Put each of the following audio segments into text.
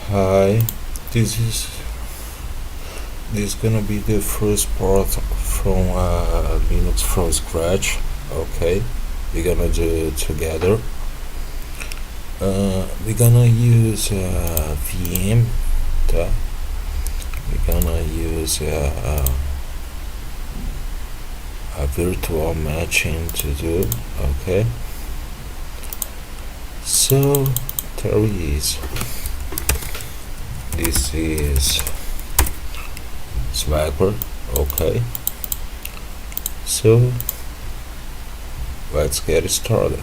Hi, this is gonna be the first part from Linux from scratch. Okay, we're gonna do it together. We're gonna use VM. We're gonna use a virtual machine to do. Okay, so there it is. This is Swagger. Okay, so let's get started.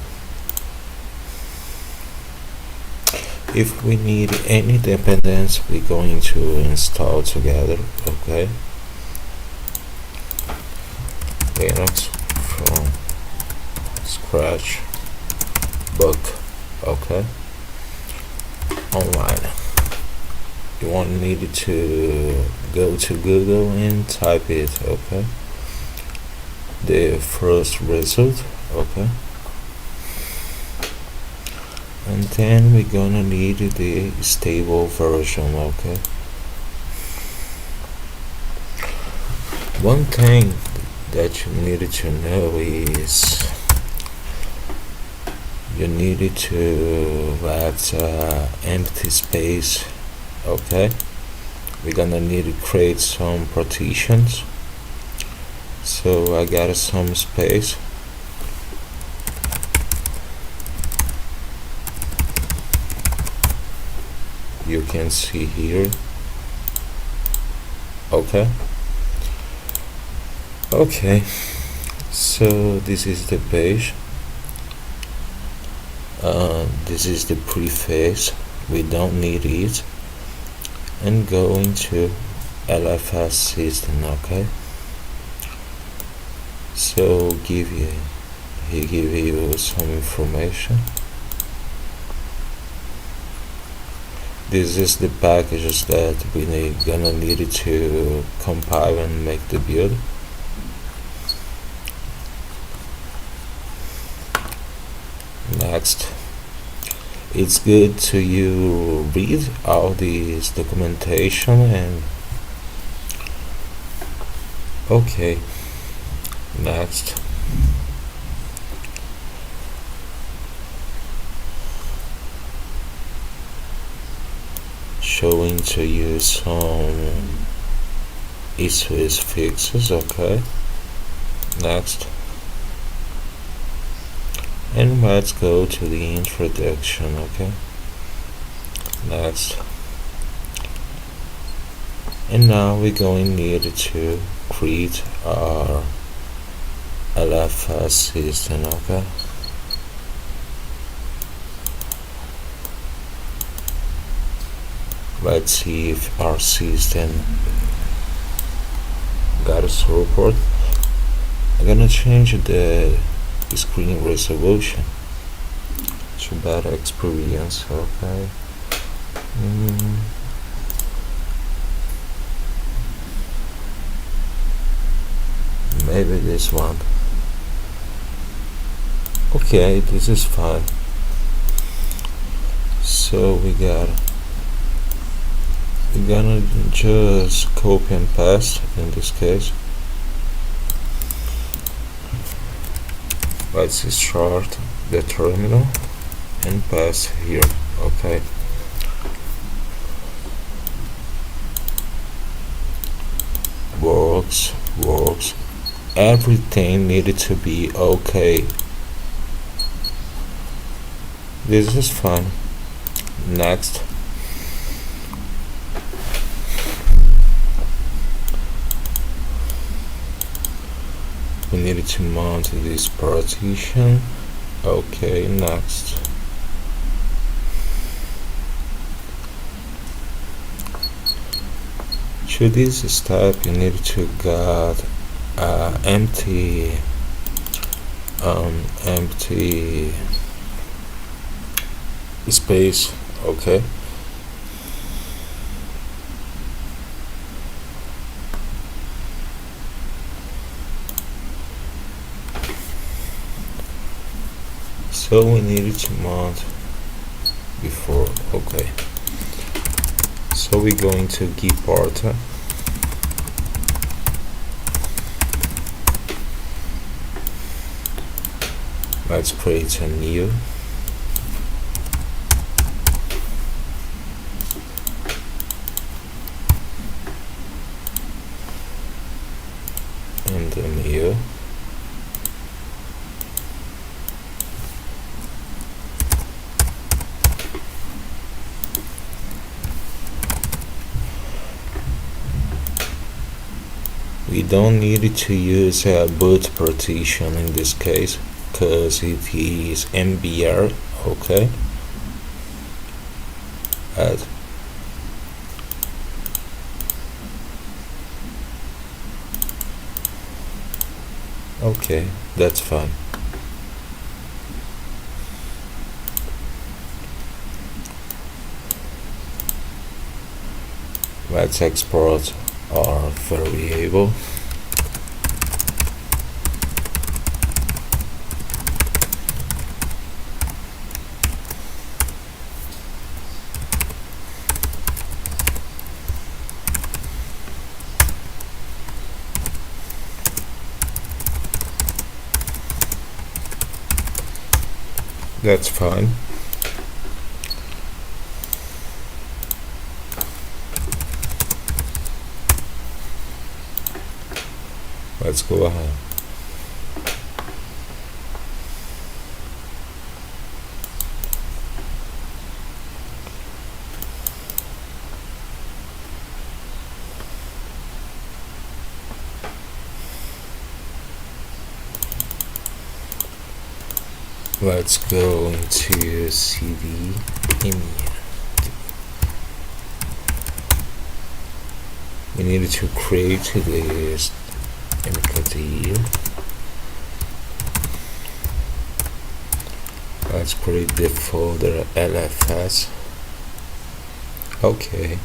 If we need any dependence, we're going to install together. Okay, Linux from scratch book. Okay, online. You won't need to go to Google and type it. Okay, the first result. Okay, and then we're gonna need the stable version. Okay, one thing that you needed to know is you needed to let empty space. Okay, we're gonna need to create some partitions, so I got some space. You can see here. Okay, so this is the page. This is the preface, we don't need it, and go into LFS system. Okay, so he give you some information. This is the packages that gonna need to compile and make the build. Next, it's good to you read all this documentation and okay. Next, showing to you some issues fixes. Okay, next, and let's go to the introduction. Okay, next, and now we're going to need to create our LFS system. Okay, let's see if our system got a support. I'm gonna change the screen resolution to better experience. Okay, maybe this one. Okay, this is fine. So we're gonna just copy and paste in this case. Let's start the terminal and pass here. Okay, works. Everything needed to be okay. This is fine. Next, we needed to mount this partition. Okay, next, to this step you need to get empty space. Okay, so we needed to mount before. Okay, So we're going to give porta. Let's create a new. And a new. We don't need to use a boot partition in this case because it is MBR. Okay, add. Okay, that's fine. Let's export our variable. That's fine. Let's go ahead. Let's go into CD image. We need to create this MKT. Let's create the folder LFS. Okay.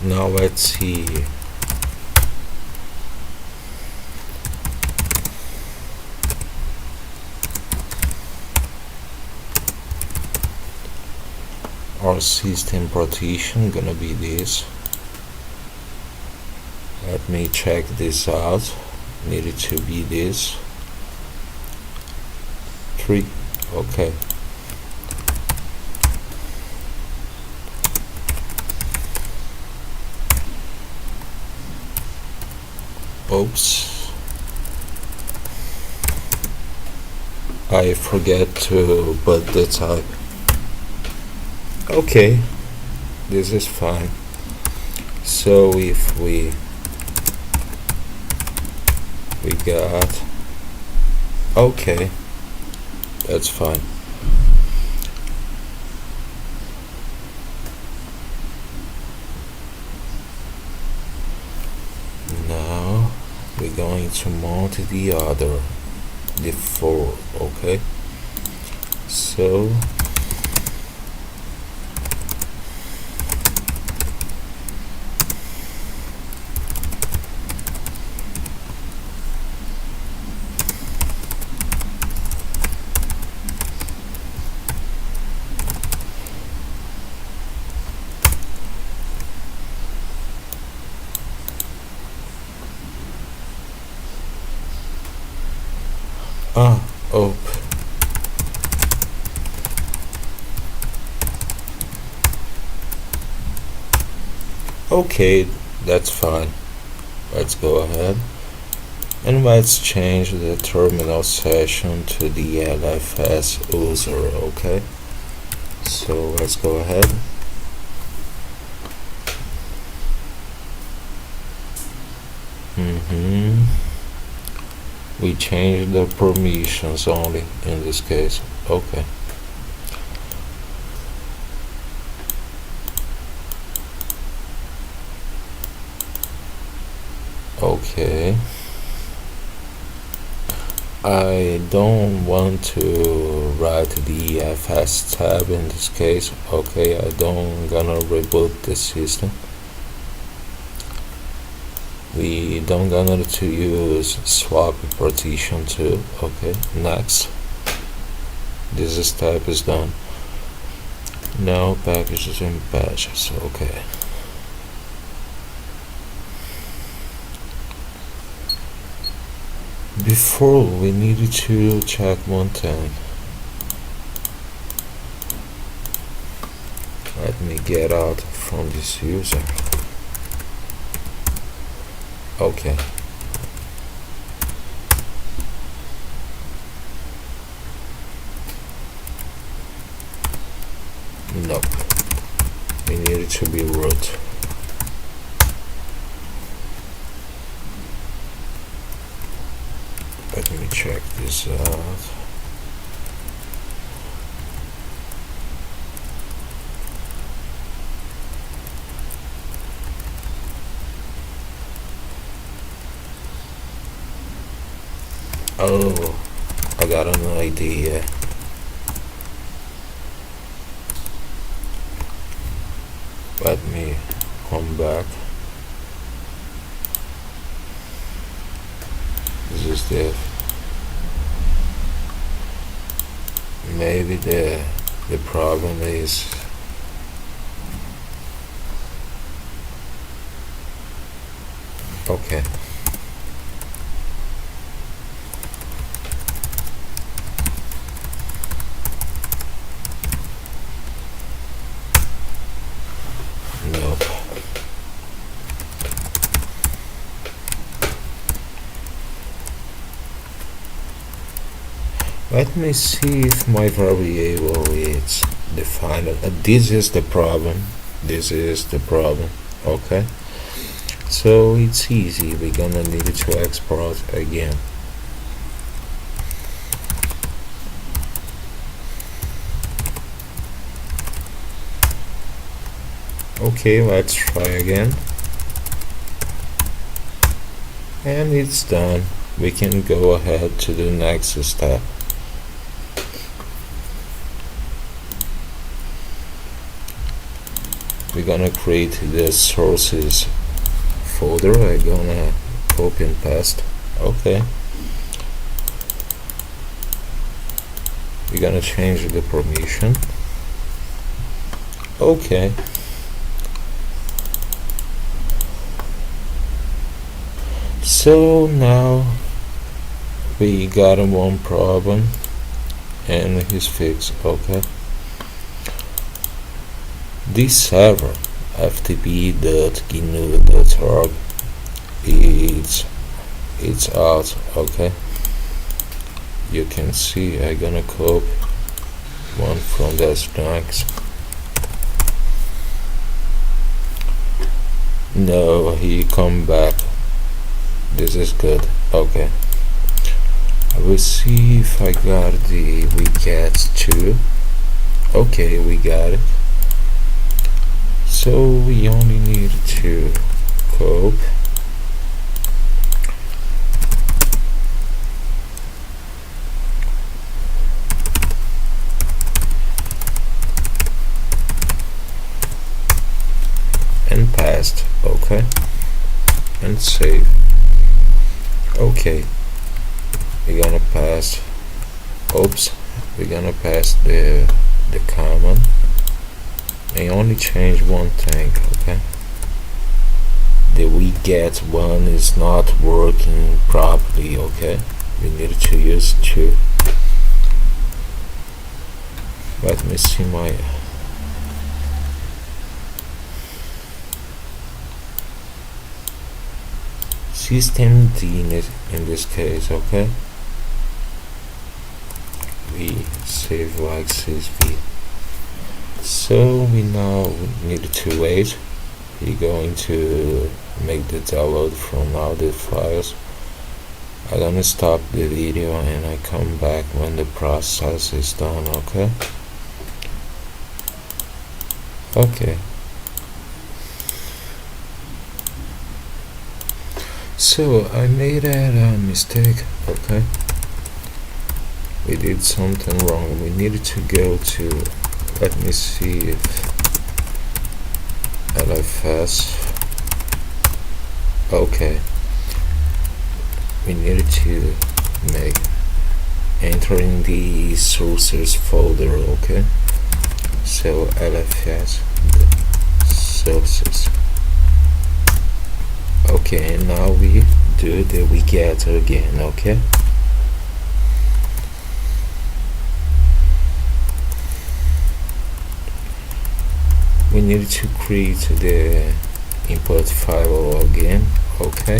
Now let's see. Our system partition gonna be this. Let me check this out. Needed to be this 3. Okay. Oops, I forget to put the type. Okay, this is fine. So if we got, okay, that's fine. Now we're going to mount the other, the 4. Okay, so oh, okay, that's fine. Let's go ahead and let's change the terminal session to the LFS user. Okay, so let's go ahead. We change the permissions only in this case. Okay. Okay. I don't want to write the FS tab in this case. Okay, I don't gonna reboot the system. we don't gonna to use swap partition too. Okay, next. This step is done. Now packages and patches. Okay. Before, we needed to check one thing. Let me get out from this user. Okay. Nope. We need it to be root. Let me check this out. Oh, I got an idea. Let me come back. This is the maybe the problem is okay. Nope. Let me see if my variable is defined. This is the problem. This is the problem. Okay. So it's easy. We're gonna need to export again. Okay, let's try again. And it's done. We can go ahead to the next step. We're gonna create the sources folder. I'm gonna copy and paste. Okay. We're gonna change the permission. Okay. So now we got one problem and it's fixed. Okay. This server ftp.gnu.org it's out. Okay, you can see I'm gonna copy one from the strings. No, he come back. This is good. Okay, I will see if I got the wget too. Okay, we got it. So we only need to copy and paste. Okay, and save. Okay, we're gonna pass. Oops, we're gonna pass the command. I only change one thing. Okay, the wget one is not working properly. Okay, we need to use two. Let me see my system D in this case. Okay, we save like CSV. So we now need to wait. We're going to make the download from all the files. I'm gonna stop the video and I come back when the process is done. Okay. Okay. So I made a mistake. Okay. We did something wrong. We needed to go to, let me see if LFS Okay, we need to make entering the sources folder. Okay, so lfs sources. Okay, now we do the wget again. Okay, we need to create the import file again. Okay,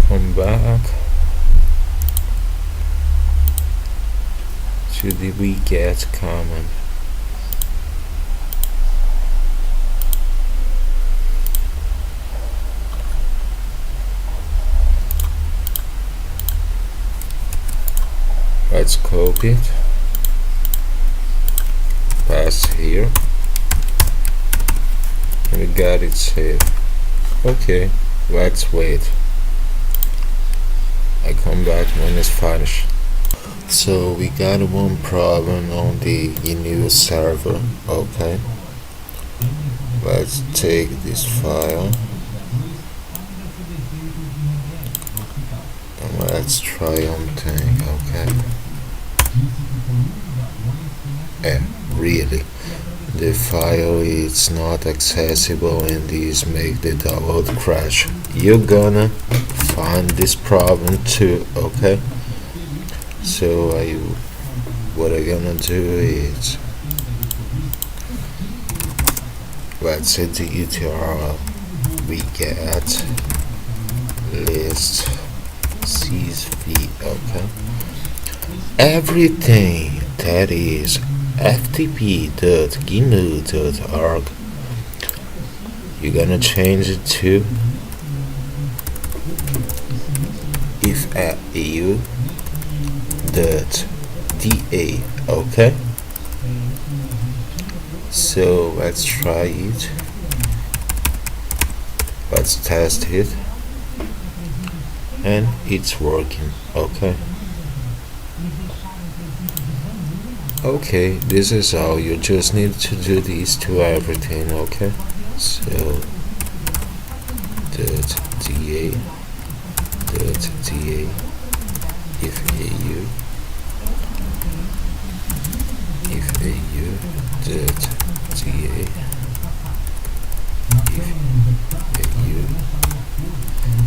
come back to the wget command. Let's copy it, paste here, and we got it saved. Okay, let's wait. I come back when it's finished. So we got one problem on the new server. Okay, let's take this file and let's try something. Okay, really, the file is not accessible and this make the download crash. You're gonna find this problem too. Okay, so what I'm gonna do is let's edit we get list csv. Okay, everything that is ftp.gnu.org, you're gonna change it to ifau.da. Okay, so let's try it, let's test it, and it's working. Okay, this is all. You just need to do this to everything. Okay, so .da ifau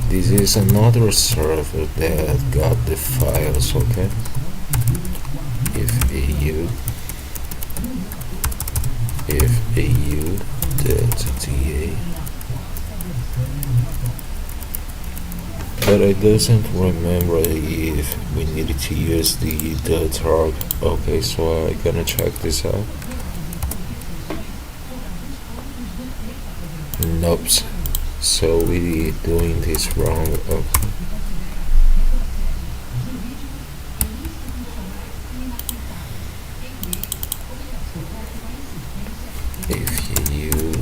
this is another server that got the files. Okay, ifau.da, but I doesn't remember if we needed to use the .org. Okay, so I'm gonna check this out. Nope, so we doing this wrong. Okay, ifau.da/gz.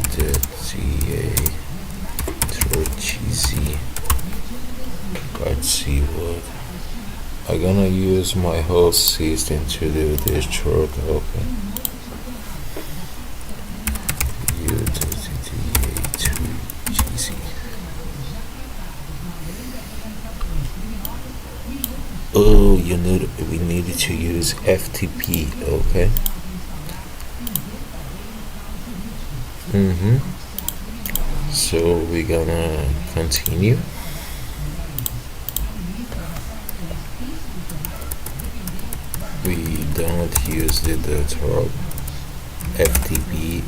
Let's see what I'm gonna use my whole system to do this chart. Okay, u.da/gz. Oh, we needed to use FTP. Okay. So we're gonna continue. We don't use the .org, FTP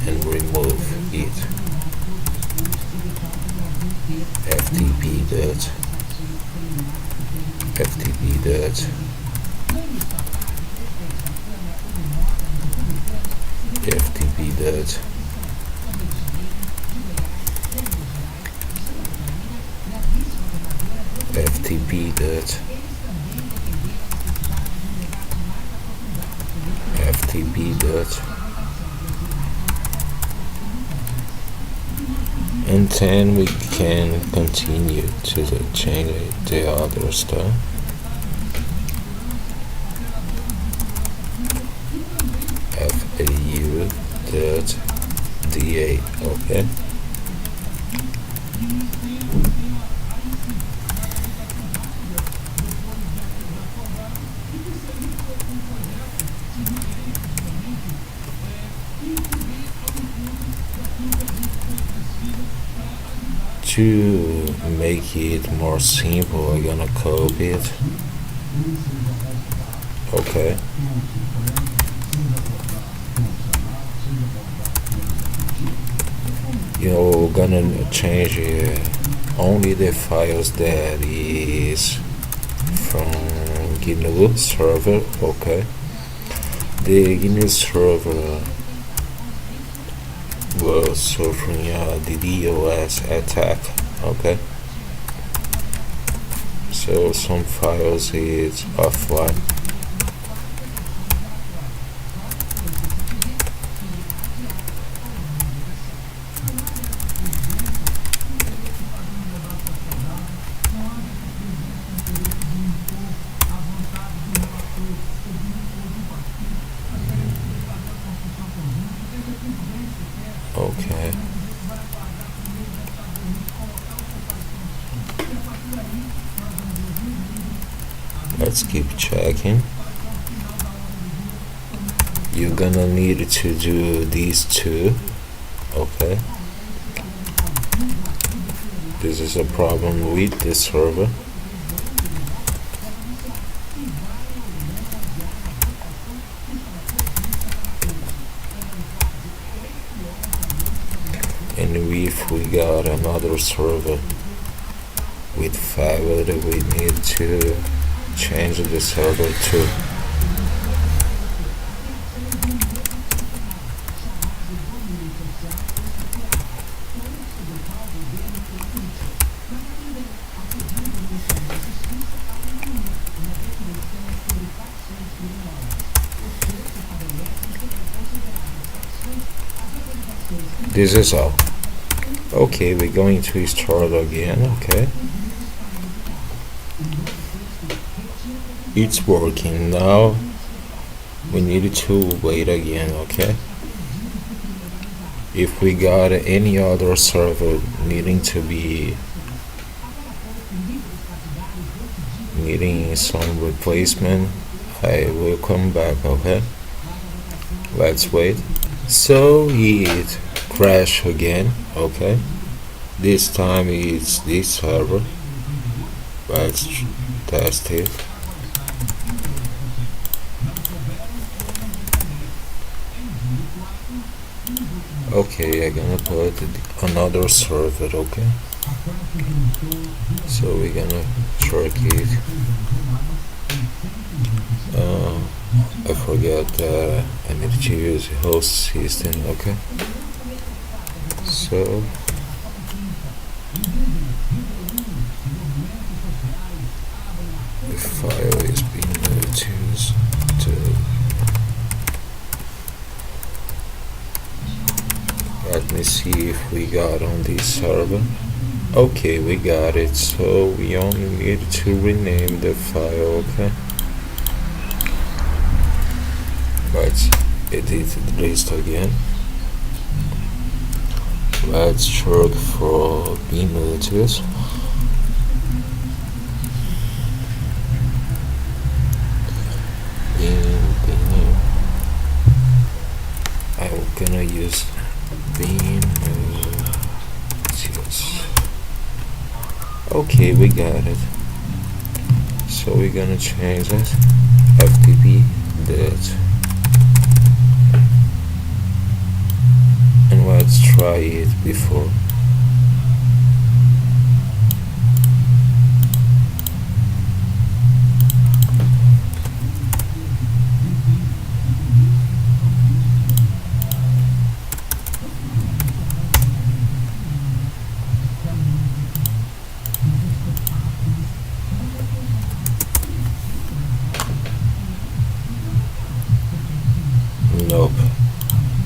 and remove it. FTP and then we can continue to change the other stuff. FAU.DA, okay. To make it more simple, I'm gonna copy it. Okay. You're gonna change only the files that is from GNU server. Okay. The GNU server was suffering the DOS attack. Okay. So some files is offline. Okay. Let's keep checking. You're gonna need to do these two. Okay. This is a problem with the server. And if we got another server with file, we need to change the server too. This is all. Okay, we're going to start again. Okay, it's working now. We need to wait again. Okay, if we got any other server needing some replacement, I will come back. Okay, let's wait. So it crash again. Okay, this time it's this server. Let's test it. Okay, I'm gonna put another server. Okay, so we're gonna check it. I forgot that I need to use a host system. Okay, so the file is being used to. Let me see if we got on this server. Okay, we got it. So we only need to rename the file. Okay, let's edit the list again. Let's check for Vinoti. I'm gonna use Vinoti. Okay, we got it. So we're gonna change that. FTP that. And let's try it before. Nope,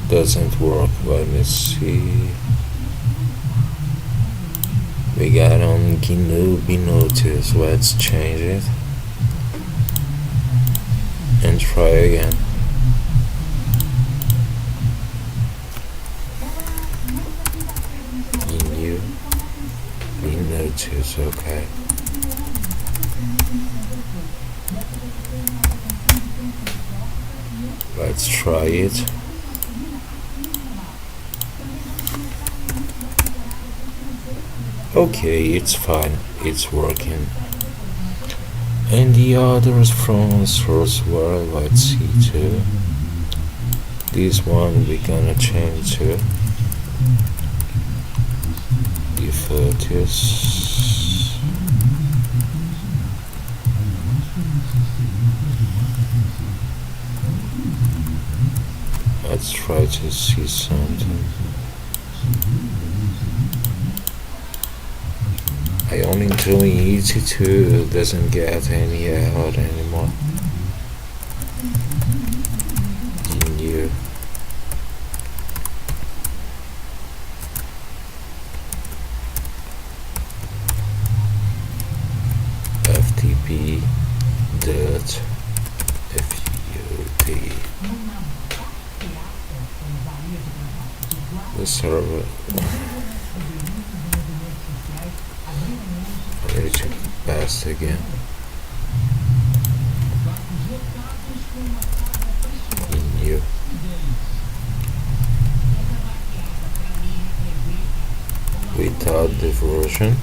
doesn't work. Let me see. We got on GNU Vinoti, so let's change it and try again. GNU Vinoti, okay. Let's try it. Okay, it's fine, it's working. And the others from source world, let's see too. This one we're gonna change to the focus. Let's try to see something. I only doing easy to doesn't get any out anymore. New. FTP dot FUD. The server. I need to check the past again. New. Without the version.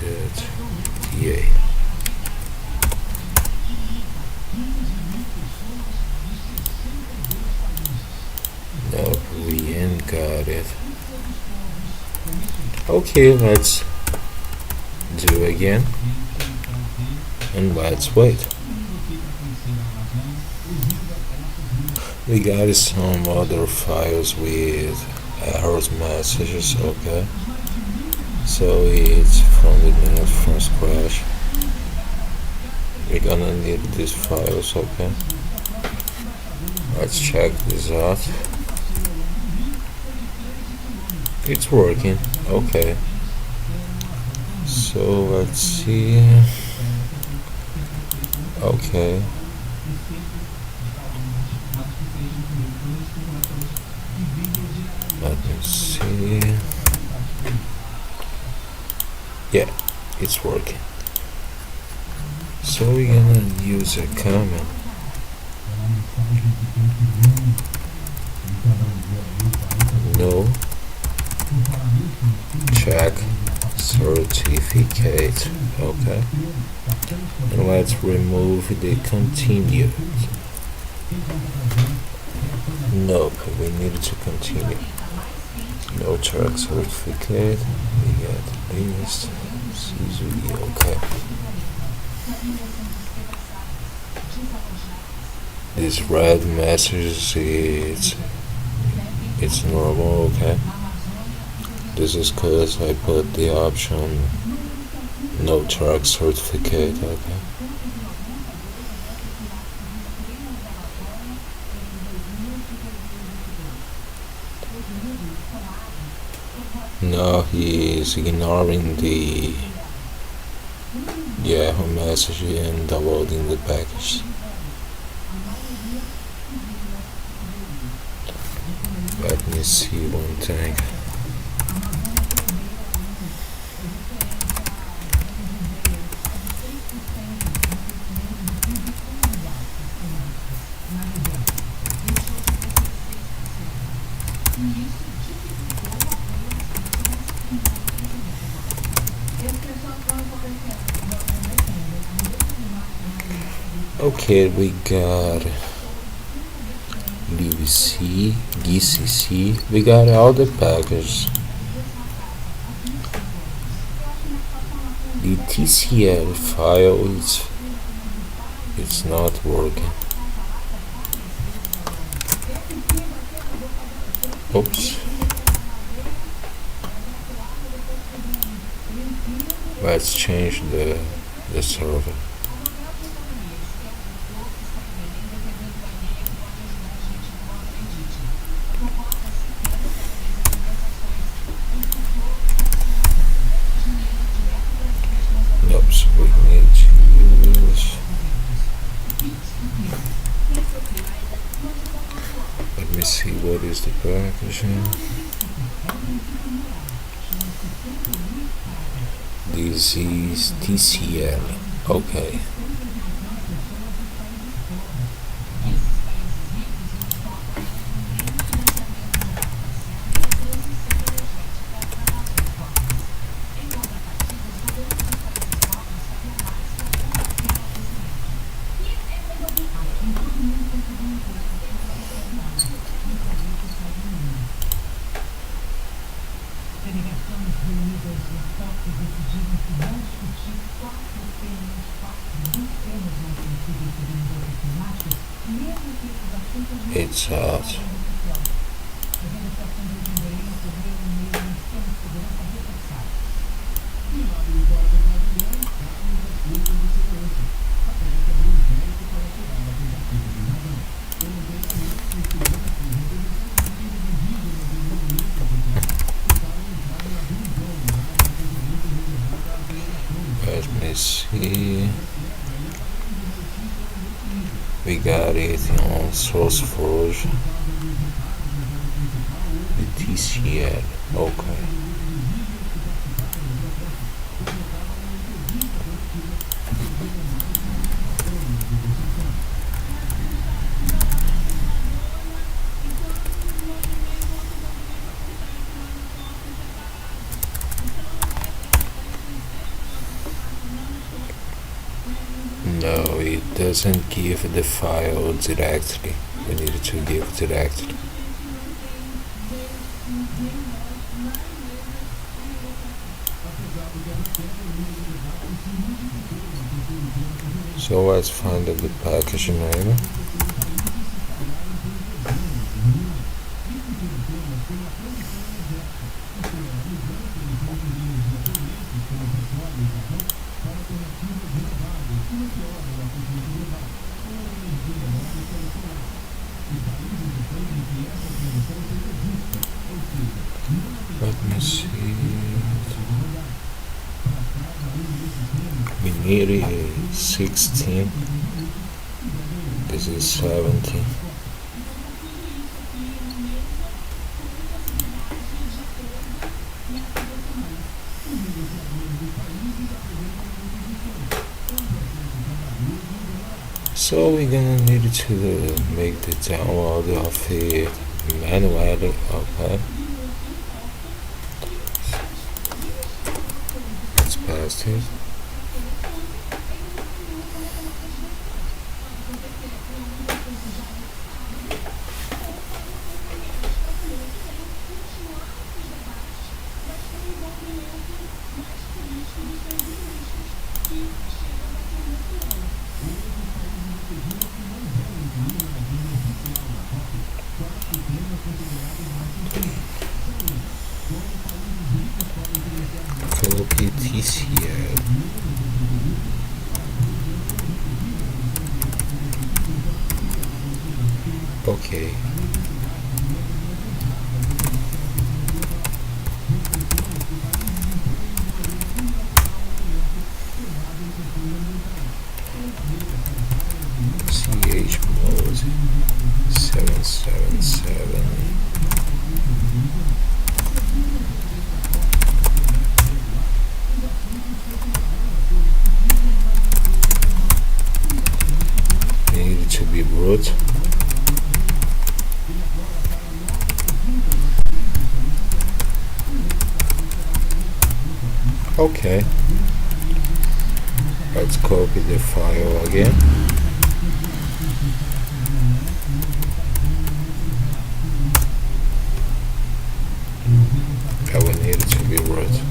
FA.TA. Nope, we ain't got it. Okay, let's do again and let's wait. We got some other files with error messages, okay? So it's from the Linux from scratch. We're gonna need these files, okay? Let's check this out. It's working, okay. So let's see. Okay. Let me see. Yeah, it's working. So we're gonna use a command. No check certificate, okay, and let's remove the continued. Nope, we need to continue. No check certificate. We get list CZV, okay. This red message it's normal, okay. This is because I put the option no track certificate, okay. Now he is ignoring the Yahoo message and downloading the package. Let me see one thing. Okay, we got DVC, DCC, we got all the packages. The TCL file it's not working. Oops. Let's change the server. packaging. This is TCL. Okay. It's out. Let me see. We got it on source version. The TCL. Okay. No, it doesn't give the file directly. We need to give directly. So let's find the package name. Let me see. Vinoti 16. This is 17. So we're gonna need to make the download of it manually. Okay. Let's paste it. Copy TCL. Okay. CH mode 777. Need to be root. Okay. Let's copy the file again. I will need it to be root.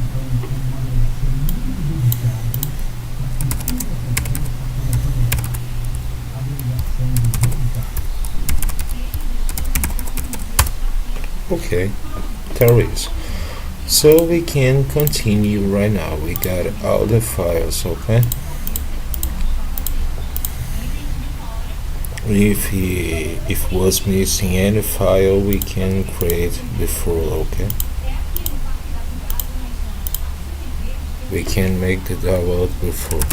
Okay, there is. So we can continue right now. We got all the files. Okay. If was missing any file, we can create the full. Okay. We can make the download before.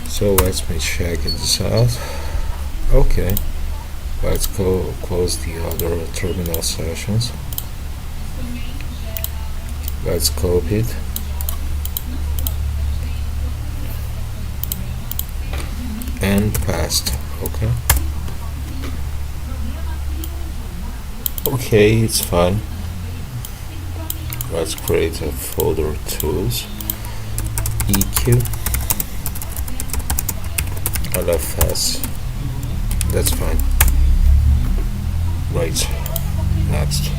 So let me check this out. Okay. Let's go close the other terminal sessions. Let's copy it. And paste. Okay. Okay, it's fine. Let's create a folder tools. EQ. LFS. That's fine. Right. Next.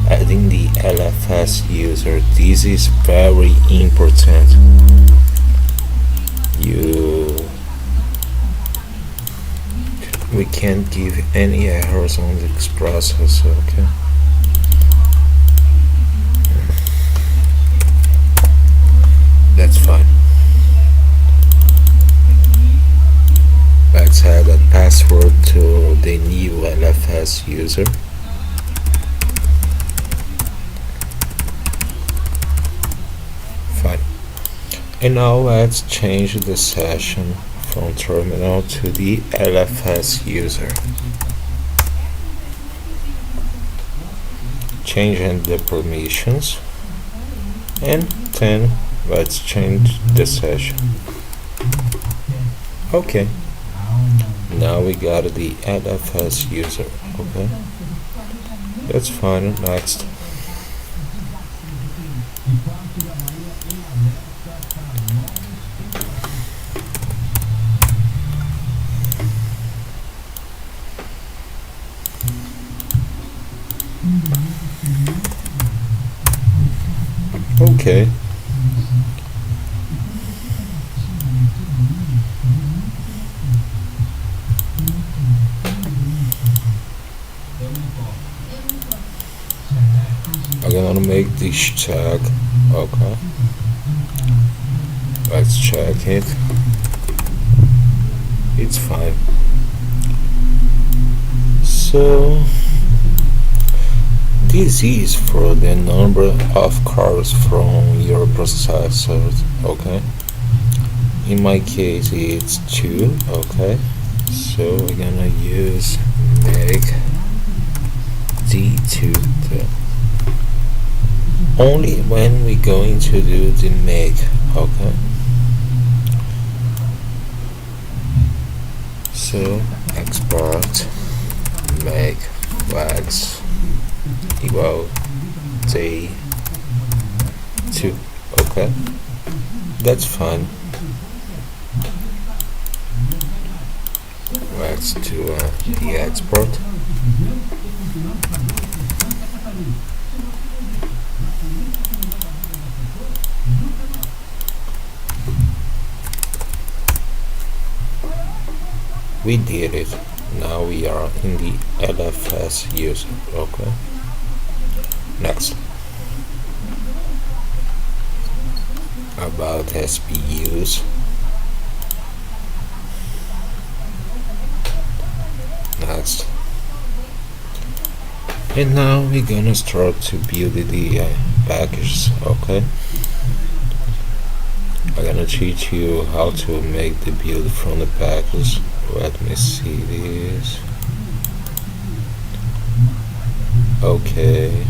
Adding the LFS user. This is very important. We can't give any errors on this process, okay? That's fine. Let's add a password to the new LFS user. Fine. And now let's change the session from terminal to the LFS user. Changing the permissions, and then let's change the session. Okay. Now we got the LFS user. Okay. That's fine. Next. Okay. I'm gonna make this check. Okay. Let's check it. It's fine. So this is for the number of cores from your processor. Okay. In my case it's 2. Okay. So we're gonna use make D2 only when we're going to do the make. Okay. So export make flags equal D2. Okay. That's fine. Let's do the export. We did it. Now we are in the LFS user. Okay. Next. About SPUs. Next. And now we're gonna start to build the packages. Okay. I'm gonna teach you how to make the build from the package. Let me see this. Okay.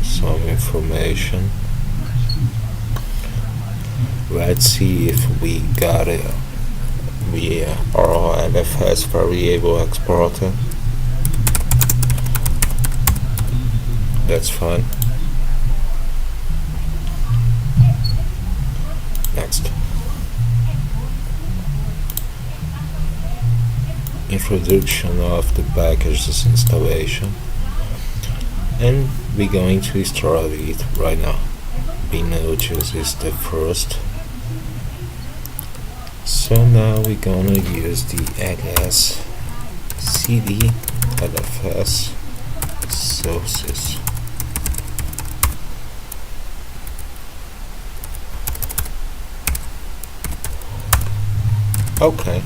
Some information. Let's see if we got it. We are LFS variable exporter. That's fine. Next. Introduction of the packages installation, and we're going to start it right now. Vinoti is the first. So now we're gonna use the ls cd lfs sources. Okay.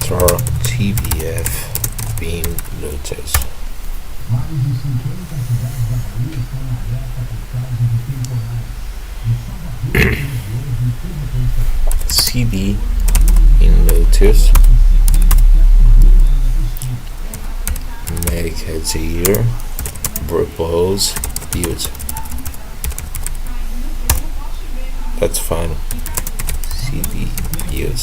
Torque tvf beam notice. cd in notice, make a tier, propose, build. That's fine. cd build.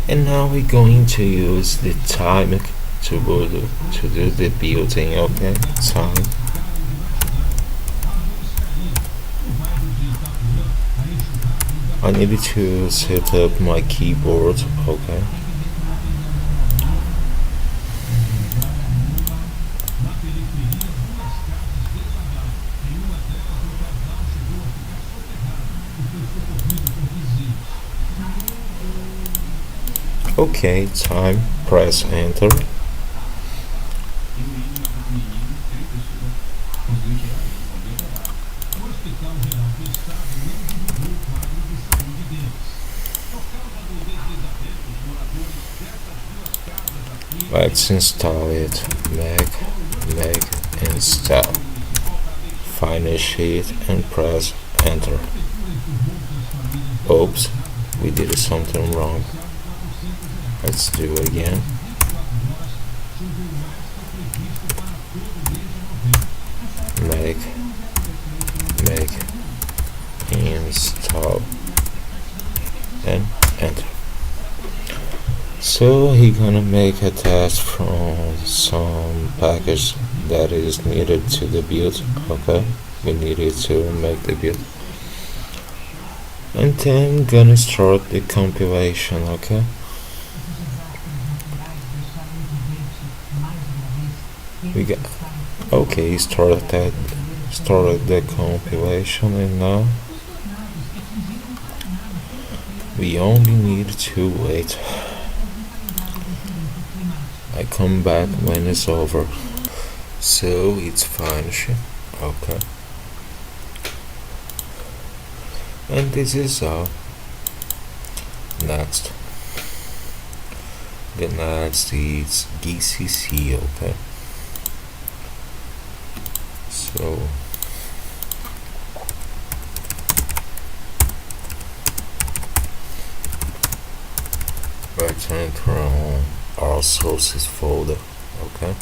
And now we're going to use the time to do the building. Okay, time. I needed to set up my keyboard. Okay. Okay, time, press enter. Let's install it. Make install. Finish it and press enter. Oops, we did something wrong. Let's do it again. Make install and enter. So he gonna make a test from some package that is needed to the build. Okay, we needed to make the build, and then gonna start the compilation. Okay. We got okay. Started the compilation, and now we only need to wait. I come back when it's over. So it's finished. Okay. And this is all. Next. The next is GCC. Okay. So let's enter on our sources folder. Okay.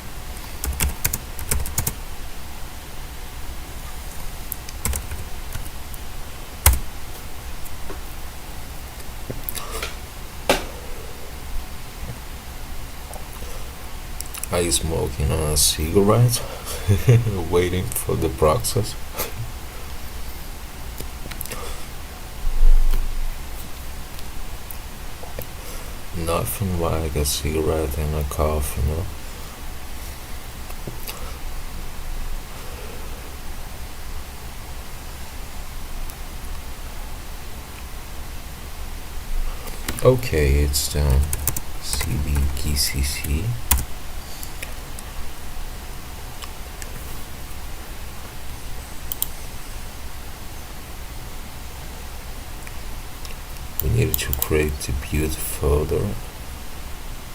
I smoking a cigarette, waiting for the process. Nothing like a cigarette and a coffee, you know. Okay, it's done. cd GCC. We needed to create the build folder,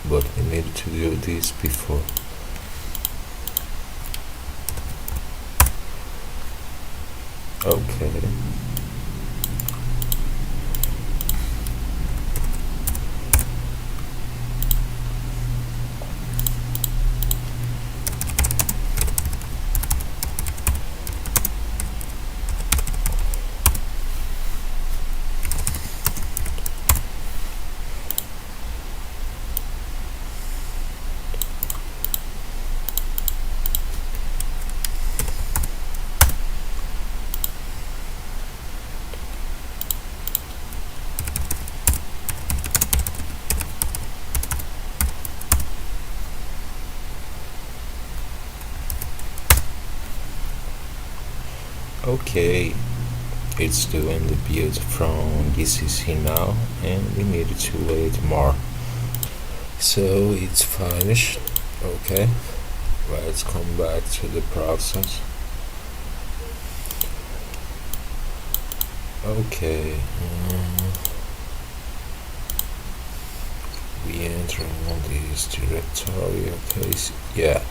but we needed to do this before. Okay. Okay, it's doing the build from GCC now, and we needed to wait more. So it's finished. Okay, let's come back to the process. Okay, we enter on this directory. Okay, yeah.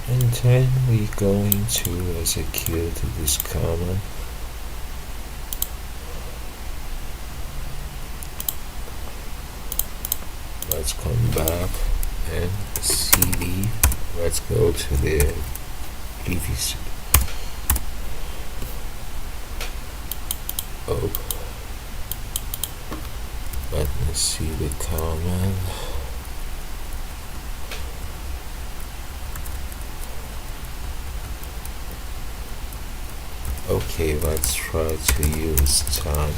And then we're going to execute this command. let's come back and cd. Let's go to the previous. Oh, let me see the command. Okay, let's try to use time.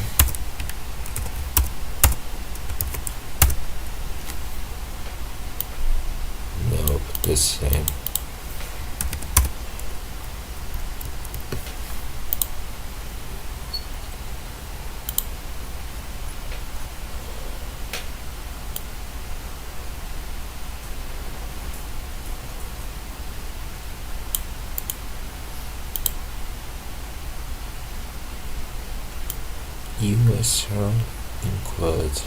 Nope, the same. USR include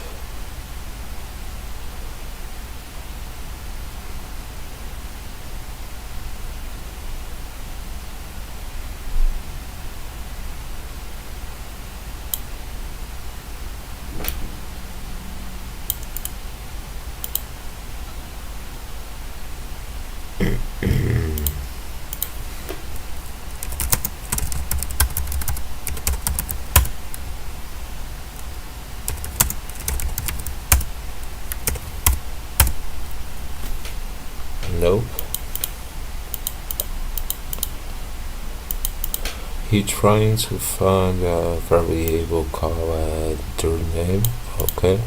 nope. He trying to find a variable called their name. Okay.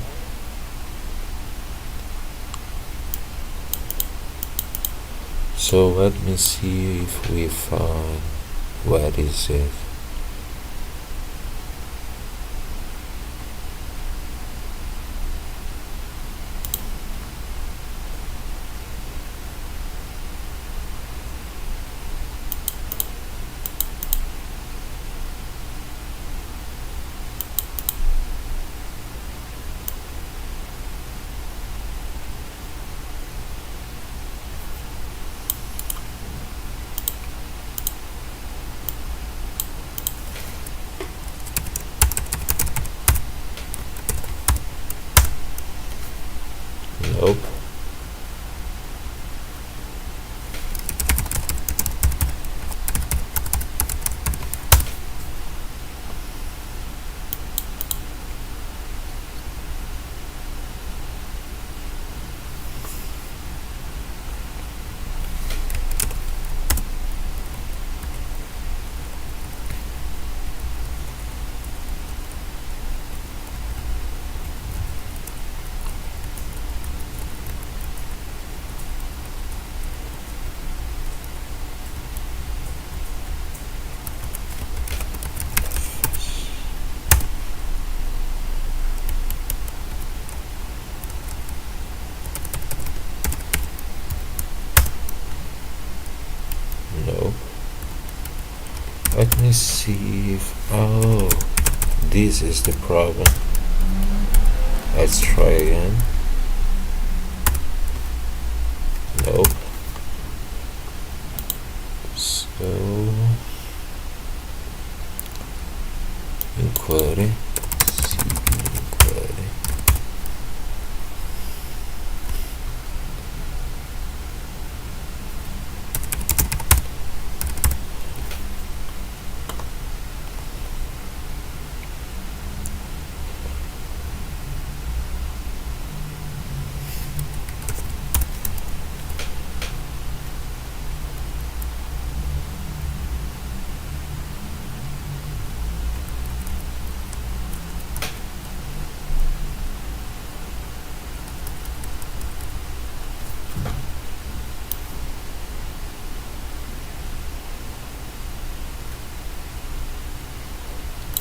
So let me see if we find what is it. Nope. Nope. Let me see if, oh, this is the problem. Let's try again. Nope. So inquiry, cd inquiry.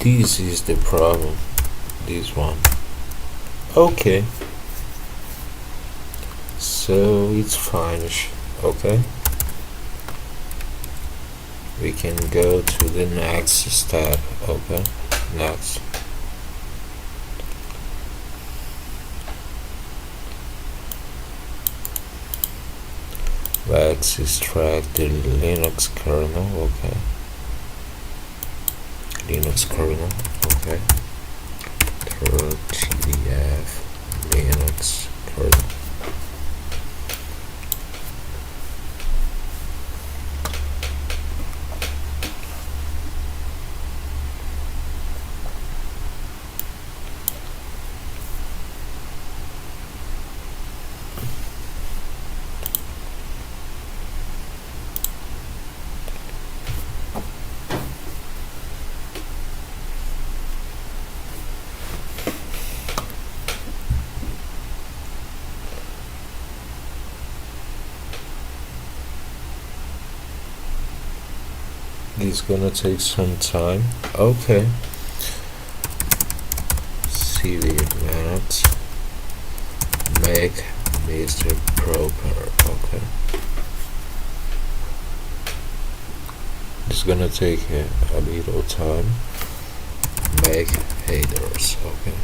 This is the problem. This one. Okay. So it's finished. Okay. We can go to the next step. Okay. Next. Let's extract the Linux kernel. Okay. Linux kernel, okay. TDF Linux kernel. It's gonna take some time. Okay. CV maps. Make Mr. Proper. Okay. It's gonna take a little time. Make headers. Okay.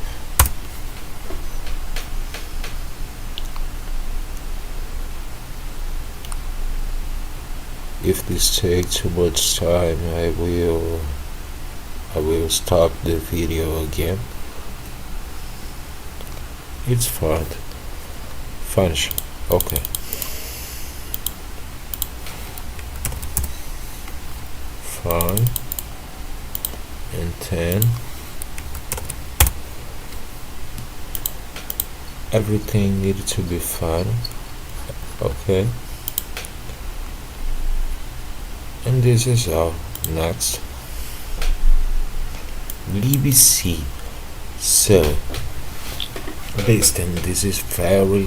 If this takes too much time, I will stop the video again. It's fine. Function. Okay. Fine. And 10. Everything needed to be fine. Okay. And this is all. Next. BBC. So listen, this is very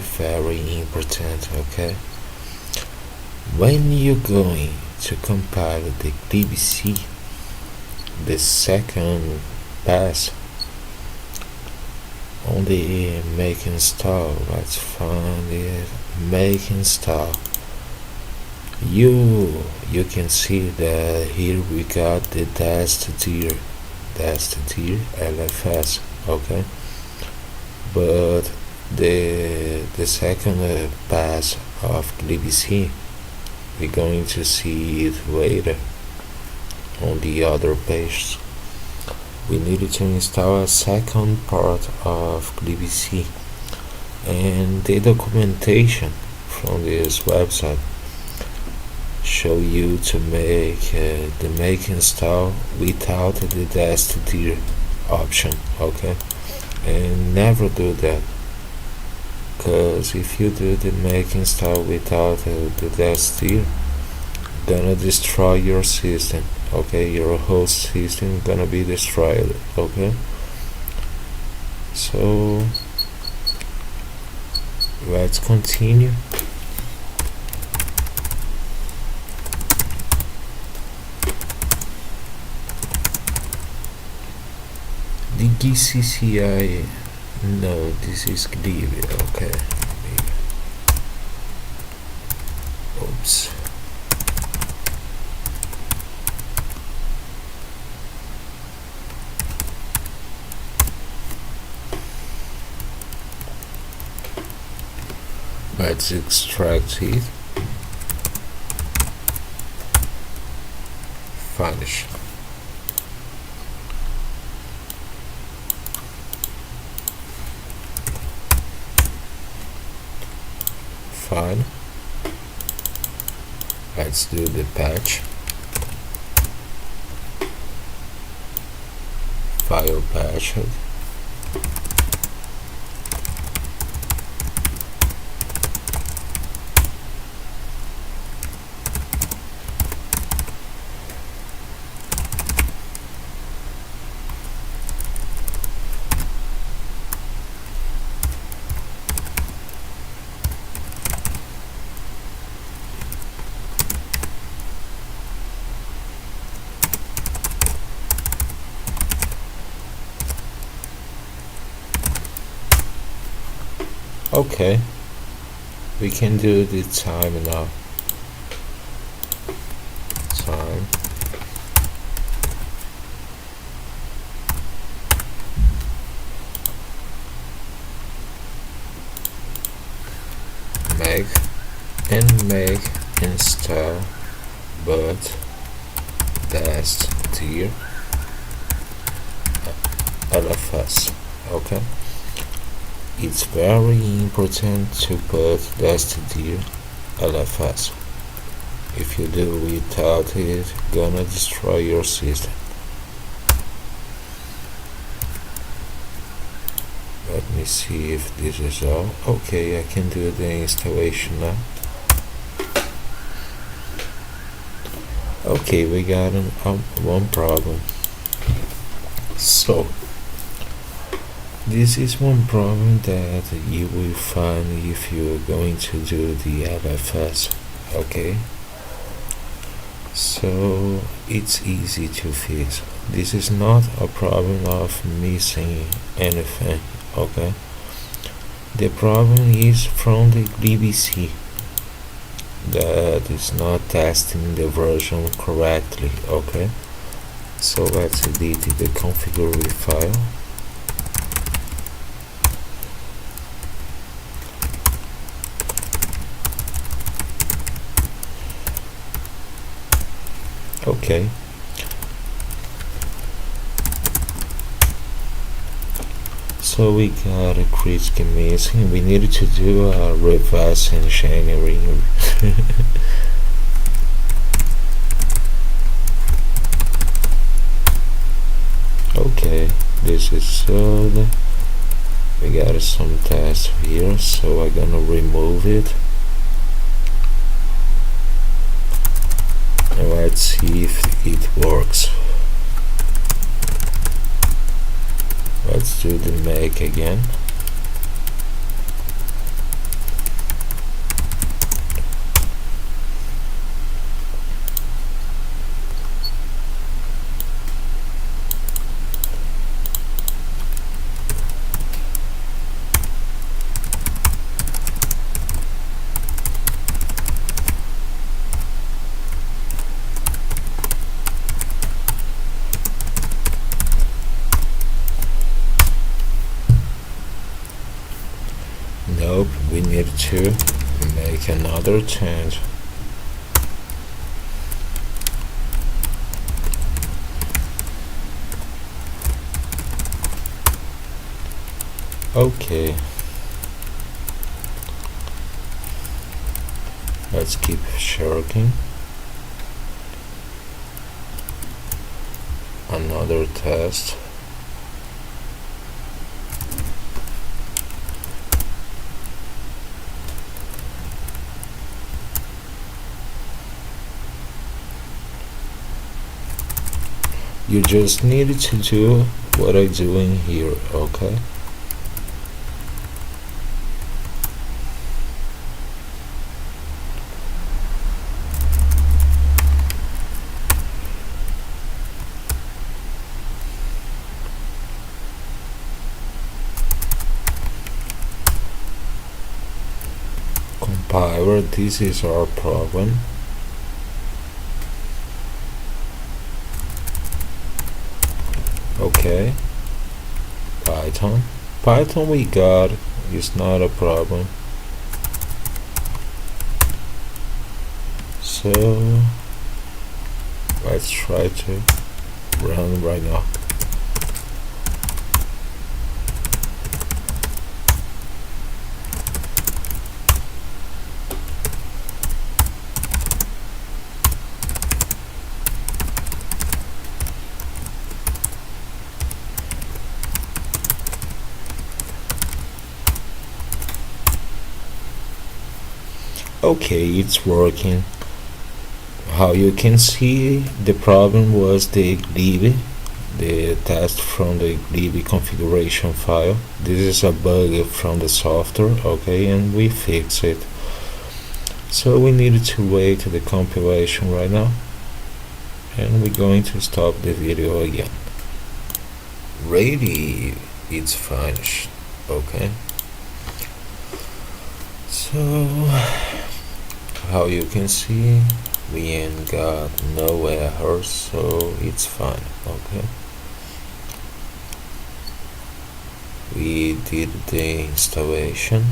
important. Okay, when you're going to compile the BBC, the second pass on the make install, let's find it, make install, you can see that here we got the test-dir LFS. Okay, but the second pass of BBC, we're going to see it later on the other page. We needed to install a second part of BBC, and the documentation from this website show you to make the make install without the test-dir option. Okay, and never do that, because if you do the make install without the test-dir, gonna destroy your system. Okay, your whole system gonna be destroyed. Okay, so let's continue. The GCCI, no, this is glib. Okay, oops. Let's extract it. Finish. Fine. Let's do the patch. File patch. Okay, we can do the time now. Time. Make install, but test-dir LFS. Okay, it's very important to put test-dir LFS. If you do without it, gonna destroy your system. Let me see if this is all. Okay, I can do the installation now. Okay, we got one problem. So this is one problem that you will find if you're going to do the LFS. Okay, So it's easy to fix. This is not a problem of missing anything, okay? The problem is from the BBC that is not testing the version correctly, okay? So let's edit the configure file. Okay. So we got a critic missing. We needed to do a reverse engineering. Okay, this is good. We got some tests here, so I'm gonna remove it. And let's see if it works. Let's do the make again. Nope, we need to make another change. Okay, let's keep shirking. Another test. You just needed to do what I'm doing here, okay? Compiler, this is our problem. Okay, Python we got, is not a problem. So let's try to run right now. Okay, it's working. How you can see, the problem was the glib, the test from the glib configuration file. This is a bug from the software, okay, and we fix it. So we needed to wait the compilation right now, and we're going to stop the video again. Ready, it's finished, okay. So how you can see, we ain't got no errors, so it's fine, okay. We did the installation.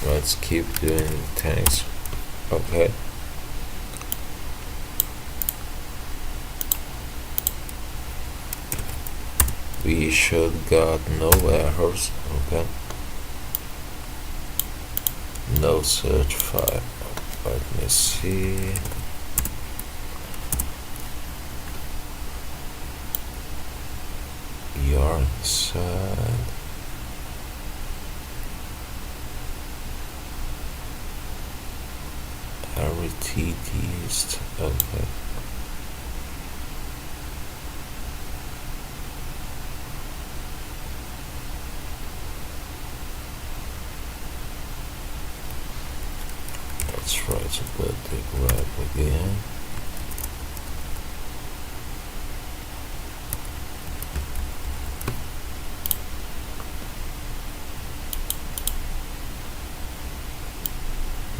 Let's keep doing things, okay. We should got no errors, okay. No search file. Let me see. You're inside. RTDs. Okay. Let's try to put the grab again.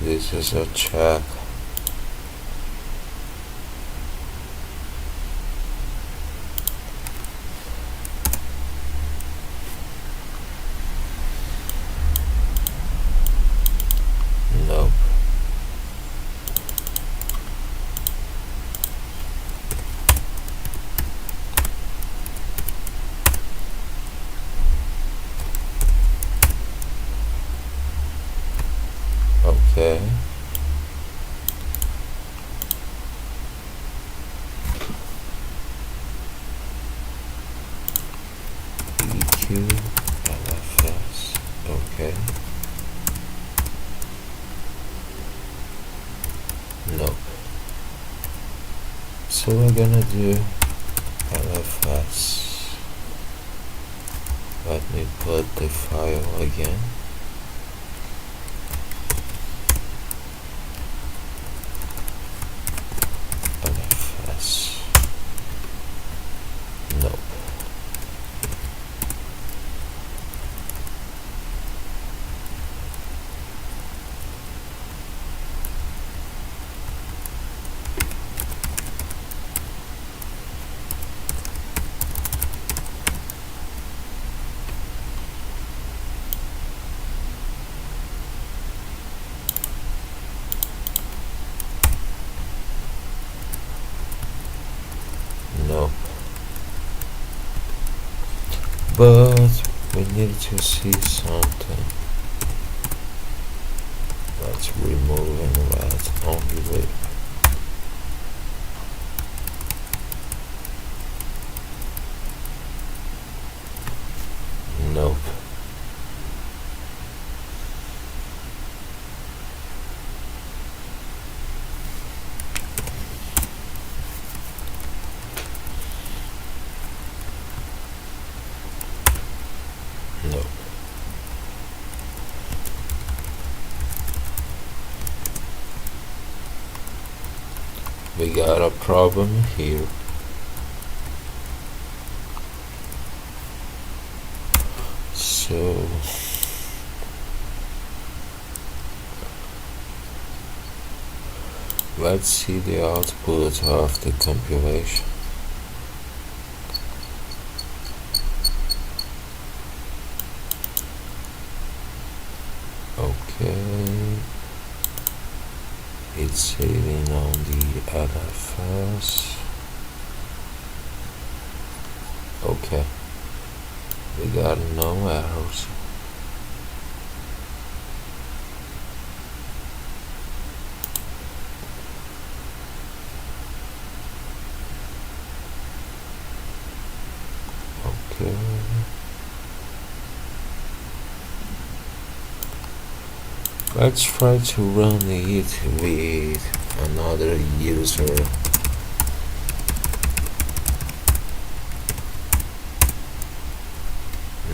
This is a check. Nope. Okay. EQ, LFS, okay. Nope. So we're gonna do LFS. Let me put the file again. LFS. Nope. Nope. But we need to see something. Let's remove and let only wait. Nope. Nope. We got a problem here. So let's see the output of the compilation. Okay, it's saving on the LFS. Okay, we got no errors. Okay. Let's try to run it with another user.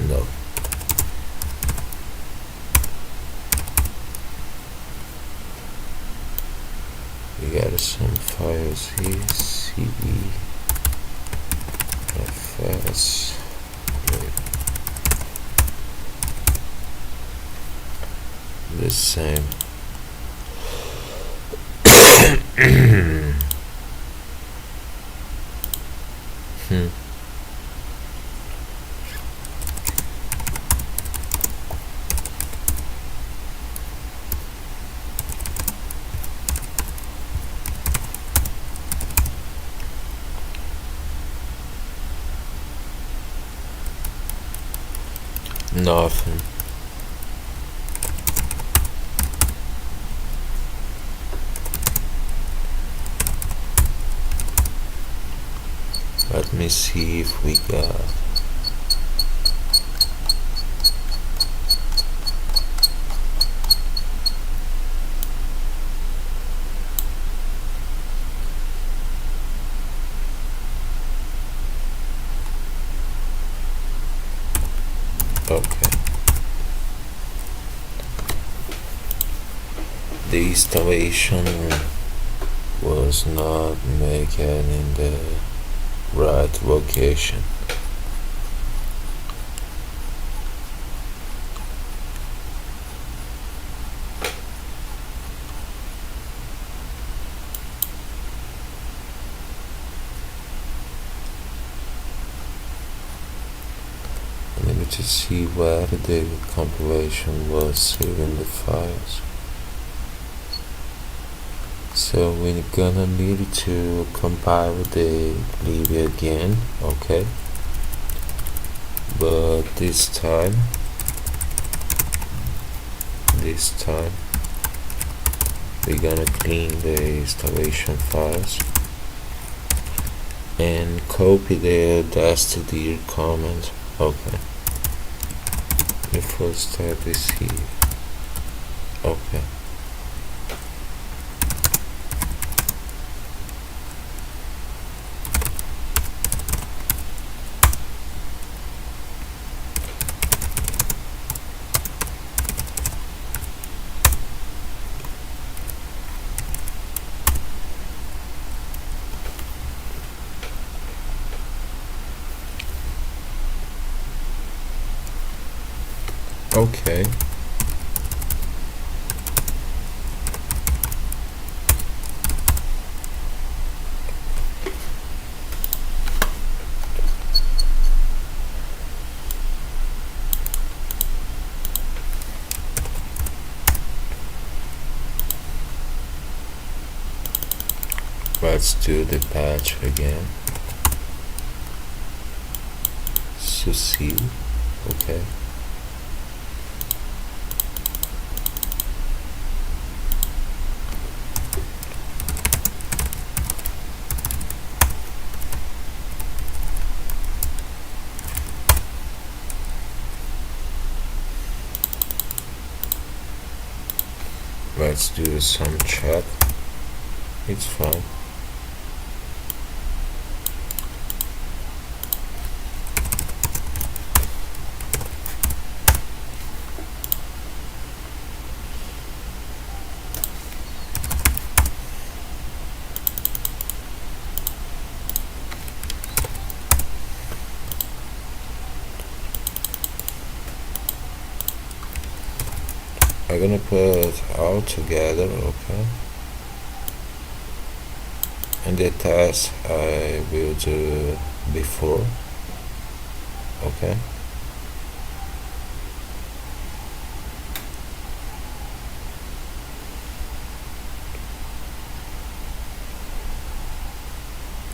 No. We got some files here. CD, FS. The same. Nothing. Let me see if we got okay. the installation was not made in the right location. I need to see where the compilation was saving the files. So we're gonna need to compile the lib again, okay? But this time we're gonna clean the installation files and copy the -dir comment. Okay. The first step is here. Okay. Okay. Let's do the patch again. Succeed. Okay. Let's do some chat. It's fine. I'm gonna put all together, okay? And the task I will do before, okay?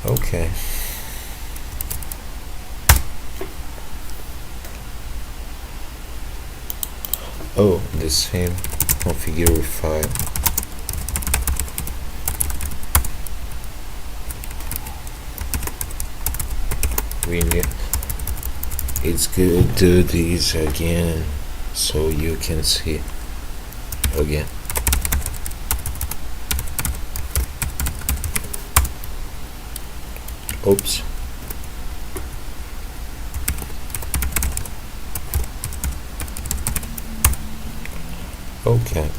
Okay. Oh, the same configure file. We need. It's good to do this again so you can see again. Oops. Okay.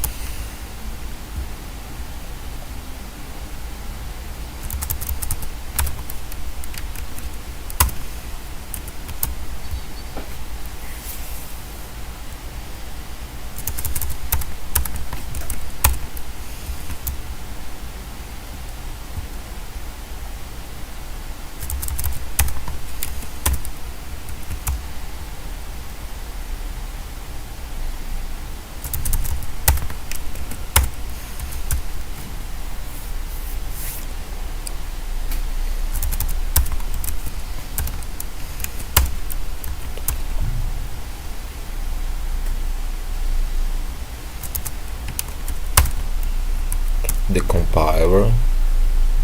The compiler,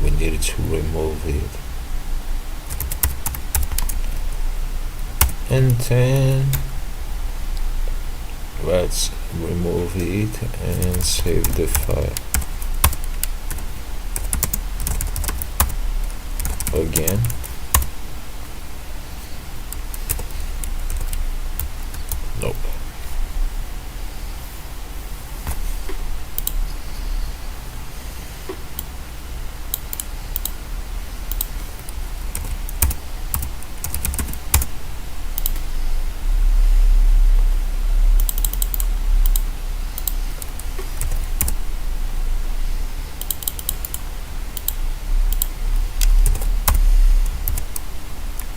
we need to remove it, and then let's remove it and save the file again. Nope.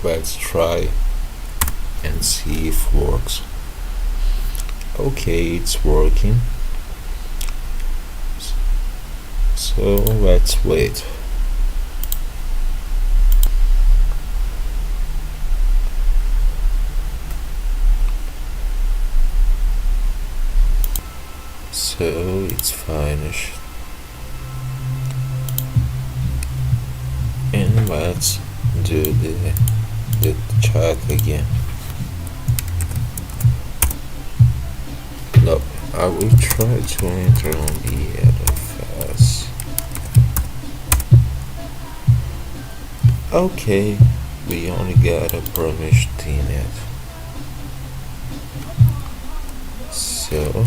Let's try and see if it works. Okay, it's working. So let's wait. So it's finished. And let's do the chat again. No, I will try to enter on the LFS. Okay, we only got a promised TNet. So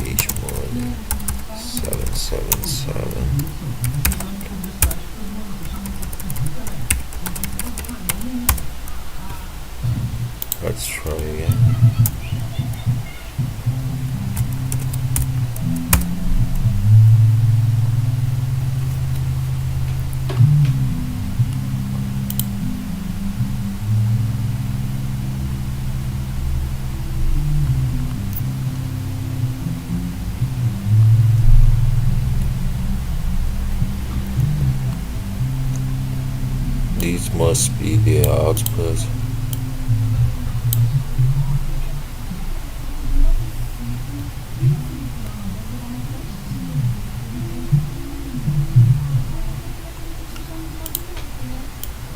CH morning 777. Let's try again. This must be the output.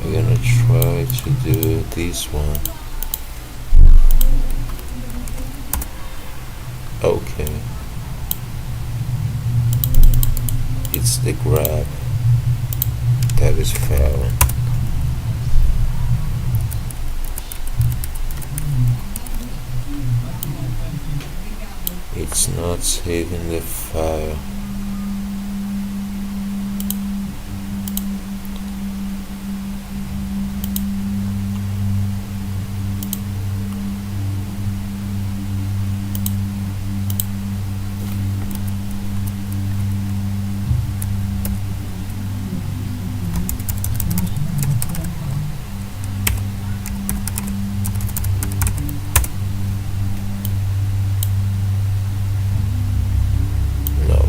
We're gonna try to do this one. Okay. It's the grab that is failing. It's not saving the file. No.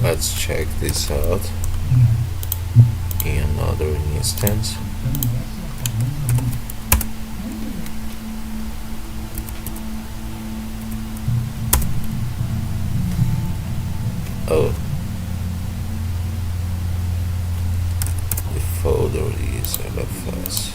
Let's check this out in another instance. Oh, the folder is LFS.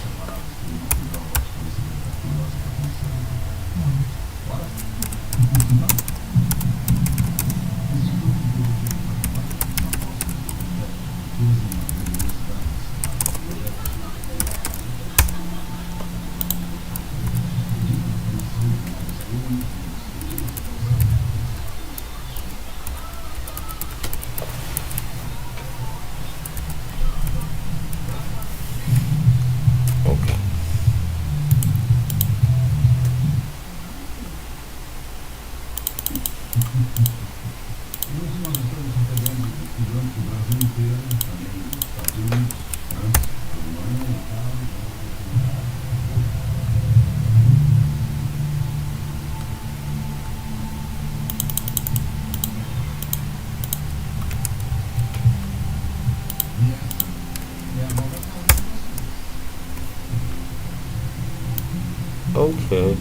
Okay. Okay.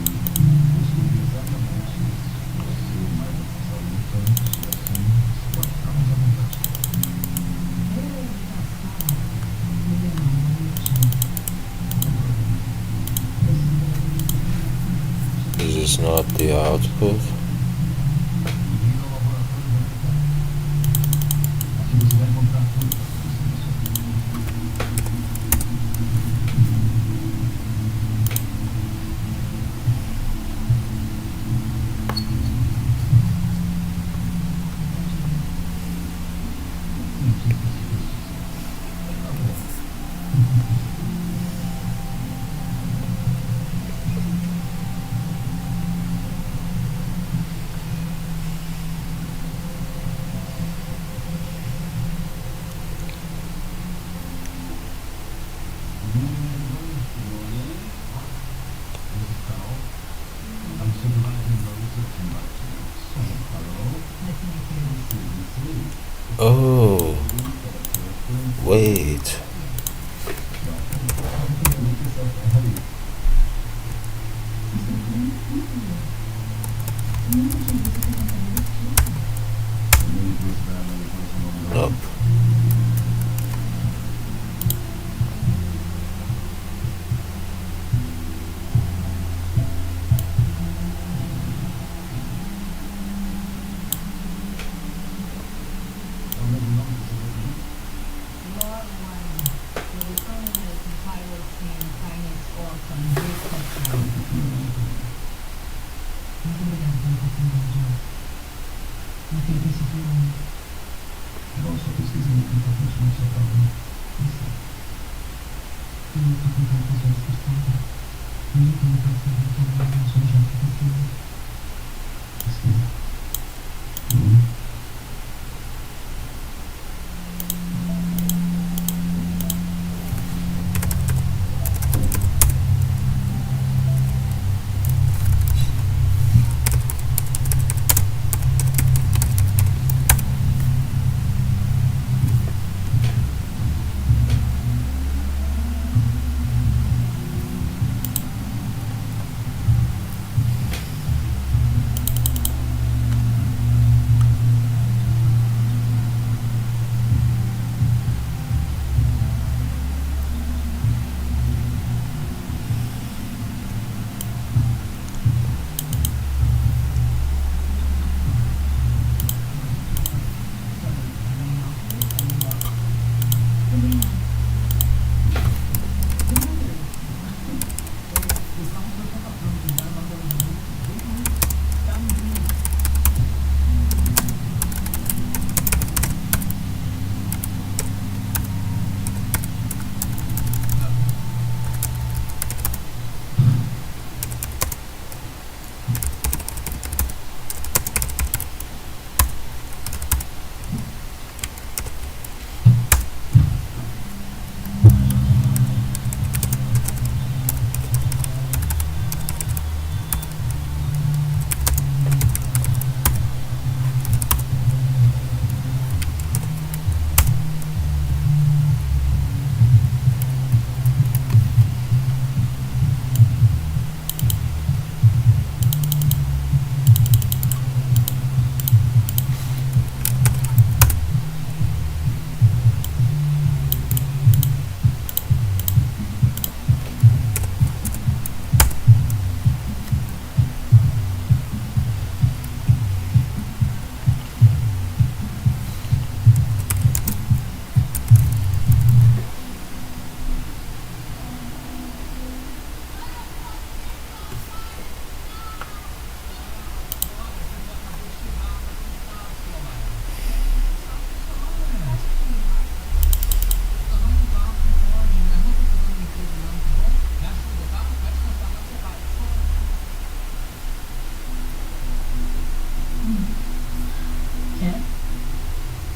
This is not the output. Oh, wait. Nope.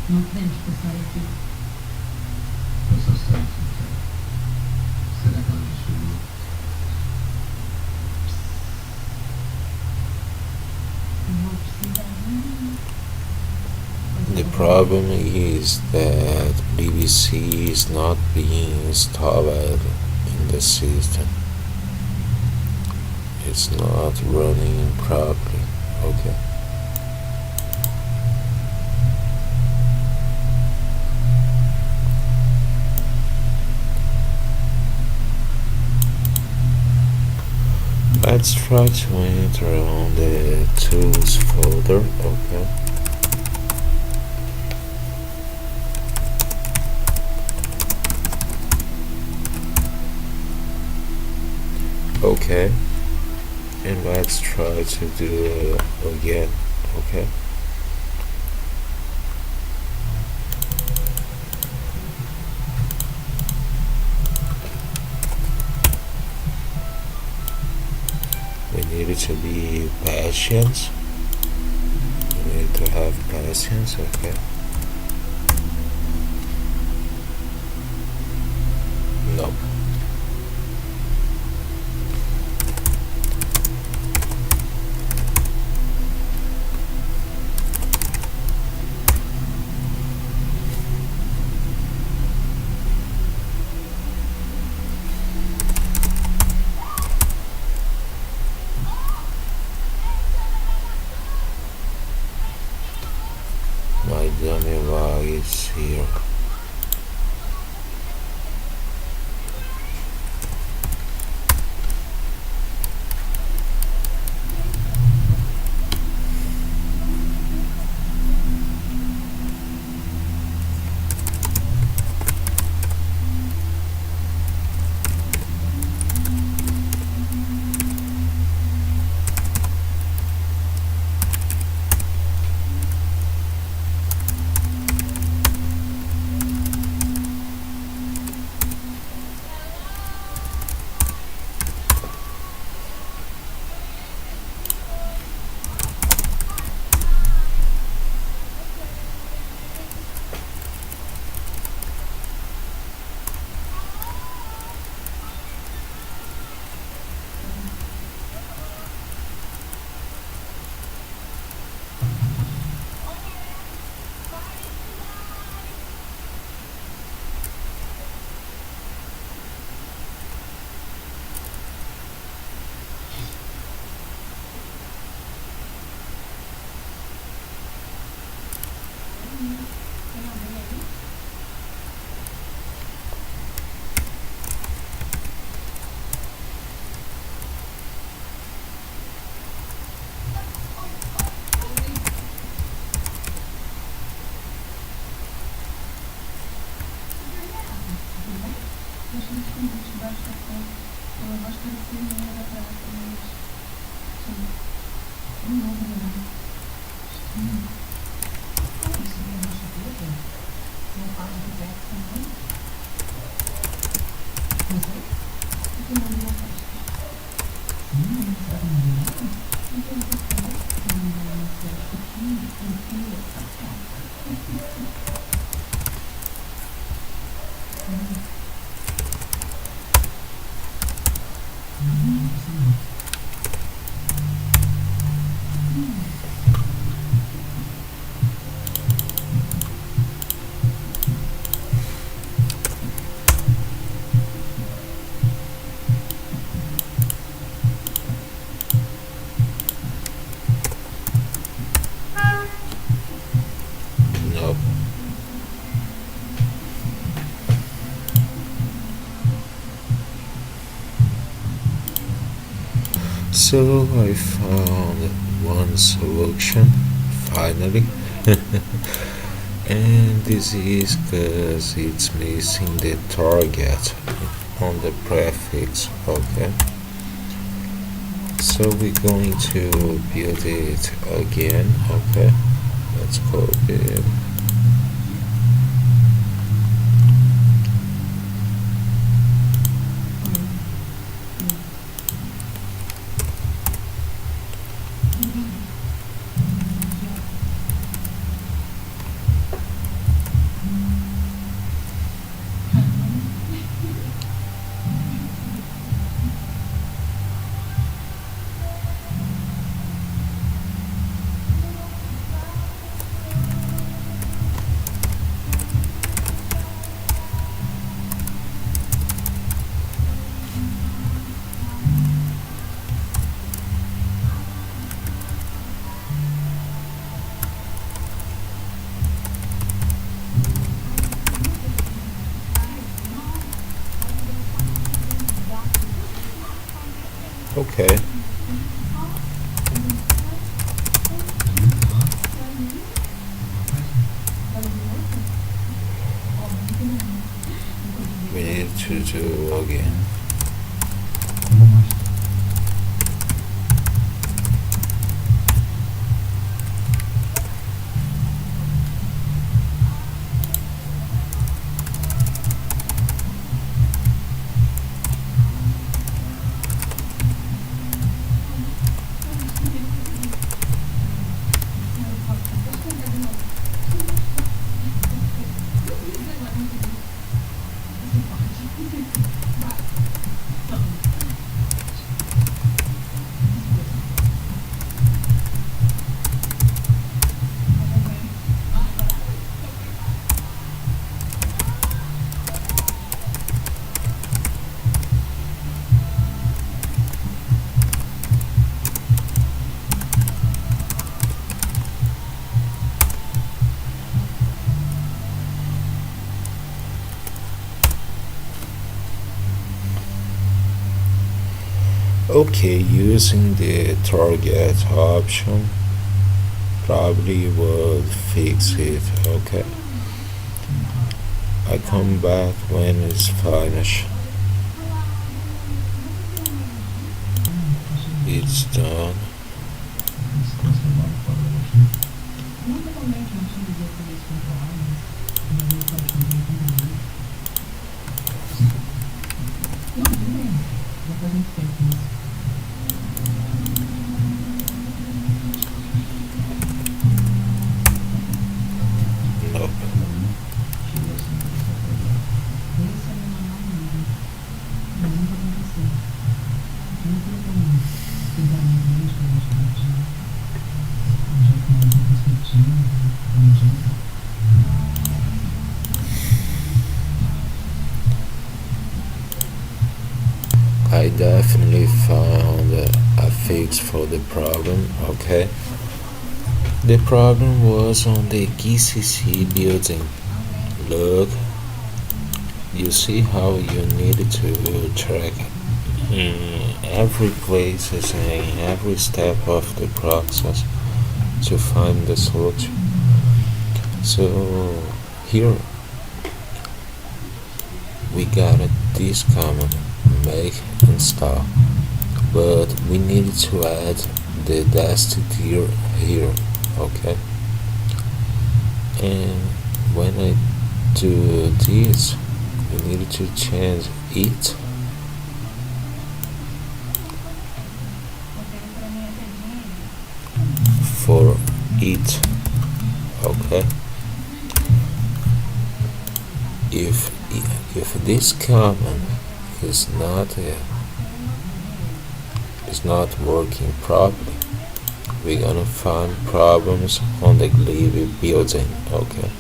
Não podemos passar aqui. Passaste tanto, será que ela já chegou? Vou precisar de mim. The problem is that BBC is not being installed in the system. it's not running properly. Okay. Let's try to enter on the tools folder. Okay. Okay, and let's try to do it again. Okay. We need it to be patience. We need to have patience. Okay. No. My dummy log is here. No. So I found one solution finally. And this is because it's missing the target on the prefix. Okay, so we're going to build it again. Okay, let's copy it. Okay. Muito lá. Uma página. We need to do again. Como mostra. Okay, using the target option probably will fix it. Okay, I come back when it's finished. It's done. Descansa logo para você. Normalmente a gente usa aqueles controles, mas eu só tive que não, tudo bem. Depois a gente pensa nisso. Nope. Chegou assim para você acordar. Esse é meu maior medo. Mas nunca aconteceu. Não tem como pensamento mesmo que a gente pode já com outra perspectiva, onde I definitely found a fix for the problem. Okay, the problem was on the GCC building. Look, you see how you need to track every places and every step of the process to find the solution. So here we got this command make install, but we need to add the dust tier here. Okay, and when I do this we need to change it for it. Okay, if this command is not working properly, we're gonna find problems on the Glebe building. Okay,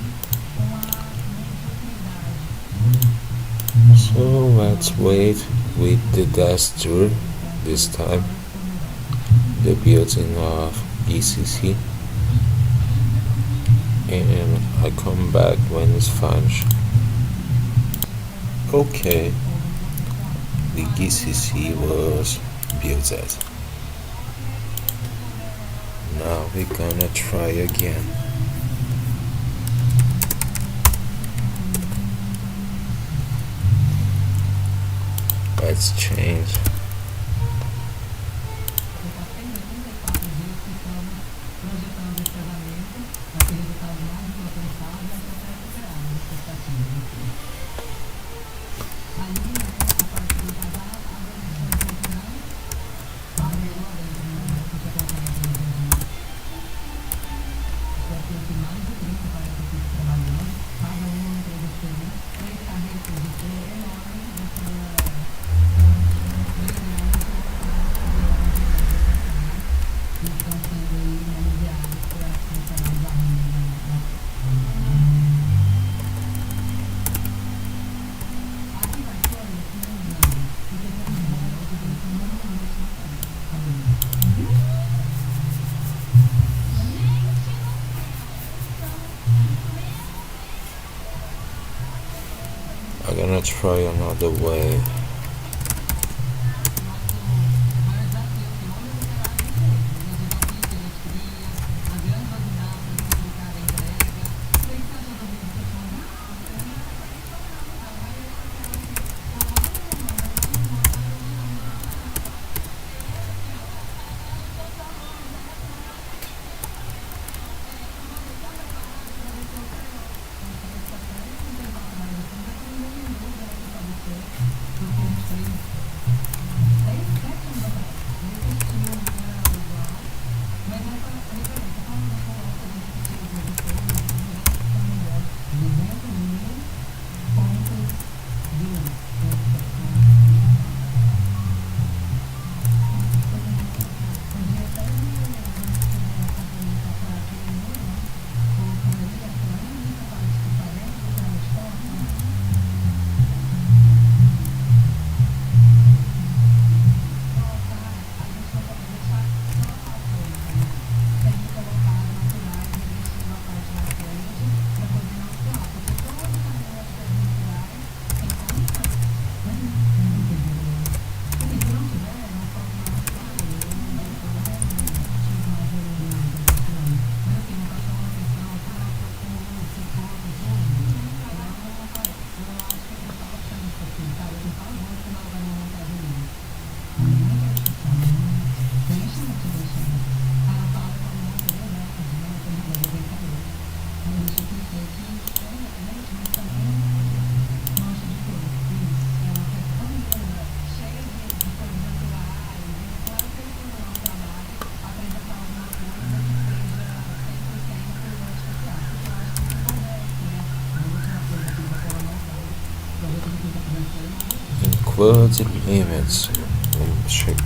so let's wait with the duster this time, the building of ECC, and I come back when it's finished. Okay, the GCC was built. Now we're gonna try again. Let's change. I'm gonna try another way. include limits. Let me check.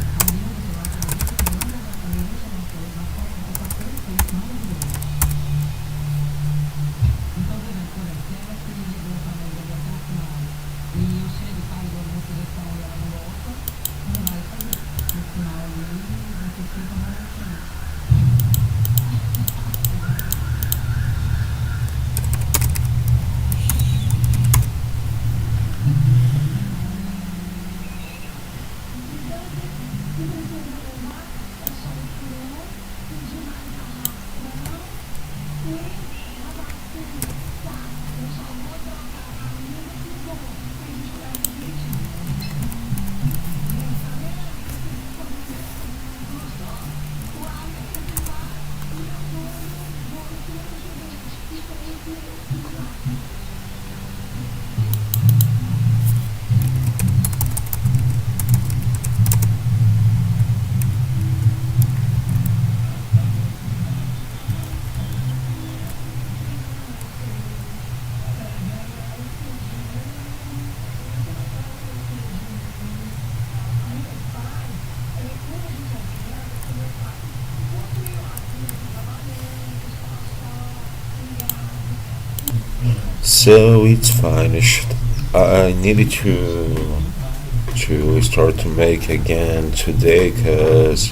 So it's finished. I needed to start to make again today because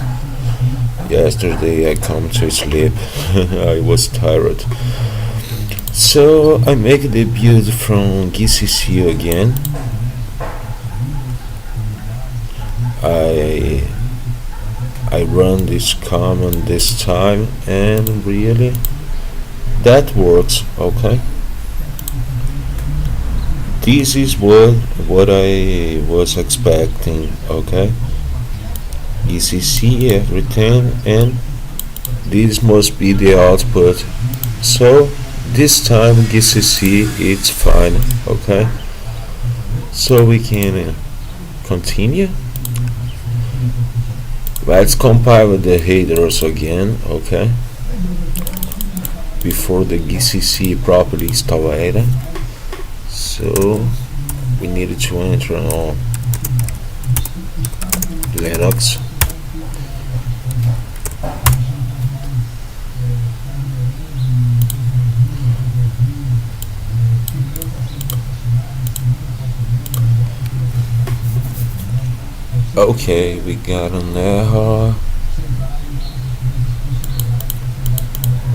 yesterday I come to sleep. I was tired. So I make the build from GCC again. I run this command this time and really that works. Okay. This is what I was expecting. Okay. ECC everything, and this must be the output. So this time GCC it's fine. Okay. So we can continue. Let's compile the headers again. Okay. Before the GCC properly installed. So we needed to enter on Linux. Okay, we got an error.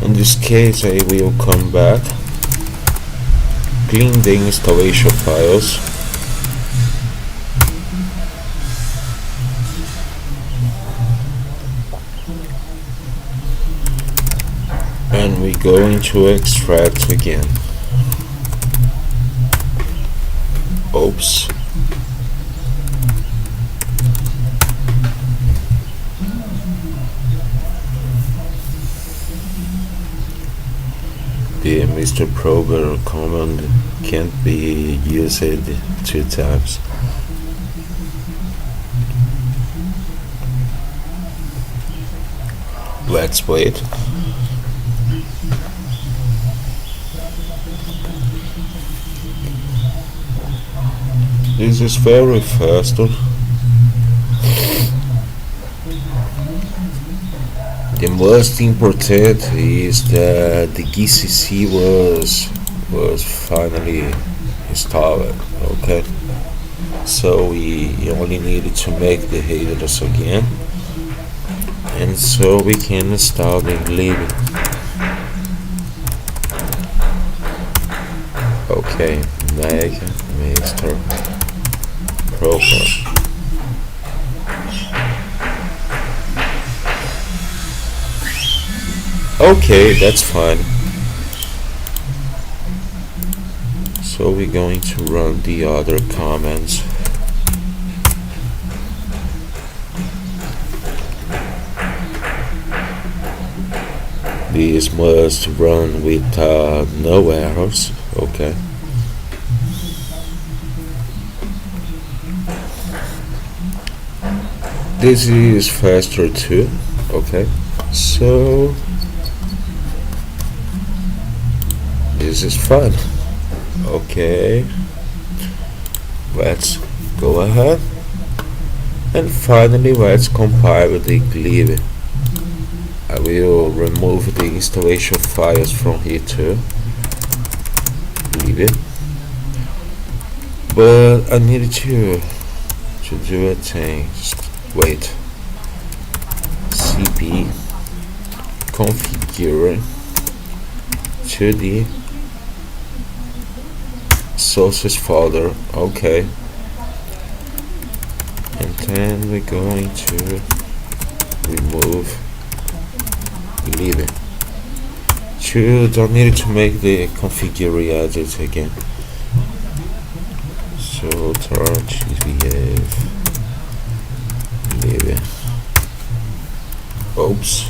In this case, I will come back, clean the installation files, and we go into extract again. Oops. The Mr. Prober command can't be used 2 times. Let's wait. This is very faster. The most important is that the GCC was finally installed. Okay, so we only needed to make the headers again, and so we can install the lib. Okay, make Mr. Proper. Okay, that's fine. So we're going to run the other commands. This must run with no errors. Okay. This is faster too. Okay. So this is fun. Okay. Let's go ahead. And finally, let's compile the glib. I will remove the installation files from here too. Glib. But I need to do a thing. Just wait. cp configure to the sources folder. Okay. And then we're going to remove glib. Don't need to make the configure edit again. So torch glib. Oops.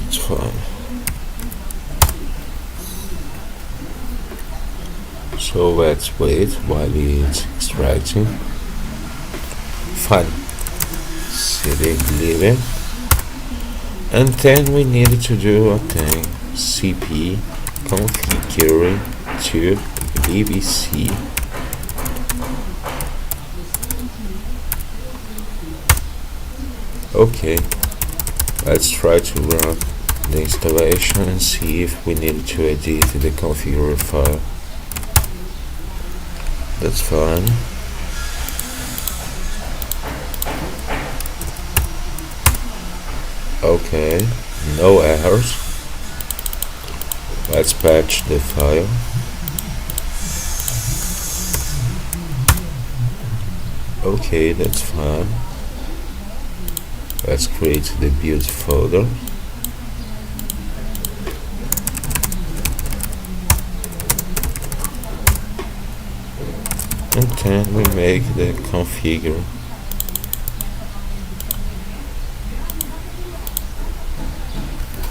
It's fine. So let's wait while it's extracting. Fine. Cd glib. And then we need to do a thing. cp configure to glibc. Okay, let's try to run the installation and see if we need to edit the configure file. That's fine. Okay, no errors. Let's patch the file. Okay, that's fine. Let's create the build folder. And then we make the configure.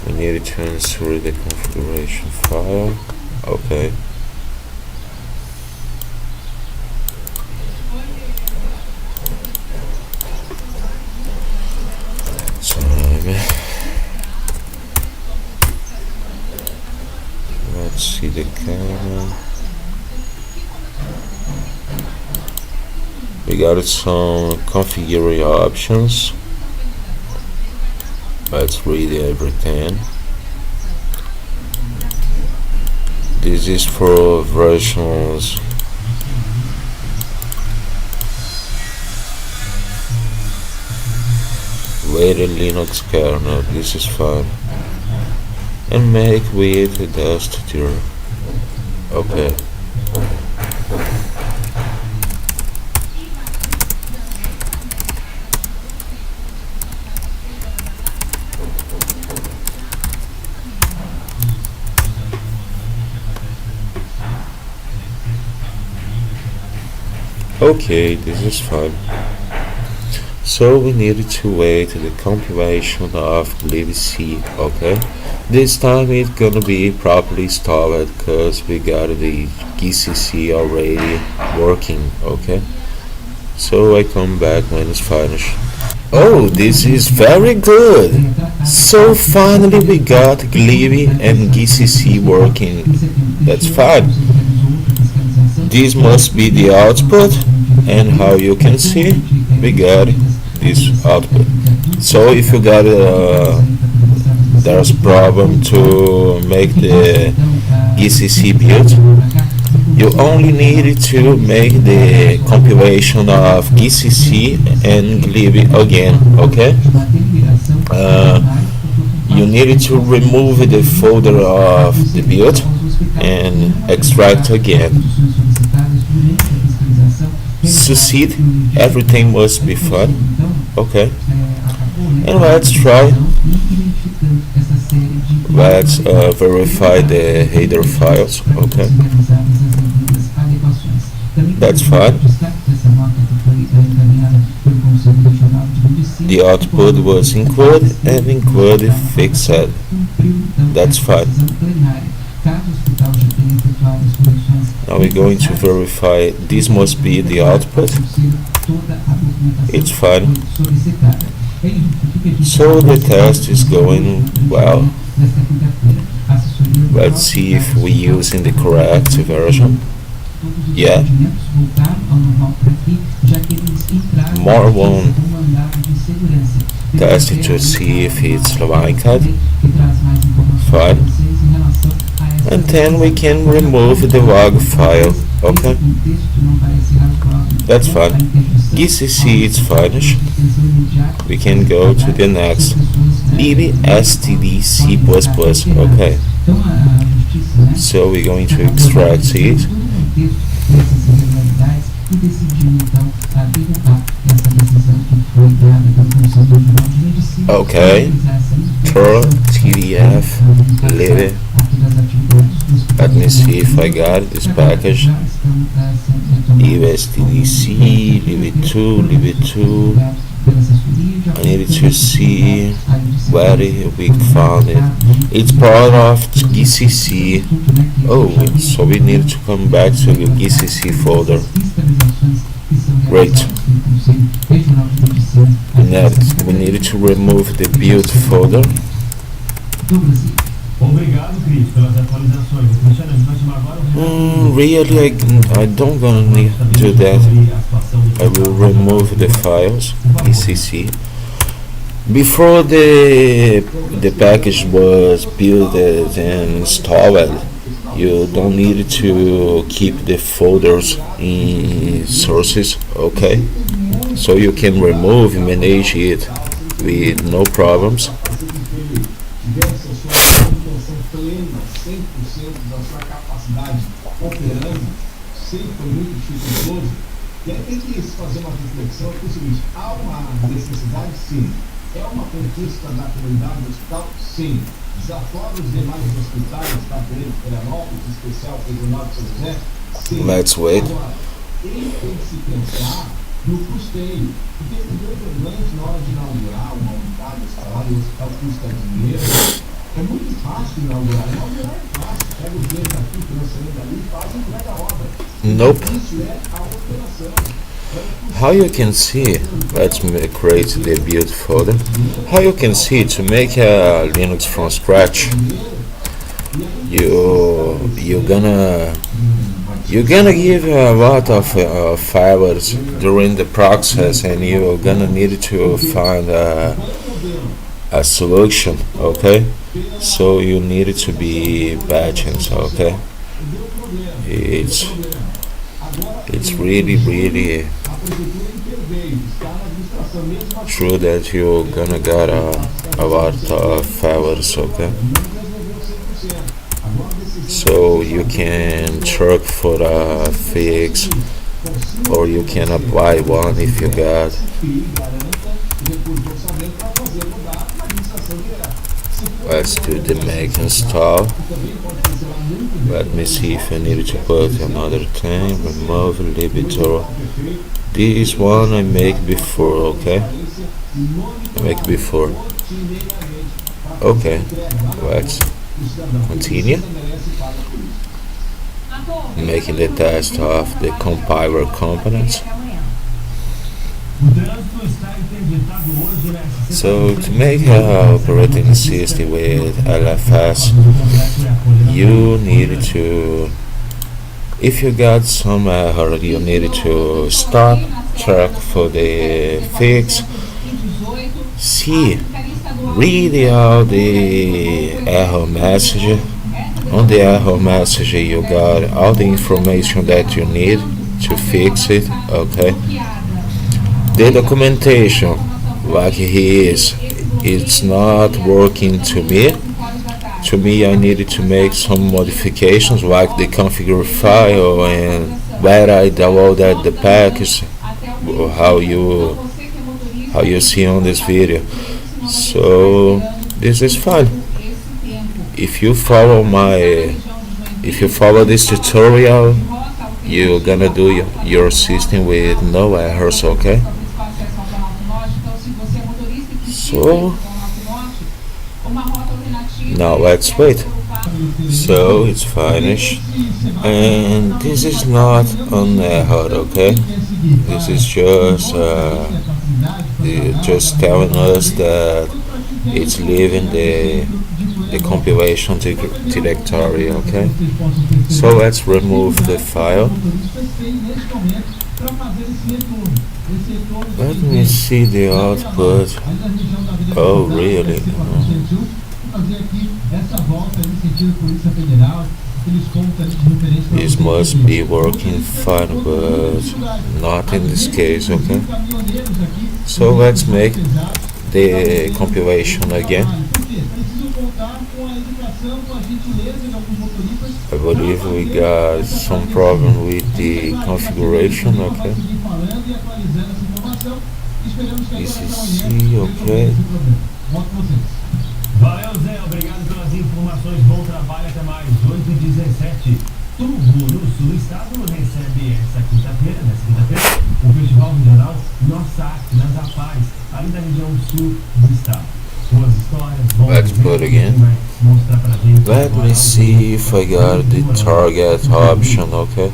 We need to insert the configuration file. Okay. Let's see the camera. We got some configure options. Let's read everything. This is for versions rated Linux kernel. This is fine. And make with a duster. Okay. Okay, this is fine. So we needed to wait the compilation of glibc. Okay, this time it's gonna be properly installed because we got the GCC already working. Okay, so I come back when it's finished. Oh, this is very good. So finally we got glib and GCC working. That's fine. This must be the output, and how you can see, we got this output. So if you got there's problem to make the GCC build, you only need to make the compilation of GCC and glib again. Okay, you need to remove the folder of the build and extract again. Succeed, everything must be fine. Okay, and let's try. Let's verify the header files. Okay, that's fine. The output was included and included fixed. That's fine. Now we're going to verify this must be the output. It's fine. So the test is going well. Let's see if we're using the correct version. Yeah, more one test to see if it's like it. Fine. And then we can remove the log file. Okay, that's fine. GCC is finished. We can go to the next. lib std++. Okay, so we're going to extract it. Okay, throw tdf lib. Let me see if I got this package. libstdc lib2. I needed to see where we found it. It's part of GCC. Oh, so we need to come back to the GCC folder. Great. Next, we need to remove the build folder. Really, I don't gonna need to do that. I will remove the files, ECC. Before the package was built and installed, you don't need to keep the folders in sources, okay? So you can remove and manage it with no problems. E aí tem que fazer uma reflexão, que é o seguinte, há uma necessidade, sim. É uma conquista da comunidade do hospital, sim. Desafora os demais hospitais, está vendo, Florianópolis, especial, regional de São José, sim. Let's wait. Agora, ele tem que se pensar no custeio. Porque independentemente na hora de inaugurar uma unidade hospitalar, o hospital custa dinheiro. É muito fácil inaugurar. Inaugurar é fácil. Pega o dinheiro daqui, financiamento ali, faz e entrega a obra. Nope. Isso é a operação. How you can see, let's create the build folder. How you can see, to make a Linux from scratch, you're gonna give a lot of files during the process, and you're gonna need to find a solution. Okay, so you need to be patient. Okay, it's really true that you're gonna get a lot of files. Okay, so you can check for a fix, or you can apply one if you got. Let's do the make install. Let me see if I need to put another thing. Remove libitor. This one I make before, okay? I make before. Okay, let's continue. Making the test of the compiler components. So to make an operating system with LFS, you need to, if you got some error, you need to stop, check for the fix, see, read out the error message. On the error message you got all the information that you need to fix it, okay? The documentation, like it's not working to me. To me, I needed to make some modifications, like the configure file and where I downloaded the package, how you see on this video. So this is fine. If you follow this tutorial, you're gonna do your system with no errors, okay? So now let's wait. So it's finished, and this is not an error, okay? This is just telling us that it's leaving the compilation directory. Okay, so let's remove the file. Let me see the output. Oh, really? This must be working fine, but not in this case. Okay, so let's make the compilation again. I believe we got some problem with the configuration. Okay, ECC. Okay. Valeu, Zé. Obrigado pelas informações. Bom trabalho. Até mais. 8h17. Turvo no Sul. O estado recebe nessa quinta-feira, o Festival Regional Nossa Arte nas Apaz, ali da região sul do estado. Suas histórias, Let's put again. mostrar pra gente. Let me see if I got the target option. Okay.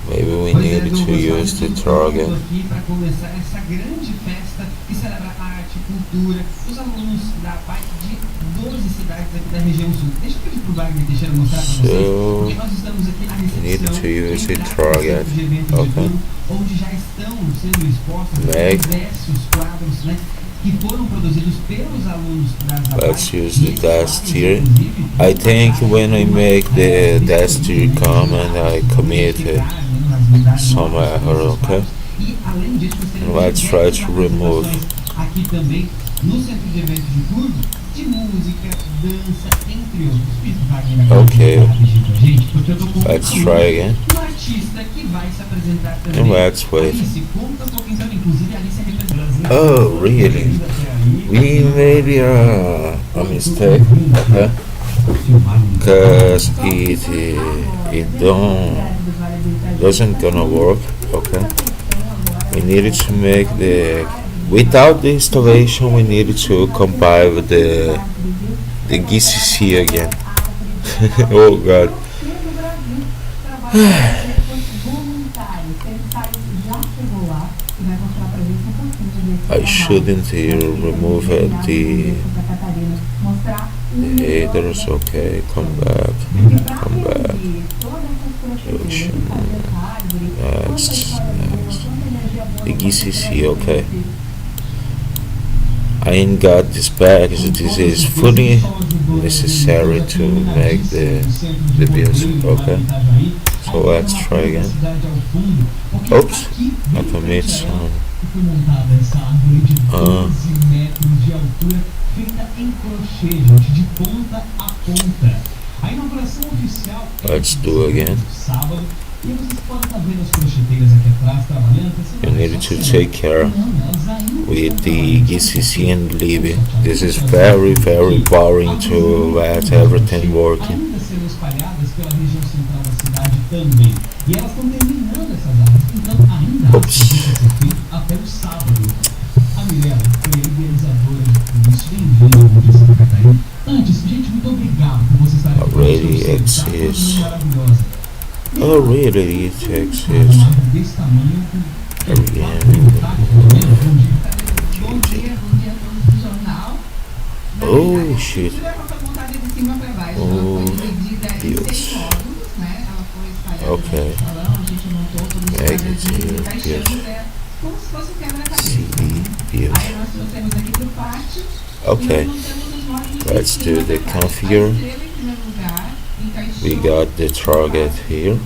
Maybe we need to use the target. Aqui para começar essa grande festa que celebra arte, cultura, os alunos da parte de 12 cidades aqui da região sul. Deixa eu pedir pro Wagner deixar eu mostrar para vocês, porque nós estamos aqui na recepção de eventos okay. Onde já estão sendo expostos diversos quadros, né, que foram produzidos pelos alunos das Let's use the dash here. I think when I make the dash here command, I committed some error. Okay. Let's try to remove. Aqui também no centro de eventos de Turvo, de música, dança, entre outros. Okay. Let's try again. Um artista que vai se apresentar também. And let's wait. Alice, conta um pouquinho então, inclusive a Alice representa. Oh, really? We made a mistake. Okay. Because it doesn't gonna work. Okay. We needed to make without the installation. We needed to compile the GCC again. Oh God. I shouldn't remove the headers. Okay, come back. Next. The GCC. Okay. I ain't got this package. This is fully necessary to make the build. Okay. So let's try again. Oops, I commit some. Let's do again. You need to take care with the GCC and Libby. This is very boring to let everything working. Oops. Already exists. Oh, really? It exists. Again. Oh, shit. Oh, Deus. Okay. Make it here. CD build. Okay. Let's do the configure. We got the target here.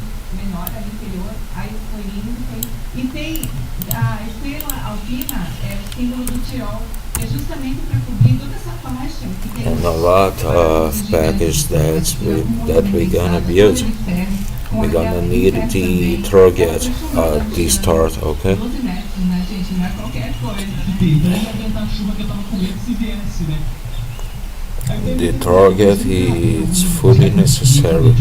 And a lot of packages that we're gonna build. We're gonna need the target at the start, okay? The target is fully necessary.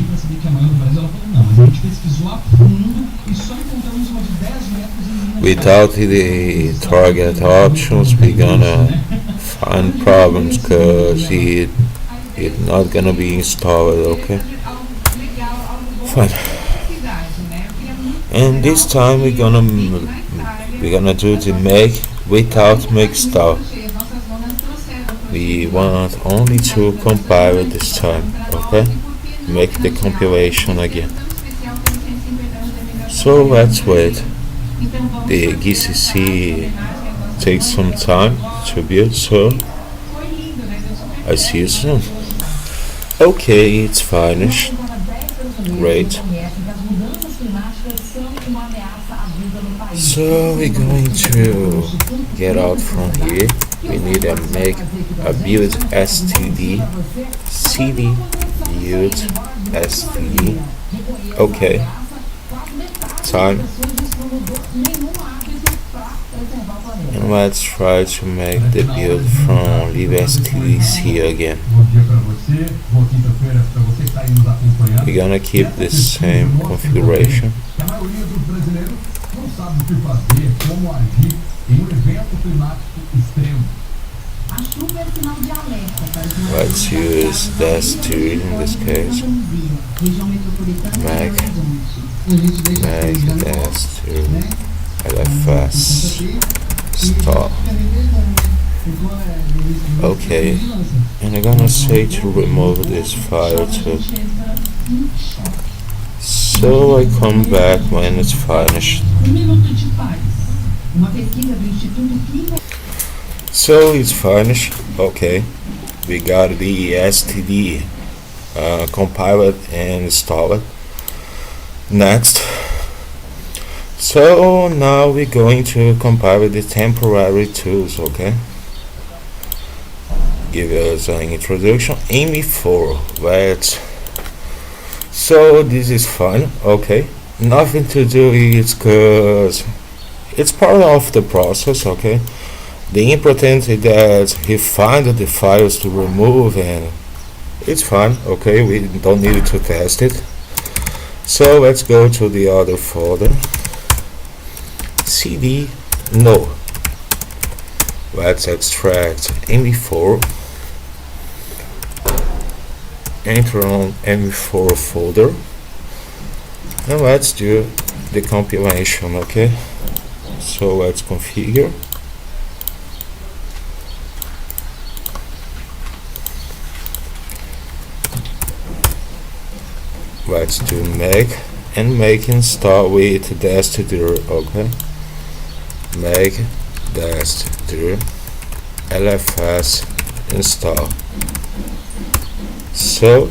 Without the target options, we're gonna find problems because it's not gonna be installed, okay? Fine. And this time we're gonna do the make without make style. we want only to compile it this time, okay? Make the compilation again. So let's wait. The GCC takes some time to build, so I see you soon. Okay, it's finished. Great. So we're going to get out from here. We need to make a build std cd build std. Okay, time, and let's try to make the build from libstdc again. We're gonna keep the same configuration. Let's use -2 in this case. Make -2 LFS stop. Okay, and I'm gonna say to remove this file too. So I come back when it's finished. So it's finished. Okay, we got the std compiled and installed. Next. So now we're going to compile the temporary tools, okay? Give us an introduction. ME4, right? So this is fun, okay? Nothing to do is because it's part of the process, okay? The important is that he find the files to remove, and it's fine, okay? We don't need to test it. So let's go to the other folder. cd no. Let's extract ME4. Enter on ME4 folder, and let's do the compilation, okay? So let's configure. Let's do make, and make install with -dir, okay? Make -dir LFS install. So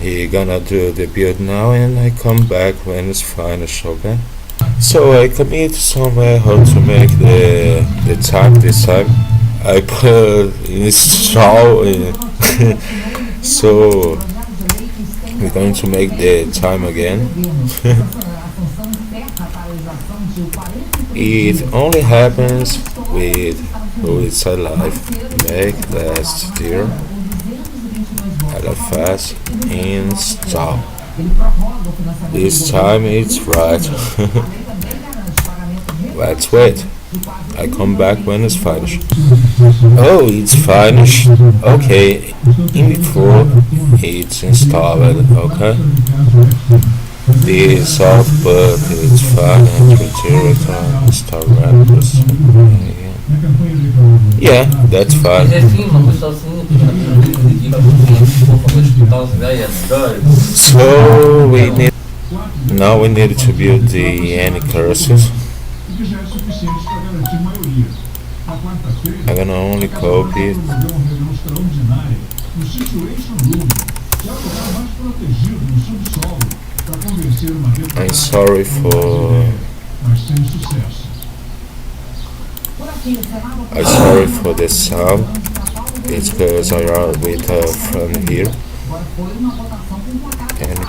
you're gonna do the build now, and I come back when it's finished, okay? So I commit somewhere how to make the time this time. I put install in so we're going to make the time again. It only happens with who is alive. Make -dir LFS install. This time it's right. Let's wait. I come back when it's finished. Oh, it's finished. Okay, ME4 it's installed, okay? This output is fine and return start records. Yeah, that's fine. So we need to build the any curses. I'm gonna only copy it. I'm sorry for the sound. It's because I are with a friend here. And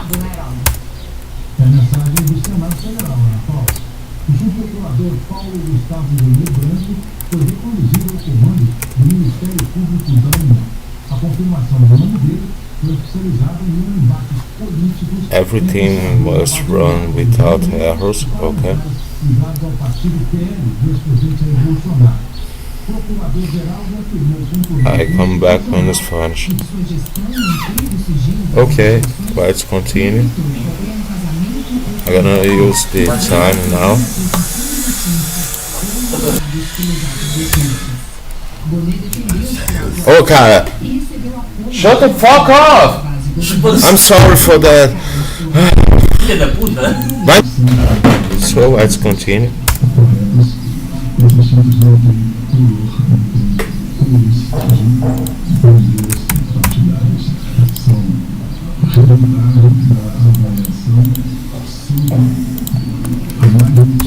O subprocurador Paulo Gustavo Branco foi reconduzido ao comando do Ministério Público da União. A confirmação do nome dele foi oficializada em embates políticos. Everything must run without errors, okay? Ligados ao partido PL do ex-presidente Jair Bolsonaro. Procurador-geral afirmou compromisso. I come back when it's finished. Okay, let's continue. I'm gonna use the time now. Bonet defendeu-se Ô, cara, e recebeu apoio shut the fuck off! básico. I'm sorry for that. Filha da puta. Right? So let's continue. Esses tipos não têm color, bandeiras partidárias. São resultados da avaliação sobre a mais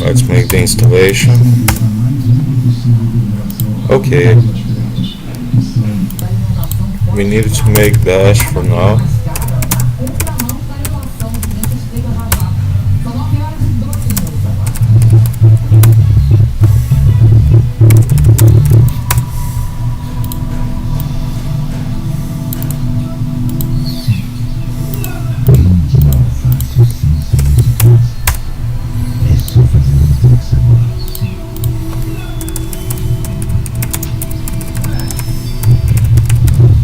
Let's make the installation. a mais ampla possível com relação Okay. aos aspectos que são We need to make bash for now.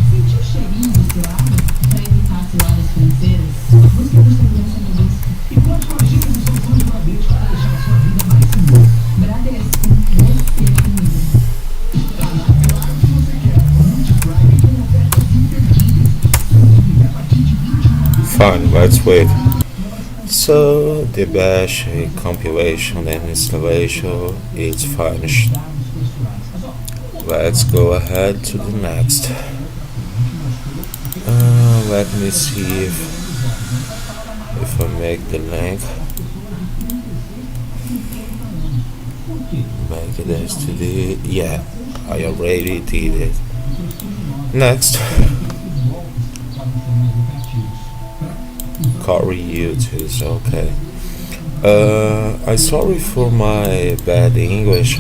Sentiu o cheirinho do seu lado? Para evitar ciladas financeiras, busque por segurança modesta. E quais são as dicas e soluções verdadeiras para deixar a sua vida mais segura? Bradesco, você comigo. Claro que você quer. Multiprime com ofertas imperdíveis. E a partir de 29 Fine, let's wait. So the bash compilation and installation is finished. Let's go ahead to the next. Let me see if I make the link. Make it STD. Yeah, I already did it. Next. Curry Uses, okay. I'm sorry for my bad English.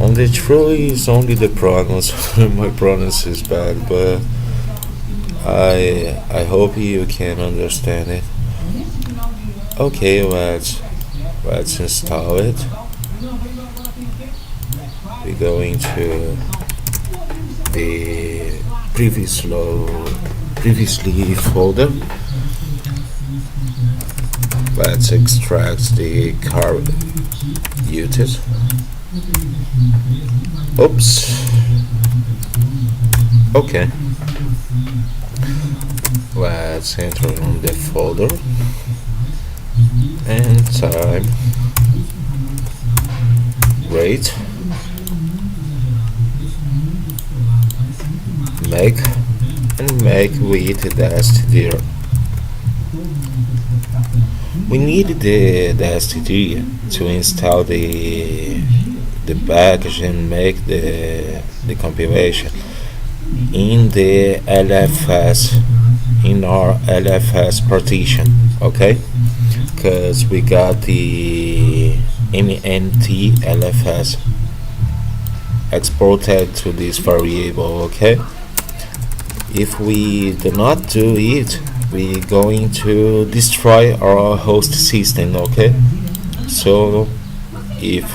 On the truth is only the pronounce. My pronounce is bad, but I hope you can understand it. Okay, let's install it. We're going to the previously folder. Let's extract the car util. Oops. Okay. Let's enter on the folder and time. Great. Make with the std. We need the std to install the package and make the compilation in the LFS, in our LFS partition, okay? Because we got the MNT LFS exported to this variable, okay? If we do not do it, we're going to destroy our host system, okay? So if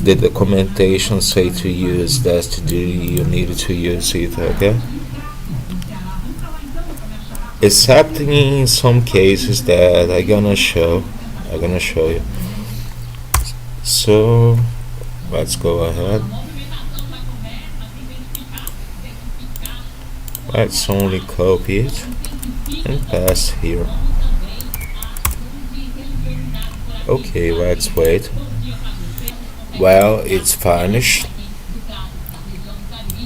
the documentation say to use std, you need to use it, okay? Except in some cases that I'm gonna show you. So let's go ahead. Let's only copy it and paste here. Okay, let's wait. Well, it's finished.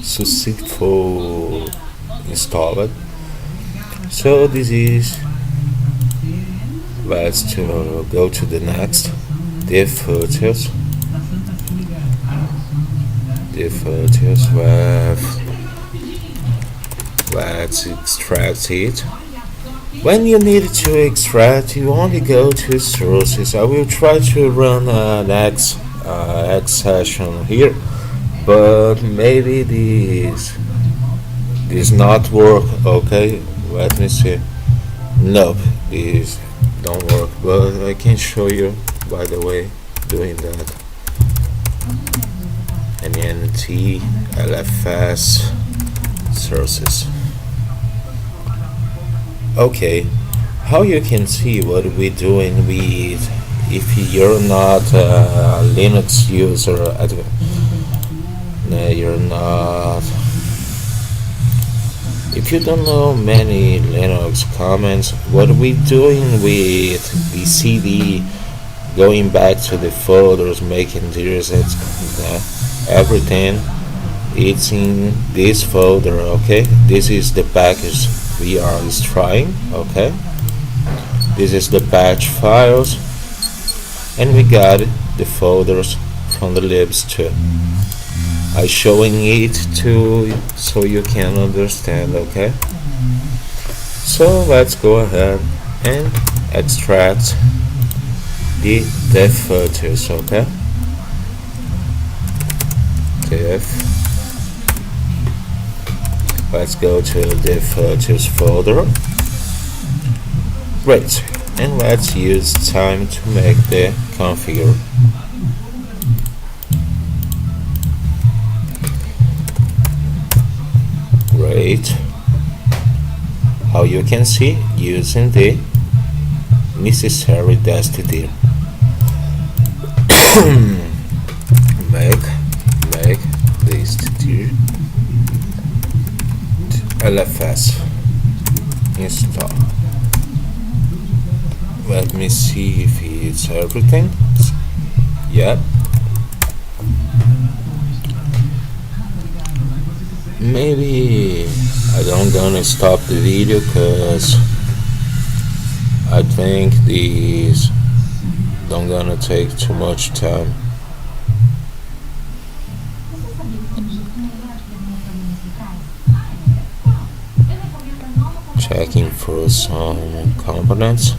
Successful installed. So this is. Let's go to the next. The photos. Let's extract it. When you need to extract, you only go to sources. I will try to run an X session here, but maybe this not work. Okay, let me see. Nope, this don't work, but I can show you by the way doing that. NNT LFS sources. Okay, how you can see what we're doing with if you're not a Linux user, you're not. If you don't know many Linux commands, what we doing with the CD, going back to the folders, making this, everything, it's in this folder. Okay, this is the package we are trying. Okay, this is the batch files, and we got the folders from the libs too. I showing it to so you can understand. Okay, so let's go ahead and extract the diff filters. Okay, diff. Let's go to the filters folder. Great, and let's use time to make the configure. Great. How you can see, using the necessary std. make this std LFS install. Let me see if it's everything. Yep. Maybe I don't gonna stop the video because I think these don't gonna take too much time. Checking for some components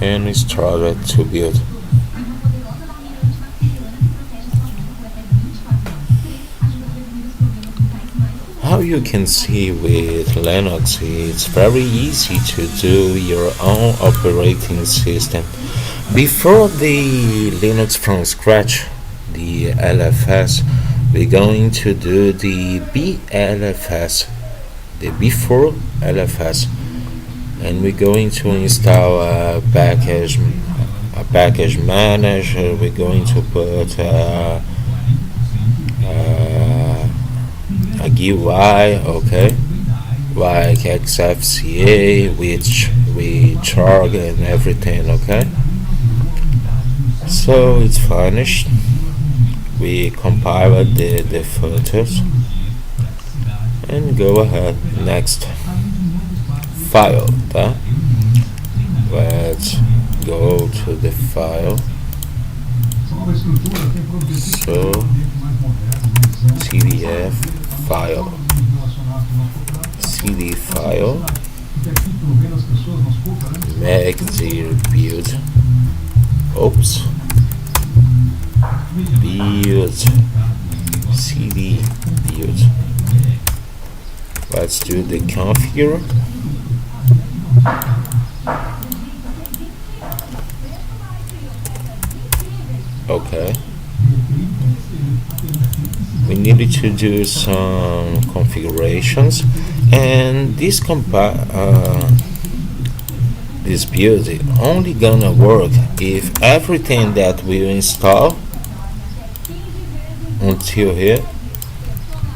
and started to build. How you can see with Linux, it's very easy to do your own operating system. Before the Linux from scratch, the LFS, we're going to do the BLFS, the before LFS, and we're going to install a package manager. We're going to put a GUI, okay, like XFCE, which we chart and everything. Okay, so it's finished. We compiled the filters and go ahead. Next file. Let's go to the file. So CDF file, CD file, make the build. Oops. Build CD build. Let's do the configure. Okay. We needed to do some configurations, and this this build is only gonna work if everything that we install until here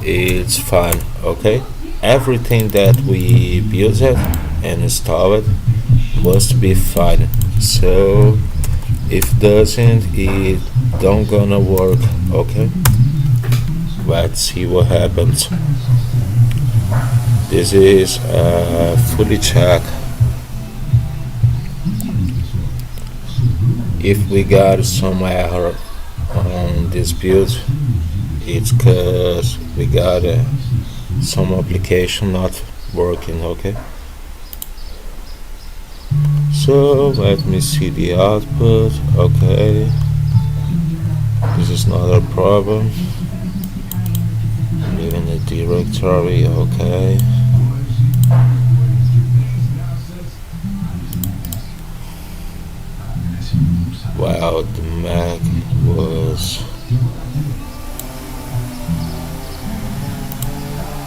it's fine. Okay, everything that we build it and install it must be fine. So if doesn't, it don't gonna work. Okay, let's see what happens. This is fully check. If we got some error on this build, it's cause we got some application not working. Okay, so let me see the output. Okay, this is not a problem. Leaving the directory. Okay, wow, the Mac was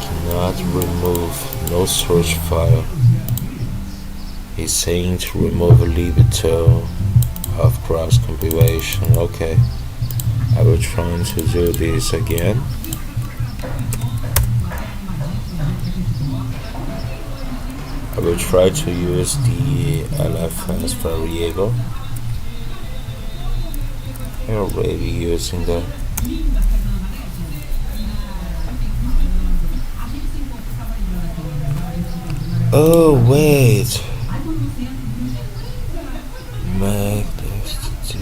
cannot remove, no source file. He's saying to remove a libito of cross compilation. Okay, I will try to do this again. I will try to use the LFS variable. I'm already using that. Oh wait, make this to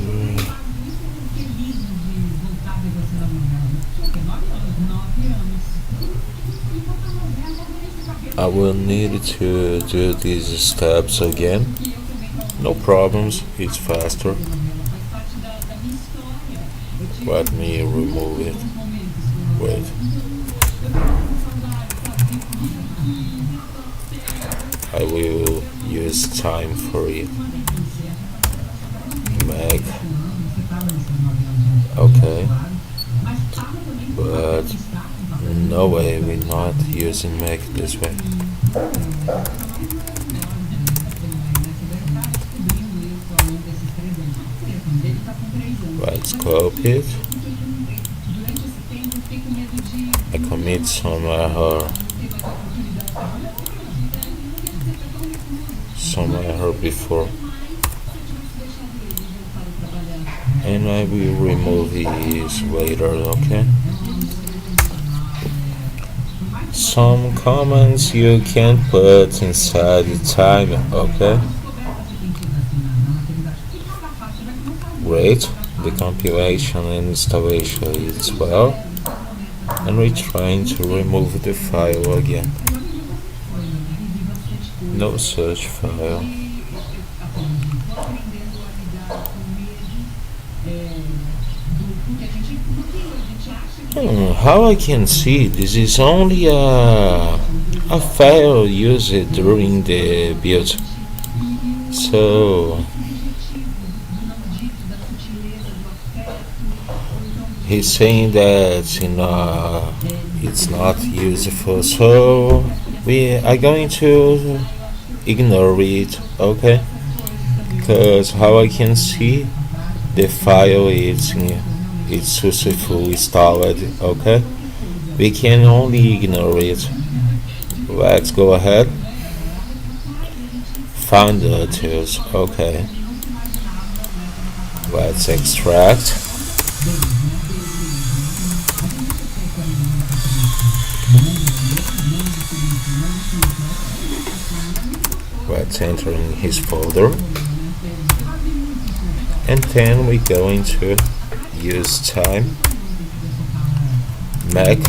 I will need to do these steps again. No problems, it's faster. Let me remove it. Wait. I will use time for it. Make. Okay. But no way, we're not using make this way. Let's copy it. I commit some error before, and I will remove these later. Okay. Some comments you can put inside the time. Okay. Great. The compilation and installation is well, and we're trying to remove the file again. No such file. How I can see this is only a file used during the build. So he's saying that it's not useful, so we are going to ignore it, okay? Because how I can see the file is it's successfully installed, okay? We can only ignore it. Let's go ahead. Find the tools, okay? Let's extract. Let's enter in his folder, and then we're going to use time make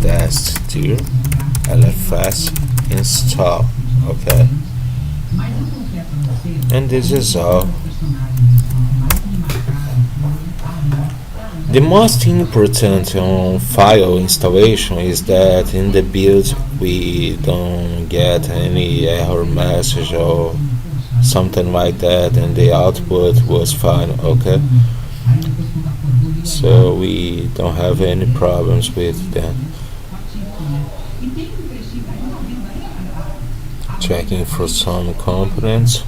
dash to LFS install, okay, and this is all. The most important on file installation is that in the build we don't get any error message or something like that, and the output was fine, okay? So we don't have any problems with that. Checking for some components.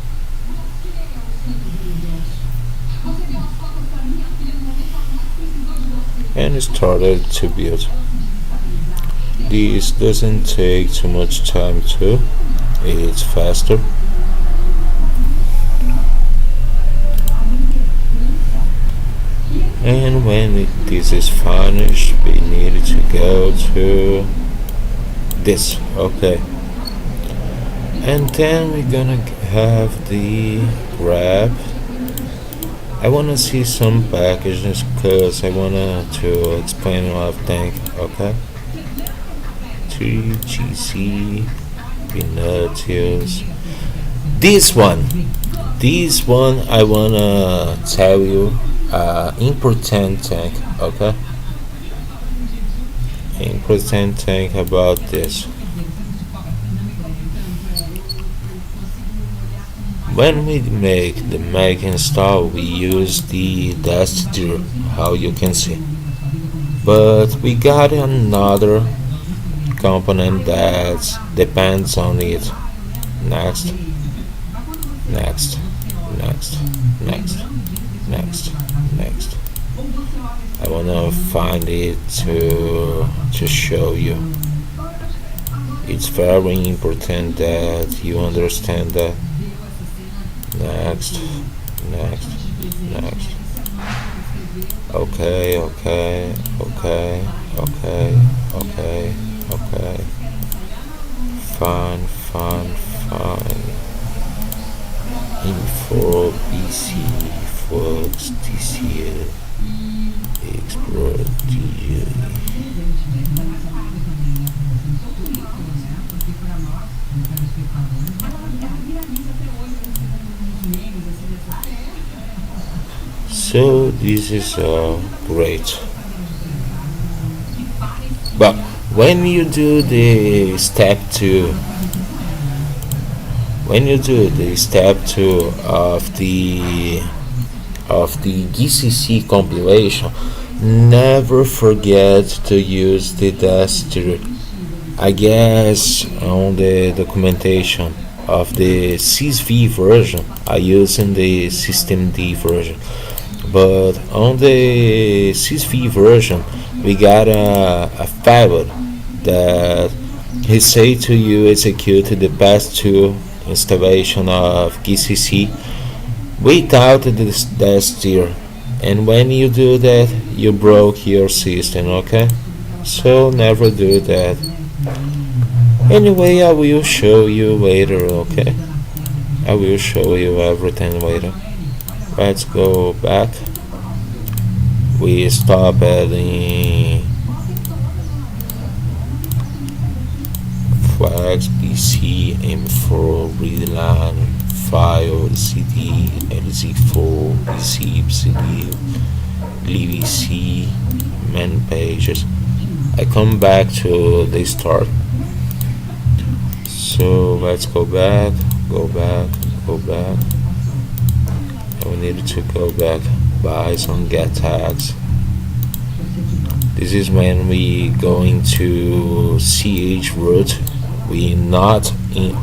And it started to build. This doesn't take too much time too, it's faster. And when this is finished, we need to go to this, okay. And then we're gonna have the grab. I wanna see some packages because I wanna to explain what I think, okay? GC Vinoti. This one I wanna tell you important thing, okay? Important thing about this. When we make the make install, we use the dash 0, how you can see. But we got another component that depends on it. next, next, next, next, next, next. I wanna find it to show you. It's very important that you understand that. Next, next, next. Okay, okay, okay, okay, okay, okay. Fine, fine, fine. Info, BC, Fox, TCL, Explorer, DJ. So this is great. But when you do the step 2, of the GCC compilation, never forget to use the tester. I guess on the documentation of the CSV version, I using the system D version, but on the CSV version, we got a file that he say to you execute the past 2 installation of GCC without this tester, and when you do that, you broke your system. Okay, so never do that. Anyway, I will show you later. Okay, I will show you everything later. Let's go back. We stop adding flags, PC, M4, read line, file, CD, LZ4, zip, CD, LVC, man pages. I come back to the start. So let's go back, go back, go back. And we need to go back by some get tags. This is when we going to CH root. We not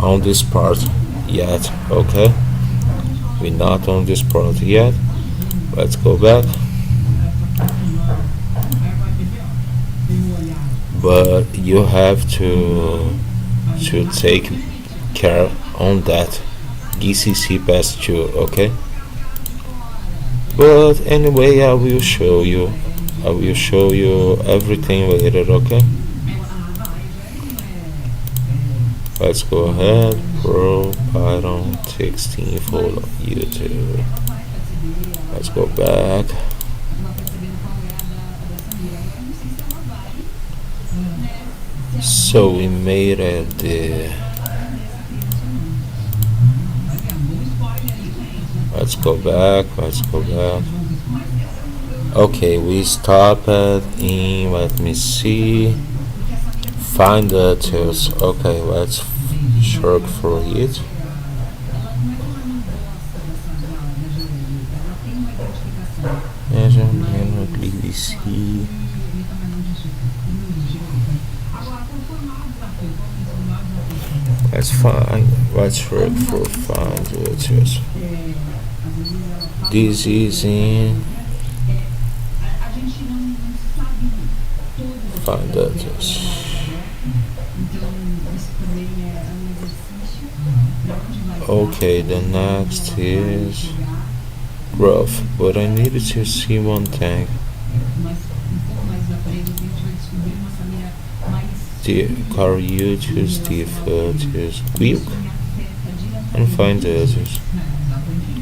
on this part yet. Okay, we not on this part yet. Let's go back. But you have to take care on that GCC pass 2. Okay, but anyway, I will show you everything later. Okay, let's go ahead. Pro Python 16 for YouTube. Let's go back. So we made the. Let's go back. Okay, we stopped in. Let me see. Find the tools. Okay, let's search for it. BBC. Let's find. Let's search for find the tools. This is in. Find the tools. Okay, the next is growth, but I needed to see one thing. The car you choose default choose quick and find the others.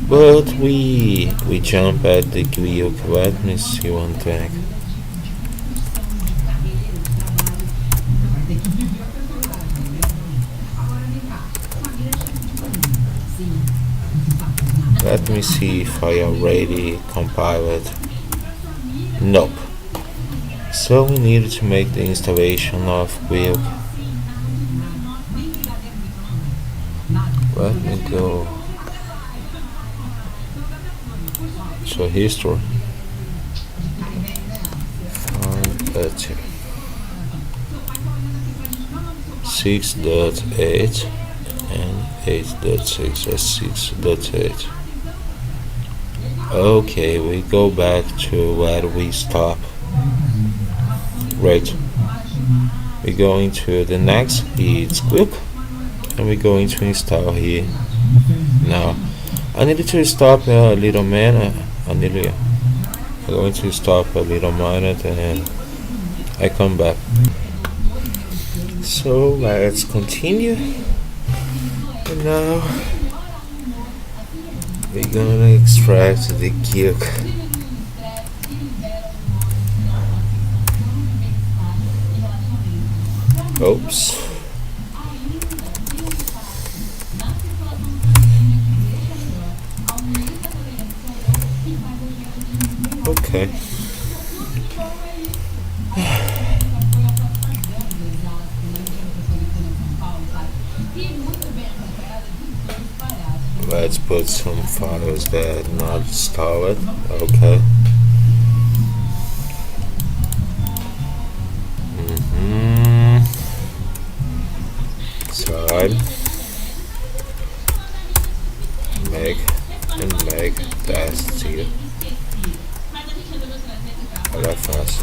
But we jump at the quick. Let me see one thing. Let me see if I already compiled. Nope. So we need to make the installation of Quick. Let me go to history. Find 6.8 and 8.6 as 6.8. Okay, we go back to where we stop. Right. We're going to the next, it's quick, and we're going to install here. Now, I need to stop a little minute. I'm going to stop a little minute and I come back. So let's continue. And now we're gonna extract the cube. Oops. Okay. Let's put some files that are not installed. Okay. Side. Make test here. Reference.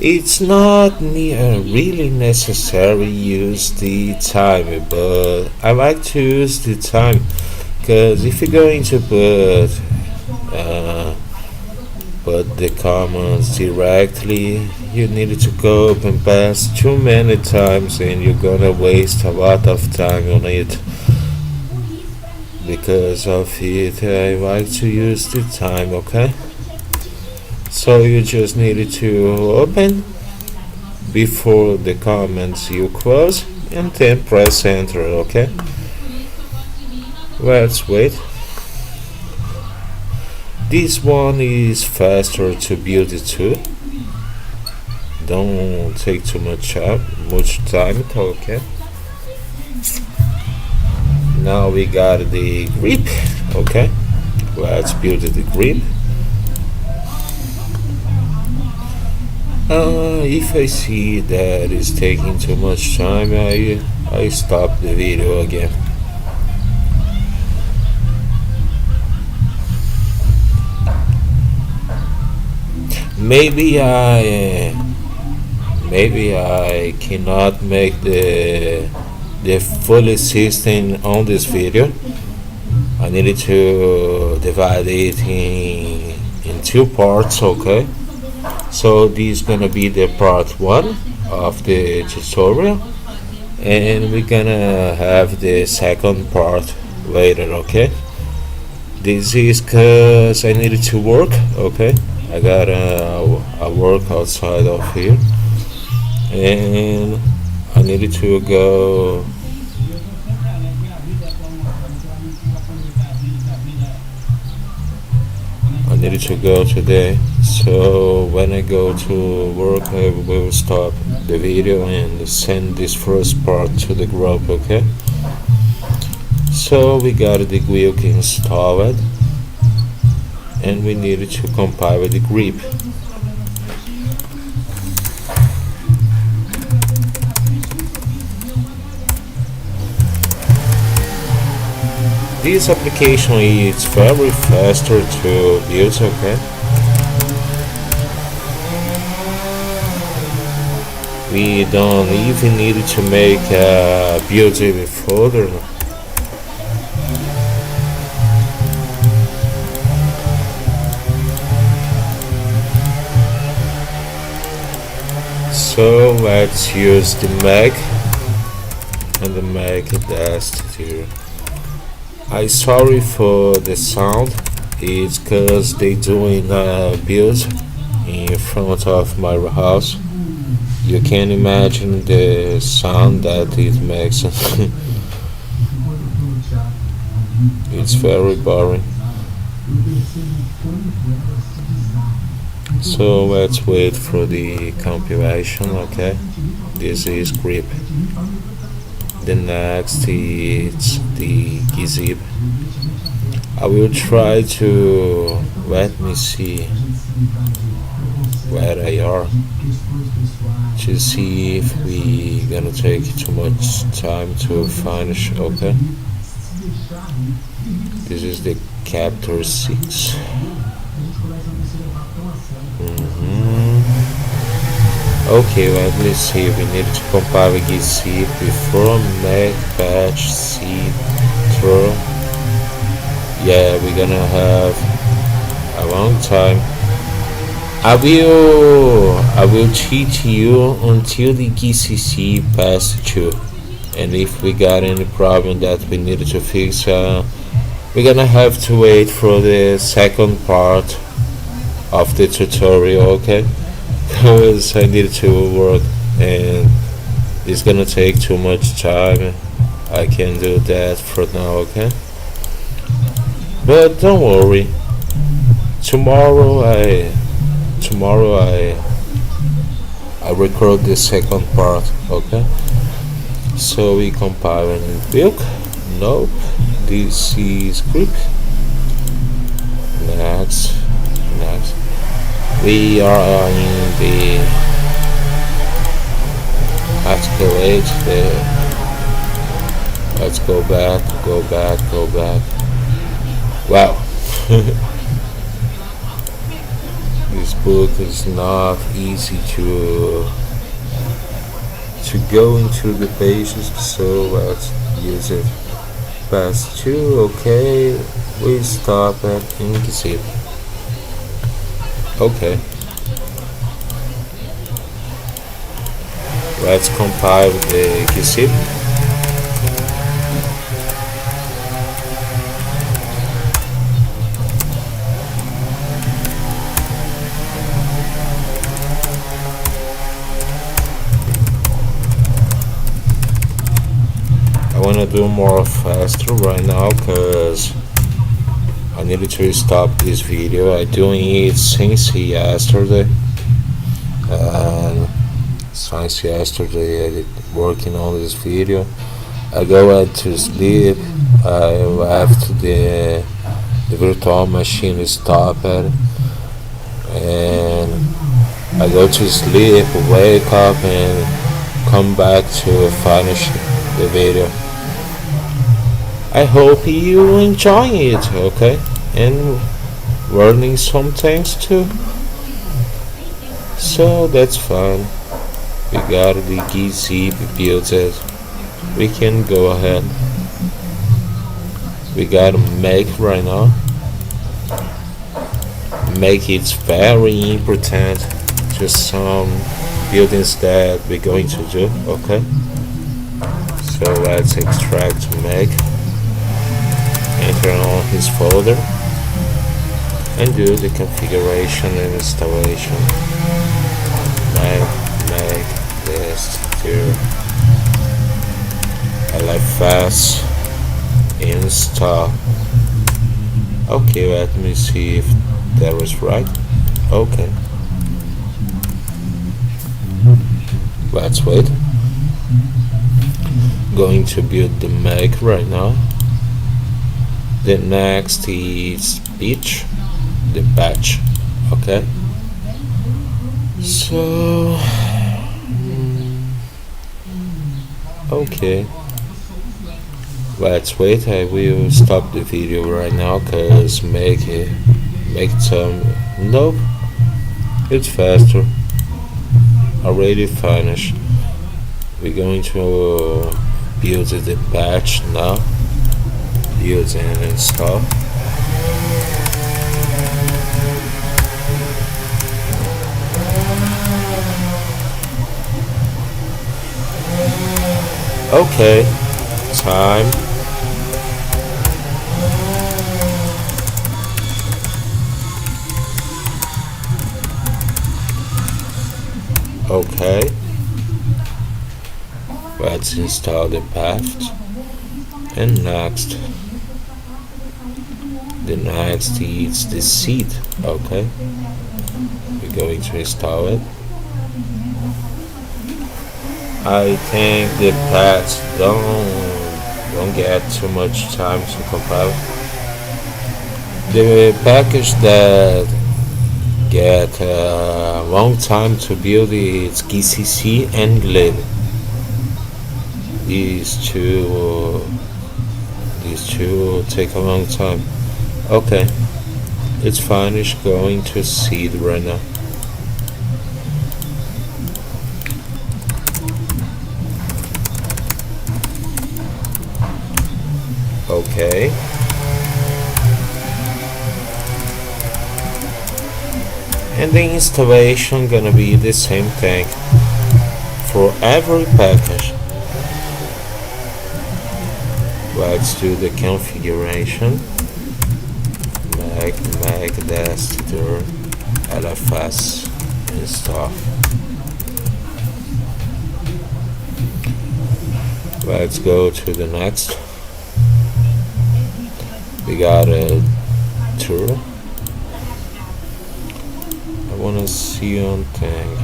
It's not really necessary use the time, but I like to use the time because if you're going to put the commands directly, you need to go up and pass too many times and you're gonna waste a lot of time on it. Because of it, I like to use the time, okay? So you just need to open before the comments you close and then press enter, okay? Let's wait. This one is faster to build it too. Don't take too much time, okay? Now we got the grip, okay? Let's build the grip. If I see that it's taking too much time, I stop the video again. Maybe I cannot make the full system on this video. I needed to divide it in two parts, okay? So this is gonna be the part 1 of the tutorial and we're gonna have the second part later, okay? This is cause I needed to work, okay? I got a work outside of here and I needed to go today, so when I go to work I will stop the video and send this first part to the group, okay? So we got the wheel installed and we needed to compile the grip. This application is very faster to build, okay? We don't even need to make a build folder. So let's use the Mac and the Mac desk here. I'm sorry for the sound, it's cause they doing a build in front of my house. You can imagine the sound that it makes. It's very boring. So let's wait for the compilation, okay? This is grip. The next is the zip. I will try to let me see where I are. to see if we gonna take too much time to finish. Okay, this is the chapter 6. Okay, let me see. We need to compile git zip before make batch seed through. Yeah, we're gonna have a long time. I will teach you until the GCC pass 2, and if we got any problem that we need to fix, we're gonna have to wait for the second part of the tutorial. Okay, because I need to work and it's gonna take too much time. I can do that for now. Okay, but don't worry. Tomorrow I record the second part. Okay, so we compile and build. Nope, this is script. Next. We are in the article 8. Let's go back. Wow. This book is not easy to go into the pages, so let's use it. Pass 2. Okay, we stop at zip. Okay, let's compile the zip. I wanna do more faster right now because I needed to stop this video. I doing it since yesterday, and since yesterday I did working on this video. I go out to sleep. I left the virtual machine stopped, and I go to sleep, wake up, and come back to finish the video. I hope you enjoy it, okay? And learning some things too. So that's fun. We got the gzip built it. We can go ahead. We gotta make right now. Make it very important to some buildings that we're going to do, okay? So let's extract make. Enter on his folder and do the configuration and installation. Make this to LFS install. Okay, let me see if that was right. Okay, let's wait. Going to build the make right now. The next is the batch. Okay, so okay, let's wait. I will stop the video right now because make some. Nope, it's faster. Already finished. We're going to build the batch now. Build and install. Okay, time. Okay, let's install the path. And next, the next is the seed. Okay, we're going to install it. I think the paths don't get too much time to compile. The package that get a long time to build its GCC and lib. These two take a long time. Okay, it's fine. It's going to seed right now. Okay. And the installation gonna be the same thing for every package. Let's do the configuration. Make desktop LFS install. Let's go to the next. We got a tour. I wanna see on thing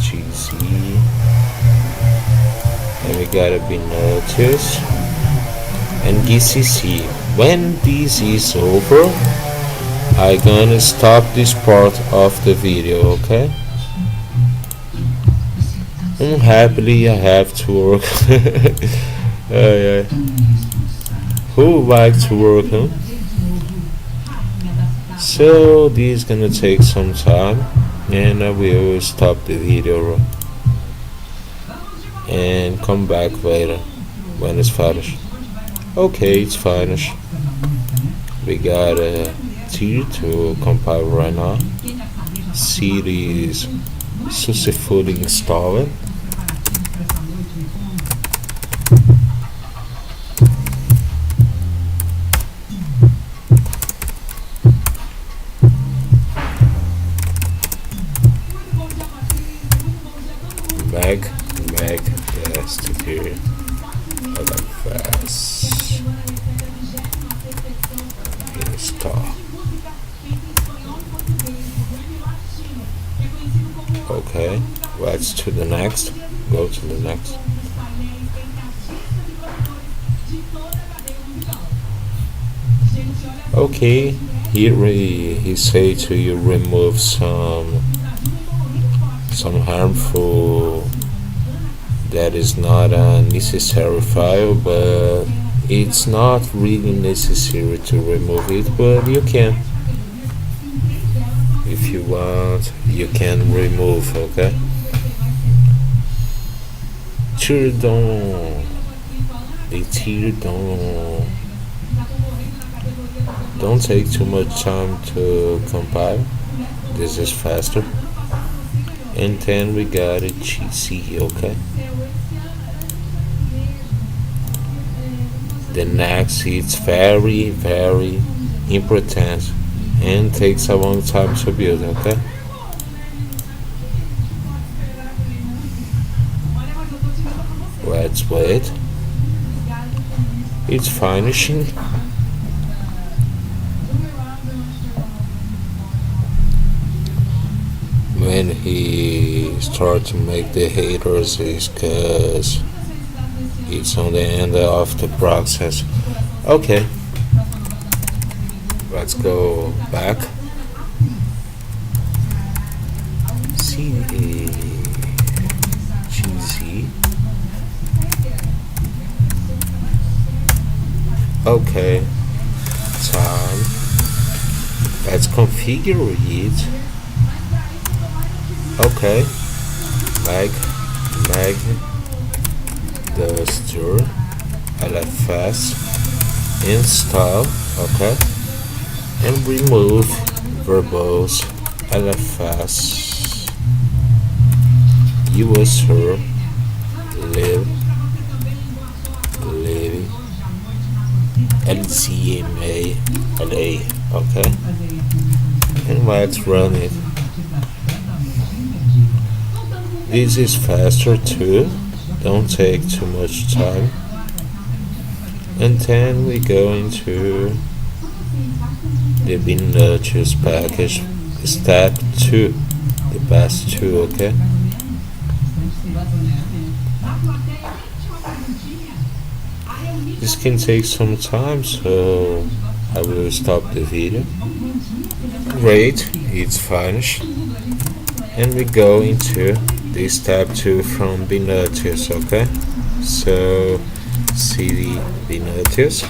GC, and we gotta be noticed and GCC. When this is over, I gonna stop this part of the video, okay? Unhappily, I have to work. Who would like to work, huh? So this is gonna take some time, and I will stop the video and come back later when it's finished. Okay, it's finished. We got a tier to compile right now. Seed is successfully installed. Back yes to here. LFS install. Okay, let's to the next. Go to the next. Okay, here he say to you remove some harmful that is not a necessary file, but it's not really necessary to remove it, but you can. If you want, you can remove, okay? Don't take too much time to compile. This is faster. And then we got a GC, okay? The next is very, very important and takes a long time to build, okay? Let's wait. It's finishing. When he starts to make the haters is because it's on the end of the process. Okay, let's go back. GC. Okay, time. Let's configure it. Okay, make the store LFS install, okay, and remove verbose LFS user live LZMA LA, okay, and let's run it. This is faster too, don't take too much time. And then we go into the Vinoti package, step 2, the best 2, okay? This can take some time, so I will stop the video Great, it's finished. And we go into the step 2 from Vinoti, okay? So cd Vinoti,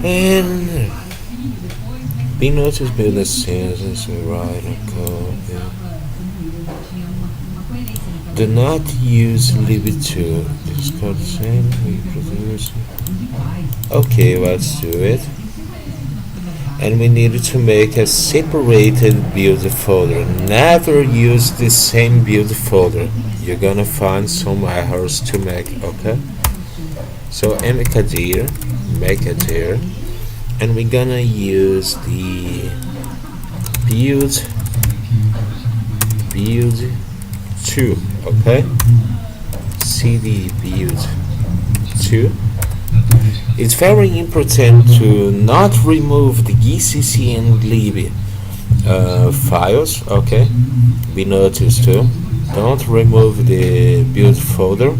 and Vinoti build the scenes, we write a code. Do not use lib2. This is called the same we produce. Okay, let's do it. And we need to make a separated build folder. Never use the same build folder. You're gonna find some errors to make, okay? So mkdir, make it here, and we're gonna use the build 2, okay? cd build 2. It's very important to not remove the gcc and lib files, okay? Be noticed too. Don't remove the build folder.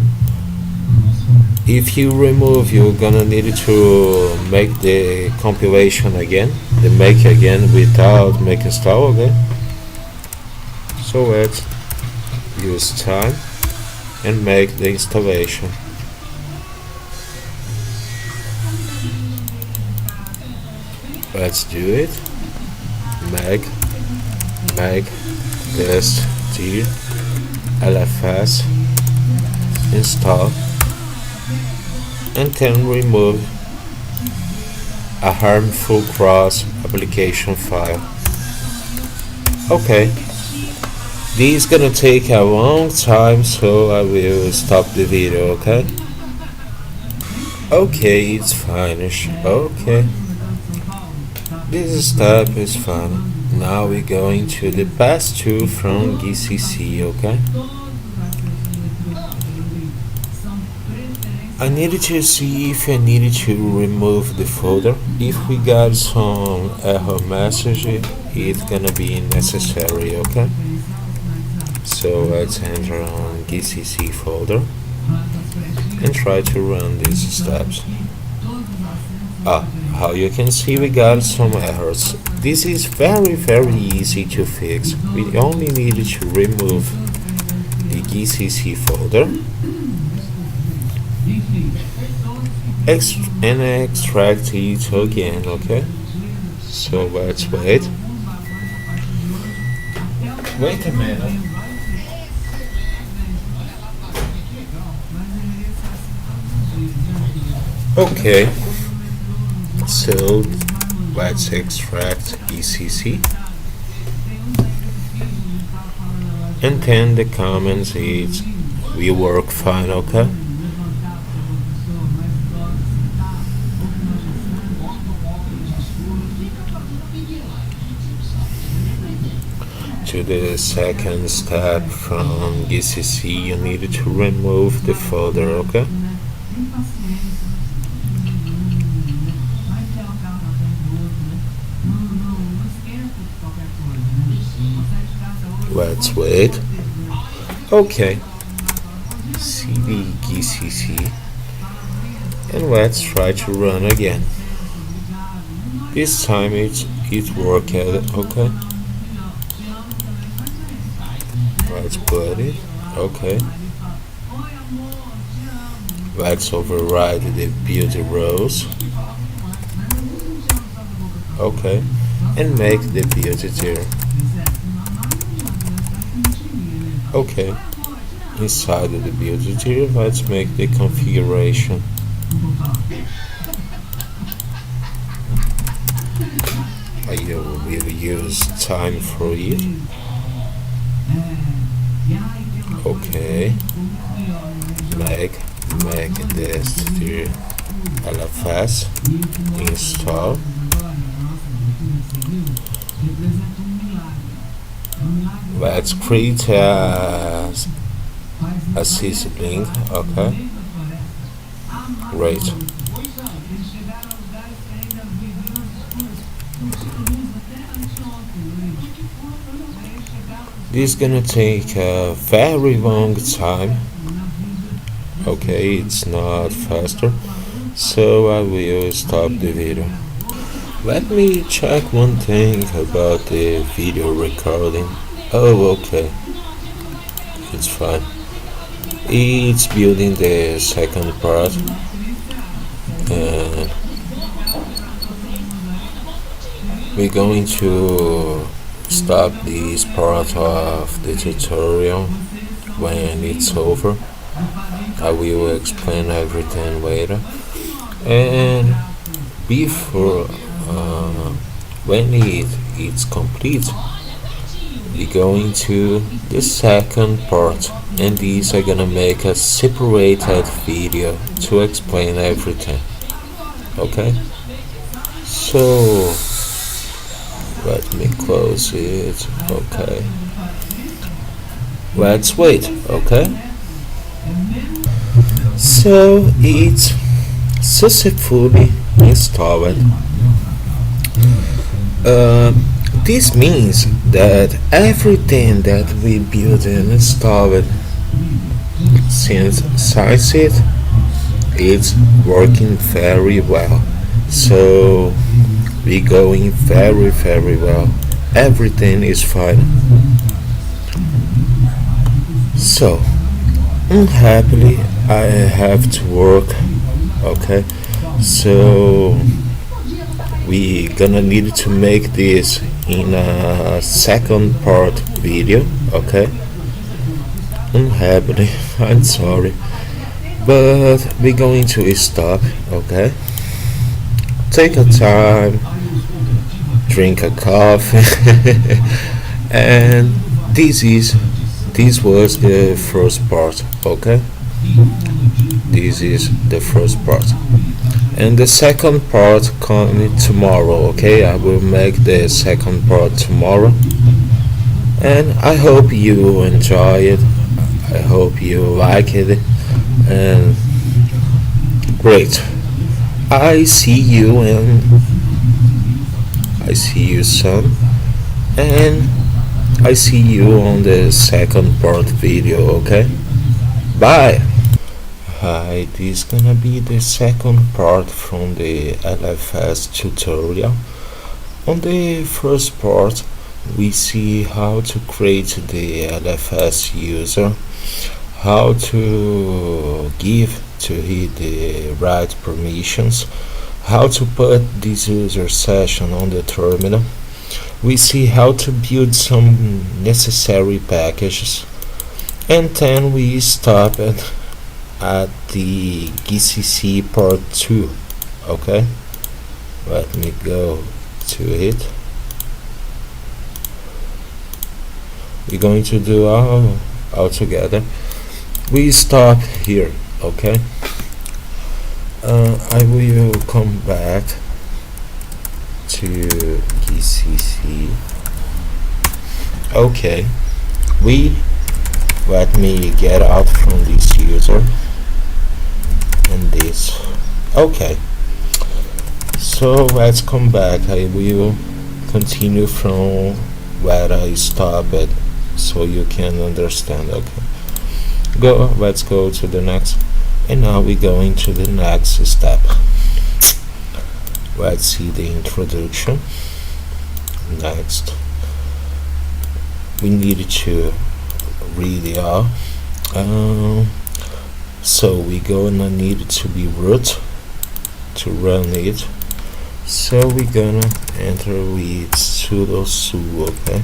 If you remove, you're gonna need to make the compilation again, the make again without make install, okay? So let's use time and make the installation. Let's do it. Make test dir lfs install, and then remove a harmful cross application file. Okay, this is gonna take a long time, so I will stop the video, okay? Okay, it's finished. Okay, this step is fun. Now we're going to the pass 2 from GCC, okay? I needed to see if I needed to remove the folder. If we got some error message, it's gonna be necessary, okay? So let's enter on GCC folder and try to run these steps. How you can see, we got some errors. This is very easy to fix. We only needed to remove the GCC folder and extract it again, okay? So let's wait a minute. Okay, so let's extract ECC, and then the comments is we work fine, okay? To the second step from GCC, you need to remove the folder, okay? Let's wait. Okay, cd gcc, and let's try to run again. This time it worked, okay? Let's put it, okay. Let's override the build rows, okay, and make the build tier. Okay, inside of the build tier, let's make the configuration. I will use time for it. Okay, make this tier lfs install. Let's create a syslink, okay? Great. This is gonna take a very long time. Okay, it's not faster, so I will stop the video. Let me check one thing about the video recording. Oh, okay, it's fine. It's building the second part, and we're going to stop this part of the tutorial when it's over. I will explain everything later. And before when it's complete, we're going to the second part, and these are gonna make a separated video to explain everything. Okay, so let me close it. Okay, let's wait. Okay, so it's successfully installed. This means that everything that we built and installed since Sunset, it's working very well. So we're going very well. Everything is fine. So unhappily I have to work. Okay, so we gonna need to make this in a second part video. Okay, unhappily, I'm sorry, but we're going to stop. Okay, take a time, drink a coffee, and this was the first part. Okay, this is the first part, and the second part coming tomorrow. Okay, I will make the second part tomorrow, and I hope you enjoy it. I hope you like it, and great. I see you soon, and I see you on the second part video. Okay, bye. Hi, this is gonna be the second part from the LFS tutorial. On the first part, we see how to create the LFS user, how to give to it the right permissions, how to put this user session on the terminal. We see how to build some necessary packages, and then we stop at the GCC part 2. Okay, let me go to it. We're going to do all together. We stop here. Okay, I will come back to GCC. Okay, let me get out from this user and this. Okay, so let's come back. I will continue from where I stopped it so you can understand. Okay, let's go to the next, and now we're going to the next step. Let's see the introduction. Next, we need to read it all. So we're gonna need it to be root to run it. So we're gonna enter with sudo su. Okay,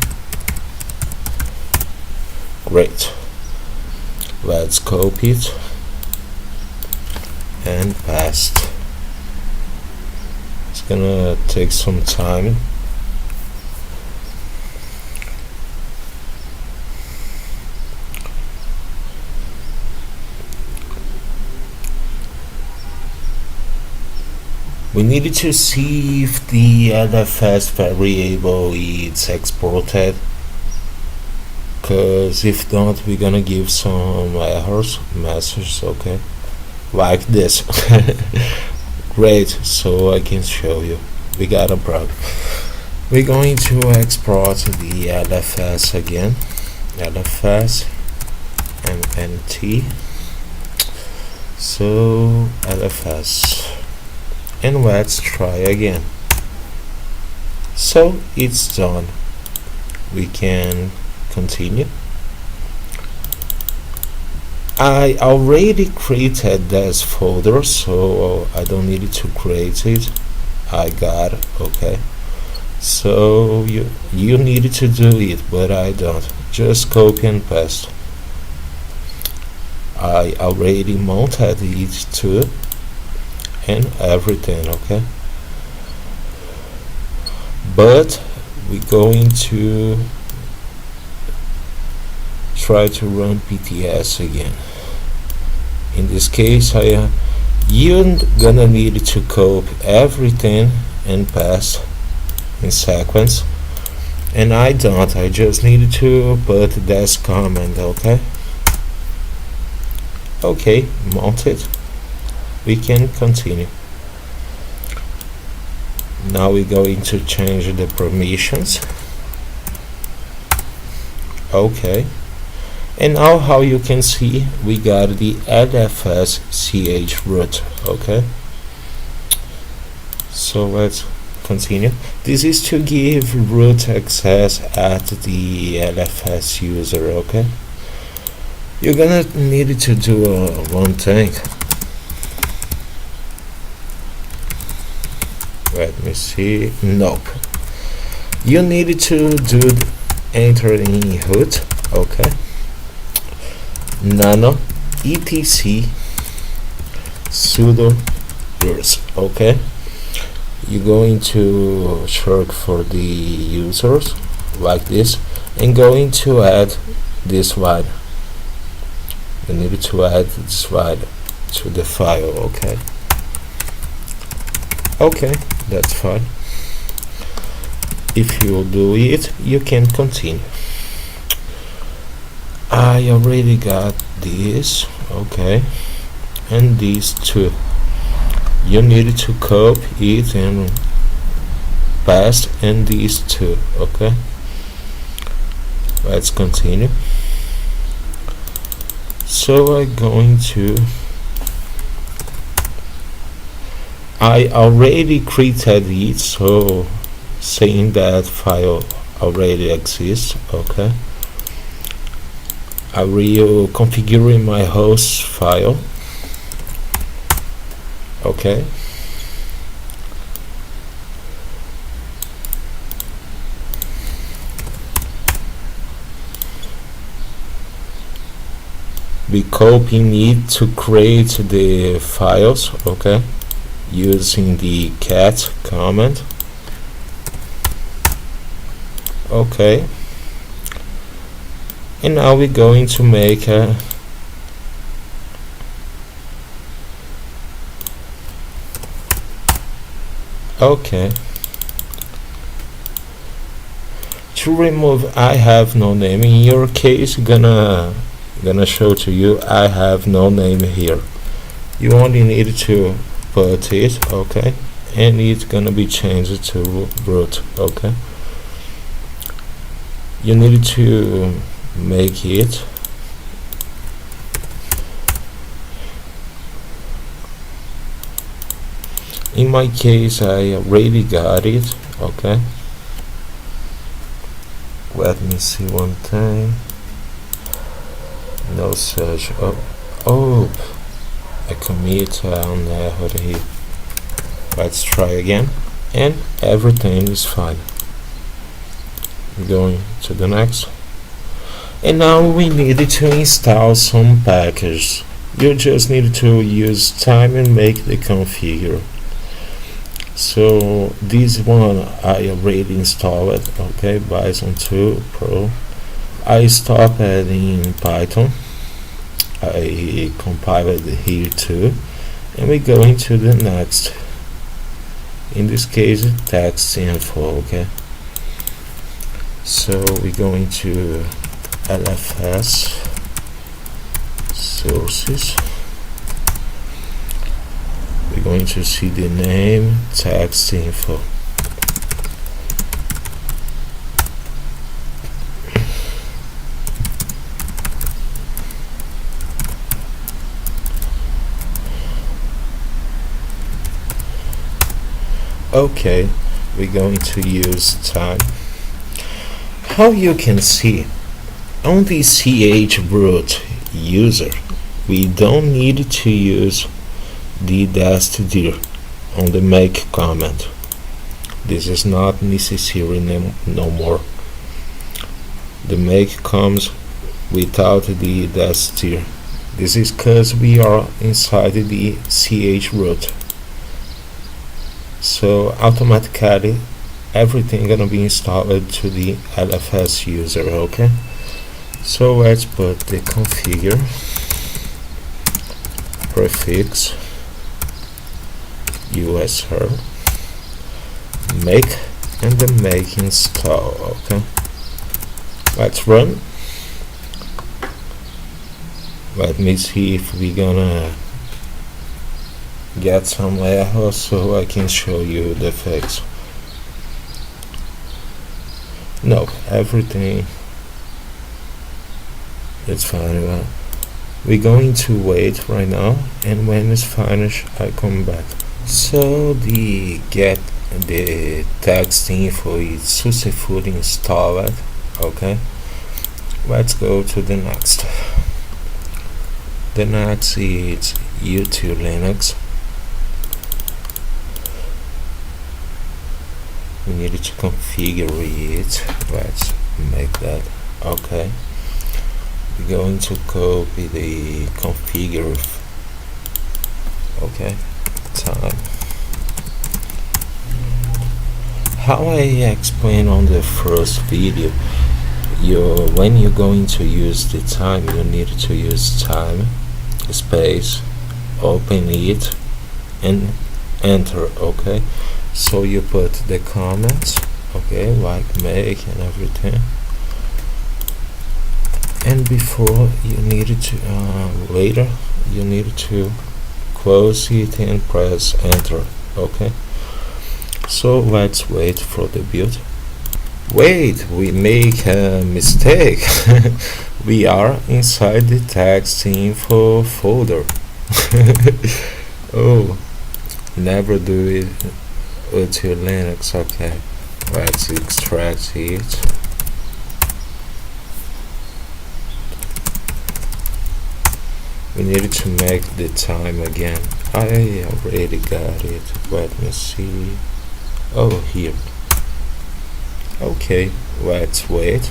great. Let's copy it and paste. It's gonna take some time. We needed to see if the LFS variable is exported, because if not, we're gonna give some errors messages. Okay, like this. Great, so I can show you. We got a problem. We're going to export the LFS again. LFS MNT. So LFS, and let's try again. So it's done. We can continue. I already created this folder, so I don't need to create it. I got it. Okay, so you need to do it, but I don't. Just copy and paste. I already mounted it too and everything. Okay, but we're going to try to run PTS again. In this case, you're gonna need to copy everything and paste in sequence, and I don't. I just need to put this comment. Okay, mounted. We can continue. Now we're going to change the permissions. Okay, and now how you can see, we got the LFS ch root. Okay, so let's continue. This is to give root access at the LFS user. Okay, you're gonna need to do one thing. Let me see. Nope. You need to do enter in root. Okay. Nano etc sudo root. Okay. You're going to search for the users like this and going to add this file. You need to add this file to the file. Okay, that's fine. If you do it, you can continue. I already got this. Okay, and these two. You need to copy it and paste in these two. Okay, let's continue. So I'm going to, I already created it, so saying that file already exists. Okay, I will configure my host file. Okay, be copying it to create the files. Okay, using the cat command. Okay, and now we're going to make a okay, to remove I have no name. In your case, gonna show to you I have no name here. You only need to put it. Okay, and it's gonna be changed to root. Okay, you need to make it in my case I already got it. Okay, let me see one thing. No search. Oh, I commit on error here. Let's try again, and everything is fine. Going to the next, and now we need to install some packages. You just need to use time and make the configure. So this one I already installed. Okay, Bison 2 Pro. I stopped in Python. I compiled here too, and we're going to the next. In this case, text info. Okay, so we're going to LFS sources. We're going to see the name, text info. Okay, we're going to use time. How you can see on the ch root user, we don't need to use the -dir on the make comment. This is not necessary no more. The make comes without the -dir. This is because we are inside the ch root. So automatically everything gonna be installed to the LFS user, okay? So let's put the configure prefix usr make and the make install, okay? Let's run. Let me see if we're gonna get some error so I can show you the fix. No, everything is fine. Well, we're going to wait right now, and when it's finished I come back. So the text info is successfully installed, okay? Let's go to the next. The next is U2 Linux. We need to configure it. Let's make that, okay? We're going to copy the configure, okay, time. How I explained on the first video, when you're going to use the time, you need to use time space, open it and enter, okay? So you put the comments, okay, like make and everything, and before you needed to later you need to close it and press enter, okay? So let's wait for the build. Wait, we make a mistake. We are inside the text info folder. Oh, never do it with your Linux, okay? Let's extract it. We need to make the time again. I already got it. Let me see. Oh, here. Okay, let's wait.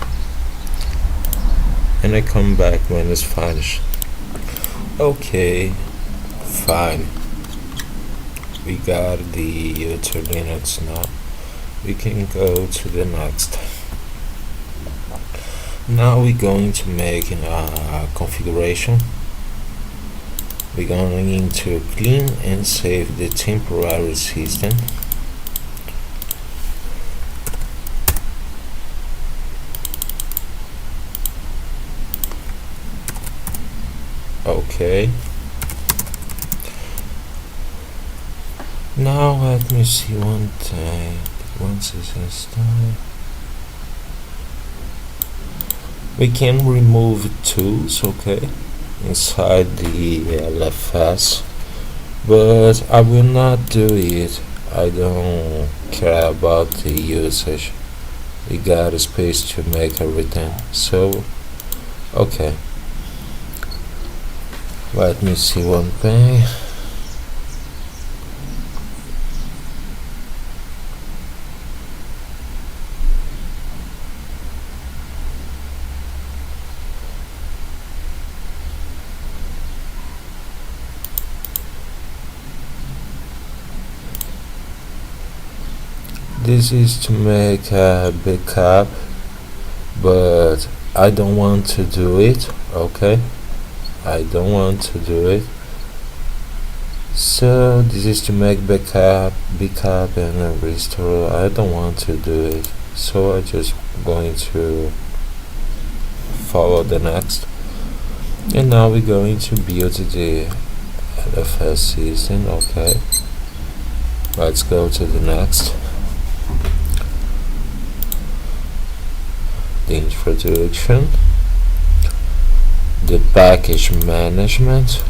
And I come back when it's finished. Okay, fine. We got the U2 Linux now. We can go to the next. Now we're going to make a configuration. We're going to clean and save the temporary system. Okay. Now let me see one thing. Once it's installed, we can remove tools, okay, inside the LFS, but I will not do it. I don't care about the usage. We got a space to make everything. So okay, let me see one thing. This is to make a backup, but I don't want to do it, okay? I don't want to do it. So this is to make backup and restore. I don't want to do it, so I'm just going to follow the next. And now we're going to build the LFS system, okay? Let's go to the next. The introduction, the package management,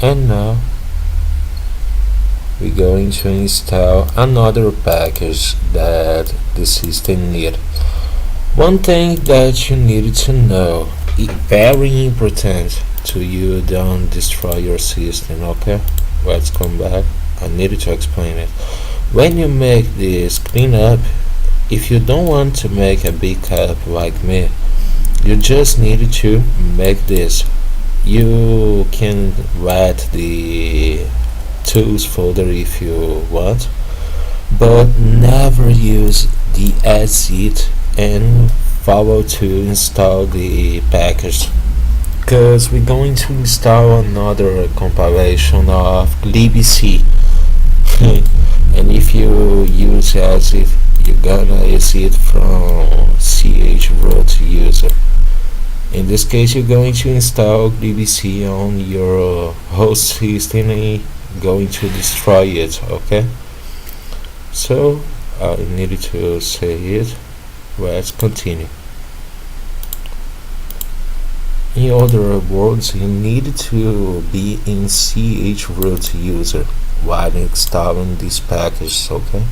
and now we're going to install another package that the system need. One thing that you need to know, very important to you, don't destroy your system. Okay, let's come back. I needed to explain it. When you make this cleanup, if you don't want to make a backup like me, you just need to make this. You can write the tools folder if you want, but never use the exit and follow to install the package, because we're going to install another compilation of libc. And if you use exit, you're gonna exit from chroot user. In this case, you're going to install libc on your host system and going to destroy it. Okay, so I needed to say it. Let's continue. In other words, you need to be in chroot user while installing this package. Okay,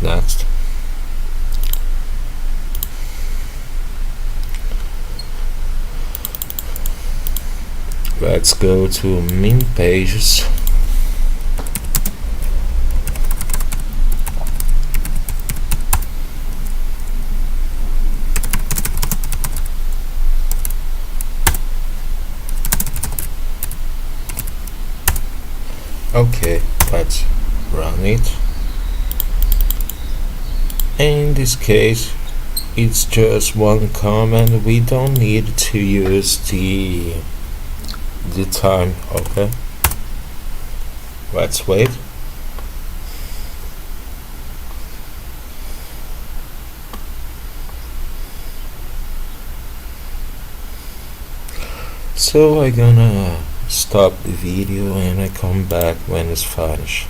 next. Let's go to min pages. Okay, let's run it. In this case, it's just one command. We don't need to use the time. Okay, let's wait. So I'm gonna stop the video and I come back when it's finished.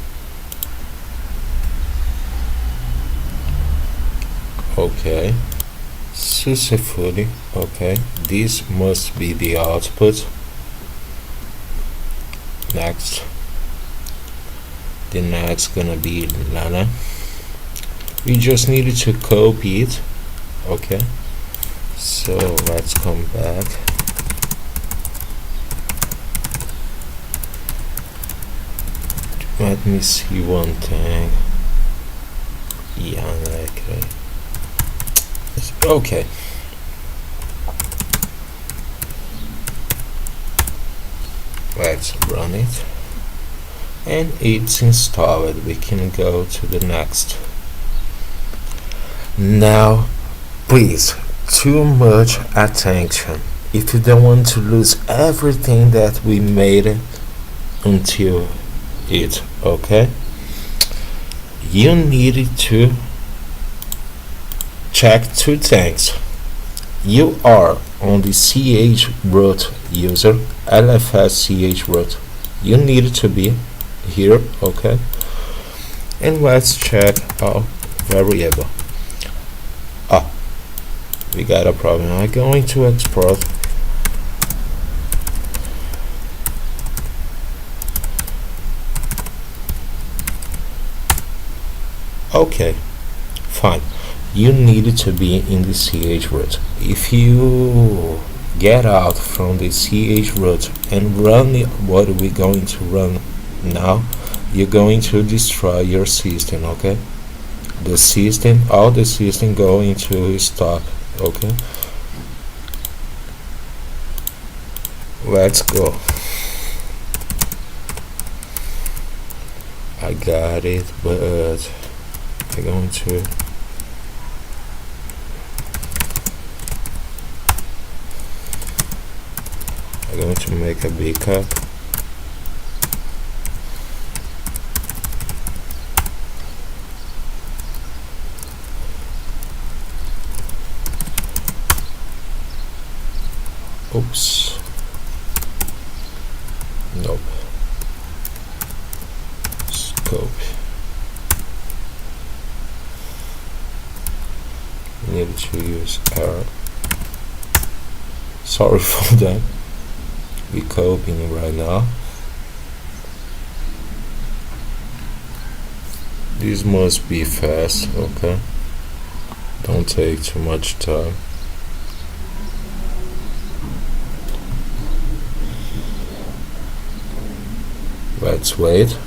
Okay, successfully. Okay, this must be the output. Next, the next gonna be Lana. We just needed to copy it. Okay, so let's come back. Let me see one thing. Yeah, okay. Let's run it, and it's installed. We can go to the next. Now, please, too much attention. If you don't want to lose everything that we made until it, okay, you need to check two things. You are on the chroot user, LFS chroot. You need to be here. Okay, and let's check our variable. We got a problem. I'm going to export. Okay, fine. You need to be in the chroot. If you get out from the chroot and run what we're going to run now, you're going to destroy your system. Okay, the system, all the system going to stop. Okay, let's go. I got it, but I'm going to make a backup. Oops. Nope. Scope. Need to use error. Sorry for that. We're copying right now. This must be fast, okay? Don't take too much time. Let's wait.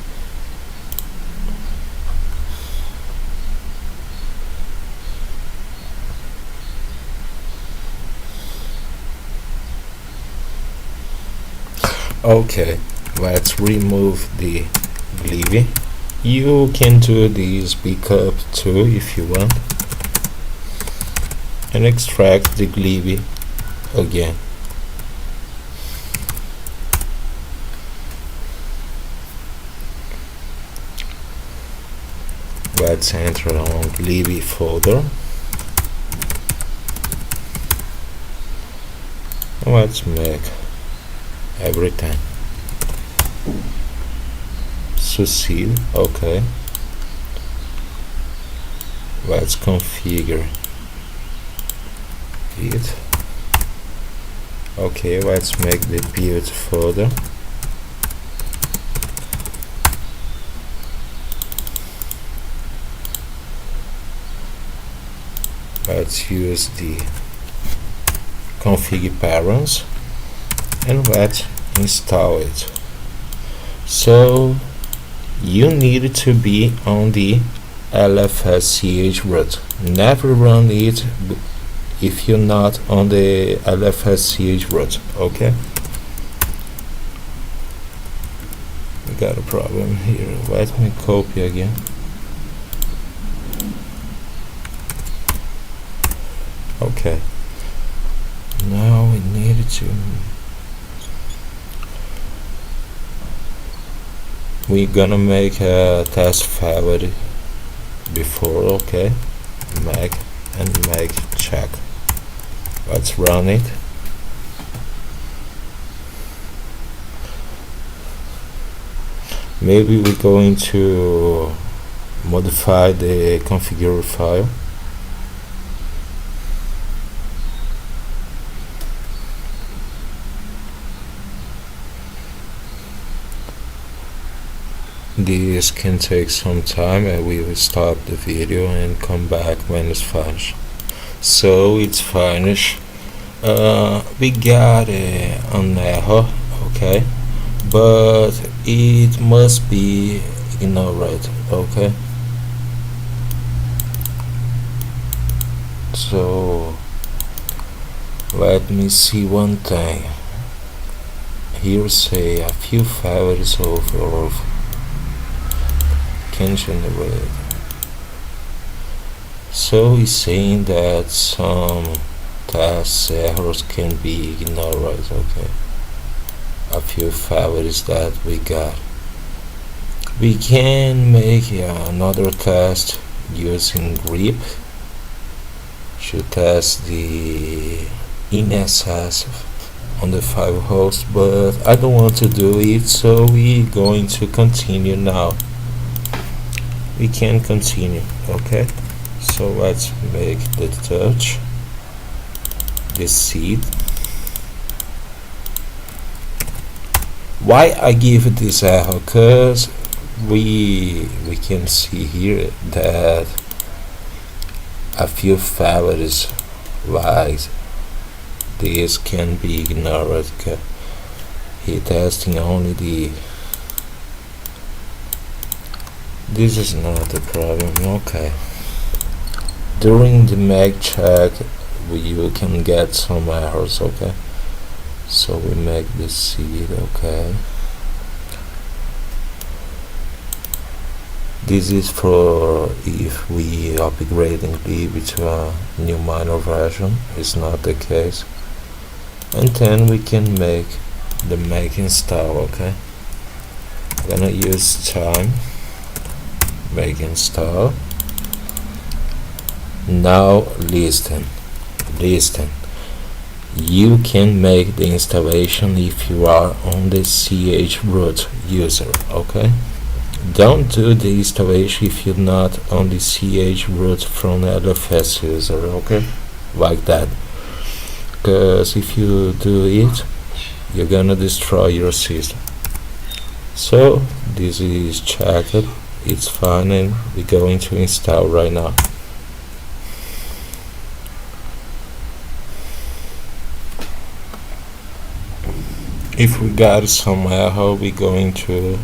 Okay, let's remove the glivy. You can do this backup too if you want, and extract the glivy again. Let's enter on glivy folder. Let's make everything. Succeed, okay. Let's configure it. Okay, let's make the build folder. Let's use the config parents and let's install it. So you need to be on the LFSCH root. Never run it if you're not on the LFSCH root, okay? We got a problem here. Let me copy again. Okay, now we need to, we're gonna make a test favorite before, okay? Make and make check. Let's run it. Maybe we're going to modify the configure file. This can take some time and we will stop the video and come back when it's finished. So it's finished. We got an error, okay, but it must be ignored, okay. So let me see one thing. Here say a few favorites over can generate. So he's saying that some task errors can be ignored, okay. A few favorites that we got. We can make another test using grep to test the INSS on the 5 host, but I don't want to do it, so we're going to continue now. We can continue, okay? So let's make the touch, the seed. Why I give this error? Because we can see here that a few favorites like this can be ignored. Okay? He testing only the. This is not the problem, okay. During the mag check, you can get some errors, okay. So we make this seed, okay. This is for if we upgrading lib to a new minor version. It's not the case. And then we can make the make install, okay. I'm gonna use time. Make install. Now listen. You can make the installation if you are on the CH root user, okay? Don't do the installation if you're not on the CH root from LFS user, okay? Like that. Because if you do it, you're gonna destroy your system. So this is checked. It's fine, and we're going to install right now. If we got some error, we're going to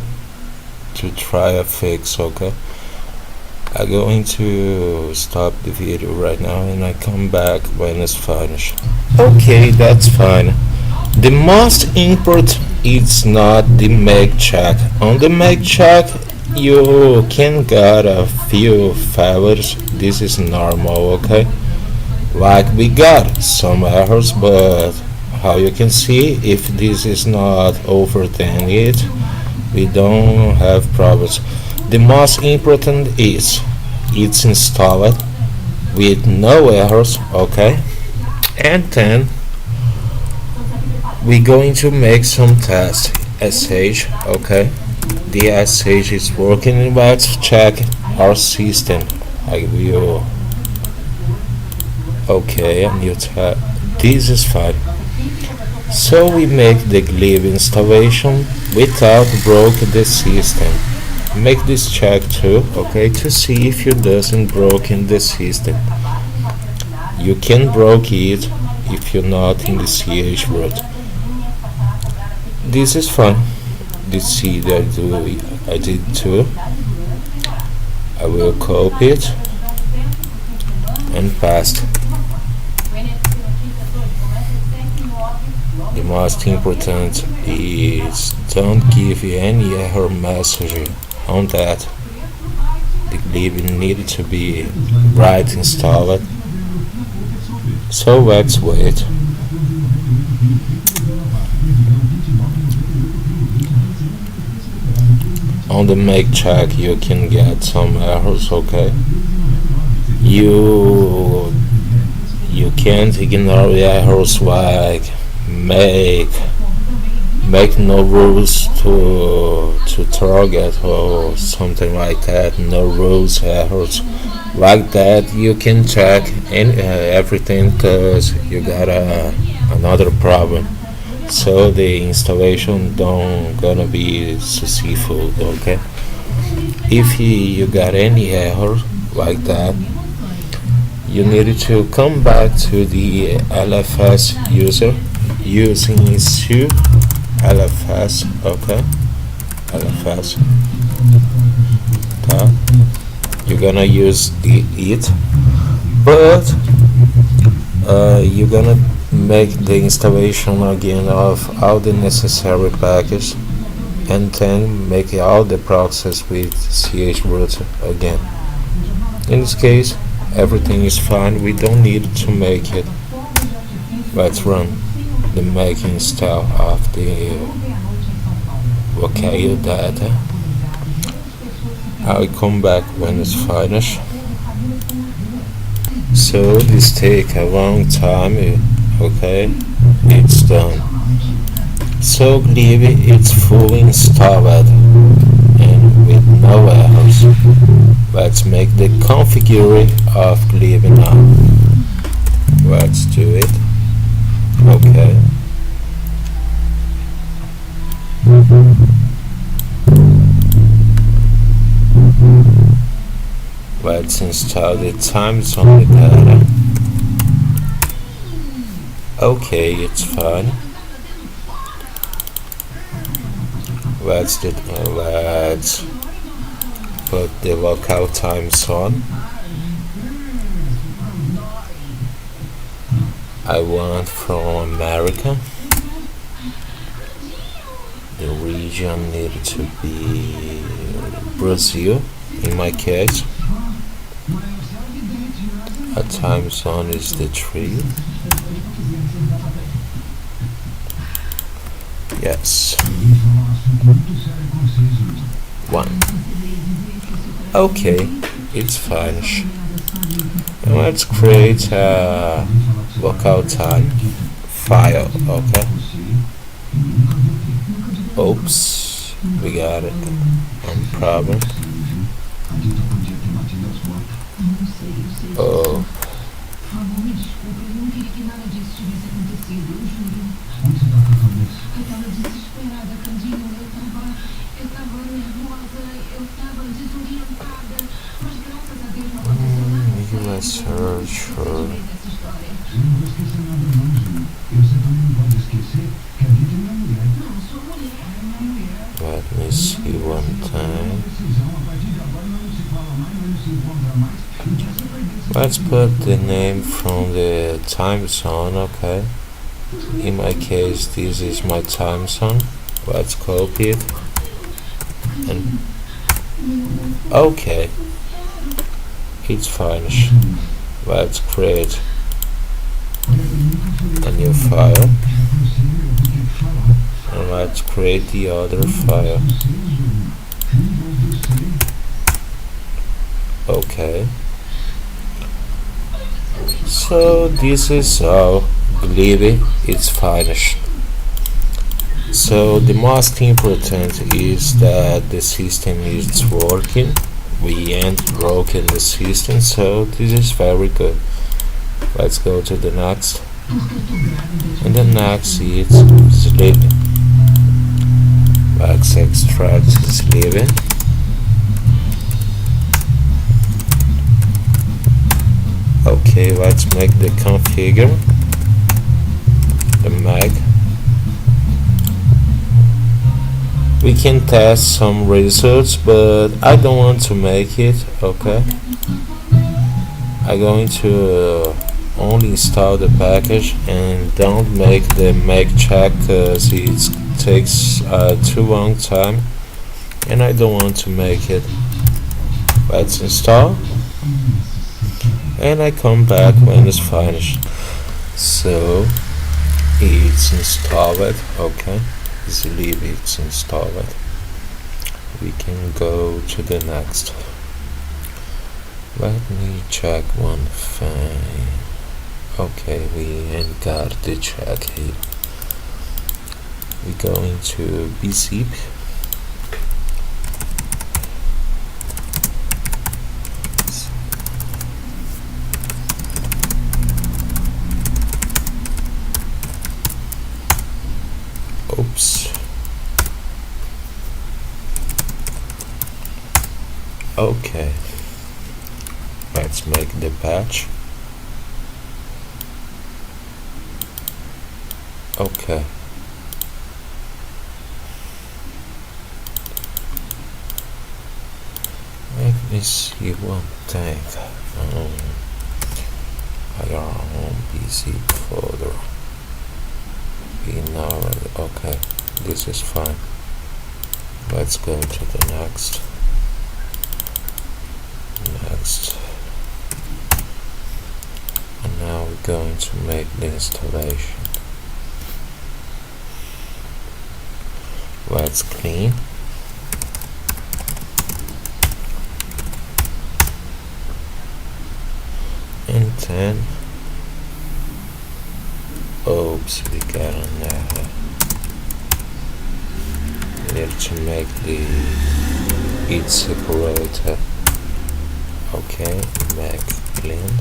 try a fix. Okay, I'm going to stop the video right now and I come back when it's finished. Okay, that's fine. The most important is not the make check. On the make check, you can get a few favors. This is normal, okay? Like we got some errors, but how you can see, if this is not over 10 we don't have problems. The most important is it's installed with no errors, okay? And then we're going to make some tests. SH, okay? The SH is working. Let's check our system. I will. Okay, a new tab. This is fine. So we make the glib installation without broke the system. Make this check too, okay, to see if you doesn't broke in the system. You can broke it if you're not in the CH root. This is fine. The C that I did too. I will copy it and paste. The most important is don't give any error message on that. The glib needed to be right installed. So let's wait. On the make check you can get some errors, okay? You can't ignore the errors like make no rules to target or something like that. No rules errors like that. You can check everything because you got another problem. So the installation don't gonna be successful, okay? If you got any error like that, you need to come back to the LFS user using issue LFS, okay? LFS. You're gonna use it, but you're gonna make the installation again of all the necessary packages and then make all the process with chroot again. In this case everything is fine, we don't need to make it. Let's run the make install of the local data. I'll come back when it's finished. So this take a long time, okay? It's done. So glib it's fully installed and with no errors. Let's make the configure of glib now. Let's do it. Okay. Let's install the time zone data. Okay, it's fine. Let's put the local time zone. I want from America. The region needed to be Brazil in my case. A time zone is the 3. Yes. 1. Okay, it's finished. And let's create a local time file, okay? Oops, we got it. Problem. Oh. sido, eu juro. Onde você tá com a cabeça? Eu tava desesperada, Candinho. Eu tava nervosa, eu tava desorientada. Mas graças a Deus não aconteceu nada You sério. must search Você for. fez essa história. Eu não vou esquecer nada não, Júlio. E você também não pode esquecer que a gente é minha mulher. Não, sua mulher. É minha mulher. Let me see one time. Decisão, a partir de agora nós não se fala mais, nós não se encontra mais. Então você vai decidir. Let's put the name from the time zone, okay? In my case, this is my time zone. Let's copy it. And okay, it's finished. Let's create a new file. And let's create the other file. Okay. So this is all. Believe it, it's finished. So the most important is that the system is working. We ain't broken the system, so this is very good. Let's go to the next. And the next is sleeping. Let's extract sleeping. Okay, let's make the configure. The Mac. We can test some results, but I don't want to make it. Okay, I'm going to only install the package and don't make the Mac check because it takes too long time and I don't want to make it. Let's install and I come back when it's finished. So it's installed. Okay, leave it's installed. We can go to the next. Let me check one thing. Okay, we ain't got the check here. We're going to bzip. Oops. Okay, let's make the patch. Okay, let me see one thing. Our own PC folder. We know it. Okay, this is fine. Let's go to the next. And now we're going to make the installation. Let's clean. And then oops, we got an error. We need to make the heat separator. Okay, make clean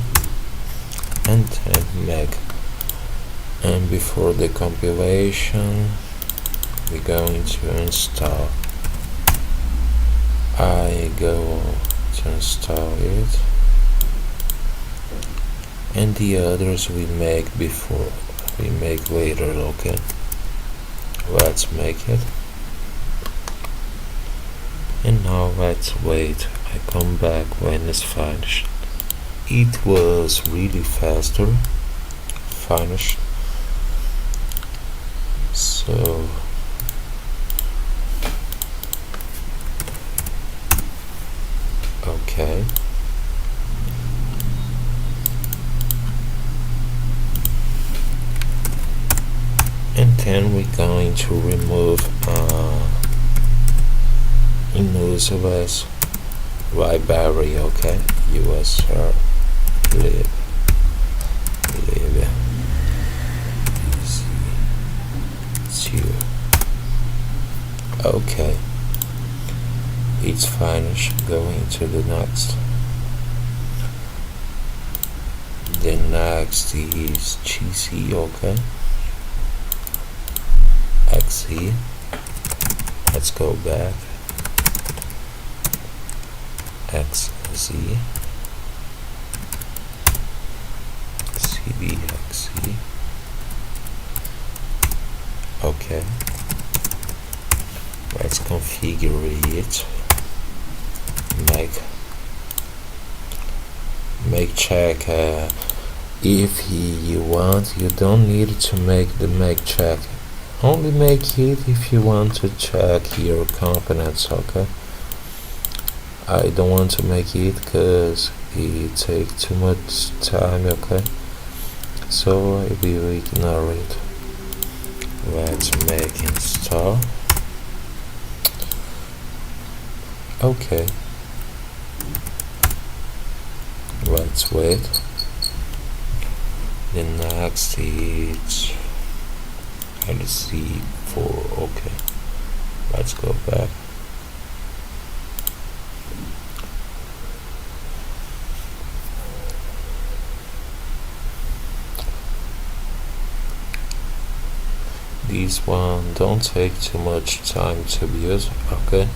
and then make, and before the compilation we're going to install. I go to install it and the others we make before, we make later. Okay, let's make it. And now let's wait. I come back when it's finished. It was really faster. Finished. So okay. And then we're going to remove Windows OS library. Okay, USR lib okay, it's finished. Going to the next. The next is GC. Okay, XZ. Let's go back. XZ. CD XZ. Okay. Let's configure it. Make check. If you want, you don't need to make the make check. Only make it if you want to check your components, okay? I don't want to make it because it takes too much time, okay? So I will ignore it. Let's make install. Okay. Let's wait. The next is LC4. Okay. Let's go back. This one don't take too much time to use, okay?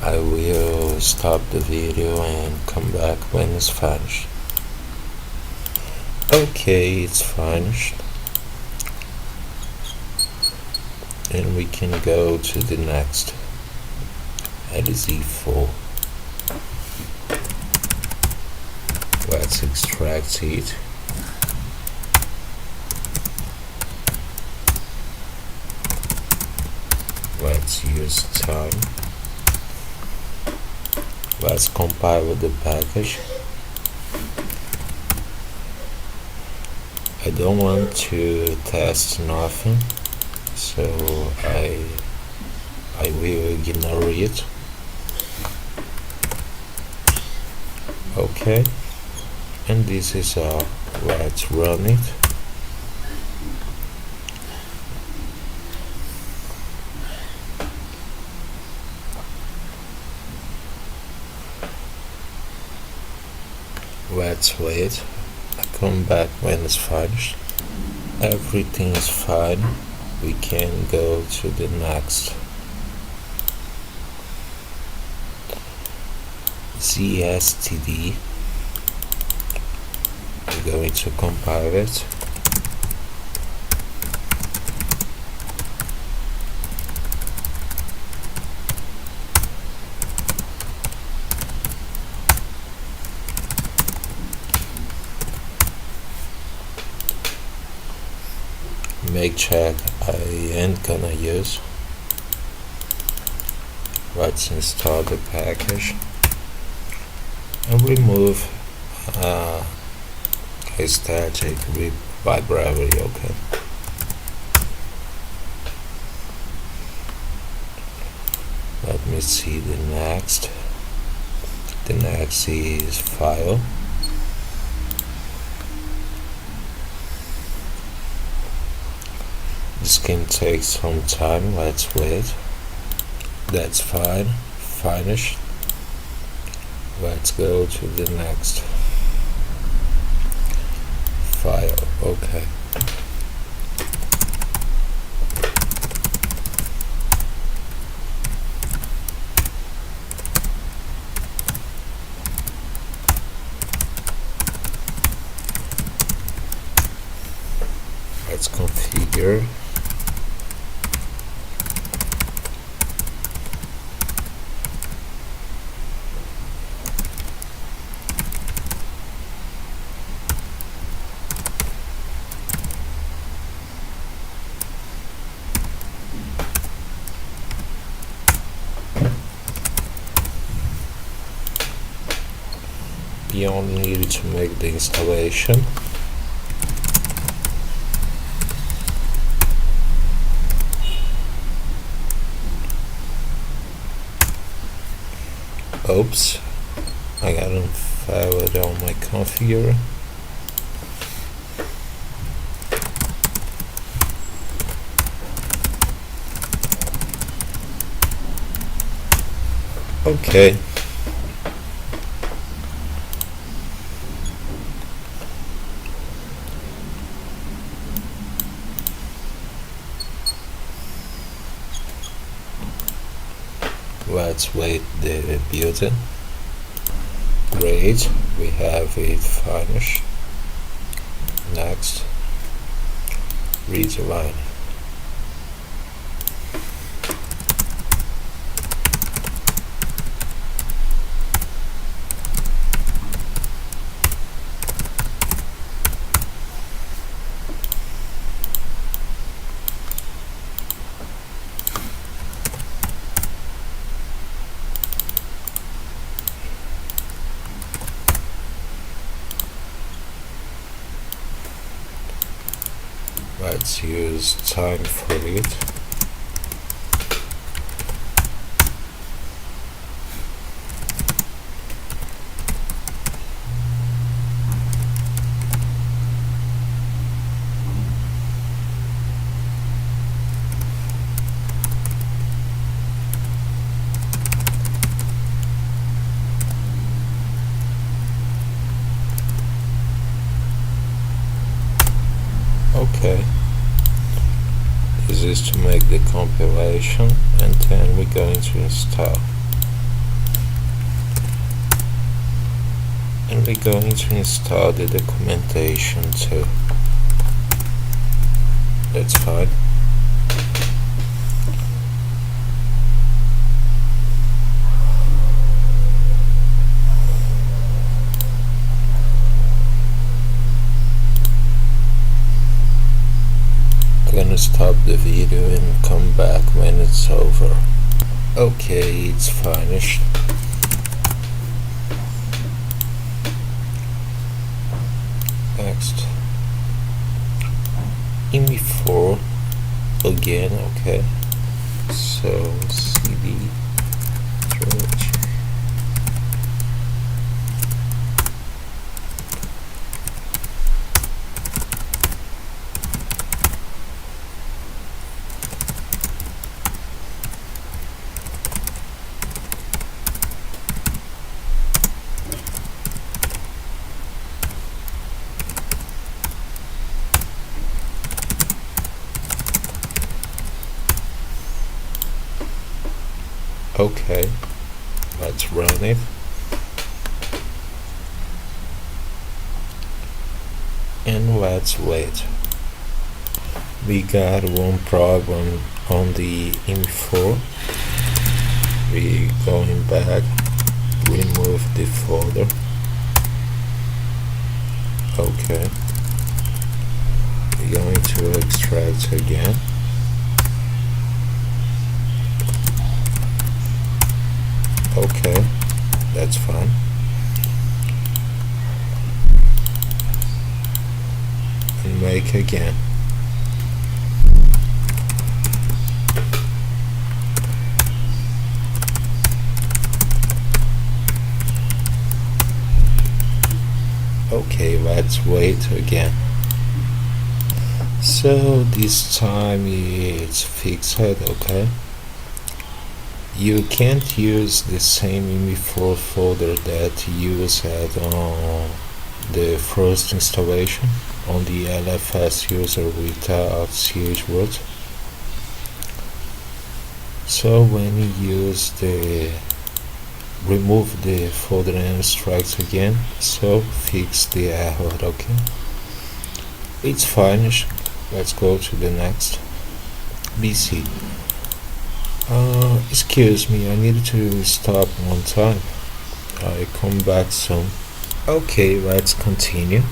I will stop the video and come back when it's finished. Okay, it's finished. And we can go to the next. LZ4. Let's extract it. Let's use time. Let's compile the package. I don't want to test nothing, so I will ignore it. Okay, and this is all. Let's run it. Let's wait. I come back when it's finished. Everything is fine. We can go to the next. ZSTD. We're going to compile it. Make check I ain't gonna use. Let's install the package and remove a static library. Okay. Let me see the next. The next is file. This can take some time. Let's wait. That's fine. Finished. Let's go to the next file. Okay. Let's configure. You only need to make the installation. Oops, I got a file it on my configure. Okay. Let's wait the building. Great, we have it finished. Next, redesign. Let's use time for it. Okay. This is to make the compilation, and then we're going to install. And we're going to install the documentation too. That's fine. I'm gonna stop the video and come back when it's over. Okay, it's finished. Next, IMI4 again. Okay, so CD George. Okay, let's run it. And let's wait. We got one problem on the info. We going back, remove the folder. Okay. We're going to extract again. Okay, that's fine. And make again. Okay, let's wait again. So this time it's fixed, okay? You can't use the same IMI4 folder that you used on the first installation on the LFS user without chroot. So when you use the remove the folder and extract again, so fix the error, okay? It's finished. Let's go to the next. BC. Excuse me, I need to stop one time. I come back soon. Okay, let's continue.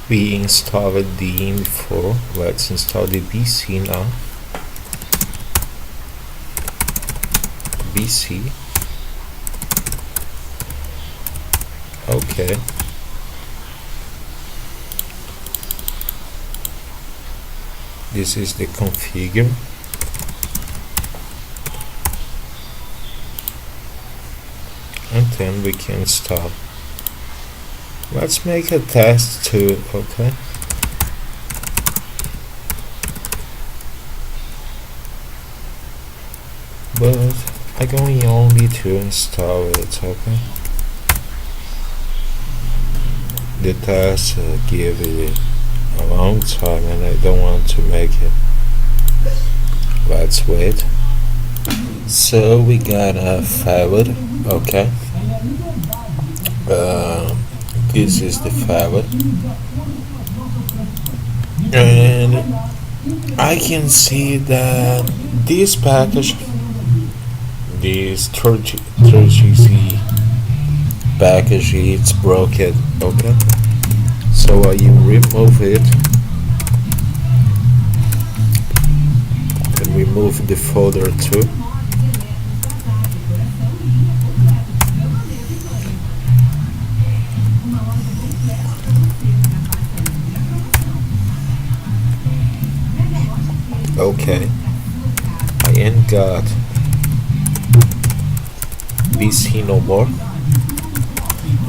We installed the IMI4. Let's install the BC now. BC. Okay. This is the configure. And then we can stop. Let's make a test too, okay? But I'm going only to install it, okay? The task give it a long time and I don't want to make it. Let's wait. So we got a favorite, okay? This is the favorite, and I can see that this package, this 30C package, it's broken, okay? So I remove it and remove the folder too. Okay, I ain't got BC no more.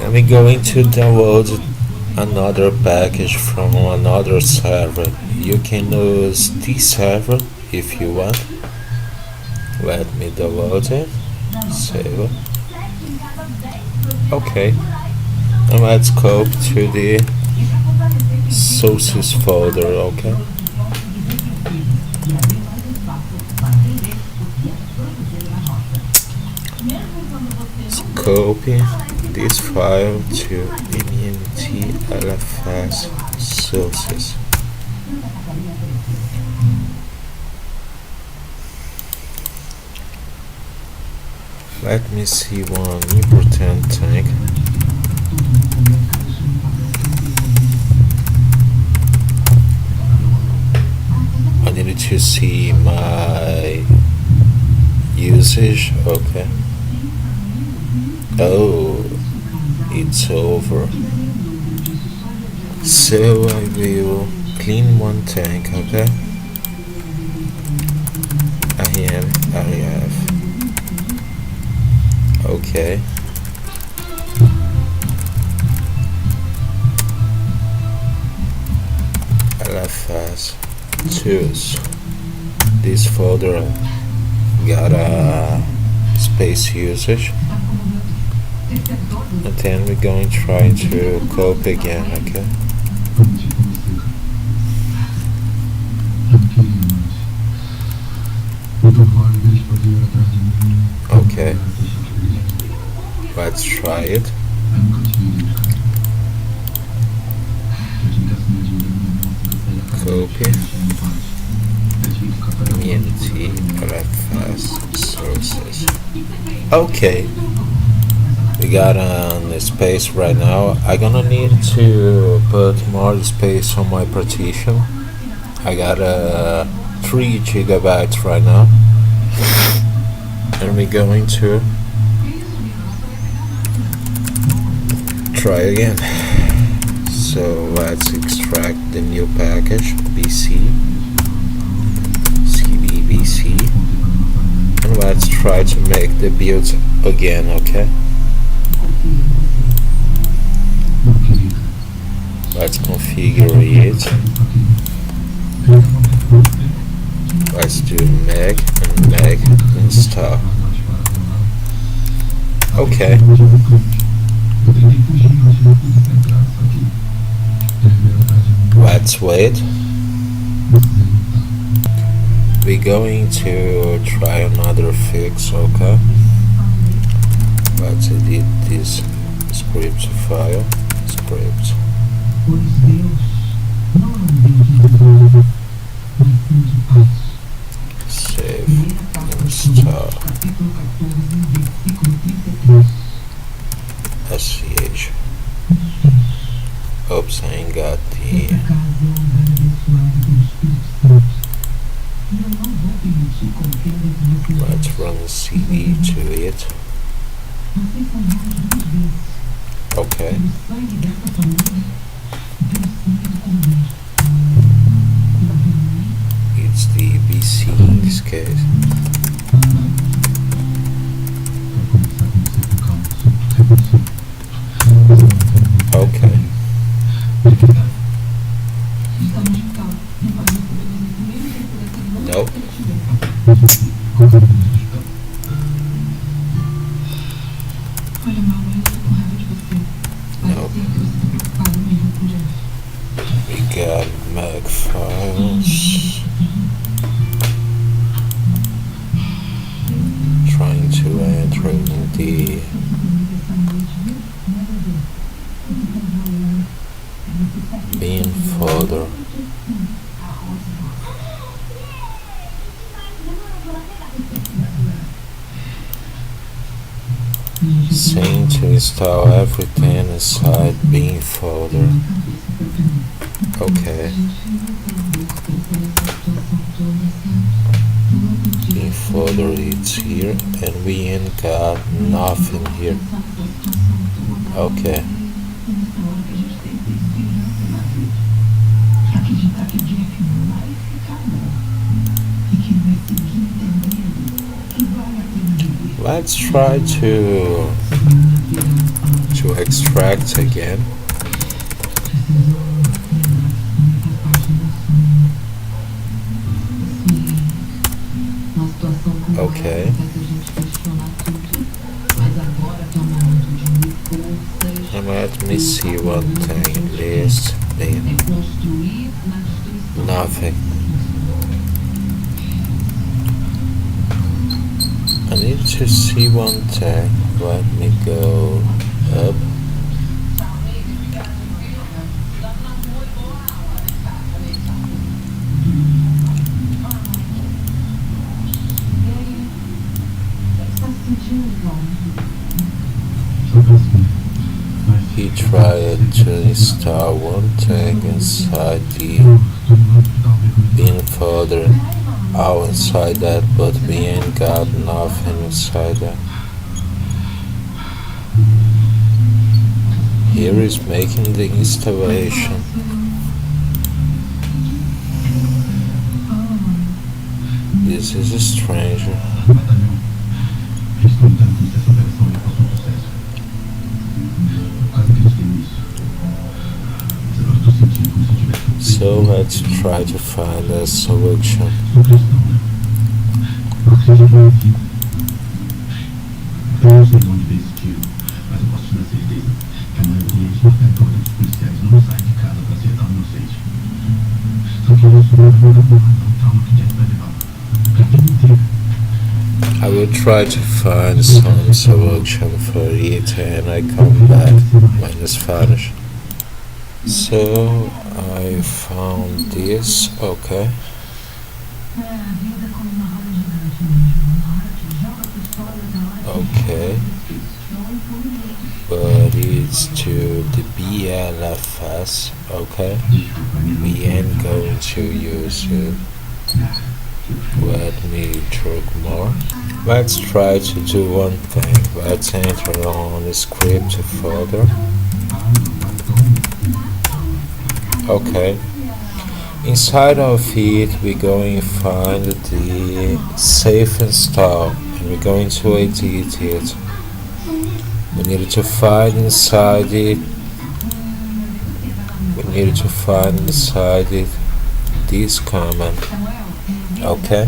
And we're going to download another package from another server. You can use this server if you want. Let me download it. Save it. Okay, and let's go to the sources folder, okay? Copy this file to Vinoti LFS sources. Let me see one important thing. I needed to see my usage, okay? Oh, it's over. So I will clean one tank, okay? I have. Okay. LFS tools. This folder got a space usage. And then we're going to try to copy again, okay? Okay. Let's try it. Copy. Vinoti LFS sources. Okay. We got on space right now. I'm gonna need to put more space on my partition. I got 3 gigabytes right now, and we're going to try again. So let's extract the new package BC CDBC, and let's try to make the build again, okay? Let's configure it. Let's do make and make install. Okay. Let's wait. We're going to try another fix, okay? Let's edit this script file. Script. Pois Deus não é Deus de mas sim de paz. Save. Install. Capítulo 14, versículo 33. SCH. Oops, I ain't got the. Essa casa é um lugar abençoado pelo Espírito Santo. E eu não vou permitir contenda entre vocês. Let's run CD to it. Vocês são mortos 2 vezes. Okay. Pelo sangue dessa família e pelo sangue do Cordeiro. Pelo veneno. It's the BC in this case. Okay. Nope. Olha, mal, eu tô com raiva de você. Nope. Parecia que você tá preocupado mesmo com o Jeff. We got Mac files. Trying to enter in the bin folder. Saying to install everything inside bin folder. Okay. Bin folder is here and we ain't got nothing here. Okay. Let's try to extract again. Okay. And let me see one thing. List bin. Nothing. I need to see one thing. Let me go up. He tried to install one thing inside the bin folder, all inside that, but we ain't got nothing inside that. Here is making the installation. This is a stranger. So let's try to find a solution. Eu sei de onde veio esse tiro, mas eu posso te dar certeza que a maioria esmagadora dos policiais não sai de casa para acertar um inocente. Só que eu sou o trauma que Jeff vai levar pra vida inteira. I will try to find some solution for it and I come back when it's finished. So I found this, okay. Okay, but it's to the BLFS, okay. We ain't going to use it. Let me check more. Let's try to do one thing. Let's enter on the script folder. Okay. Inside of it, we're going to find the safe install and we're going to edit it. We need to find inside it. This command. Okay.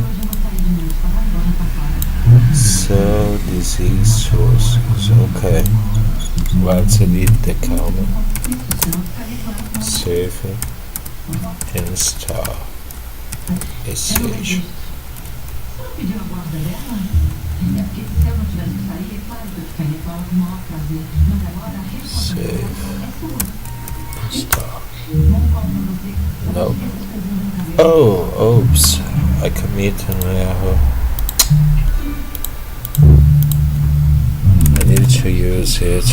So this is sources. Okay. Let's edit the command. Save it. Install message. Save. Install. No. Oh, oops. I committed an error. I need to use it.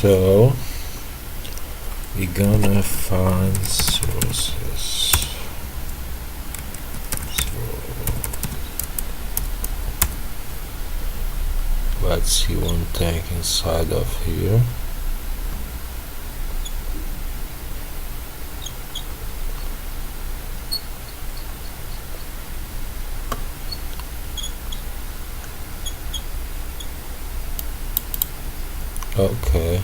So we're gonna find sources. So let's see one thing inside of here. Okay.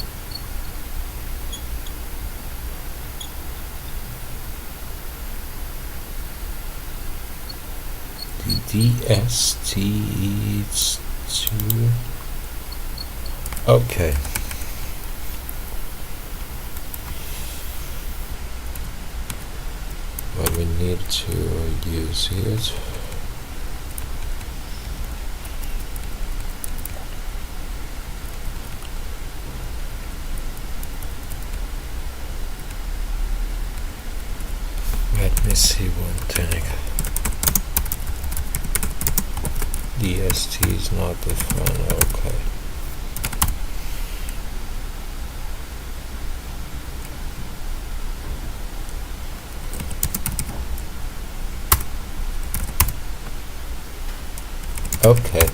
The DST is 2. Okay. But we need to use it. Let me see one thing. DST is not defined. Okay. Okay.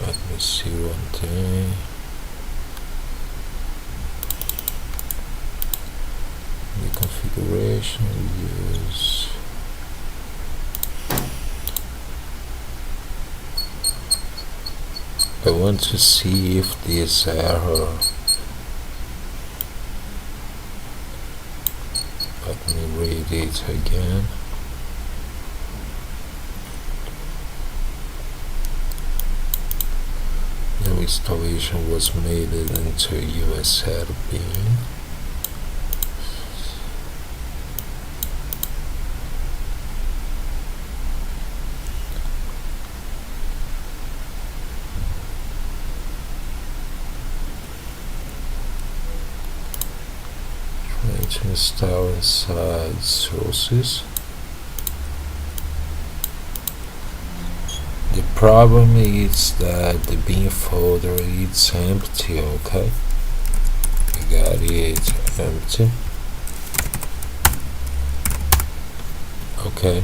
Let me see one thing. The configuration use. I want to see if this error. Let me read it again. No installation was made into USR bin. Trying to install inside sources. The problem is that the bin folder is empty. Okay, we got it empty. Okay,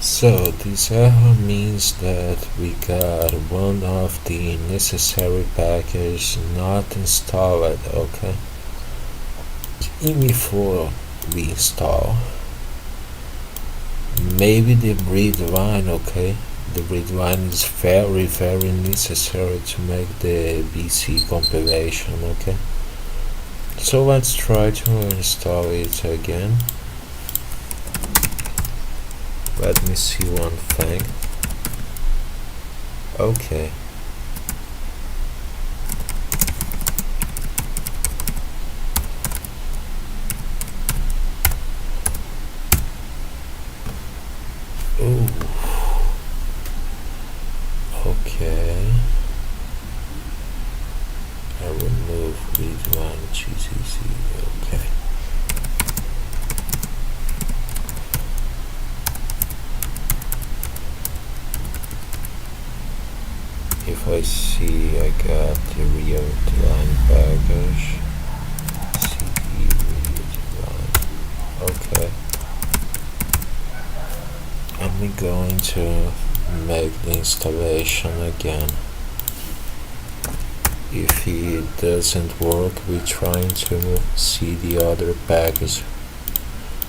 so this error means that we got one of the necessary packages not installed. Okay, even before we install, maybe the read line. Okay, the read line is very necessary to make the BC compilation. Okay, so let's try to install it again. Let me see one thing. Okay. Ooh. Okay. I remove read line GCC. Okay. If I see I got the real line package, CD read line. Okay. And we're going to make the installation again. If it doesn't work, we're trying to see the other package.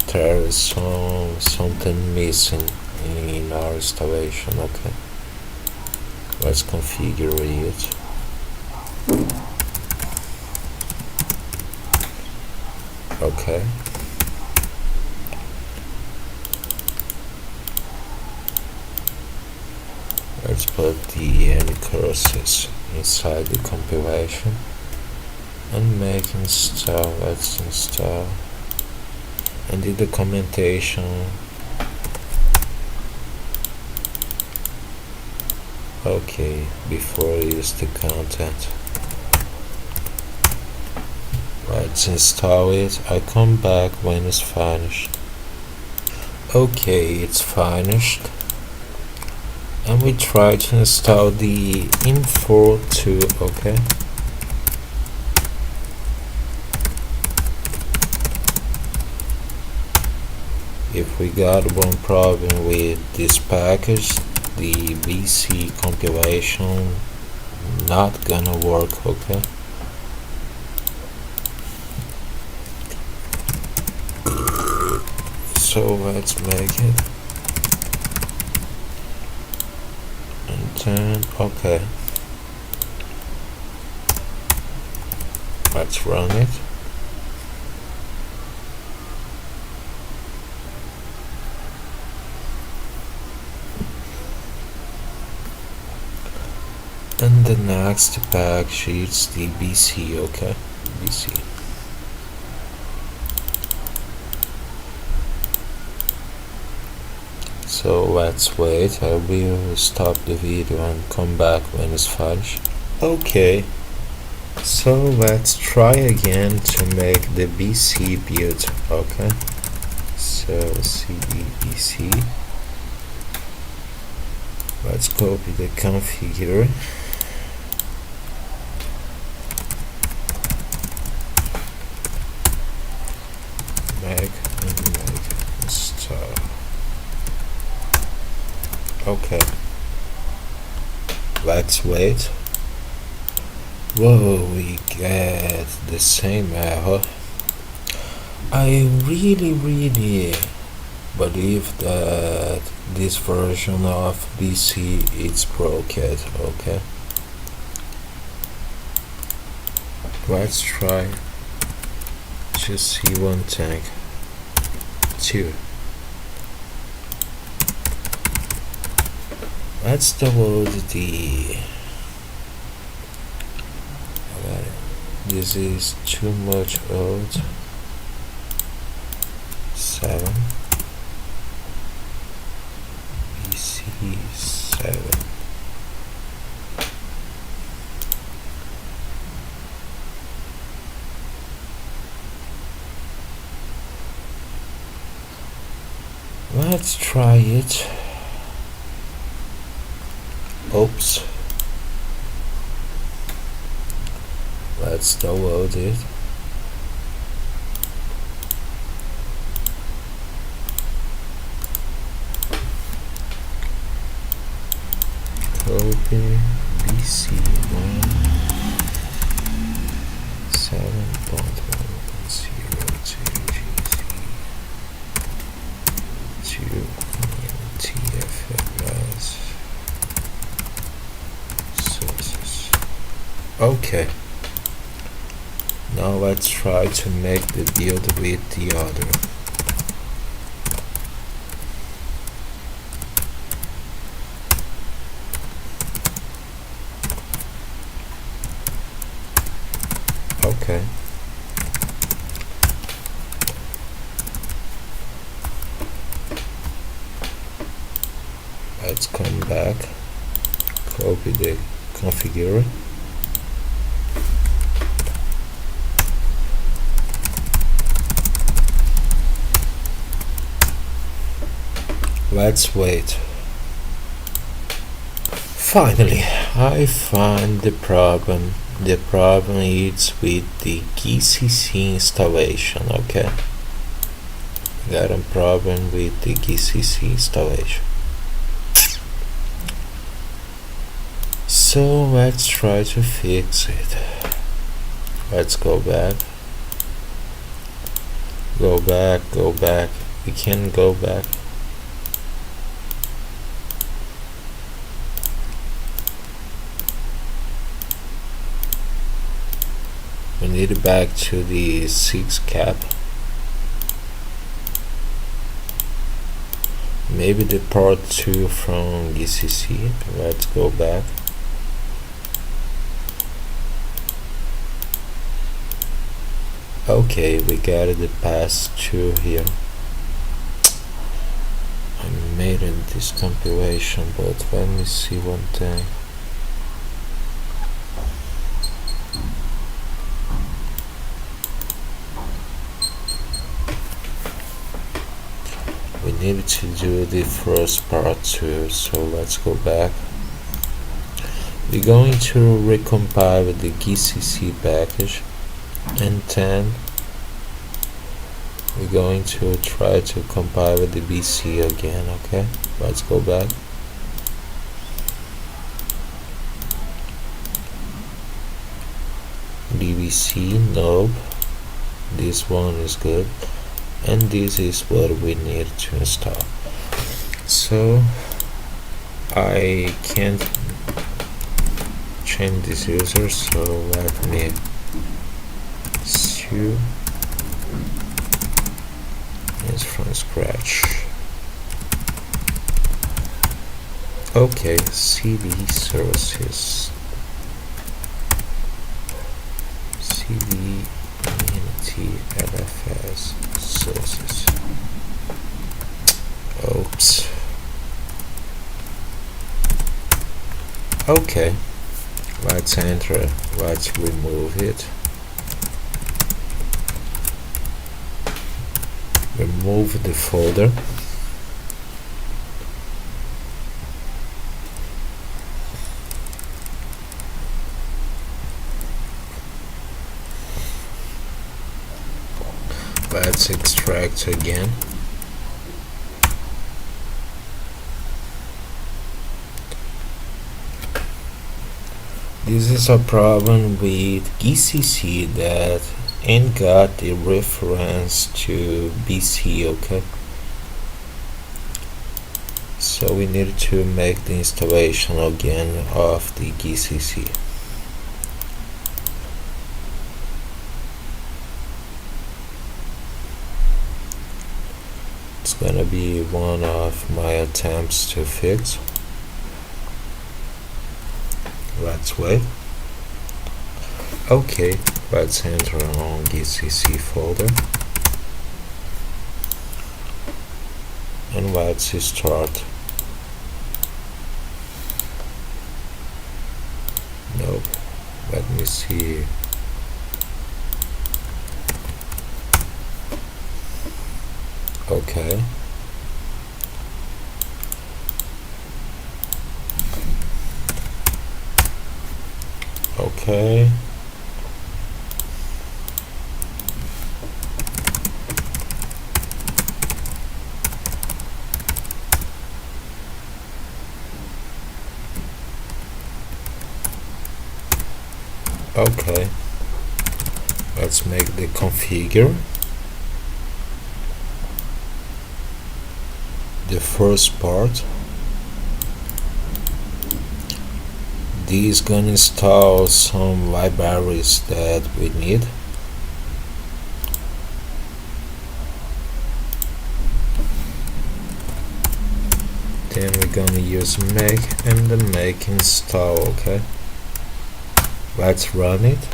There is something missing in our installation. Okay. Let's configure it. Okay. Let's put the n curses inside the compilation and make install. Let's install and the documentation. Okay, before use the content. Let's install it. I come back when it's finished. Okay, it's finished. And we try to install the info too. Okay. If we got one problem with this package, the BC compilation not gonna work. Okay. So let's make it. And then, okay. Let's run it. And the next package is the BC, okay? BC. So let's wait. I will stop the video and come back when it's finished. Okay. So let's try again to make the BC build, okay? So CD BC. Let's copy the configure. Make and make start. Okay. Let's wait. Whoa, we get the same error. I really believe that this version of BC is broken, okay? Let's try to see one thing. 2. Let's download the... This is too much old. 7. BC 7. Let's try it. Oops. Let's download it. Copy BC1 7.1.0 TFLS sources. Okay. Now let's try to make the build with the other. Okay. Let's come back, copy the configure. Let's wait. Finally, I find the problem. The problem is with the GCC installation, okay? Got a problem with the GCC installation. So let's try to fix it. Let's go back. Go back, go back. We can go back. We need it back to the 6 cap. Maybe the part 2 from GCC. Let's go back. Okay, we got the pass 2 here. I made this compilation, but let me see one thing. We need to do the first part too, so let's go back. We're going to recompile the GCC package, and then we're going to try to compile the BC again, okay? Let's go back. DBC, nope. This one is good. and this is what we need to install. So I can't change this user, so let me do is from scratch. Okay, cd sources, cd Vinoti LFS sources. Oops. Okay, let's enter, let's remove it. Remove the folder. Let's extract again. This is a problem with GCC that ain't got the reference to BC, okay? So we need to make the installation again of the GCC. It's gonna be one of my attempts to fix. Let's wait. Okay, let's enter on GCC folder and let's start. Nope, let me see. Okay. Okay. Okay, let's make the configure. The first part. This is gonna install some libraries that we need. Then we're gonna use make and the make install, okay? Let's run it.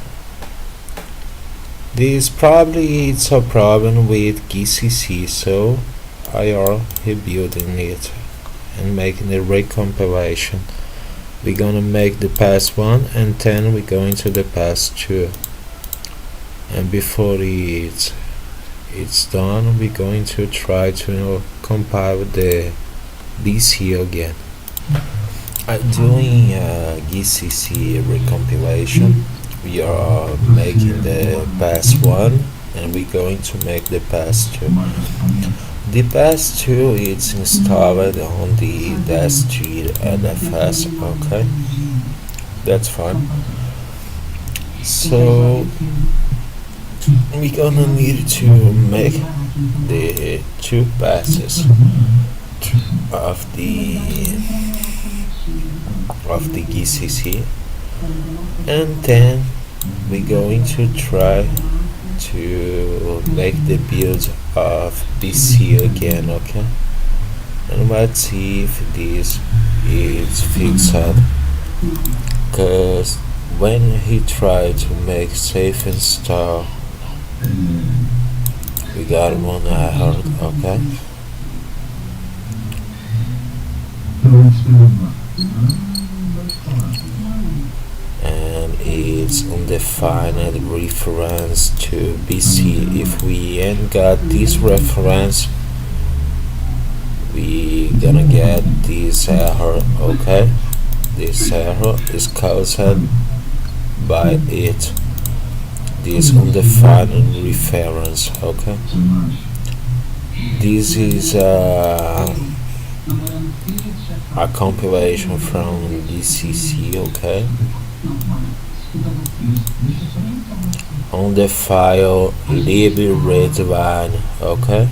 This probably it's a problem with GCC, so I are rebuilding it and making the recompilation. We're gonna make the pass 1 and then we're going to the pass 2. And before it's done, we're going to try to compile the BC again. I'm doing GCC recompilation. We are making the pass 1 and we're going to make the pass 2. The pass 2 is installed on the -G LFS, okay? That's fine. So we're gonna need to make the 2 passes of the GCC, and then we're going to try to make the build of BC again, okay? And let's see if this is fixed, because when he tried to make safe install, we got one error, okay? And it's undefined reference to BC. If we ain't got this reference, we gonna get this error, okay? This error is caused by it, this undefined reference, okay? This is a compilation from DCC, okay? on the file libredesign, okay?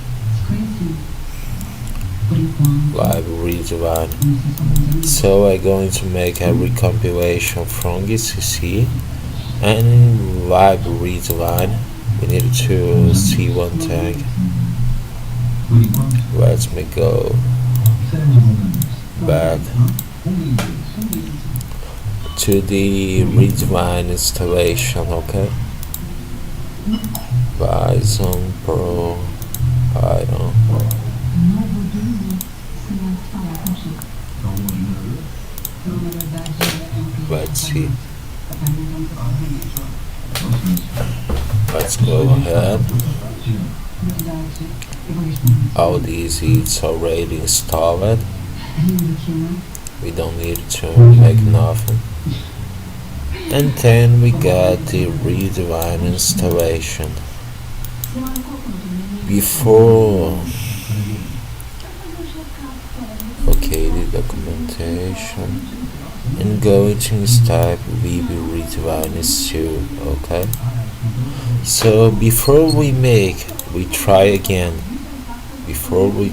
Library So I'm going to make a recompilation from GCC and library design. We need to see one thing. Let me go back to the redesign installation, okay? Python Pro Python. Let's see. Let's go ahead. All these it's already installed. We don't need to make nothing. And then we got the redesign installation. Before the documentation and going to install VB redesign is too, okay? So before we try again. Before we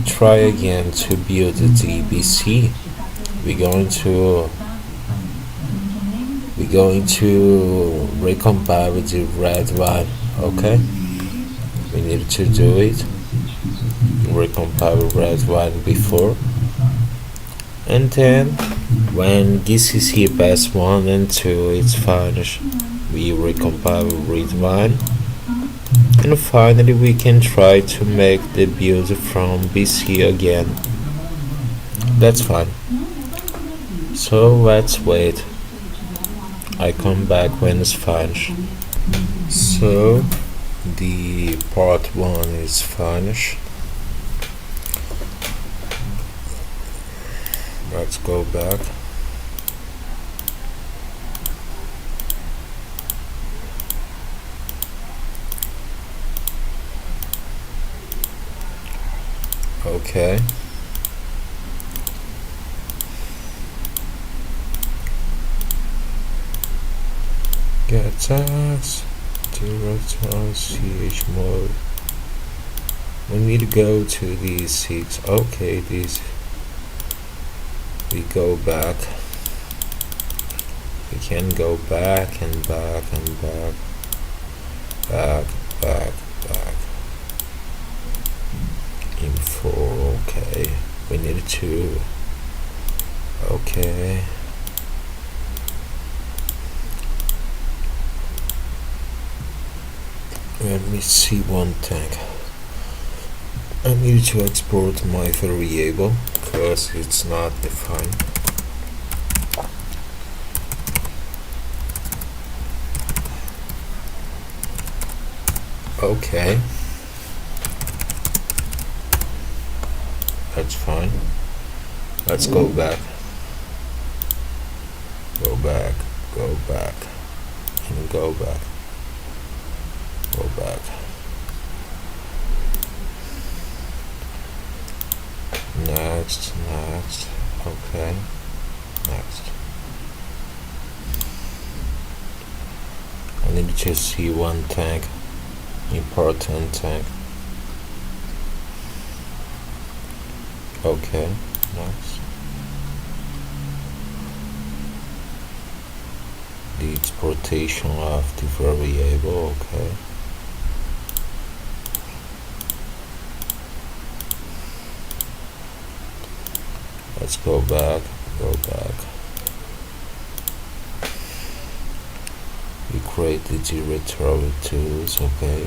try again to build the DBC, we're going to recompile the red line, okay? We need to do it. Recompile red line before, and then when GCC pass 1 and 2 is finished, we recompile read line, and finally we can try to make the build from BC again. That's fine. So let's wait. I come back when it's finished. So the part 1 is finished. Let's go back. Okay. Get tags direct on ch mode. We need to go to these 6. Okay, these we go back. We can go back and back and back. Back. Info, okay. We need to. Okay. Let me see one thing. I need to export my variable because it's not defined. Okay, that's fine. Let's go back, and go back, go back. Next, okay, next. I need to see one tag, important tag. Okay, next. The exportation of the variable, okay. Let's go back. We create the directory tools, okay.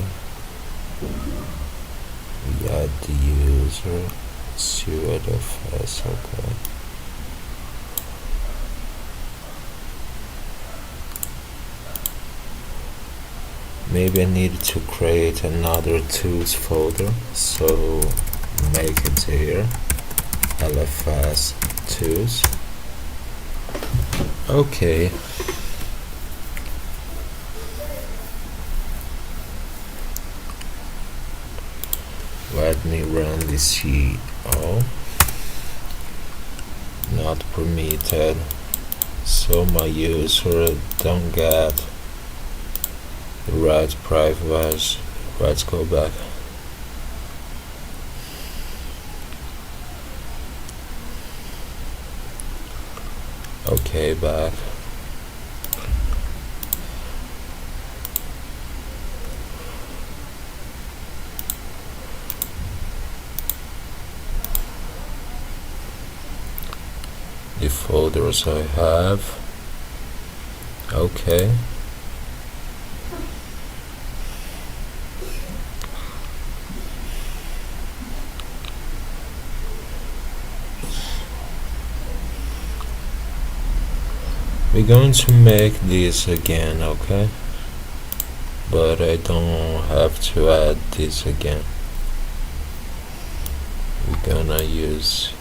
We add the user, suidofs, okay. Maybe I need to create another tools folder, so make it here. LFS tools. Okay. Let me run the CO. Not permitted. so my user don't get the right privilege. Let's go back. Okay, back. The folders I have. Okay. We're going to make this again, okay? But I don't have to add this again. We're gonna use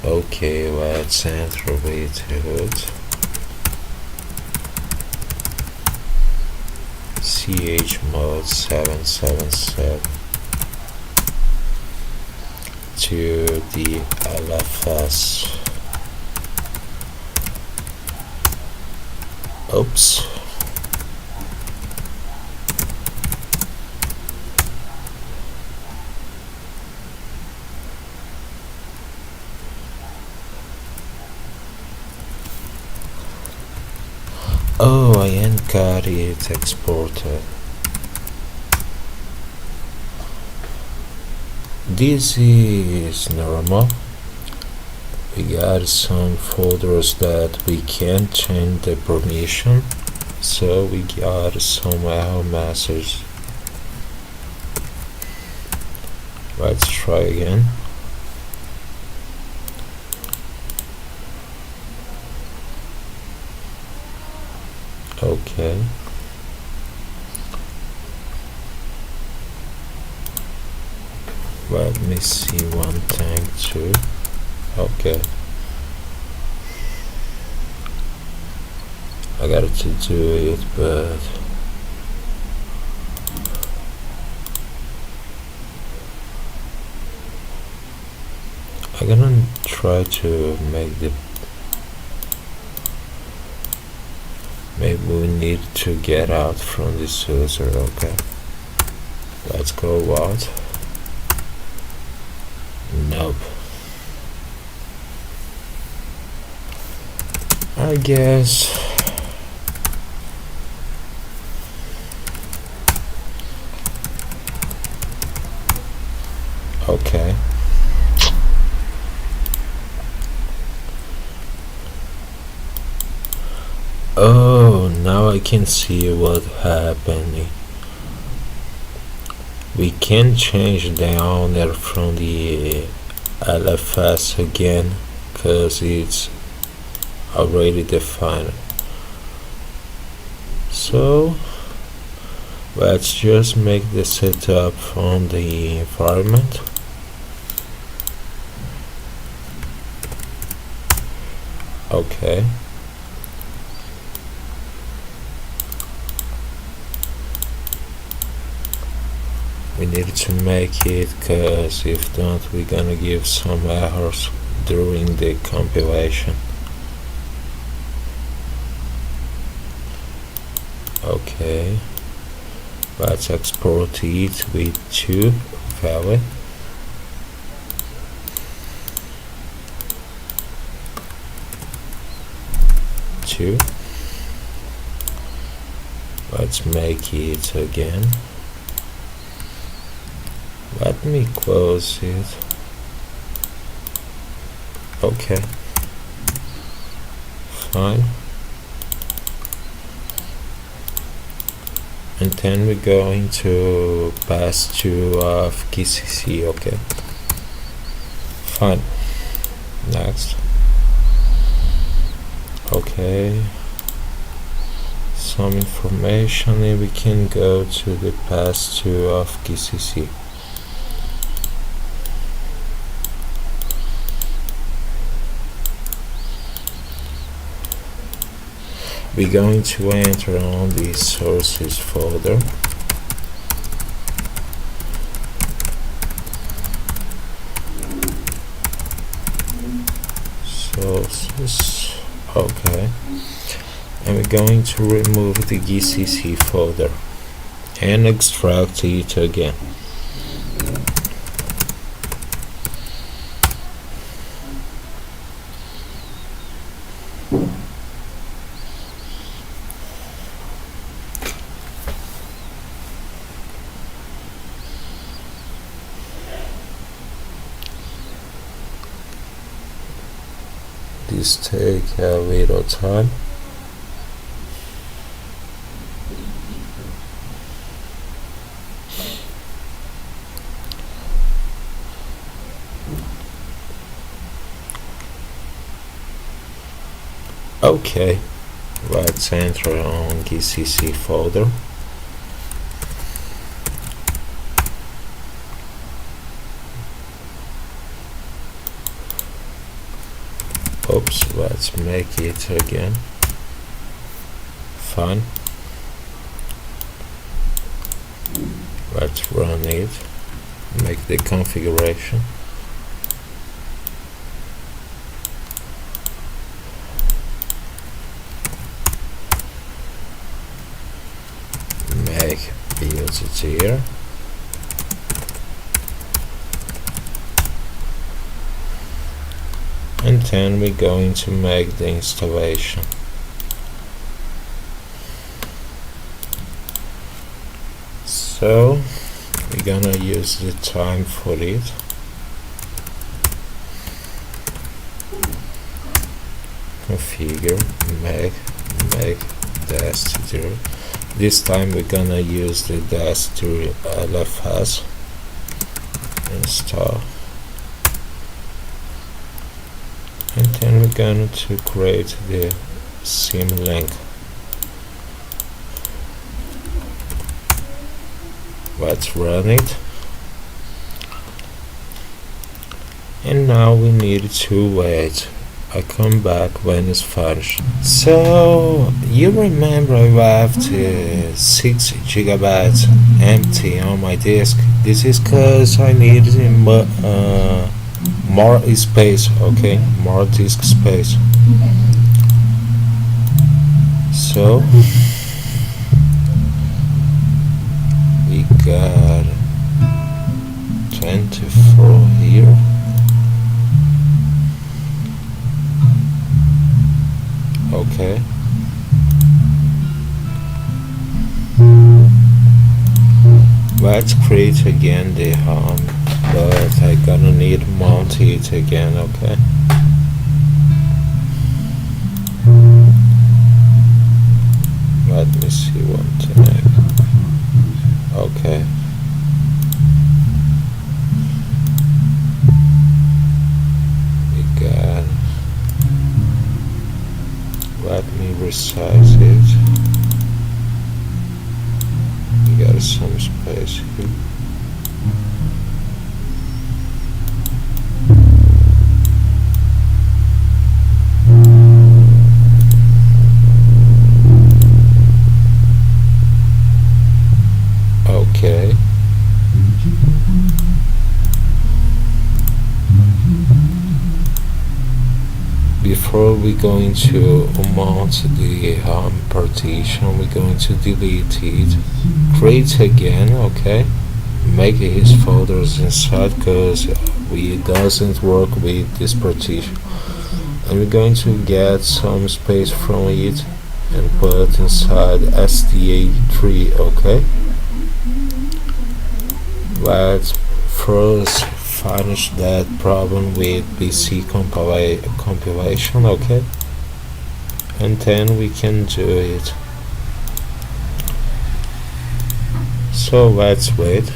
okay, let's enter it. chmod 777 to the LFS. Oops. Oh, I ain't got it exported. This is normal. We got some folders that we can't change the permission, so we got some error messages. Let's try again. Okay. Let me see one thing too. Okay. I got to do it, but I'm gonna try to make the. Maybe we need to get out from this user. Okay. Let's go out. Nope. I guess okay. Oh, now I can see what happened. We can change the owner from the LFS again because it's already defined. So let's just make the setup from the environment. Okay. We need to make it, because if not we're gonna give some errors during the compilation. Okay, let's export it with 2 valid. Let's make it again. Let me close it. Okay, fine. And then we're going to pass to KCC. Okay, fine. Next. Okay, some information and we can go to the pass2 of GCC. We're going to enter on the sources folder. Sources, okay, and we're going to remove the GCC folder and extract it again. This take a little time. Okay, let's enter on GCC folder. Oops, let's make it again. Fine. Let's run it. Make the configuration. Make build it here. And then we're going to make the installation. So we're gonna use the time for it. Configure, make -0. This time we're gonna use the -0 LFS. Install. And then we're going to create the sim link. Let's run it. And now we need to wait. I come back when it's finished. So you remember I left 6 gigabytes empty on my disk. This is because I needed more space, okay, more disk space. So we got 24 here. Okay. Let's create again the home, but I'm gonna need to mount it again, okay? Let me see one thing. Okay. We got. Let me resize it. We got some space here. Okay. Before we're going to mount the partition, we're going to delete it, create again, okay, make his folders inside because it doesn't work with this partition, and we're going to get some space from it and put inside SDA3, okay. Let's first finish that problem with PC compilation, okay, and then we can do it. So let's wait.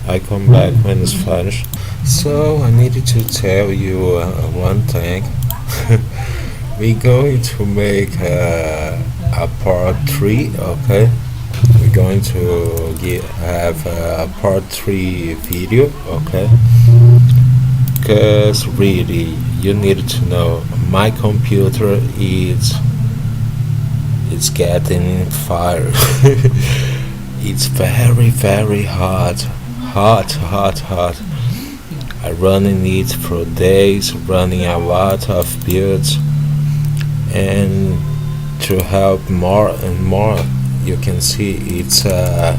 I come back when it's finished. So I needed to tell you one thing. We're going to make a a part 3. Okay, we're going to have a part 3 video. Okay, because really you need to know my computer is it's getting fire. It's very hot. I running it for days, running a lot of builds, and to help more and more, you can see it's a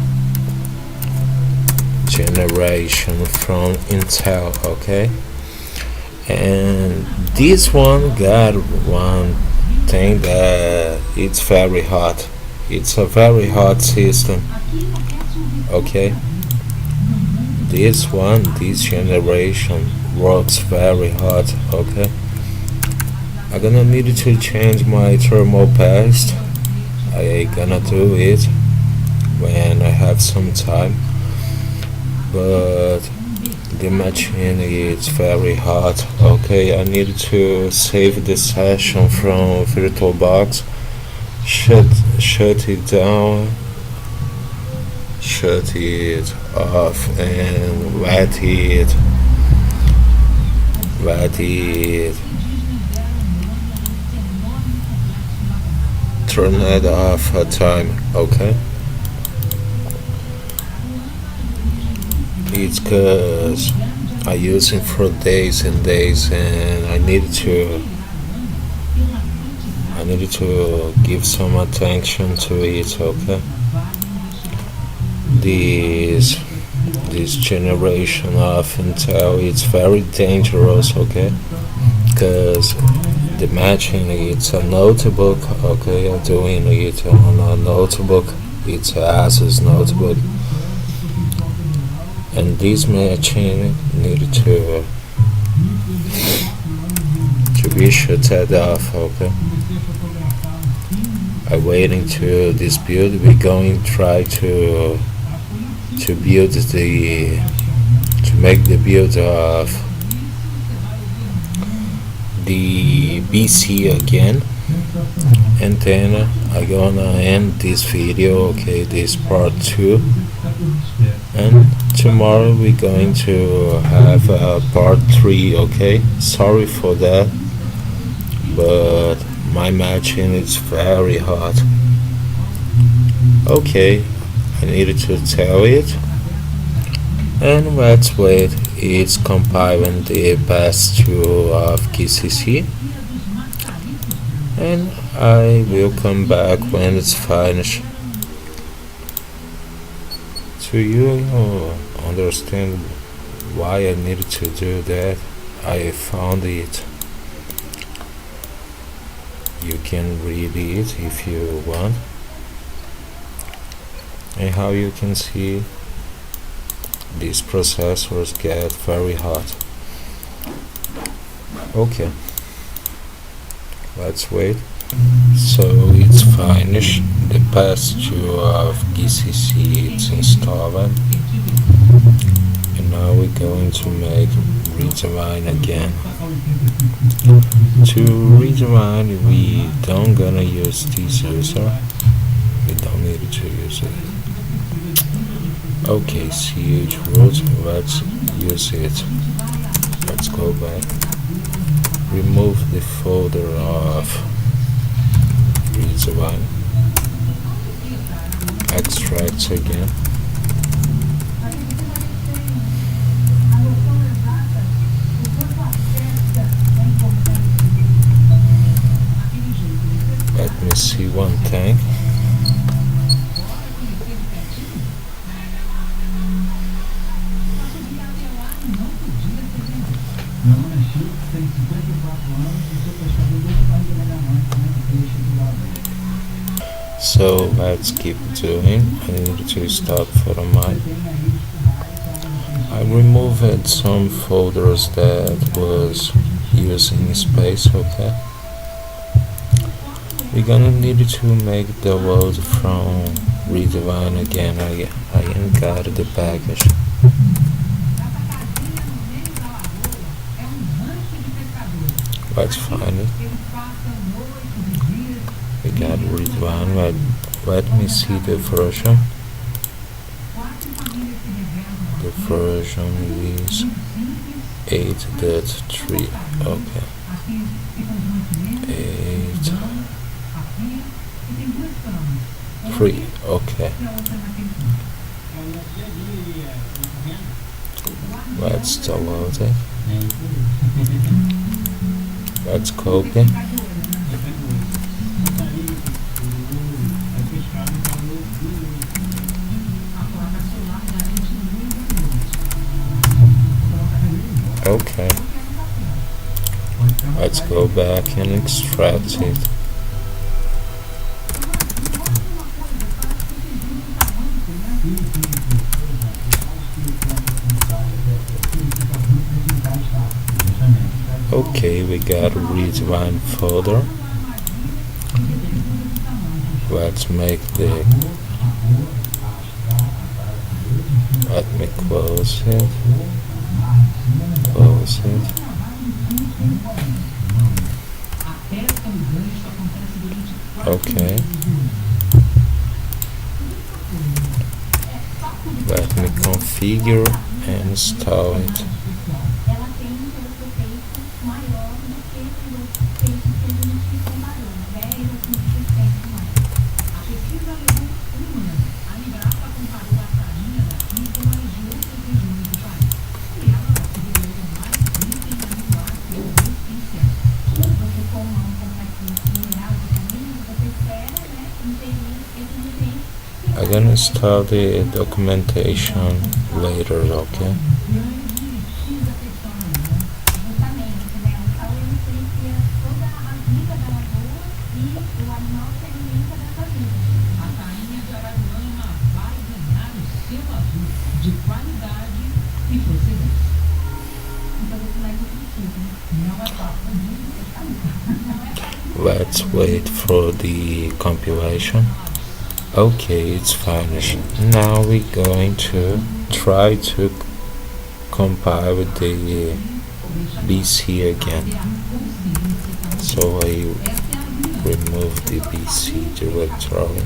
generation from Intel. Okay, and this one got one thing that it's very hot. It's a very hot system. Okay, this generation works very hot. Okay, I'm gonna need to change my thermal paste. I gonna do it when I have some time, but the machine is very hot. Okay, I need to save the session from VirtualBox, shut it down, shut it off, and wet it, turn it off a time. Okay, it's cause I use it for days and days, and I needed to give some attention to it. Okay, this generation of Intel, it's very dangerous. Okay, because the matching, it's a notebook. Okay, I'm doing it on a notebook. It's a Asus notebook, and this matching needed to be shut off. Okay, I'm waiting to this build. We're going to try to build to make the build of the BC again, and then I'm gonna end this video. Okay, this part 2, and tomorrow we're going to have part 3. Okay, sorry for that, but my machine is very hot. Okay, I needed to tell it, and let's wait. It's compiling the pass-through of GCC, and I will come back when it's finished. Do you understand why I needed to do that? I found it. You can read it if you want, and how you can see these processors get very hot. Okay, let's wait. So it's finished. The pass-through of GCC is installed, and now we're going to make redesign again. To redesign, we don't gonna use this user. We don't need to use it. Okay, CH root, let's use it. Let's go back. Remove the folder of redesign. Extract again. Let me see one thing. So let's keep doing. I need to stop for a minute. I removed some folders that was using space. Okay, we're gonna need to make the load from redesign again. I ain't got the package. Let's find it. We got redesign. one. Let me see the version. The version is 8.3. Okay. 8.3. Okay. Let's download it. Let's copy. Okay. Let's go back and extract it. Okay, we got a read-line folder. Let's make the... Let me close it. Close it. Okay. Let me configure and install it. I'm gonna install the documentation later, okay? Let's wait for the compilation. Okay, it's finished. Now we're going to try to compile the BC again. So I remove the BC directory.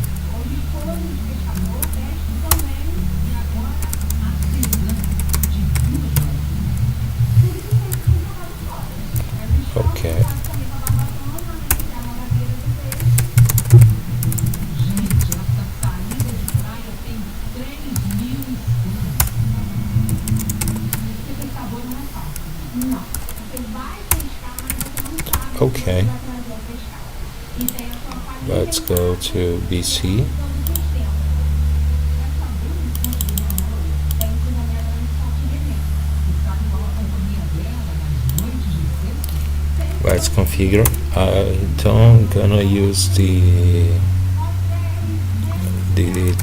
Okay. Okay, let's go to BC. Let's configure. I don't gonna use the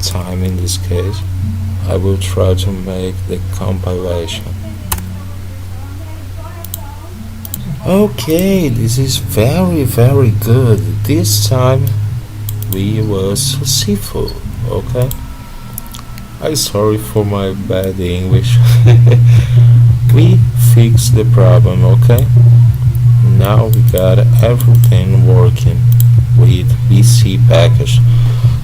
time in this case. I will try to make the compilation. Okay, this is very good. This time we were successful. Okay, I'm sorry for my bad English. We fixed the problem. Okay, now we got everything working with BC package.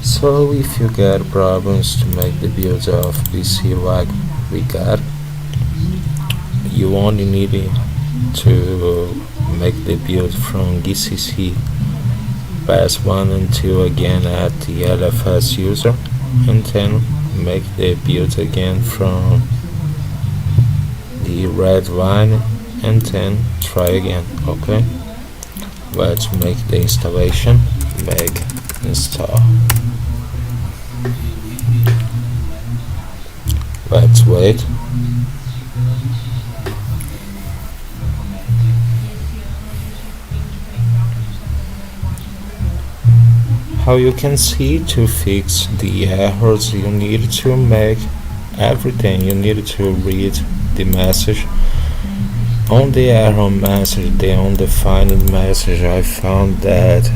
So if you got problems to make the build of BC like we got, you only need to make the build from GCC pass 1 and 2 again at the LFS user, and then make the build again from the red line, and then try again. Okay, let's make the installation. Make install. Let's wait. How you can see, to fix the errors you need to make everything. You need to read the message. On the error message, the undefined message, I found that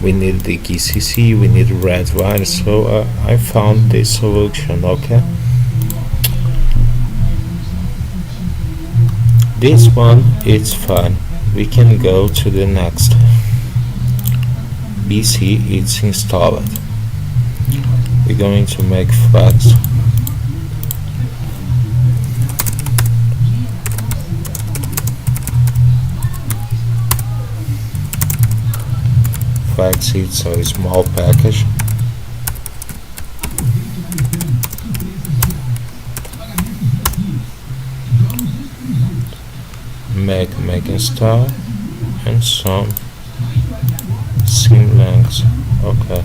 we need the GCC, we need red line, so I found the solution. Okay, this one it's fine. We can go to the next. BC it's installed. We're going to make flags. Flags it's a small package. Make install and some seam lengths. Okay.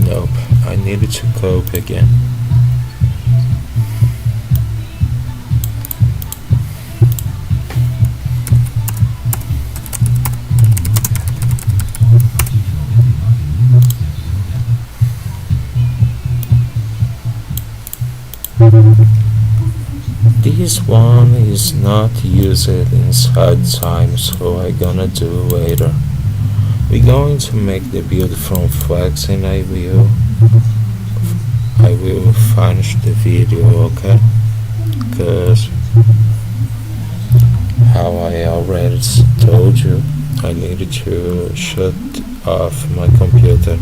Nope, I needed to cope again. This one is not used inside time, so I'm gonna do later. We're going to make the build from flags and I will finish the video, okay? Because how I already told you, I needed to shut off my computer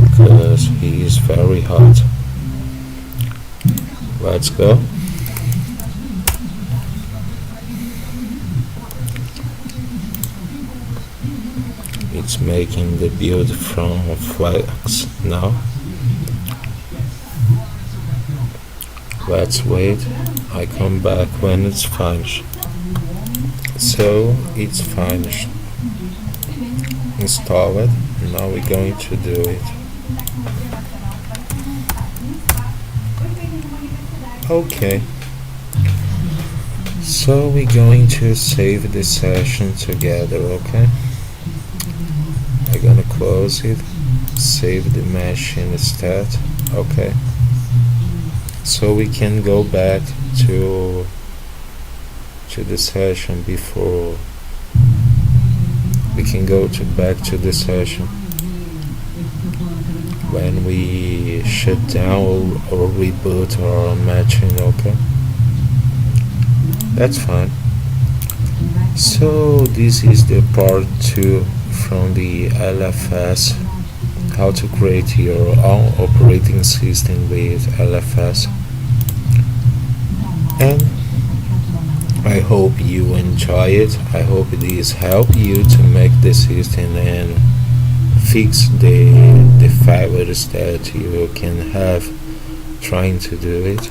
because he is very hot. Let's go. It's making the build from flags now. Let's wait. I come back when it's finished. So it's finished. Install it. Now we're going to do it. Okay. So we're going to save the session together, okay? I'm gonna close it, save the mesh instead, okay? So we can go back to the session before we can go back to the session when we shut down or reboot our matching, okay? That's fine. So this is the part 2 from the LFS, how to create your own operating system with LFS. And I hope you enjoy it. I hope this help you to make the system and fix the failures that you can have trying to do it.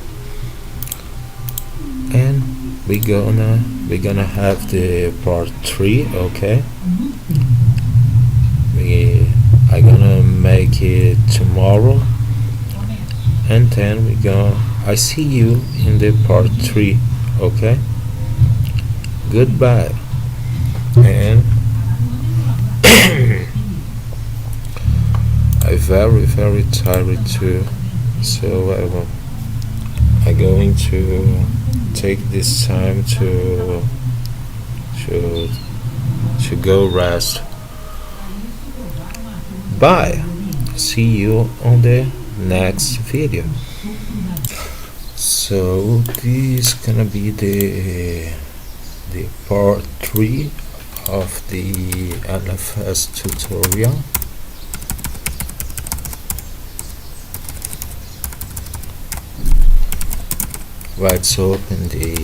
And we're gonna have the part 3, okay? I'm gonna make it tomorrow, and then I see you in the part 3, okay? Goodbye. And I'm very tired too, so I'm going to take this time to go rest. Bye. See you on the next video. So this is gonna be the part 3 of the LFS tutorial. Let's open the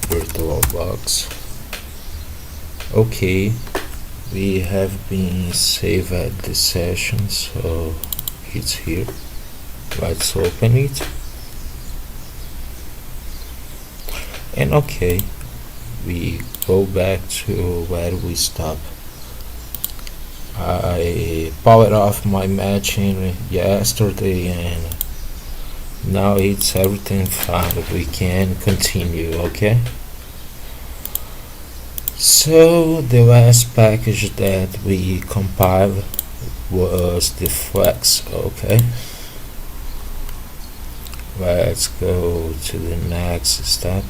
VirtualBox. Okay, we have been saved at the session, so it's here. Let's open it. And okay, we go back to where we stopped. I powered off my machine yesterday and now it's everything fine. We can continue, okay? So the last package that we compiled was the flex, okay? Let's go to the next step.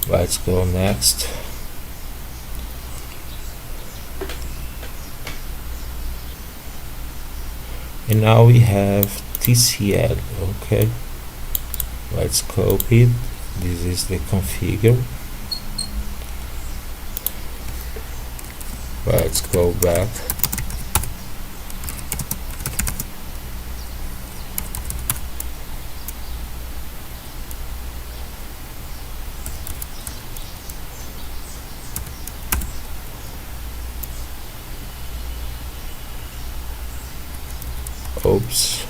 Let's go next. And now we have TCL. Okay, let's copy it. This is the configure. Let's go back. Oops,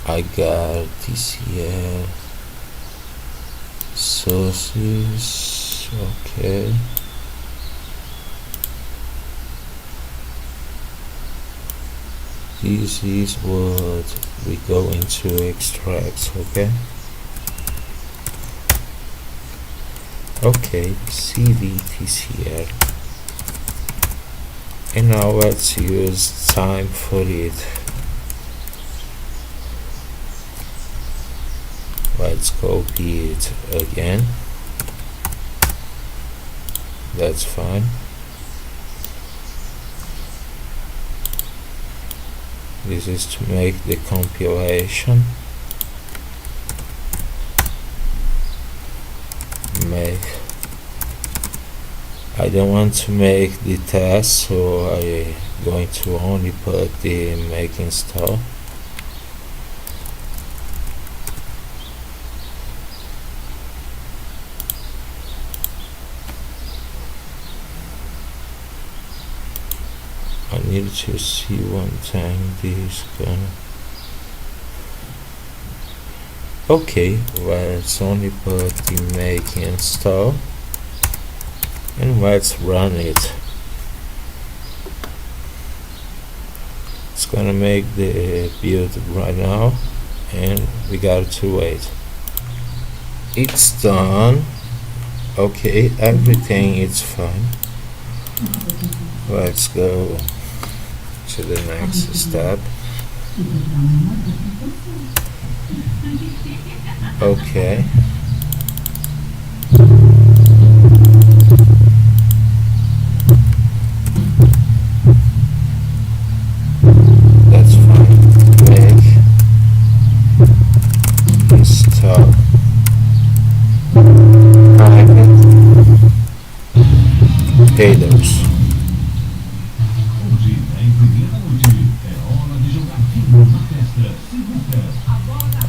I got TCL sources. Okay, this is what we go into extracts. Okay, CV TCL. And now let's use time for it. Let's copy it again. That's fine. This is to make the compilation. I don't want to make the test, so I'm going to only put the make install. I need to see one thing. This gonna. Okay, let's only put the make install. And let's run it. It's gonna make the build right now, and we got to wait. It's done. Okay, everything is fine. Let's go to the next step. Okay. That's fine. Make install private headers.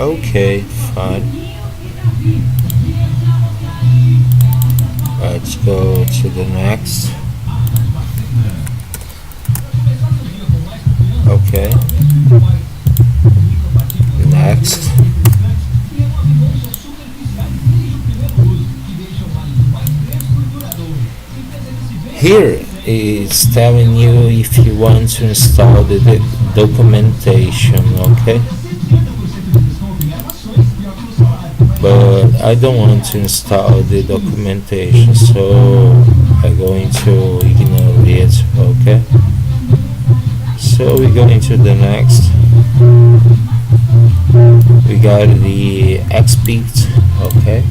Okay, fine. Let's go to the next. Okay. Next. Here is telling you if you want to install the documentation, okay? But I don't want to install the documentation, so I'm going to ignore it, okay? So we go into the next. We got the XPeat, okay?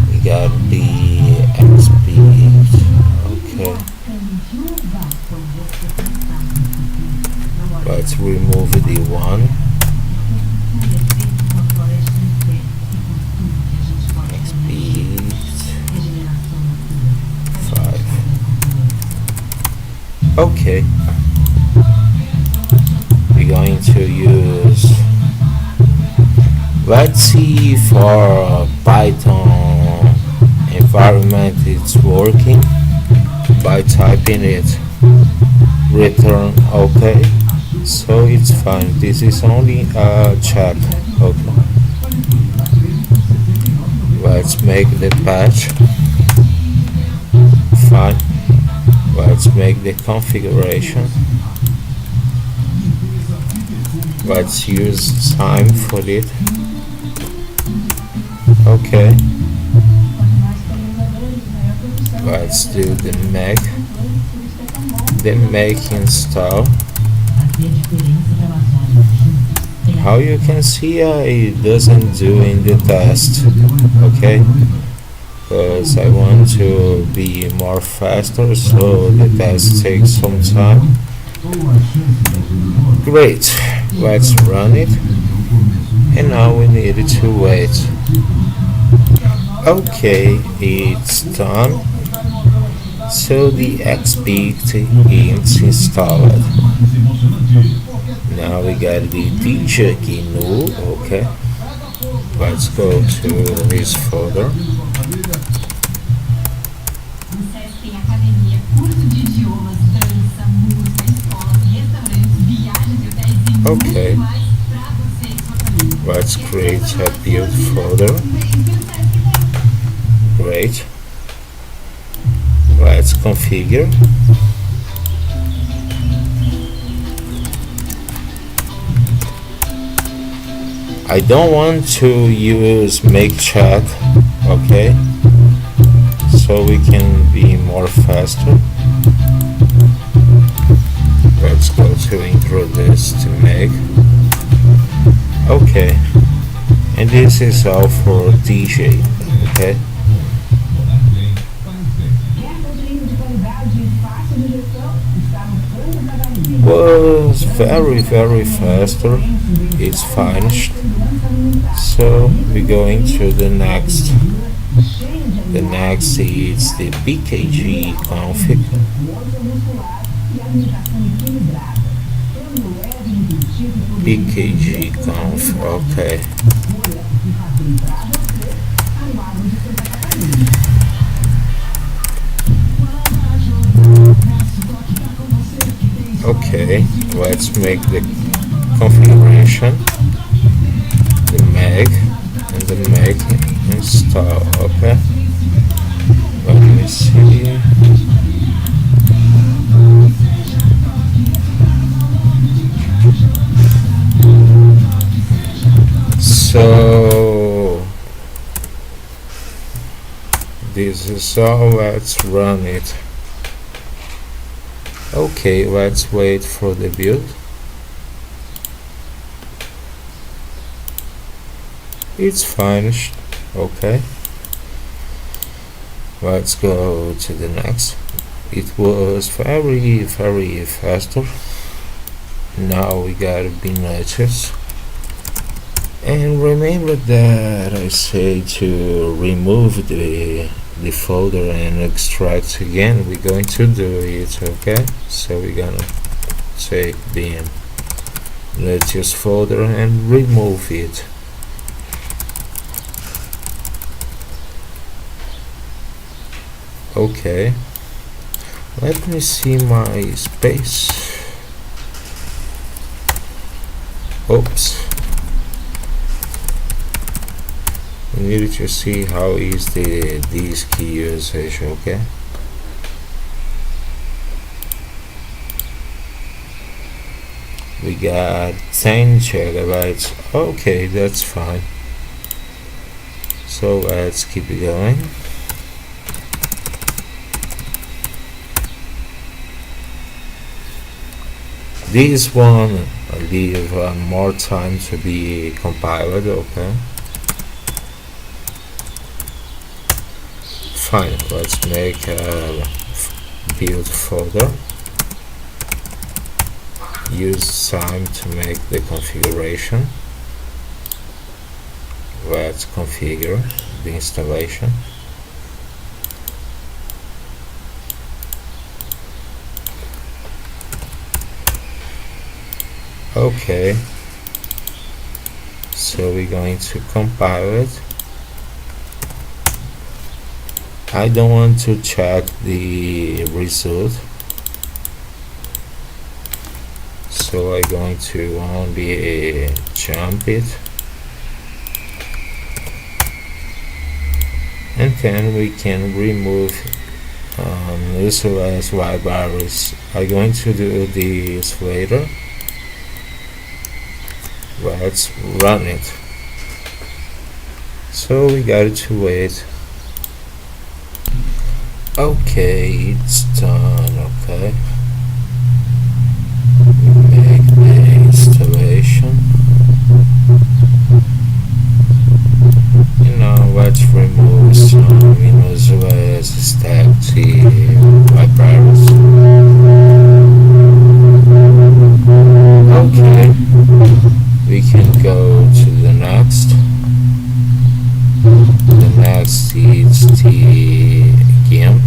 We got the XPeat, okay? Let's remove the one. Okay, we're going to use, let's see for Python environment it's working by typing it return. Okay, so it's fine. This is only a check. Okay, let's make the patch. Fine. Let's make the configuration. Let's use time for it. Okay. Let's do the Mac install. Aqui a diferença que elas olham juntas. How you can see, I doesn't do in the test, okay? Because I want to be more faster, so the test takes some time. Great, let's run it, and now we need to wait. Okay, it's done. So the XPT is installed. Now we got the DJ GNU, okay. Let's go to this folder. Okay. Let's create a build folder. Great. Let's configure. I don't want to use make check, okay, so we can be more faster. Let's go to include this to make. Okay, and this is all for DJ, okay. Was very faster. It's finished. So we're going to the next. The next is the BKG config. BKG conf, okay. Okay, let's make the configuration, the Mac and the Mac install, okay. Let me see. So this is all, let's run it. Okay, let's wait for the build. It's finished. Okay, let's go to the next. It was very faster. Now we gotta be nice. And remember that I say to remove the folder and extract again. We're going to do it, okay? So we're gonna take the latest folder and remove it. Okay, let me see my space. Oops. We need to see how is the disk usage, okay? We got 10 gigabytes. Okay, that's fine. So let's keep it going. This one I leave more time to be compiled, okay? Fine, let's make a build folder. Use time to make the configuration. Let's configure the installation. Okay, so we're going to compile it. I don't want to check the result, so I'm going to only jump it, and then we can remove useless libraries. I'm going to do this later. Let's run it. So we got to wait. Okay, it's done. Okay, make the installation. Let's remove some Windows OS stacked libraries. Okay, we can go to the next. The next is the GIMP.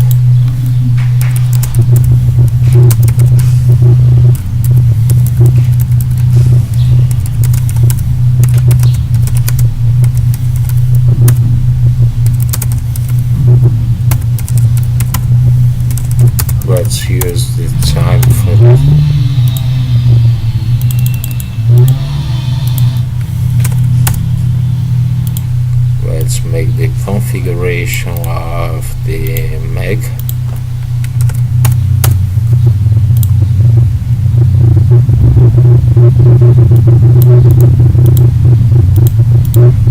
Let's use the time for that. Let's make the configuration of the Mac.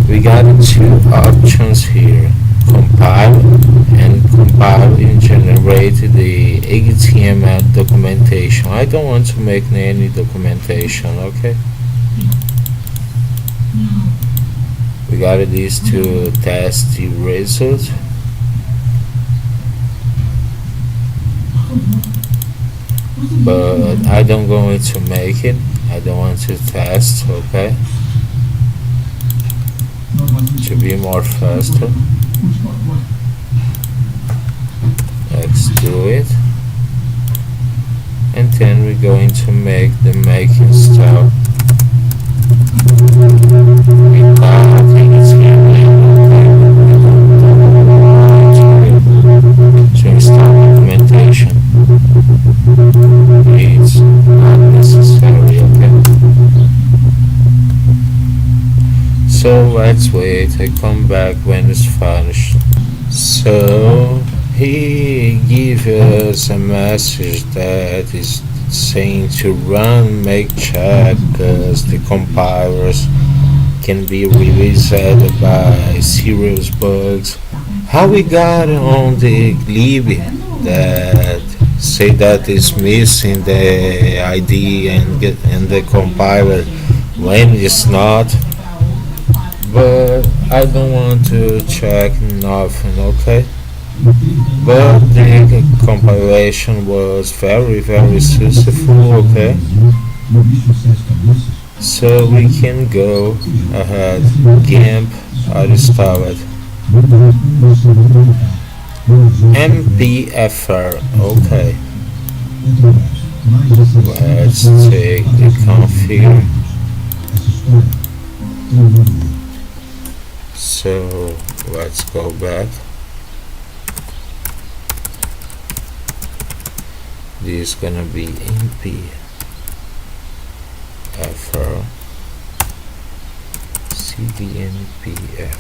We got two options here: compile and generate the HTML documentation. I don't want to make any documentation. Okay, we got these to test the results. But I don't going to make it. I don't want to test. Okay, to be more faster. Let's do it, and then we're going to make the make install. To install documentation, it's not necessary. Okay, so let's wait. I come back when it's finished. So he gives us a message that is saying to run make check because the compilers can be reset by serious bugs. How we got on the lib that say that is missing the ID and the compiler when it's not, but I don't want to check nothing. Okay, but the compilation was very successful. Okay, so we can go ahead. GIMP installed. MPFR. Okay, let's take the config. So let's go back. This is gonna be MPFR cdmpfr.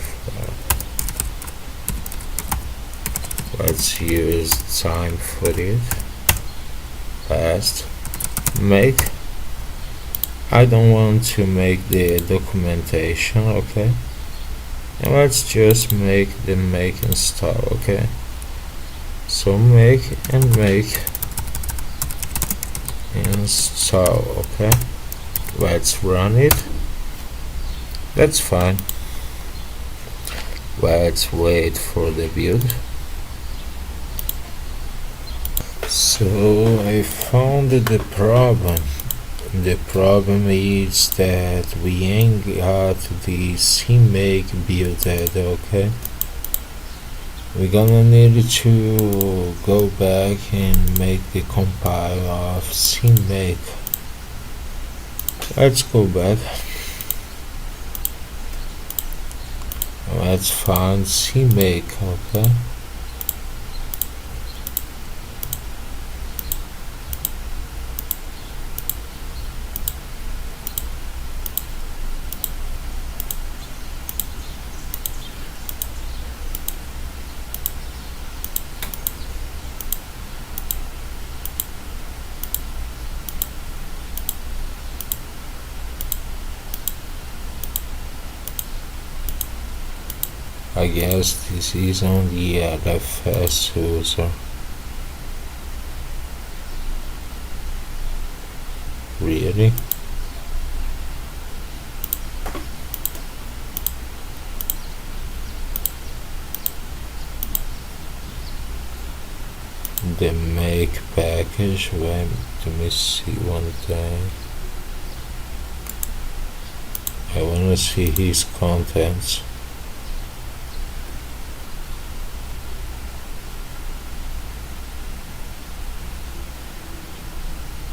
Let's use time for it. Past make. I don't want to make the documentation. Okay, and let's just make the make install. Okay, so make install. Okay, let's run it. That's fine. Let's wait for the build. So I found the problem. The problem is that we ain't got the CMake builded. Okay, we're gonna need to go back and make the compile of CMake. Let's go back. Let's find CMake. Okay, I guess this is on the LFS user. Really? The make package, let me see one thing. I wanna see his contents.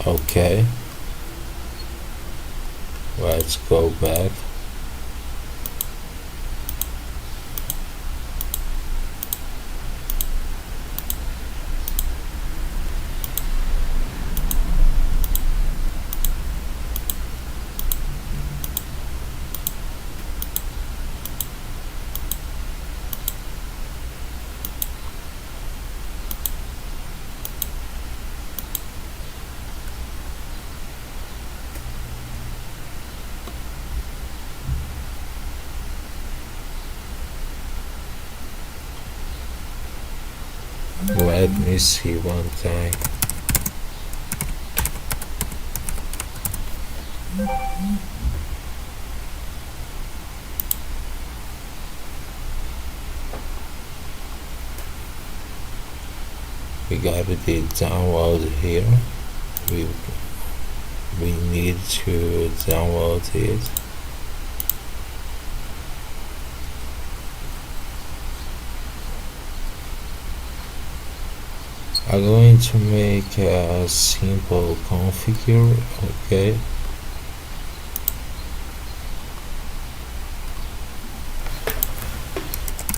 Okay, let's go back. Let me see one thing. We got the download here. We need to download it. I'm going to make a simple configure, okay.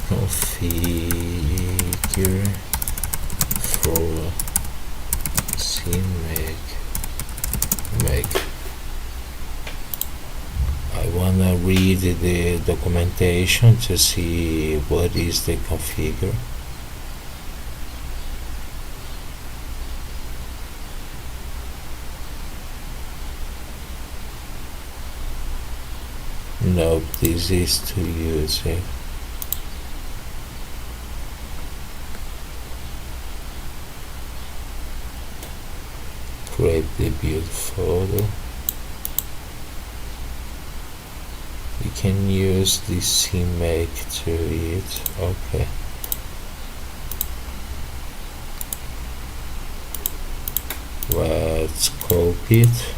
Configure for make. I wanna read the documentation to see what is the configure. Nope, this is to use it. Create the build folder. You can use the CMake to it. Okay. Let's copy it.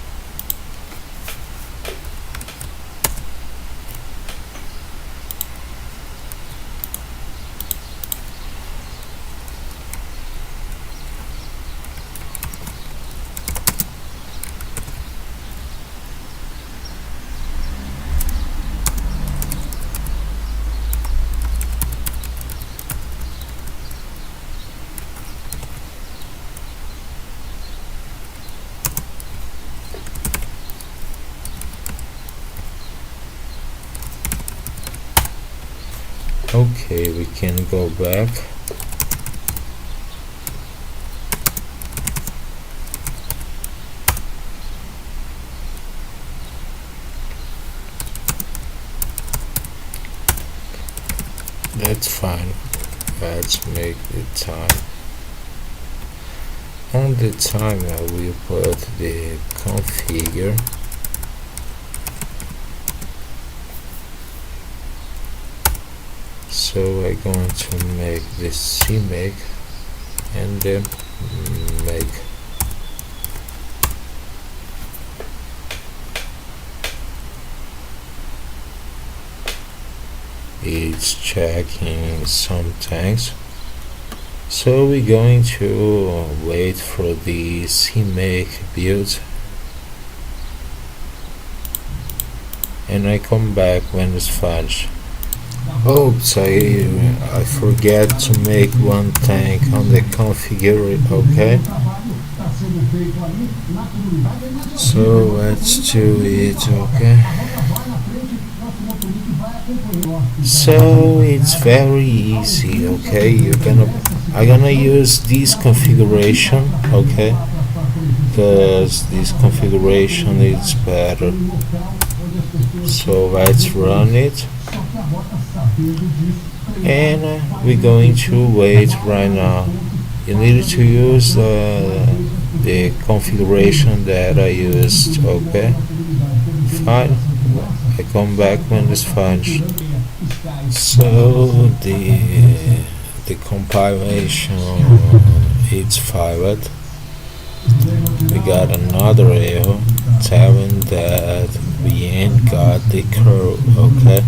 Okay, we can go back. That's fine. Let's make the time. On the timer we put the configure. So I'm going to make this CMake and then make. It's checking some things. So we're going to wait for the CMake build, and I come back when it's finished. Oops, I forget to make one thing on the configure, okay? So let's do it, okay? So it's very easy, okay? I'm gonna use this configuration, okay? Because this configuration is better. So let's run it. and we're going to wait right now. You need to use the configuration that I used. Okay, fine. I come back when it's finished. So the compilation it's filed. We got another error telling that we ain't got the curve. Okay,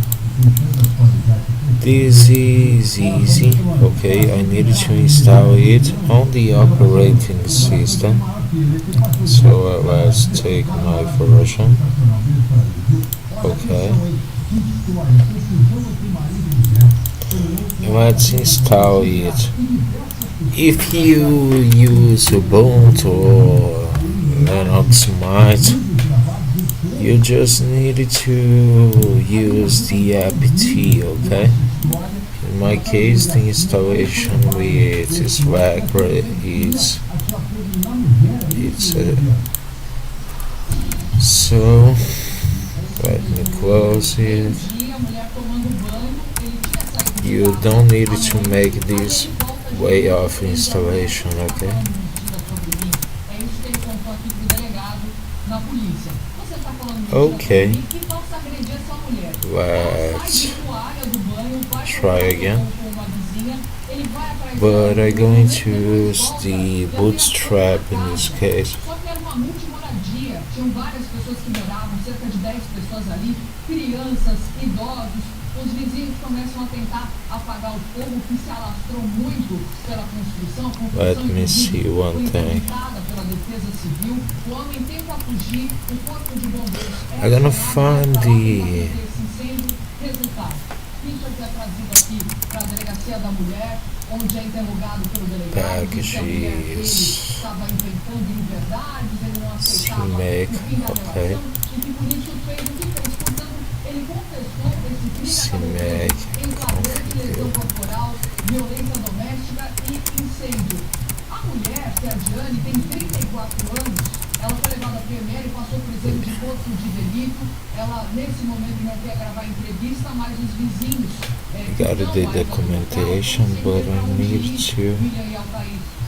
this is easy. Okay, I need to install it on the operating system. So let's take my version. Okay, let's install it. If you use Ubuntu or Linux Mint, you just need to use the apt. Okay, in my case the installation with Swagger is so let me close it. You don't need to make this way of installation. Okay, okay, let's try again, but I'm going to use the bootstrap in this case. Tinham várias pessoas que moravam, cerca de 10 pessoas ali, crianças, idosos. Os vizinhos começam a tentar apagar o fogo que se alastrou muito pela construção. Let me see one thing. Pela defesa civil, o homem tenta fugir, o corpo de bombeiros I'm gonna find the resultado. Isso é trazido aqui para a delegacia da mulher, onde é interrogado pelo delegado. packages. Estava inventando inverdades, ele não aceitava o fim da relação, e que por isso fez o que fez. Portanto, ele confessou esse crime em flagrante, lesão corporal, violência doméstica e incêndio. A mulher, que é a Diane, tem 34 anos. Ela foi levada a primeira e passou por exame de corpo de delito. Ela, nesse momento, não quer gravar entrevista, mas os vizinhos... Got the documentation, but I need to...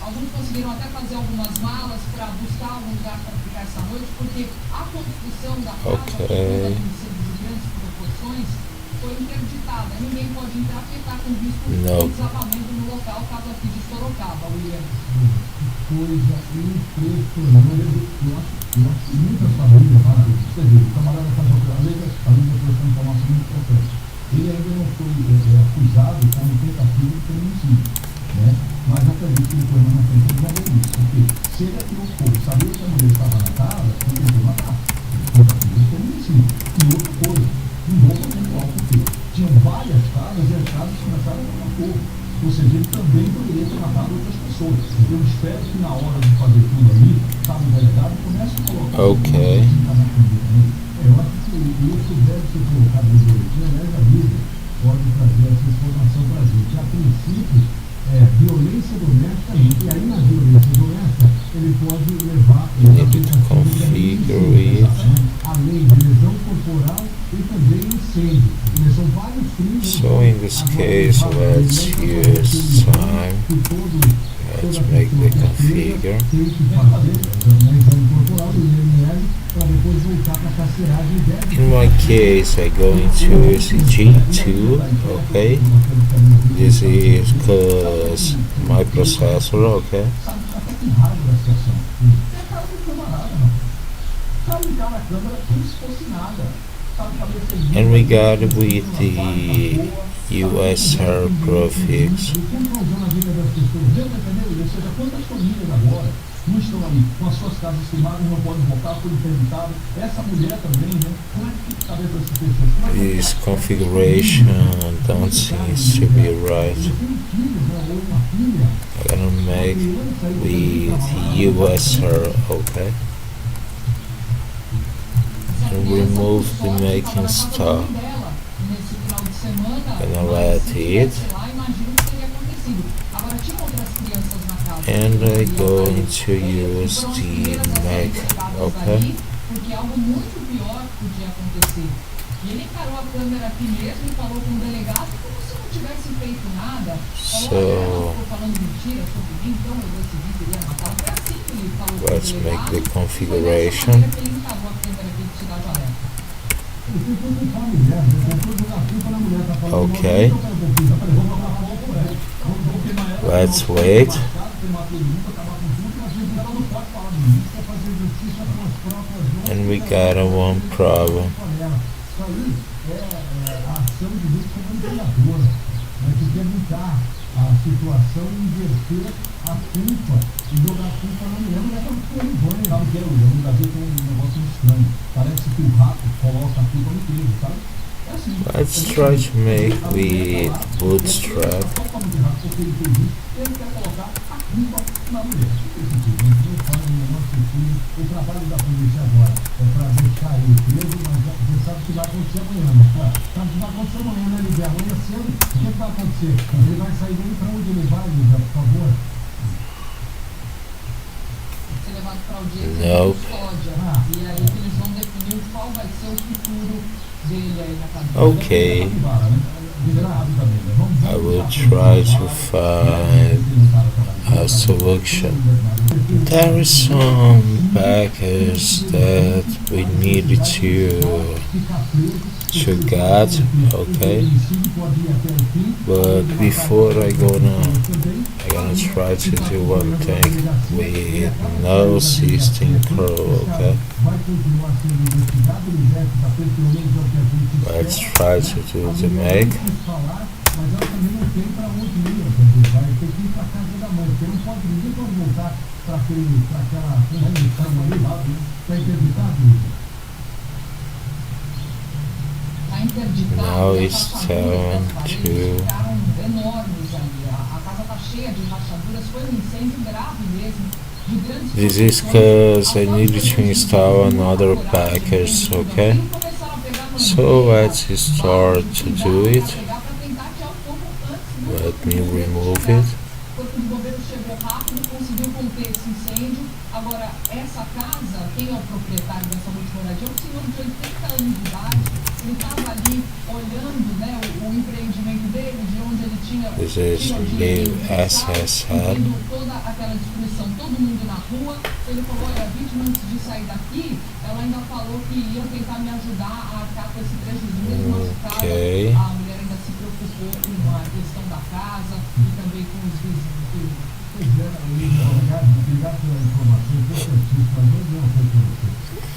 Alguns conseguiram até fazer algumas malas para buscar algum lugar para ficar essa noite, porque a construção da casa, de grandes proporções, foi interditada. Ninguém pode entrar porque está com risco de desabamento no local, caso aqui de Sorocaba, William. Coisa impressionante. Eu acho muitas famílias paradas. Você vê, o camarada faz a lei da prestação de informação muito importante. Ele ainda não foi acusado como tentativa de feminicídio, né? Mas acredito que depois não tem que fazer isso, porque se ele atirou fogo, sabia que a mulher estava na casa, ele tentou matar. Tentativa de feminicídio. E outra coisa, um roubo eventual, porque tinham várias casas e as casas começaram a tomar fogo. Ou seja, ele também poderia ter matado outras pessoas. Eu espero que na hora de fazer tudo ali, sabe, o delegado comece a colocar... Okay. Eu acho que isso deve ser colocado no boletim, aliás, a mídia pode trazer essa informação para a gente. A princípio, violência doméstica, e aí na violência doméstica, ele pode levar... Need to configure it. Além de lesão corporal e também incêndio. São vários crimes... So in this case, let's use time. Let's make the configure. In my case, I go into G2. Okay, this is because my processor. Okay, and we got it with the USR prefix. Não estão ali com as suas casas queimadas, não podem voltar, foi interditado. Essa mulher também, né? Como é que fica cabeça dessas pessoas? This configuration don't seems to be right. I'm gonna make with USR, okay, and remove the making stuff. Gonna let it. And I'm going to use the Mac, okay? Porque algo muito pior podia acontecer. E ele encarou a câmera aqui mesmo e falou com o delegado como se não tivesse feito nada, So falou, ficou falando mentira sobre mim, então eu decidi que iria matá-lo. Foi assim que ele falou pro let's make delegado, the e foi dessa configuration. maneira que ele encavou a câmera dele de tirar a jaleca. Okay, let's wait. And we got a one problem. A situação inverter a culpa e jogar a culpa na mulher. Não é que eu não sabe que é o Brasil tem um negócio estranho. Parece que o rato coloca a culpa no queijo, sabe? É assim. Let's try to make with bootstrap. Porque ele fez isso, ele quer colocar a culpa na mulher. Eu falo no nosso time, o trabalho da polícia agora é para deixar ele preso, mas você sabe que vai acontecer amanhã, mas sabe que vai acontecer amanhã, né, Lívia? Amanhã cedo, o que vai acontecer? Ele vai sair dele para onde ele vai, Lívia, por favor? Ser levado para audiência Não. de custódia. E aí que eles vão definir qual vai ser o futuro dele aí na cadeia. Okay, I will try to find a solution. There is some package that we need to get, okay, but before I gonna try to do one thing with no system crow, okay. Let's try to do the make. Mas ela também não tem para onde ir, vai ter que ir para casa da mãe, porque não pode, ninguém pode voltar para aquela condição ali, está interditado. Está interditado. Now it's time to. Ficaram enormes ali. A casa está cheia de rachaduras, foi um incêndio grave mesmo. This is because I needed to install another package, okay? So let's start to do it. Let me remove it. O corpo de bombeiros chegou rápido, conseguiu conter esse incêndio. Agora, essa casa, quem é o proprietário dessa multimoradia? É um senhor de 80 anos de idade. Ele estava ali olhando, né, o empreendimento dele, de onde ele tinha This is new SSL. vendo toda aquela destruição, todo mundo na rua. Ele falou, olha, a vítima antes de sair daqui, ela ainda falou que ia tentar me ajudar a arcar com esse prejuízo. Mesmo machucada, Okay. a mulher ainda se preocupou com a questão da casa e também com os vizinhos. Pois é, obrigado pela informação, importantíssima, mas eu não sei para você.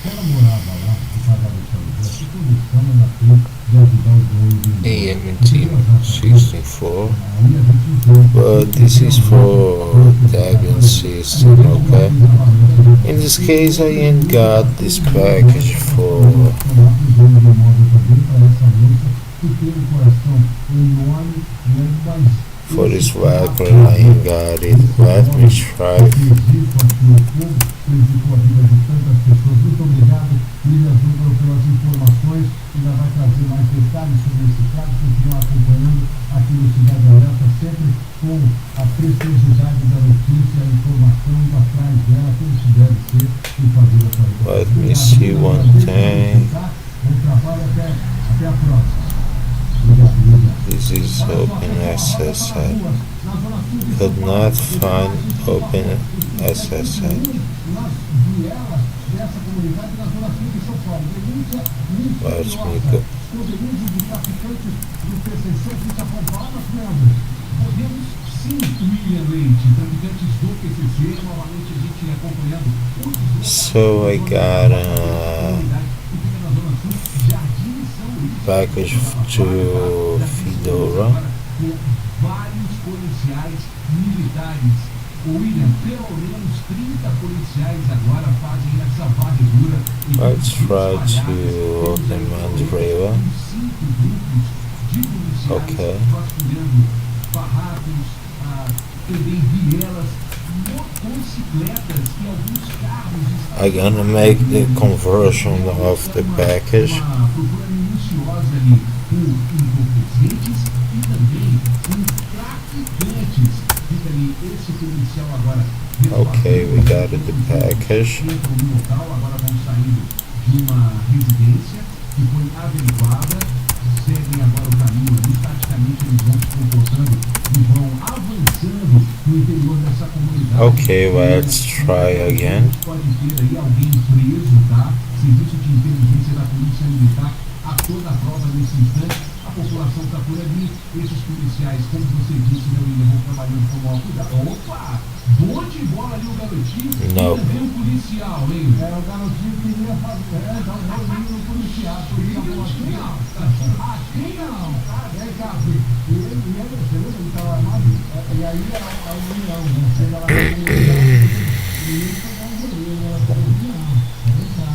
Se ela morava lá e pagava esse aluguel, que condição ela tem de ajudar o dono? AMT 64. But this is for Debian system, okay? In this case, I ain't got this package for this record. I ain't got it. Let me try. Muito obrigado, William Zuber, pelas informações. Ainda vai trazer mais detalhes sobre esse caso. Continuar acompanhando aqui no Cidade Alerta, sempre com a preciosidade da notícia, a informação indo atrás dela, como se deve ser e fazer essa reportagem. Let me see one thing. Bom trabalho, até a próxima. This is OpenSSL. Could not find OpenSSL. Let's me go. So I got a package to Fedora. Vários policiais militares. William, pelo menos 30 policiais agora fazem essa varredura. Let's try to open Mandriva. Okay. Barracos, também vielas, motocicletas e alguns carros. I'm gonna make the conversion of the package. Uma procura minuciosa ali por entorpecentes e também por traficantes. Fica ali esse policial agora. Okay, we got the package. Entram no local, agora vão saindo de uma residência que foi averiguada. seguem agora o caminho ali, taticamente eles vão se comportando e vão avançando no interior dessa comunidade. Okay, let's try again. Pode ter aí alguém preso, tá? Serviço de inteligência da polícia militar a toda a prova nesse instante. A população está por ali. Esses policiais, como você disse, meu ainda vão trabalhando com maior cuidado. Opa! Bom de bola ali o garotinho. Não. Ainda vem o policial, hein? O garotinho queria fazer. Dá um rolinho no policial. Aqui não. Aqui não. Vem cá, filho. E ele estava armado. E aí a união, né? Chega lá na comunidade. E ele pegou um goleiro. Ela falou: não, vem cá.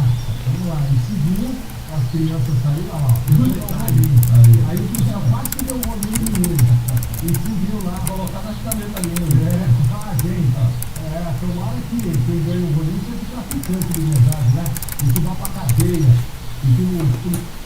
Vamos lá. E seguiu, as crianças saíram lá. Aí o policial quase que deu um rolinho nele. E subiu lá. Colocar na caneta nele. Tomara que quem ganha o rolinho seja traficante de verdade, né? E que vá pra cadeia. E que o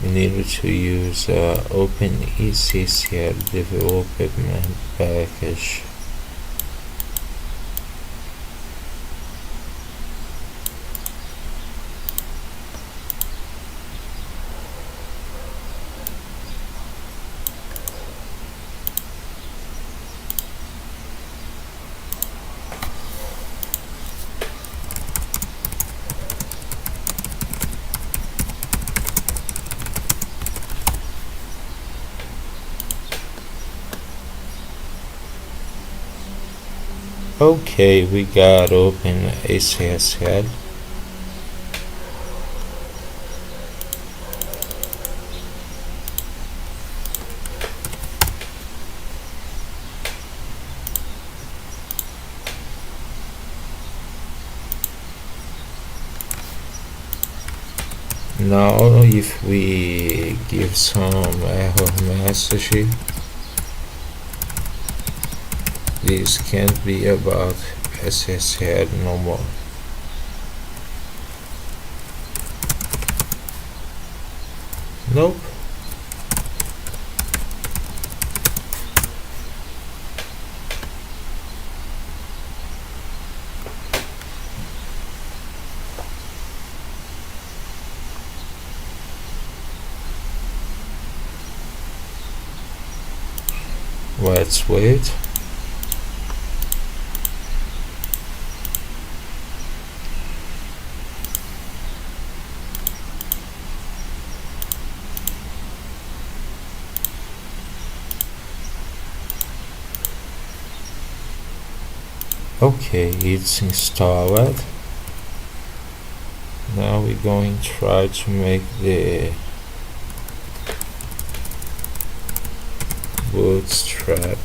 We needed to use Open ECCL development package. Okay, we got Open ACSL. Now if we give some error message, this can't be about SSL no more. Nope. Let's wait. Okay, it's installed. Now we're going to try to make the bootstrap.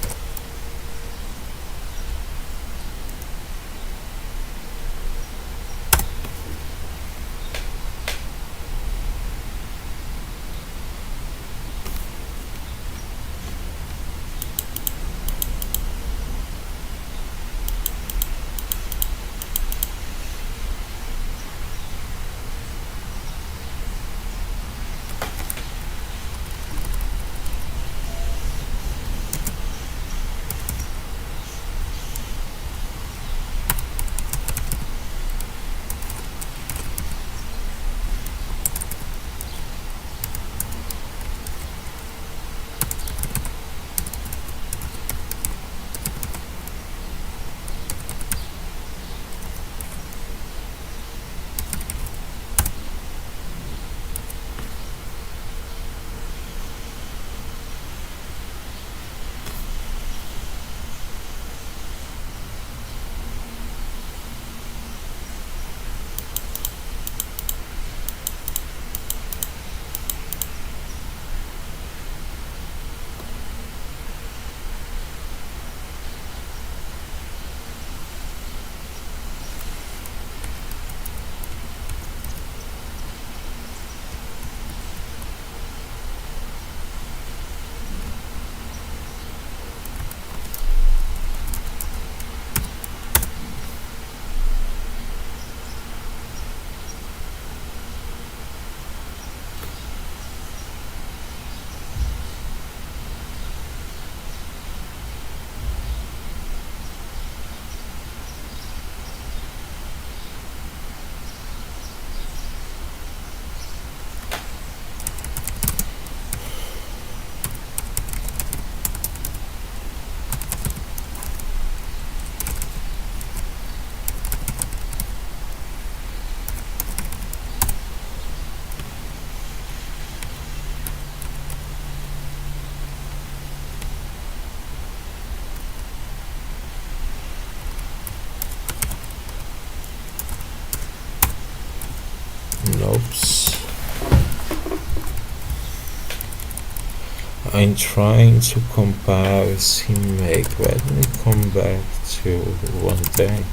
I'm trying to compare CMake. Let me come back to one thing.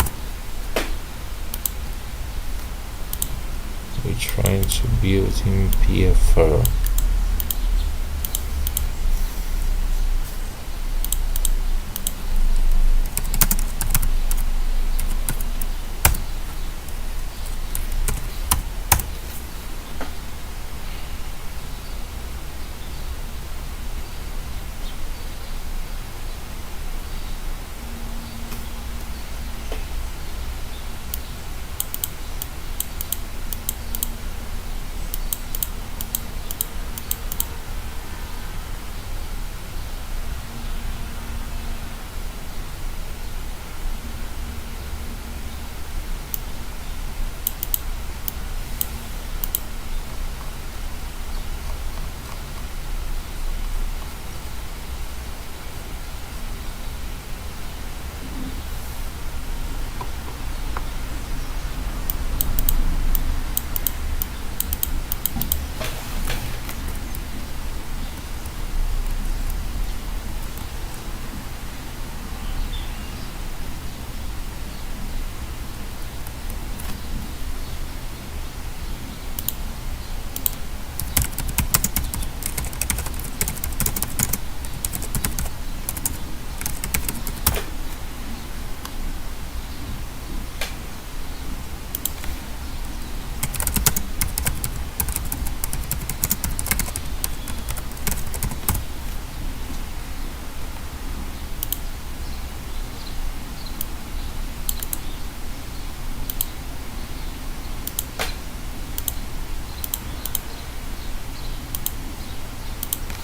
We're trying to build in PFR.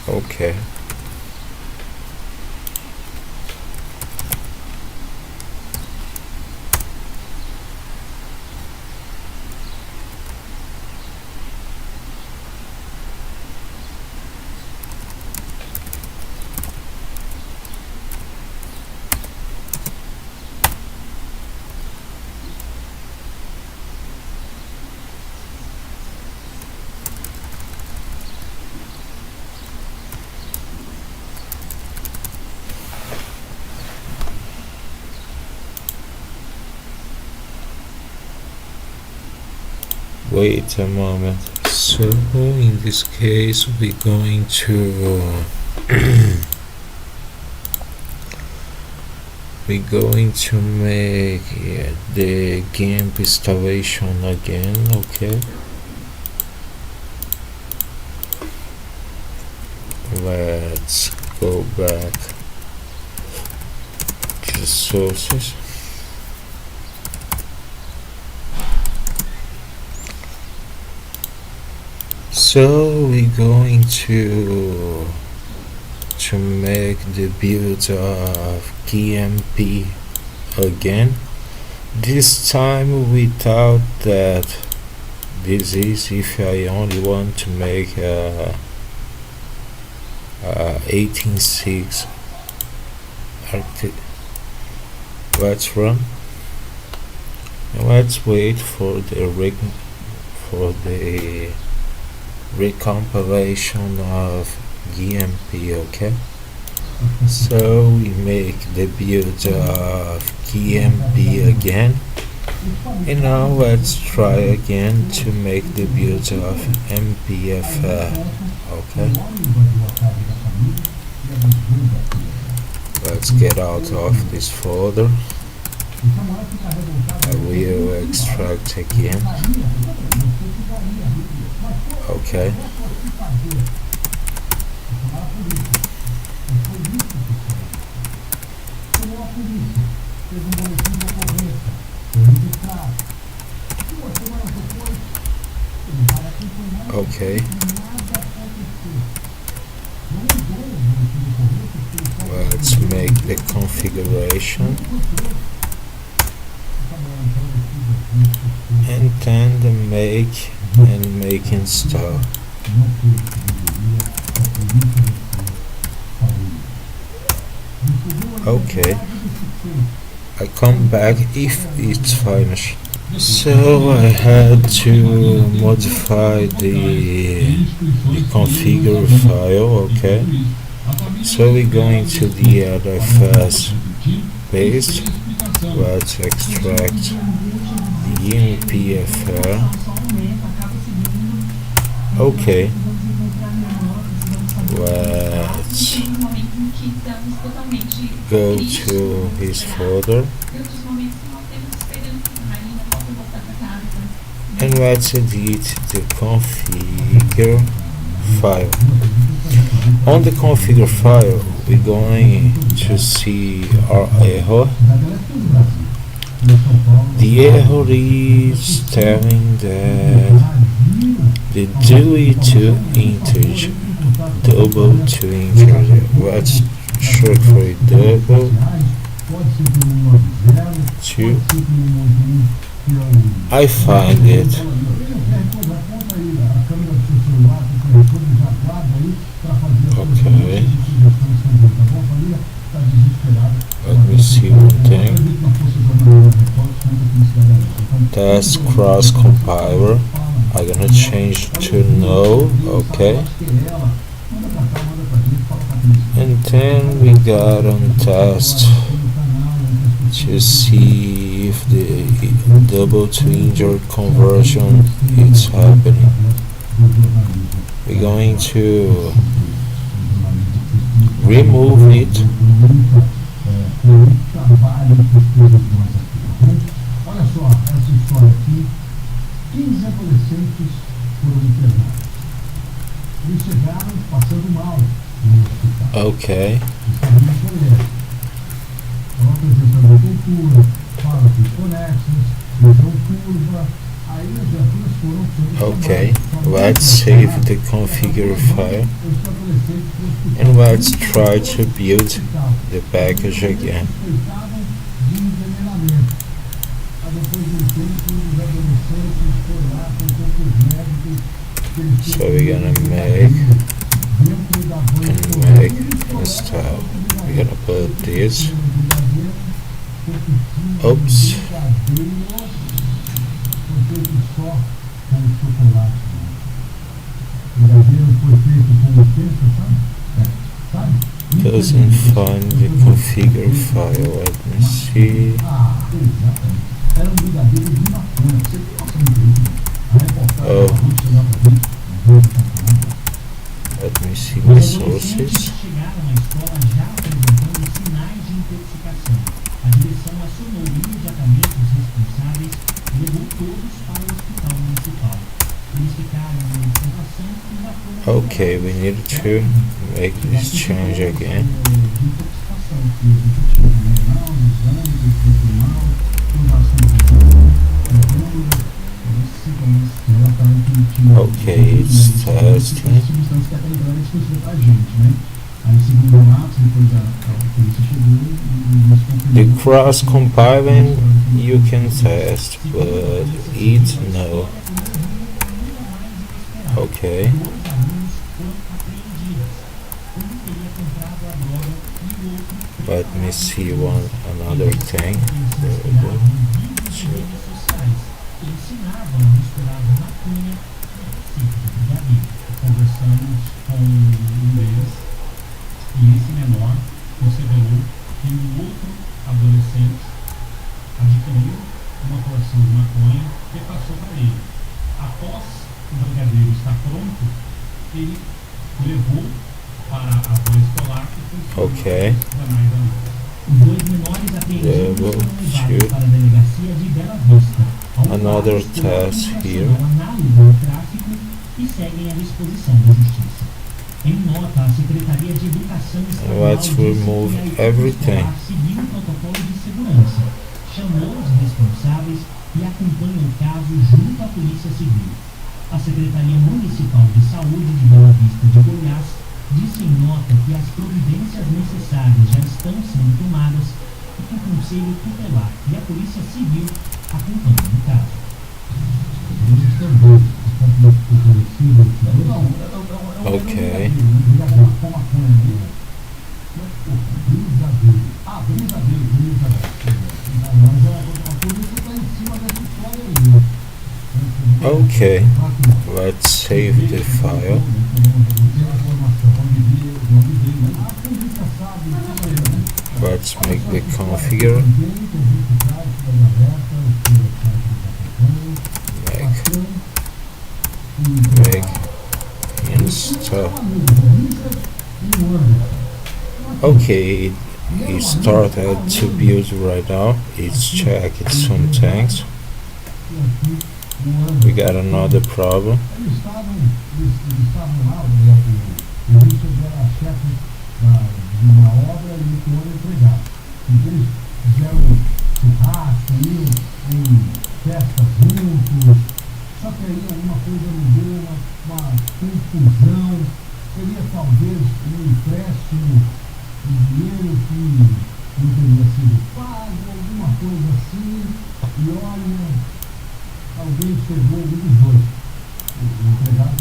Okay. Wait a moment. So in this case we're going to we're going to make the GIMP installation again. Okay, let's go back to sources. So we're going to make the build of GMP again, this time without that. This is if I only want to make 18.6 let's run and let's wait for the recompilation of GMP. Okay, so we make the build of GMP again, and now let's try again to make the build of MPFL. Okay, let's get out of this folder. I will extract again. Okay, okay, let's make the configuration and then the make install. Okay, I come back if it's finished. So I had to modify the configure file. Okay, So we're going to the LFS paste. Let's extract the MPFR. Okay, let's go to his folder and let's edit the configure file. On the configure file, we're going to see our error. The error is telling that the due to integer, double to integer. Let's check for a double to. I find it. Okay. Let me see one thing. Test cross compiler. I'm gonna change to no. Okay. And then we got on test to see if the double to integer conversion is happening. We're going to remove it. Olha só essa história aqui. 15 adolescentes foram internados. Eles chegaram passando mal no hospital. Okay. Estavam no colégio. Estão apresentando cultura, falas desconexas, lesão curva. Aí as viaturas foram Okay. Let's save the configure file and let's try to build the package again. So we're gonna make install. We're gonna put this. Oops. Doesn't find the configure file. Let me see. Oh, let me see my sources. Okay, we need to make this change again. Okay, it's testing. The cross compiling you can test, but it no. Okay. Let me see another thing. Conversamos com um deles e esse menor considerou que um outro adolescente adquiriu uma porção de maconha e passou para ele. Após o brigadeiro estar pronto, ele levou para a avó escolar e Okay. os dois menores apreendidos foram levados para a delegacia de Bela Vista. Another test here. Análise do tráfico e seguem à disposição da Justiça. Em nota, a Secretaria de Educação Estadual Let's remove everything. seguiu o protocolo de segurança, chamou os responsáveis e acompanha o caso junto à Polícia Civil. A Secretaria Municipal de Saúde de Bela Vista de Goiás disse em nota que as providências necessárias já estão sendo tomadas e que o Conselho Tutelar e a Polícia Civil acompanham o caso. Okay. Okay, let's save the file. Let's make the configure. Make install. Okay, it started to build right now. It's checking some things. We got another problem. Eles estavam lá, o Richard era chefe de uma obra e o outro empregado. Então eles fizeram churrasco, iam em festas juntos, só que aí alguma coisa não deu, uma confusão. Seria talvez um empréstimo de dinheiro que não teria sido pago, alguma coisa assim, e olha, alguém chegou, um dos dois, o empregado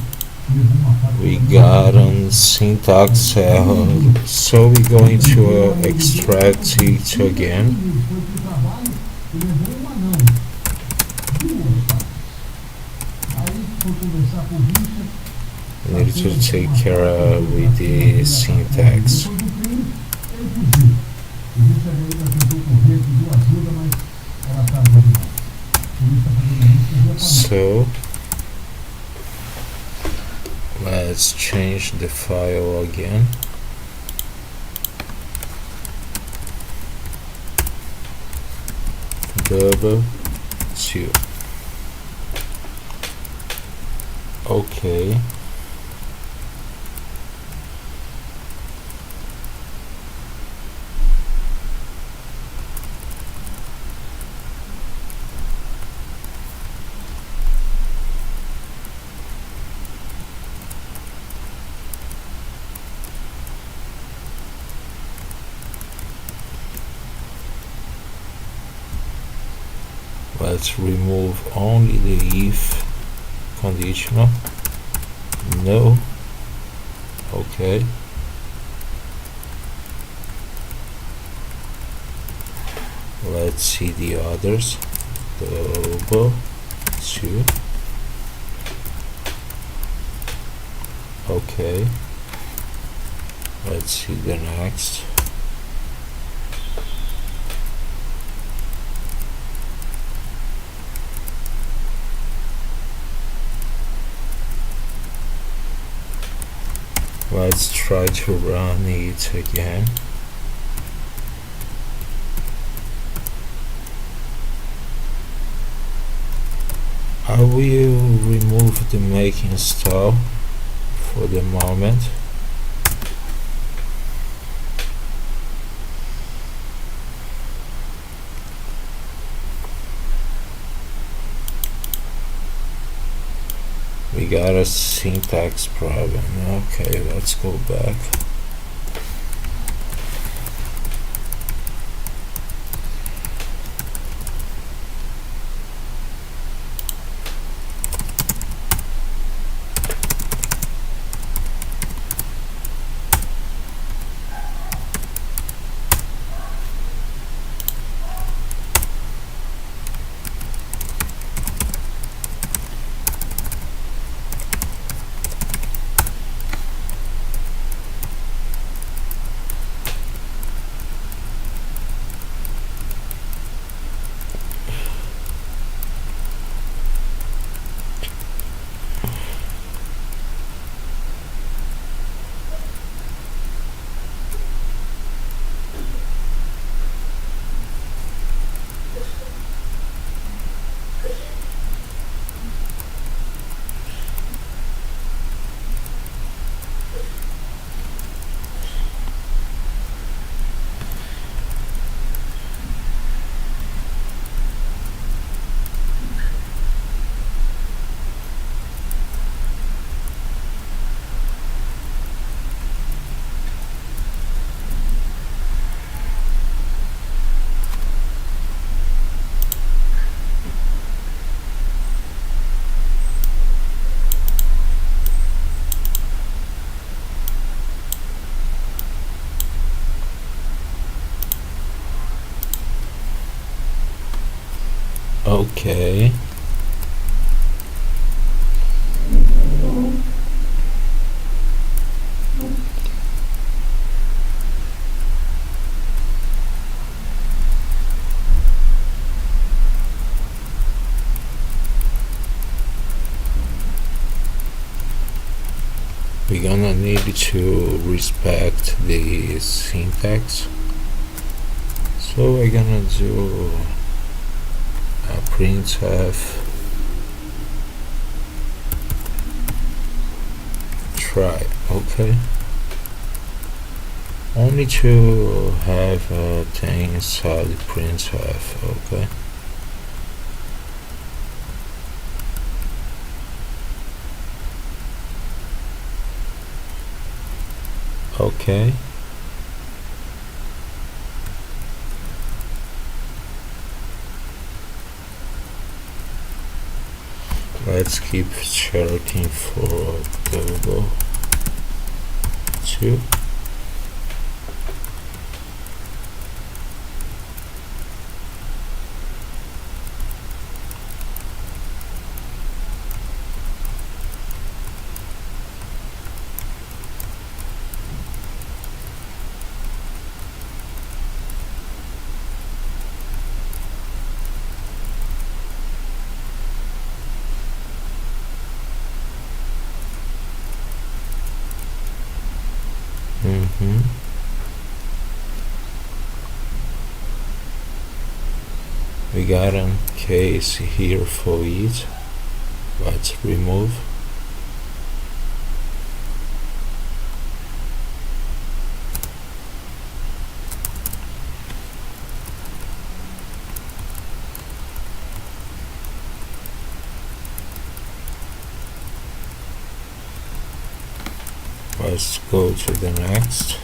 levou uma parte. We got a syntax error, so we're going to extract it again. Foi pro trabalho e levou uma não, duas partes. Aí foi conversar com o Richard. We need to take care with the syntax. Depois do crime, ele fugiu. O Richard ainda tentou correr, pediu ajuda, mas era tarde demais. Por isso está fazendo isso e já So let's change the file again. Double 2. Okay. Let's remove only the if conditional. No. Okay. Let's see the others. Double 2. Okay. Let's see the next. Let's try to run it again. I will remove the make install for the moment. We got a syntax problem. Okay, let's go back. Okay. need to respect the syntax, so we're gonna do a printf try. Okay, only to have a thing inside printf. Okay, okay. Let's keep checking for Google 2. We got a case here for it. Let's remove. Let's go to the next.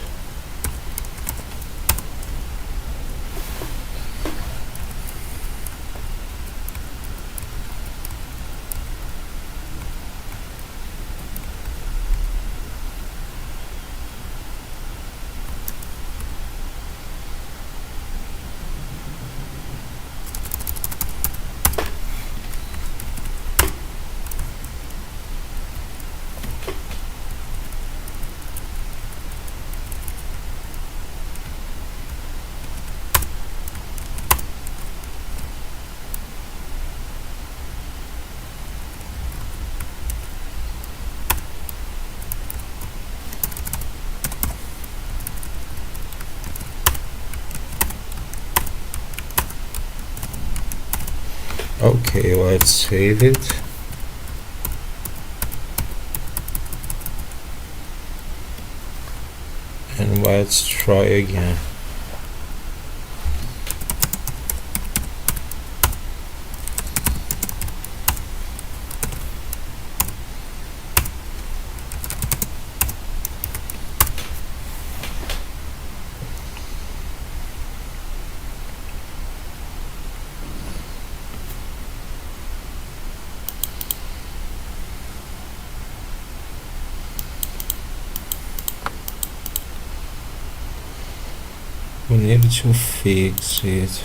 Okay, let's save it. And let's try again. We need to fix it.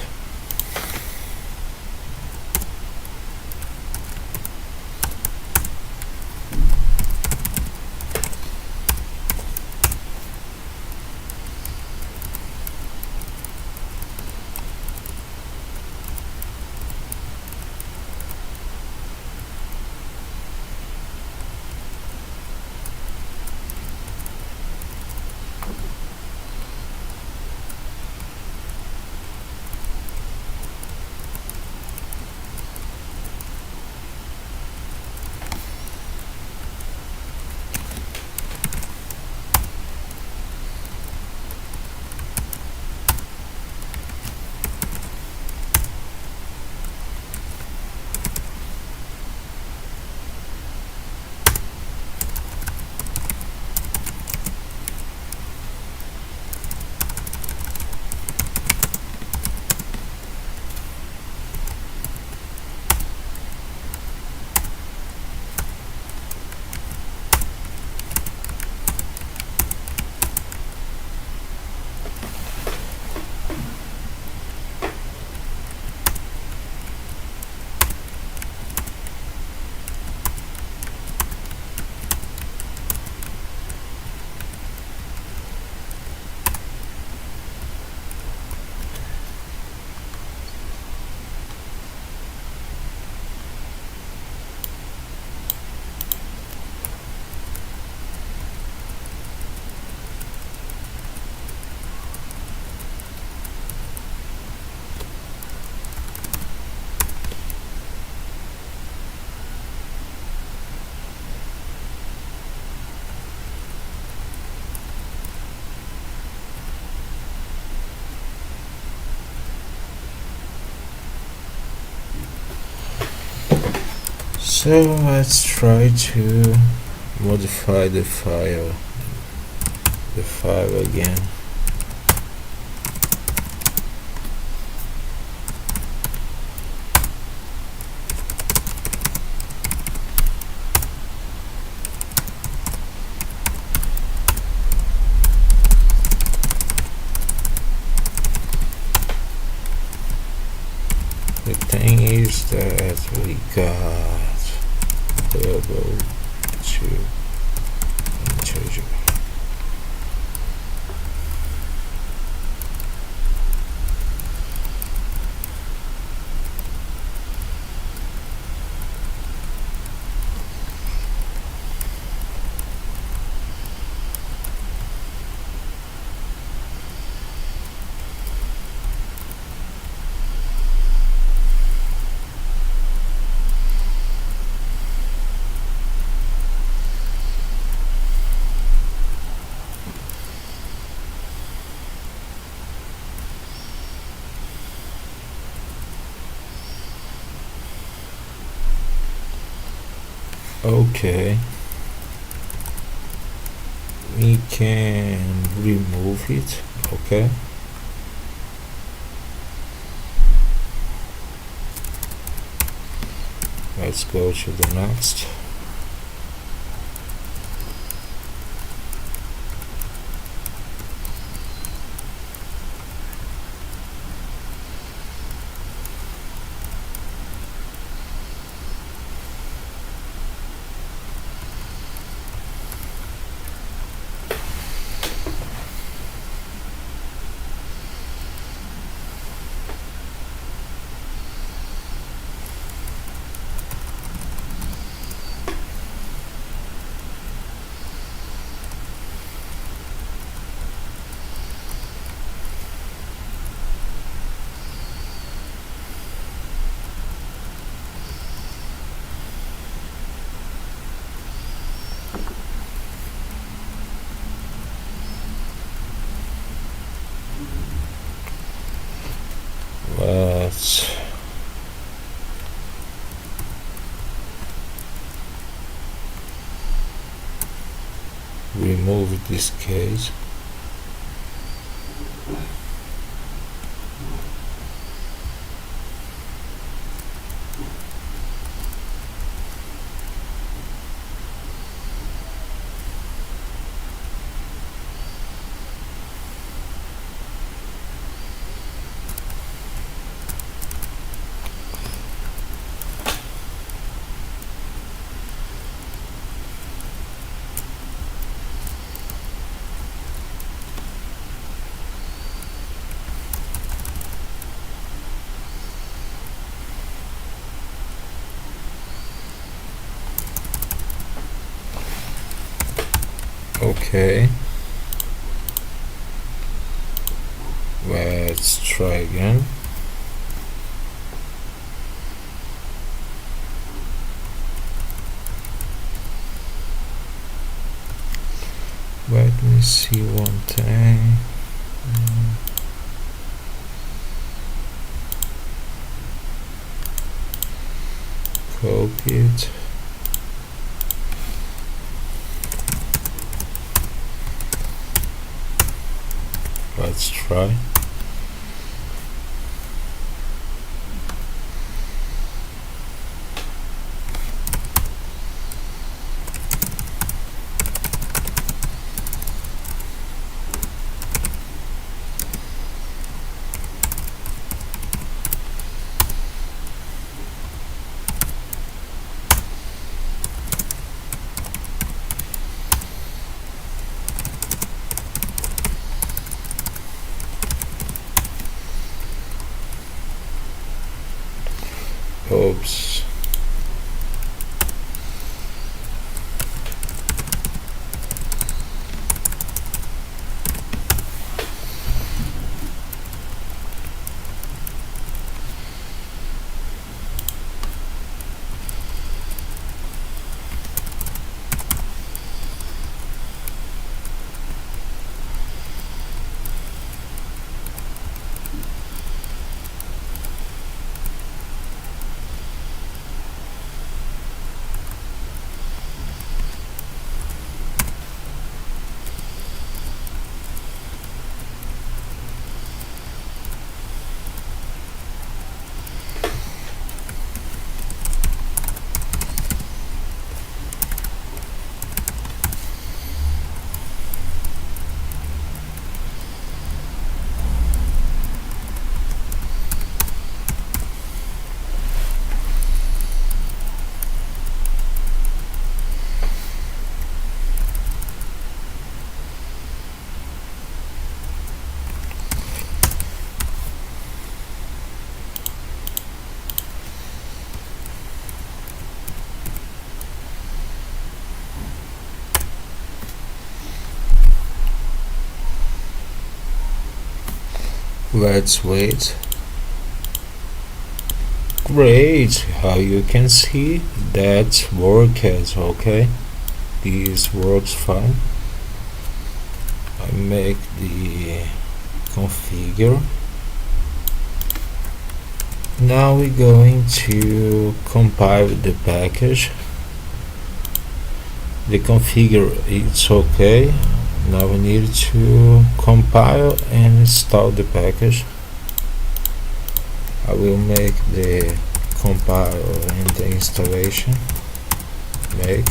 So let's try to modify the file again. The thing is that we got double to integer. Okay, we can remove it. Okay, let's go to the next. Let's remove this case. Okay, let's try again. Let me see one thing. Copy it. Let's try. Oops. Let's wait. Great, how you can see that works. Okay, this works fine. I make the configure. Now we're going to compile the package. The configure it's okay. Now we need to compile and install the package. I will make the compile and the installation. Make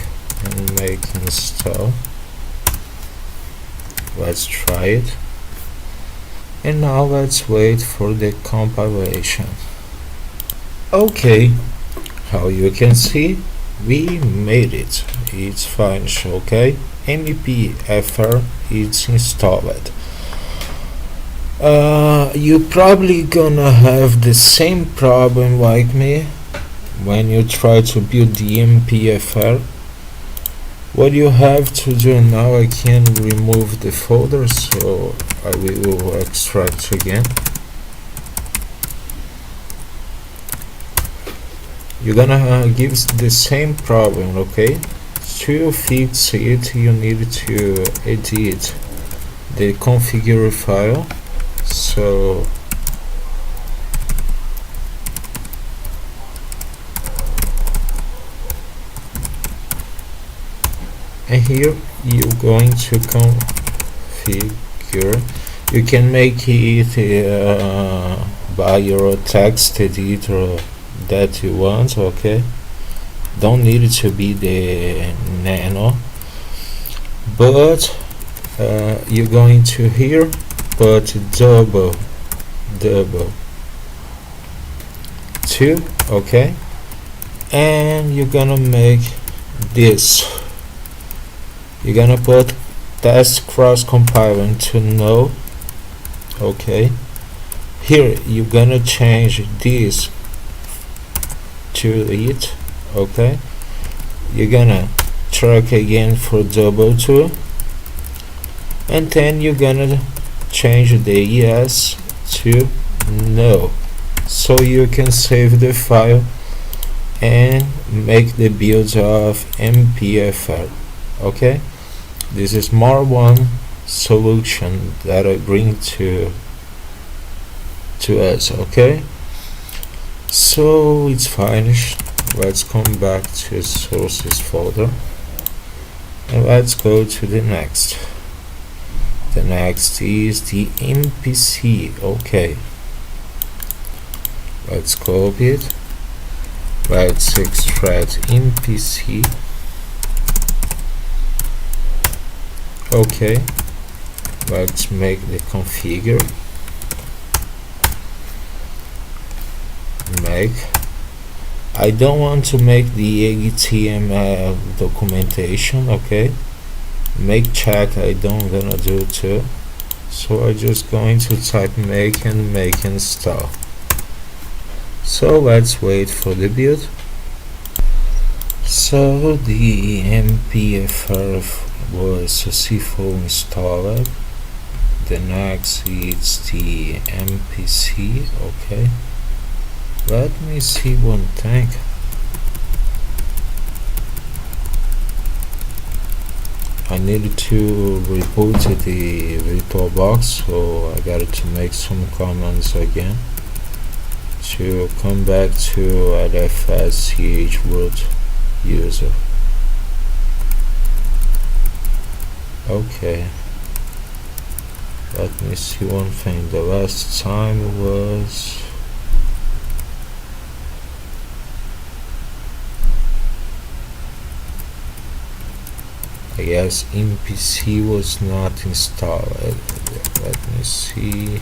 install. Let's try it. And now let's wait for the compilation. Okay, how you can see, we made it. It's finished. Okay, MPFR is installed. You probably gonna have the same problem like me when you try to build the MPFR. What you have to do now, I can remove the folder, so I will extract again. You're gonna give the same problem, okay? To fix it, you need to edit the configure file. So and here you're going to configure. You can make it by your text editor that you want. Okay, don't need it to be the nano, but you're going to here put double 2. Okay, and you're gonna make this. You're gonna put test cross compiling to no. Okay, here you're gonna change this to it. Okay, you're gonna check again for double 2, and then you're gonna change the yes to no, so you can save the file and make the build of MPFR. Okay, this is more one solution that I bring to us. Okay, so it's finished. Let's come back to sources folder and let's go to the next. The next is the MPC. Okay, let's copy it. Let's extract MPC. Okay, let's make the configure. Make. I don't want to make the HTML documentation. Okay, make check I don't gonna do too, so I'm just going to type make and make install. So let's wait for the build. So the MPFR was successfully installed. The next is the MPC. Okay, let me see one thing. I needed to reboot the VirtualBox, so I got to make some comments again to come back to LFS root user. Okay, let me see one thing. The last time was I guess MPC was not installed. Let me see.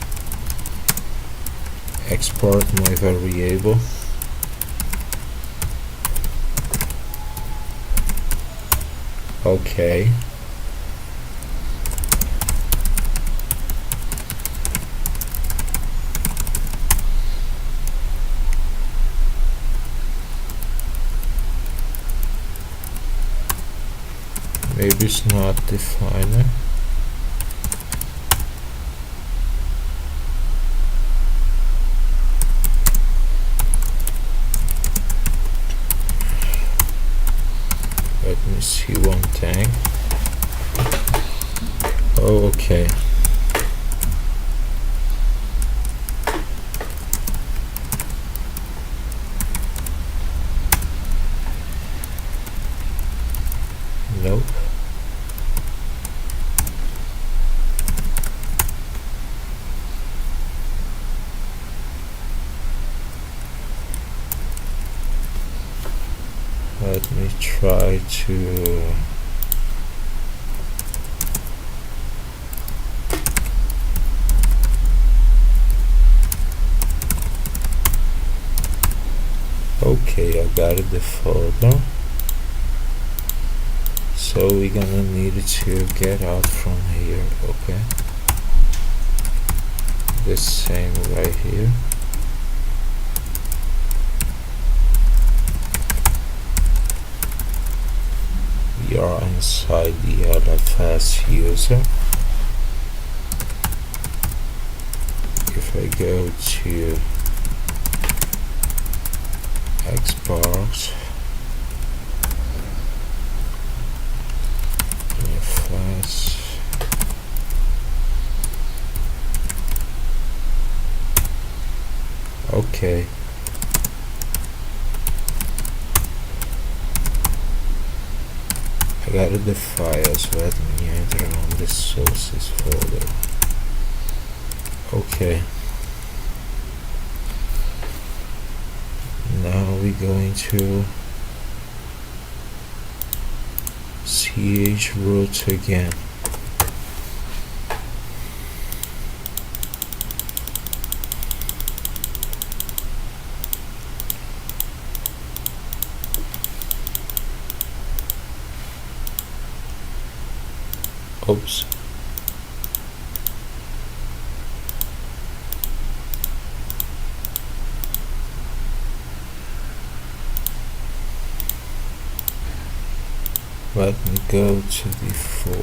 Export my variable. Okay. Maybe it's not defined. see one thing. Oh, okay. Nope. Let me try to okay, I got the folder. So we're gonna need to get out from here, okay? The same right here. We are inside the LFS user. If I go to Xbox, LFS, okay. I got the files, let me enter on the sources folder. Okay. Now we're going to ch root again. Oops. Let me go to the 4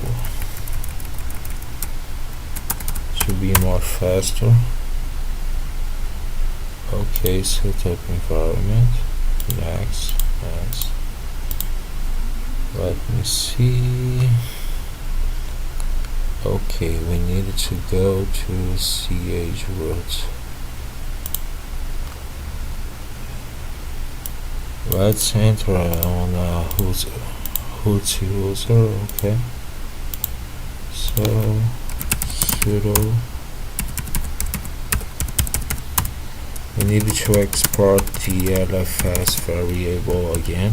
to be more faster. Okay, setup environment. Next. Let me see. Okay, we needed to go to ch root. Let's enter on root user. Okay, so sudo. We needed to export the LFS variable again.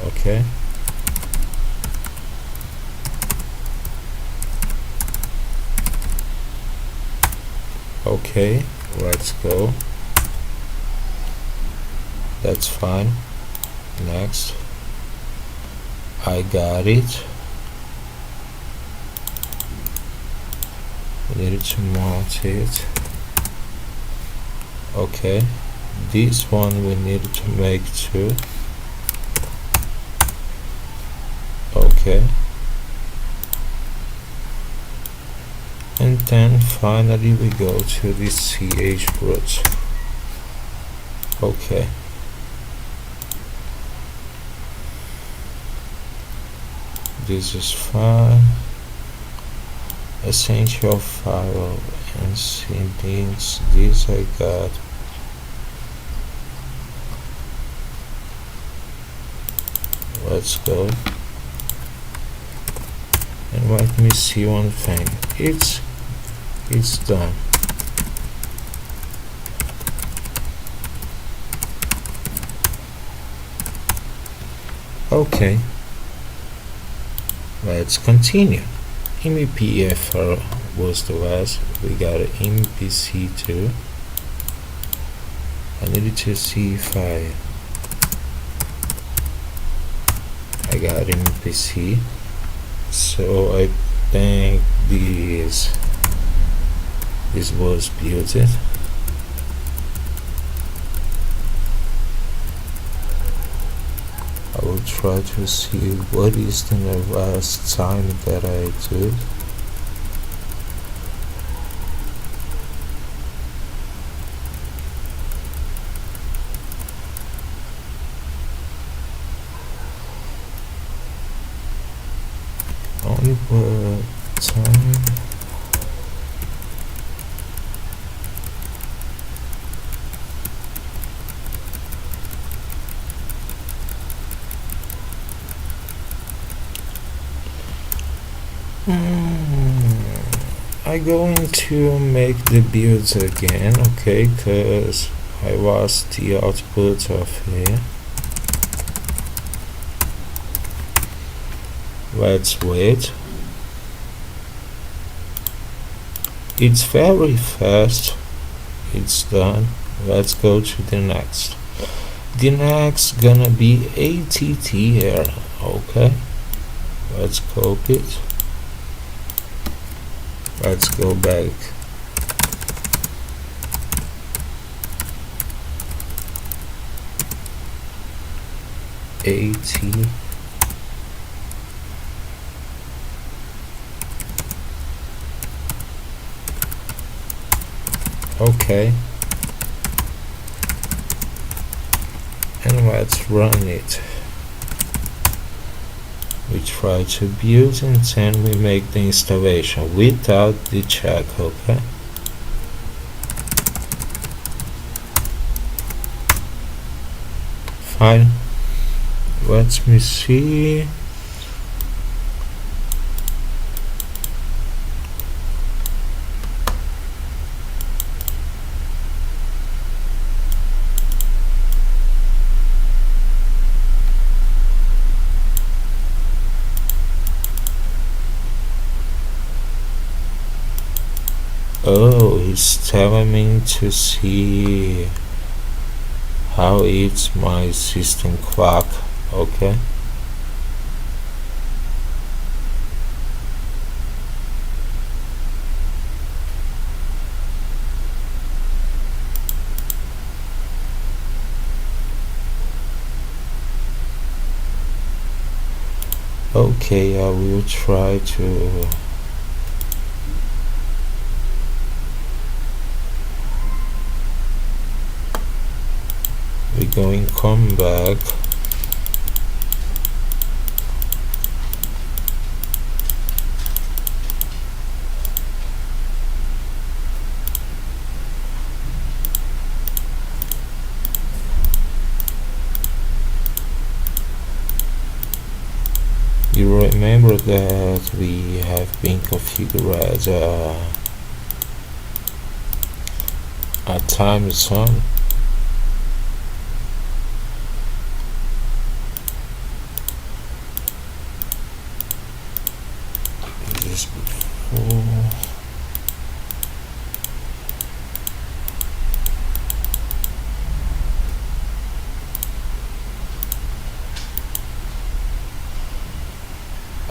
Okay. Okay, let's go. That's fine. Next. I got it. We needed to mount it. Okay. This one we needed to make too. Okay. And then finally we go to the ch root. Okay. This is fine. Essential file and settings. This I got. Let's go. And let me see one thing. It's done. Okay. Let's continue. MPFR was the last. We got an MPC2. I needed to see if I got MPC. So I think this was built. I will try to see what is the last time that I did. keyword time. I'm going to make the builds again, okay, because I lost the output of here. Let's wait. It's very fast. It's done. Let's go to the next. The next gonna be ATT here, okay. Let's copy it. Let's go back. AT. Okay. And let's run it. We try to build and then we make the installation without the check, okay? Fine. Let me see. Oh, he's telling me to see how it's my system clock, okay? Okay, I will try to we're going to come back. You remember that we have been configured a time zone. Just before.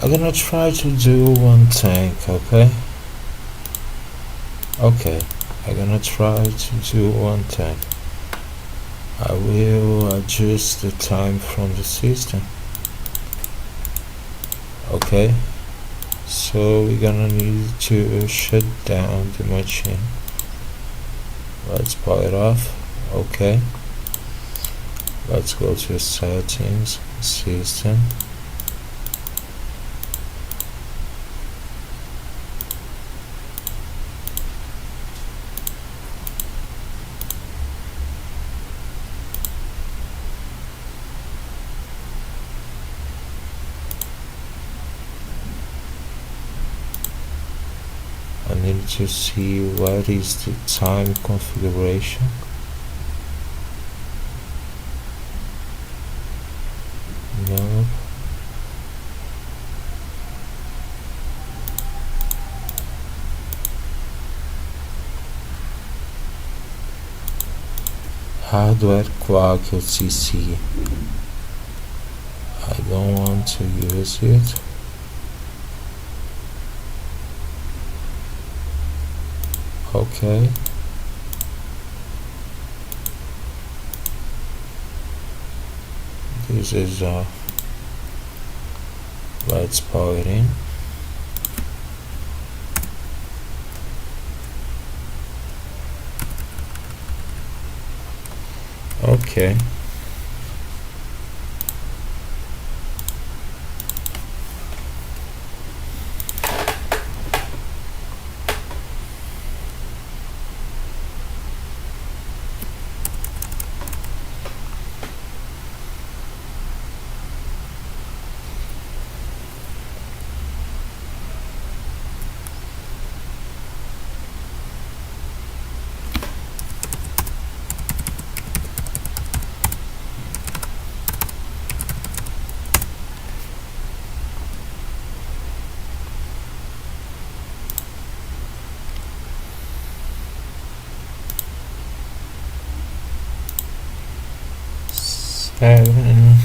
I'm gonna try to do one tank, okay? Okay, I'm gonna try to do one tank. I will adjust the time from the system. Okay, so we're gonna need to shut down the machine. Let's power it off. Okay, let's go to settings, system. I need to see what is the time configuration. No. Hardware clock LCC. I don't want to use it. Okay. This is let's power it in. Okay. 7.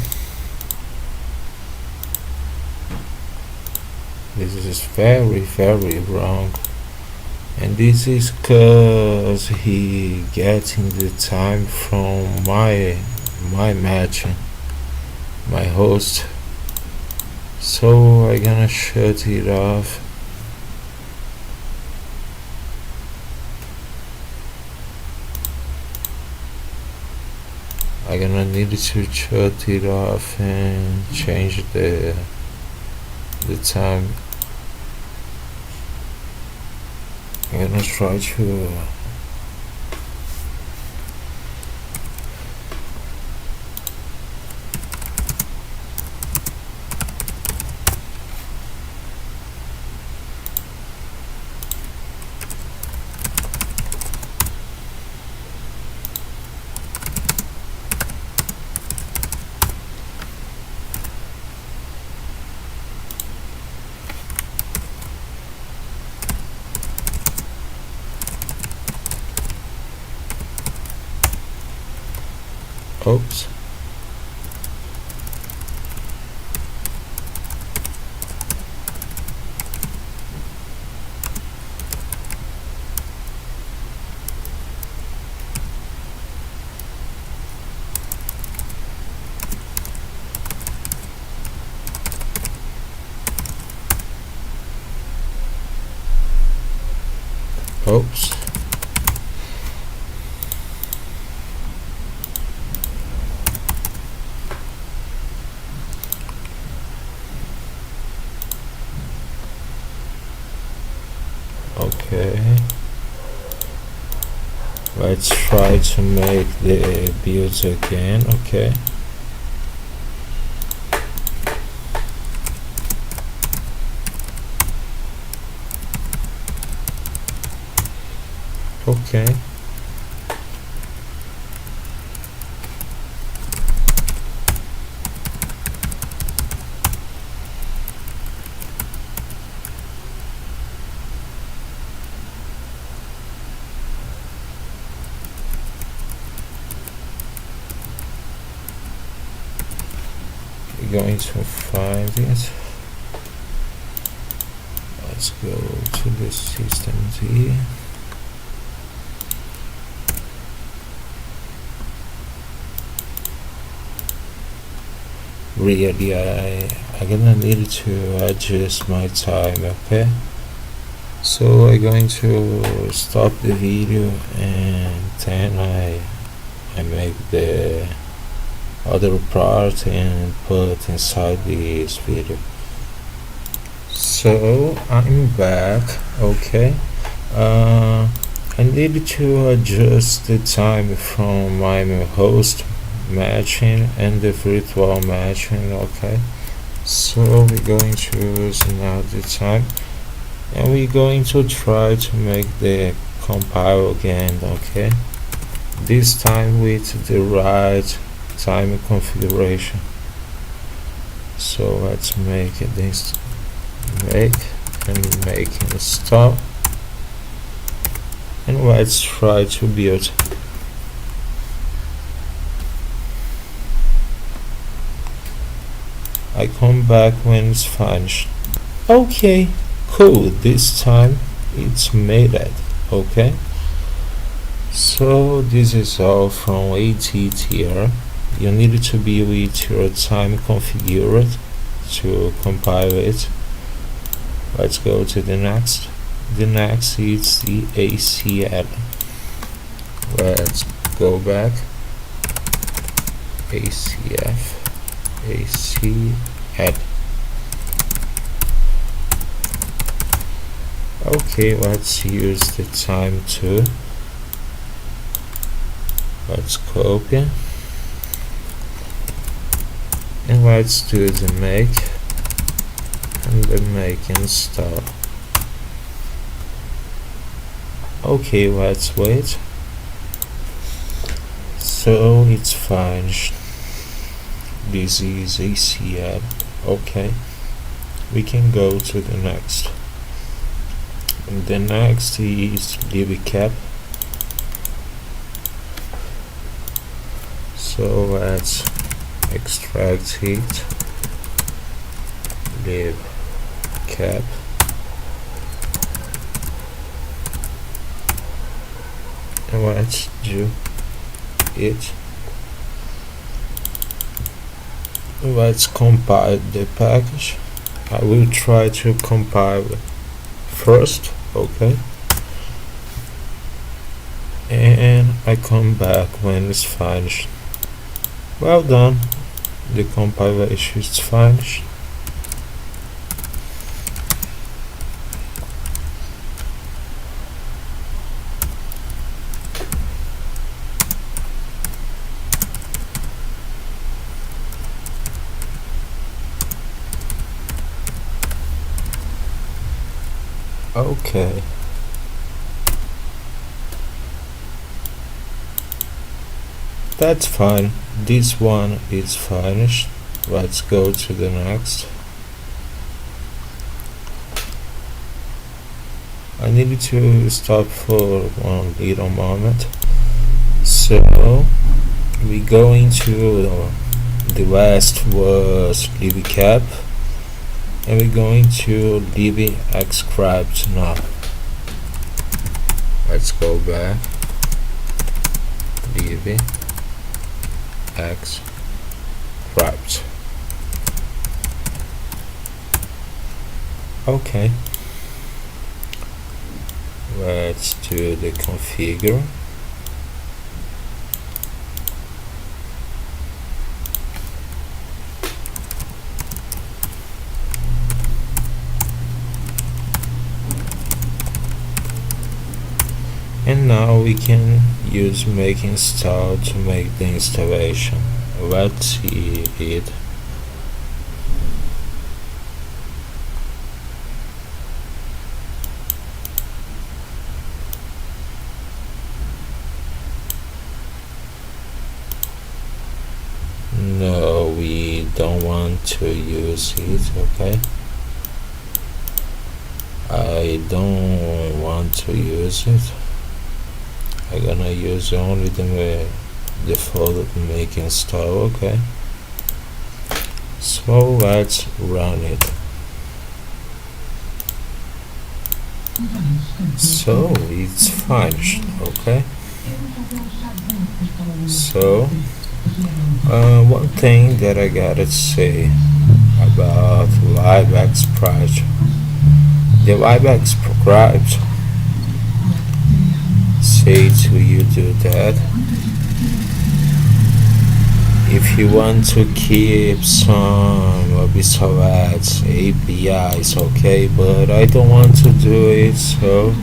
This is very wrong, and this is cause he getting the time from my match, my host. So I'm gonna shut it off. I'm gonna need to shut it off and change the time. I'm gonna try to oops. Oops. Okay. Let's try to make the builds again. Okay. Okay. We're going to find it. Let's go to the system D. Really, I'm gonna need to adjust my time, okay? So I'm going to stop the video and then I make the other part and put inside this video. So I'm back, okay? I need to adjust the time from my host matching and the virtual matching, okay? So we're going to use now the time and we're going to try to make the compile again, okay? This time with the right time configuration. So let's make this make and make it stop, and let's try to build. I come back when it's finished. Okay, cool, this time it's made it, okay? So this is all from ATTR. You need to be with your time configured to compile it. Let's go to the next. The next is the ACL. Let's go back. ACF. ACL. Okay, let's use the time too. Let's copy and let's do the make and the make install. Okay, let's wait. So it's finished. This is ACL. Okay, we can go to the next. And the next is dbcap. So let's extract it, leave cap, and let's do it. Let's compile the package. I will try to compile first, okay, and I come back when it's finished. Well done, the compilation is finished. Okay. That's fine. This one is finished. Let's go to the next. I needed to stop for one little moment. So we go into the last was leave cap, and we're going to leave extract now. Let's go back. Leave extract. Okay. Let's do the configure. And now we can use make install to make the installation. Let's see it. No, we don't want to use it, okay? I don't want to use it. I'm gonna use only the default make install, okay? So let's run it. So it's finished, okay? So one thing that I gotta say about LiveX project, the LiveX script say to you do that if you want to keep some obsolete APIs, okay, but I don't want to do it, so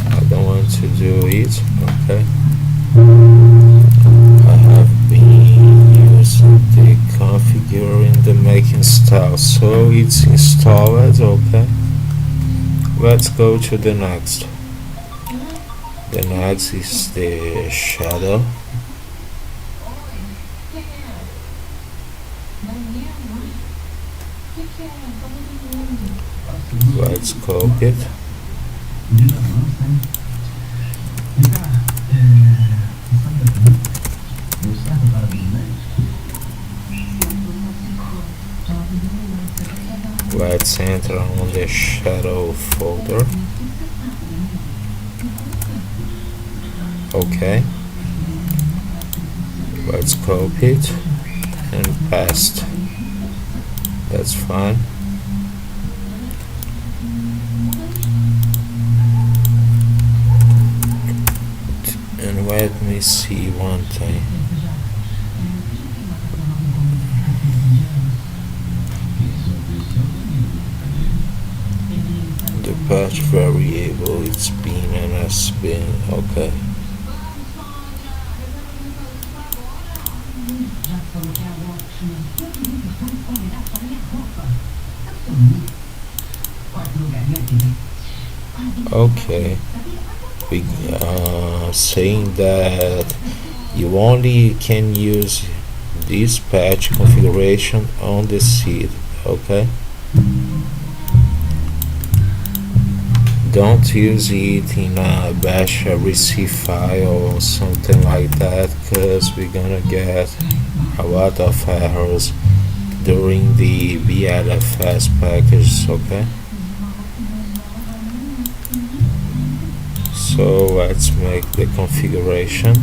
I don't want to do it, okay. I have been using the configuring the make install, so it's installed, okay. Let's go to the next. The next is the shadow. Let's copy it. Let's enter on the shadow folder. Okay. Let's copy it and paste. That's fine. And let me see one thing. The patch variable, it's been and has been, okay. Okay, we saying that you only can use this patch configuration on the seed, okay. don't use it in a bash rec file or something like that, because we're gonna get a lot of errors during the BLFS package. Okay, so let's make the configuration.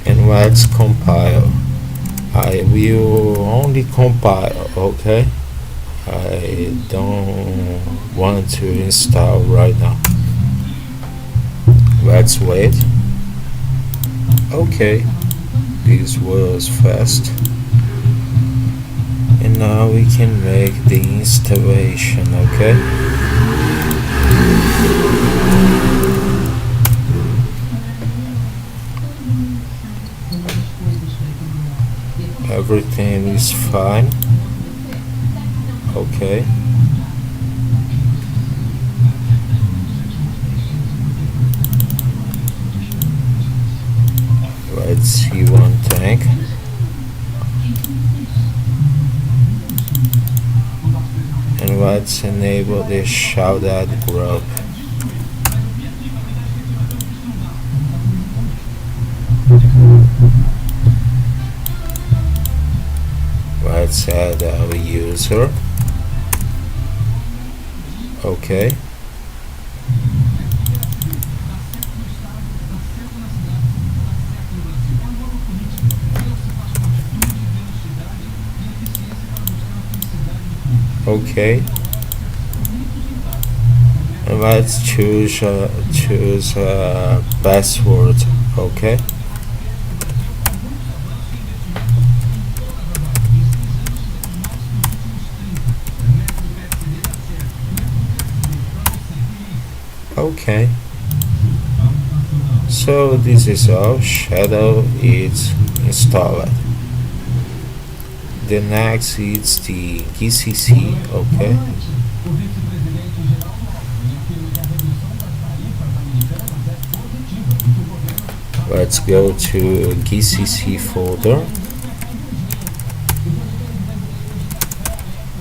And let's compile. I will only compile, okay? I don't want to install right now. Let's wait. Okay, this was fast. And now we can make the installation, okay? Everything is fine. Okay. Let's see one thing. And let's enable the shoutout group. Let's add our user. Okay. Okay. And let's choose password. Okay. Okay, so this is all. Shadow is installed. The next is the GCC. Okay, let's go to GCC folder.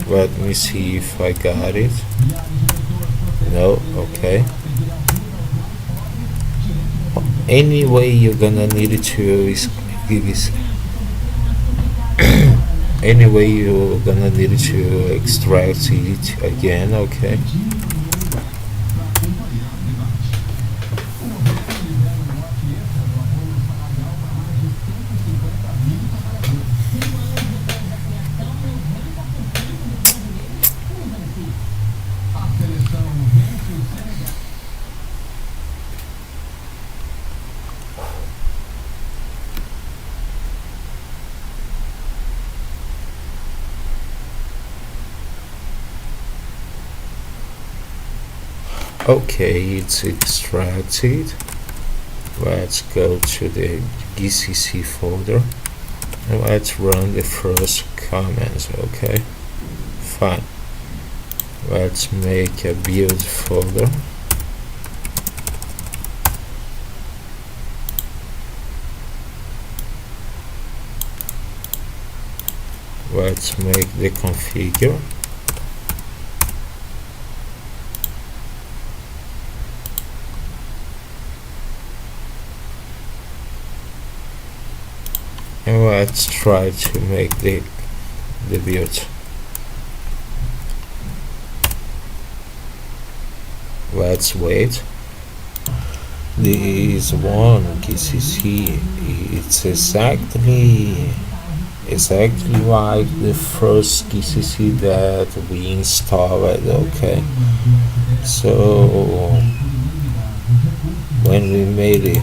Let me see if I got it. No. Okay. Anyway, you're gonna need to anyway, you're gonna need to extract it again. Okay. Okay, it's extracted. Let's go to the GCC folder and let's run the first comments. Okay, fine. Let's make a build folder. Let's make the configure. And let's try to make the build. Let's wait. This one GCC, it's exactly like the first GCC that we installed. Okay, so when we made it,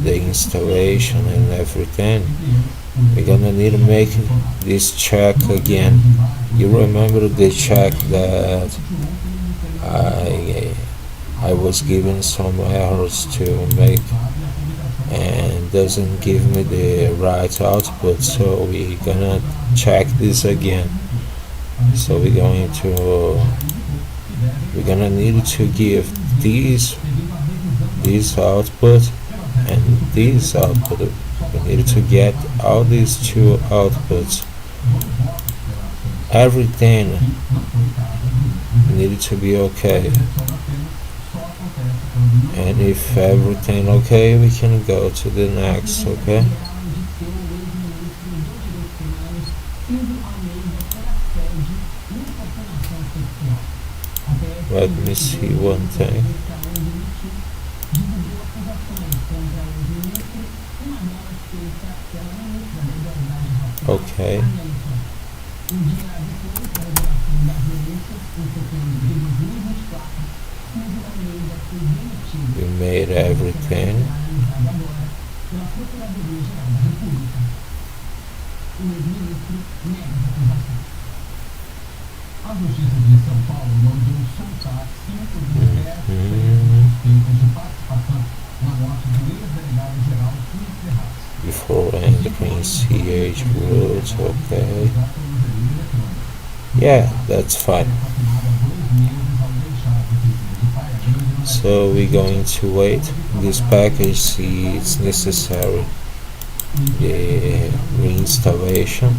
the installation and everything, we're gonna need to make this check again. You remember the check that I was given some errors to make and doesn't give me the right output, so we're gonna check this again. So we're gonna need to give this output and this output. We need to get all these two outputs. Everything needed to be okay. And if everything okay, we can go to the next, okay? Let me see one thing. Okay. We made everything. A Justiça de São Paulo mandou soltar 5 suspeitos de participação na morte do ex-delegado-geral Luiz Ferraz. Before entering CH roads, okay. Yeah, that's fine. So we're going to wait. This package is necessary. The reinstallation.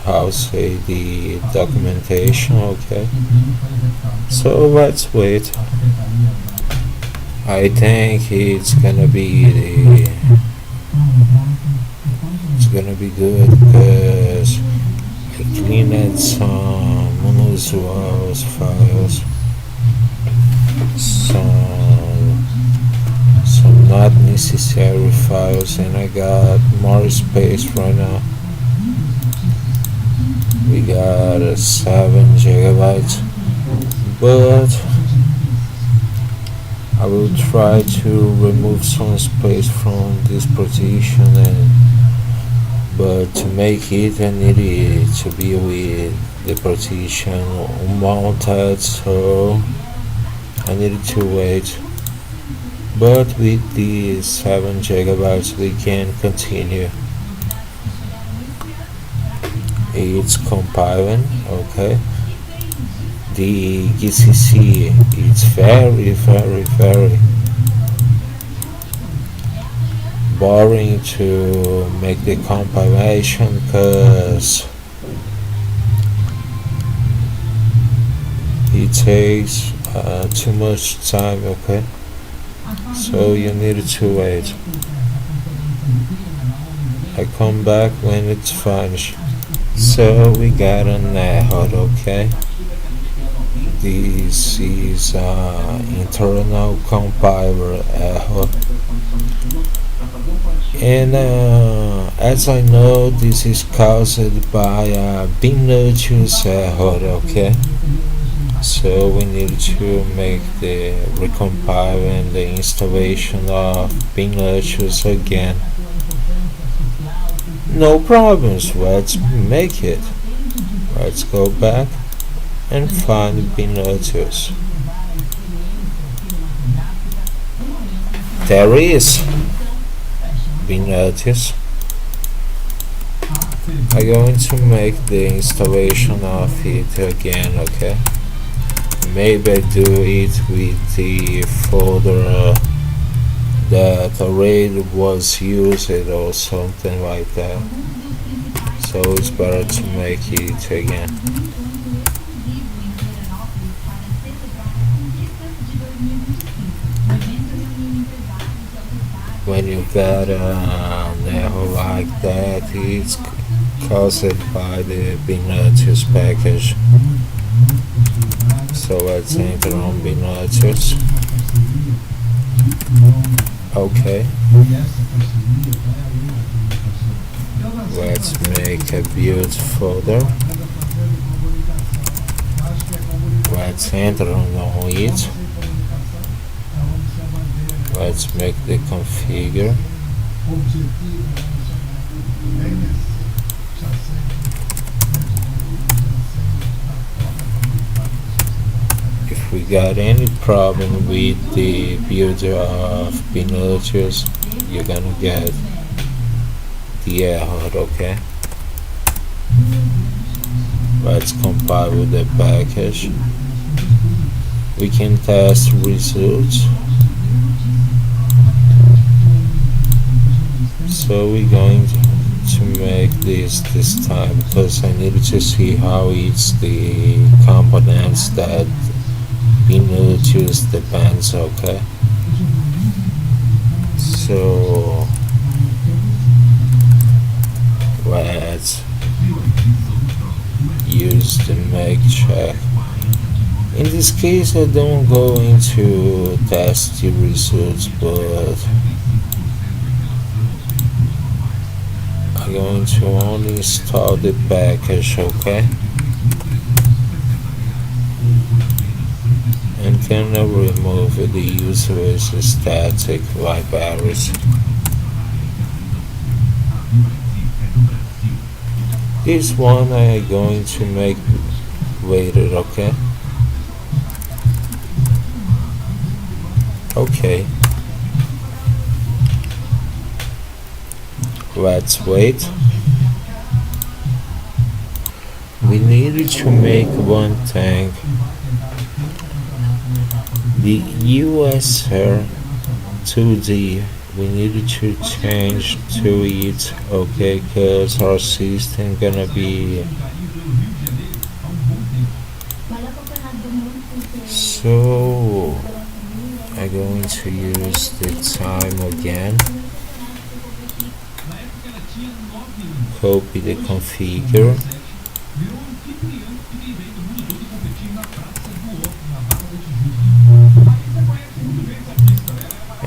I'll say the documentation, okay. So let's wait. I think it's gonna be good because I cleaned some unusual files, some not necessary files, and I got more space right now. We got 7 gigabytes, but I will try to remove some space from this partition, but to make it I need it to be with the partition mounted, so I needed to wait. But with the 7 gigabytes we can continue. It's compiling, okay. The GCC is very boring to make the compilation because it takes too much time, okay. So you need to wait. I come back when it's finished. So we got an error, okay. This is internal compiler error, and as I know, this is caused by a Vinoti error, okay. So we need to make the recompile and the installation of Vinoti again. No problems, let's make it. Let's go back and find Vinoti. There is Vinoti. I'm going to make the installation of it again, okay. Maybe I do it with the folder that already was used or something like that. So it's better to make it again. When you got an error like that, it's caused by the Vinoti package. So let's enter on Vinoti. Okay. Let's make a build folder. Let's enter on it. Let's make the configure. If we got any problem with the builder of Vinoti, you're gonna get the error, okay. Let's compile with the package. We can test results. So we're going to make this time because I needed to see how it's the components that Vinoti depends. Okay, so let's use the make check. In this case, I don't go into test the results, but I'm going to only install the package, okay? And then I remove the user's static libraries. This one I'm going to make later, okay? Okay. Let's wait. We needed to make one thing. The USR 2D, we needed to change to it, okay, because our system gonna be so I'm going to use the time again, copy the configure,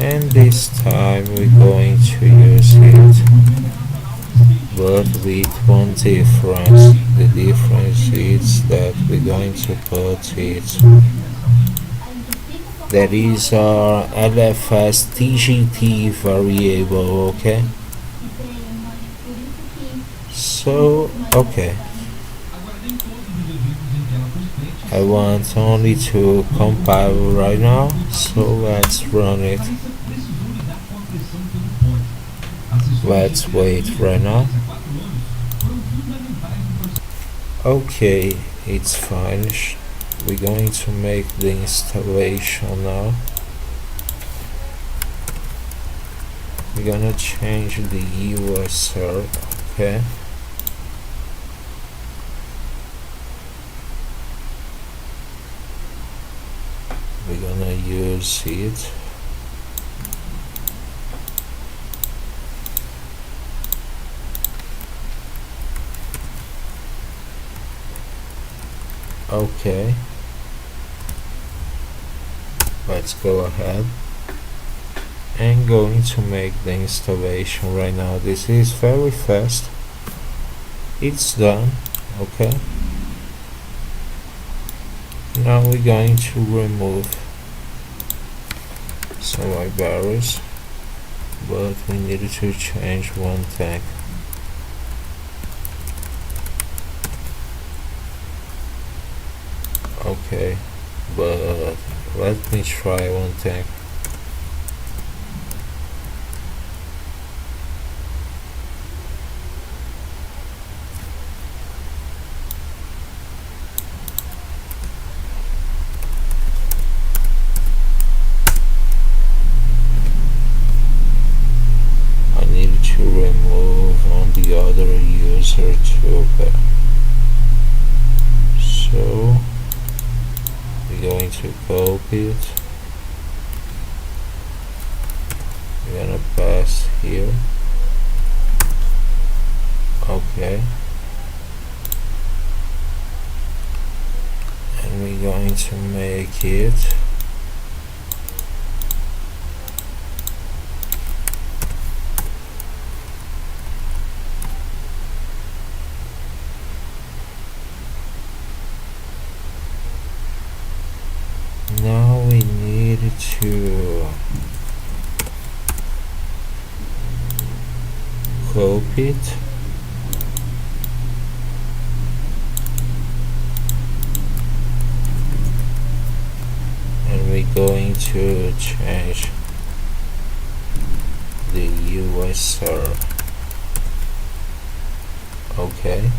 and this time we're going to use it, but with one difference. The difference is that we're going to put it, that is our LFS TGT variable, okay? So, okay. I want only to compile right now, so let's run it. Let's wait right now. Okay, it's finished. We're going to make the installation now. We're gonna change the USR, okay? We're gonna use it. Okay, let's go ahead and going to make the installation right now. This is very fast. It's done. Okay, now we're going to remove some libraries, but we needed to change one thing. Okay, but let me try one thing. I need to remove on the other user too, so we're going to copy it. We're gonna pass here. Okay, and we're going to make it now. We need to copy it, and we're going to change the USR. Okay,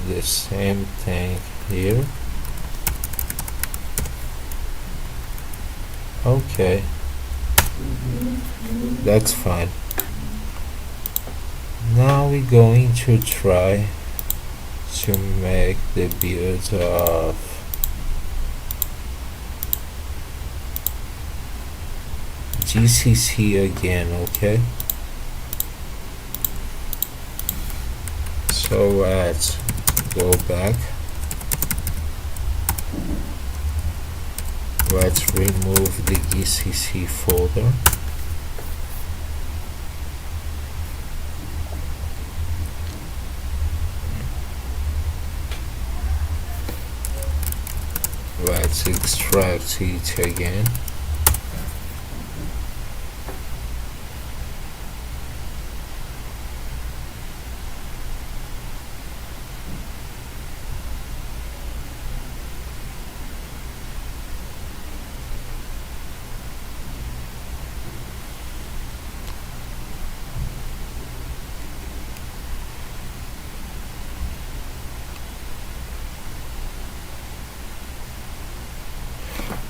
the same thing here. Okay, That's fine. Now we're going to try to make the build of GCC again, okay? So let's go back. Let's remove the GCC folder. Let's extract it again.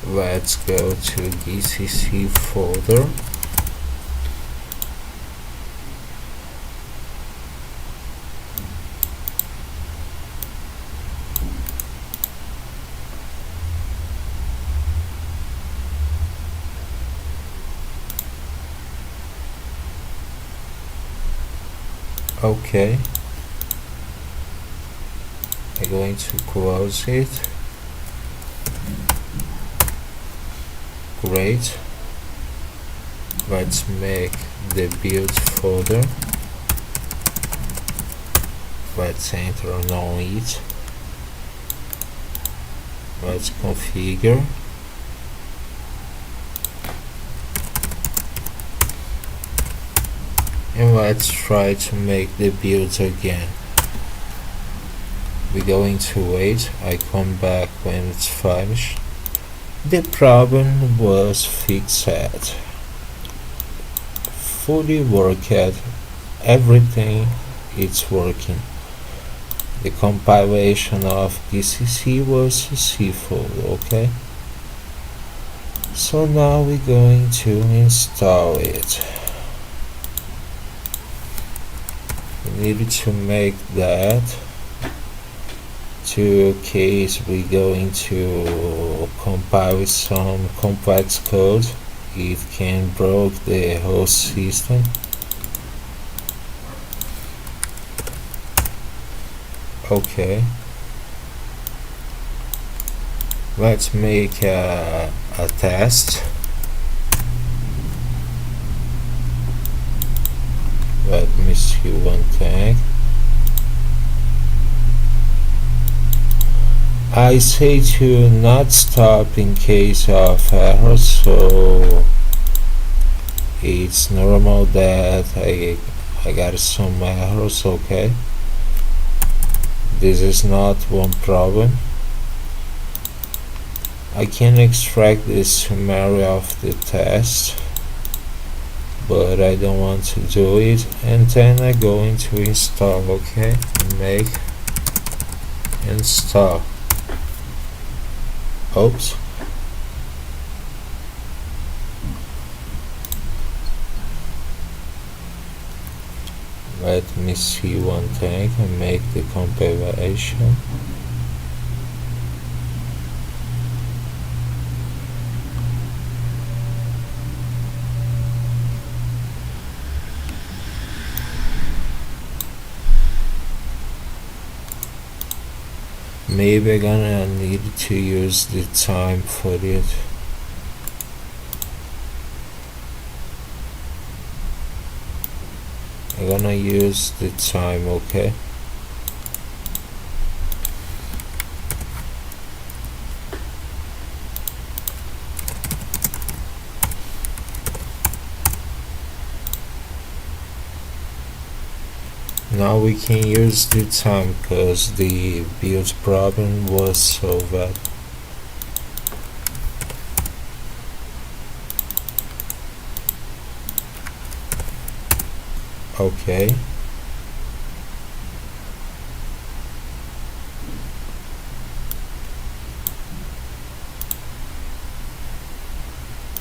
Let's go to GCC folder. Okay, I'm going to close it. Great. Let's make the build folder. Let's enter on it. Let's configure. And let's try to make the build again. We're going to wait. I come back when it's finished. The problem was fixed. Fully worked. Everything is working. The compilation of GCC was successful, okay? So now we're going to install it. We needed to make that. To case we're going to compile some complex code, it can break the whole system. Okay, let's make a test. Let me see one thing. I say to not stop in case of error, so it's normal that I got some errors, okay? This is not one problem. I can extract the summary of the test, but I don't want to do it, and then I'm going to install, okay? Make install. Oops. Let me see one thing and make the compilation. Maybe I'm gonna need to use the time for it. I'm gonna use the time, okay? Now we can use the time because the build problem was solved. Okay.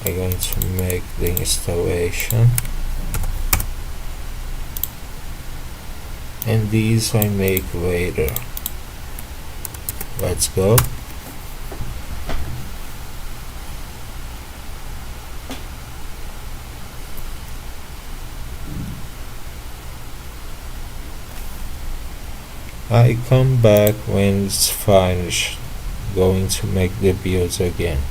I'm going to make the installation, and these I make later. Let's go. I come back when it's finished, going to make the builds again.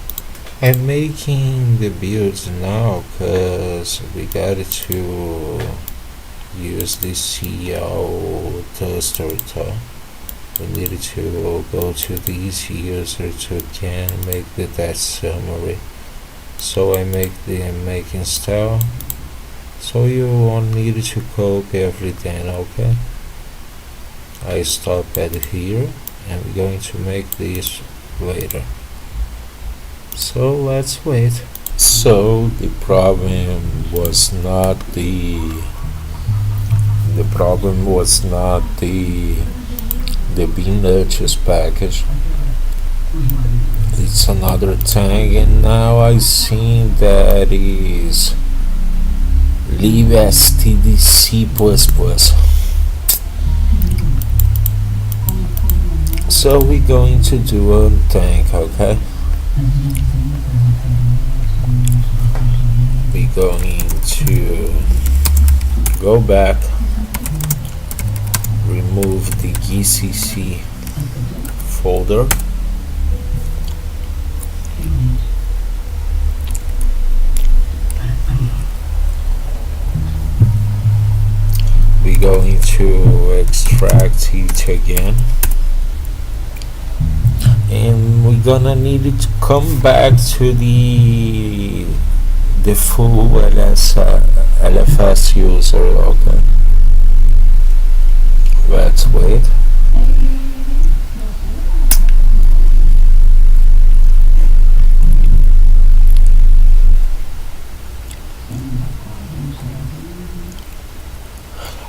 I'm making the builds now because we got to use the CEO tester tool. We needed to go to this user to again make the test summary. So I make the make install. So you won't need to copy everything, okay? I stop at here and we're going to make this later. So let's wait. So the problem was not the Vinoti package. It's another thing, and now I see that is libstdc++. So we're going to do one thing, okay? We're going to go back, remove the GCC folder, we're going to extract it again, and we're gonna need it to come back to the full LFS user. Okay, let's wait.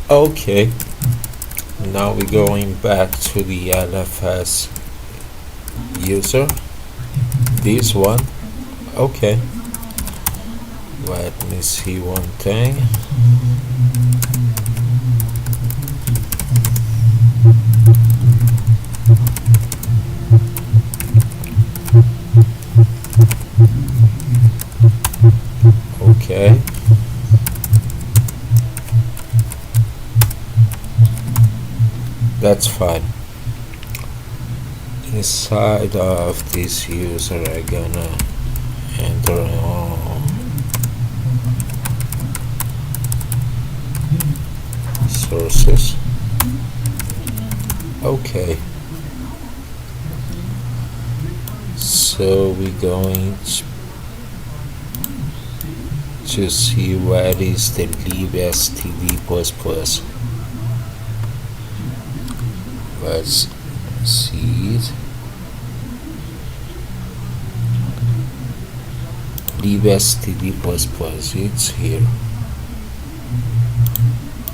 Okay, now we're going back to the LFS user, this one. Okay, let me see one thing. Okay, that's fine. Inside of this user I'm gonna enter sources. Okay, so we're going to see what is the libstd++. Let's see it. libstd++, it's here.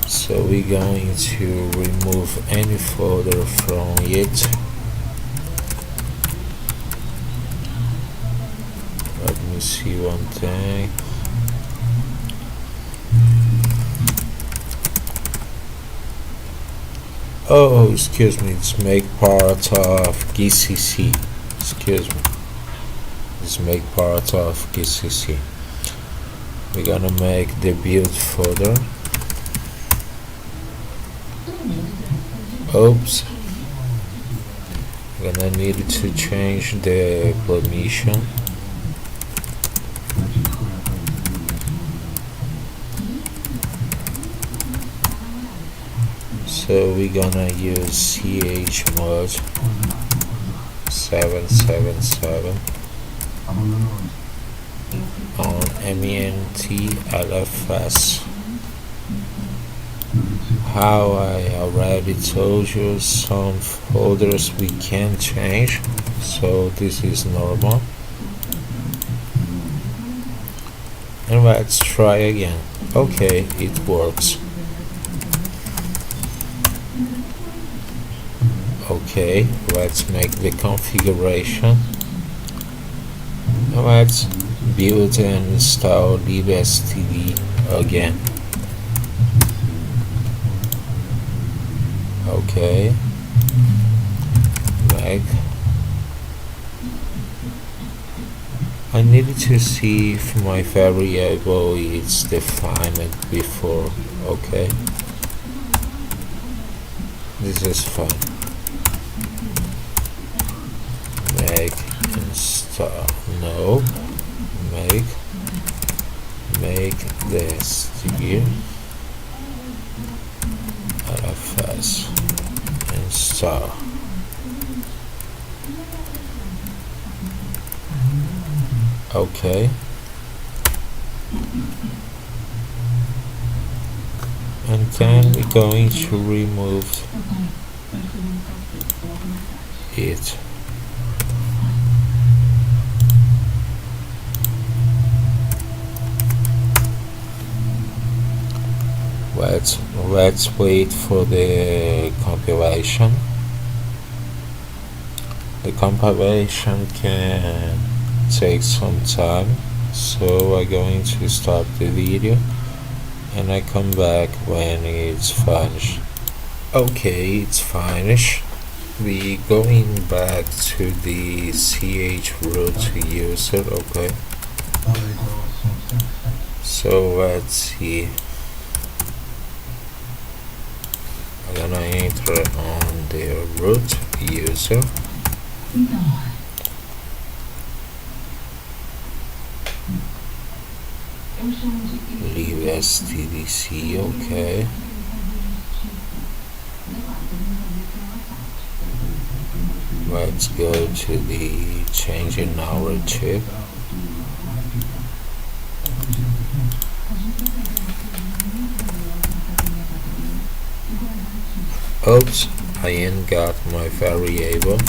So we're going to remove any folder from it. Let me see one thing. Oh, excuse me, it's make part of GCC. Excuse me. It's make part of GCC. We're gonna make the build folder. Oops. We're gonna need to change the permission. So we're gonna use chmod 777 on LFS. How I already told you, some folders we can change, so this is normal. And let's try again. Okay, it works. Okay, let's make the configuration. Now let's build and install libstd again. Okay, make. I needed to see if my variable is defined before. Okay, this is fine. Make install, no, make this here, LFS install. Okay, and then we're going to remove it. Let's wait for the compilation. The compilation can take some time, so I'm going to stop the video and I come back when it's finished. Okay, it's finished. We going back to the chroot user. Okay, so let's see. I'm gonna enter on the root user. Leave stdc. Okay, let's go to the changing narrative. Oops, I ain't got my variable.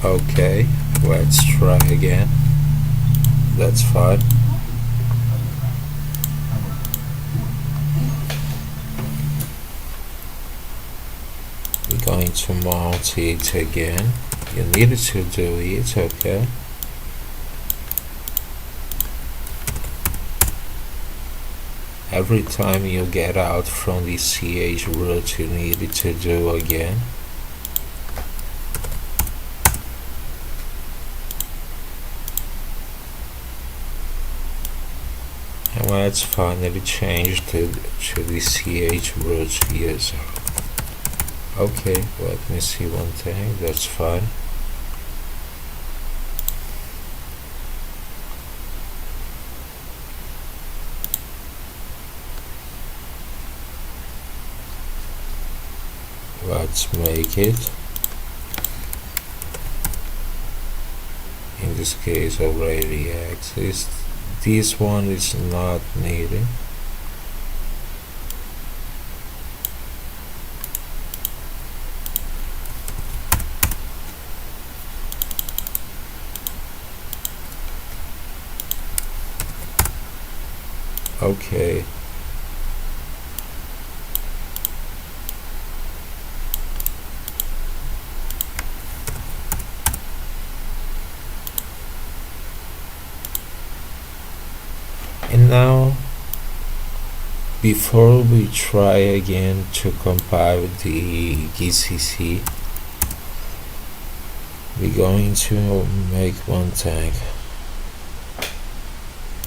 Okay, let's try again. That's fine. We're going to mount it again. You needed to do it. Okay, every time you get out from the chroot, you needed to do again. And let's finally change to the chroot user. Okay, let me see one thing. That's fine. Let's make it. In this case already exists. This one is not needed. Okay. And now, before we try again to compile the GCC, we're going to make one thing.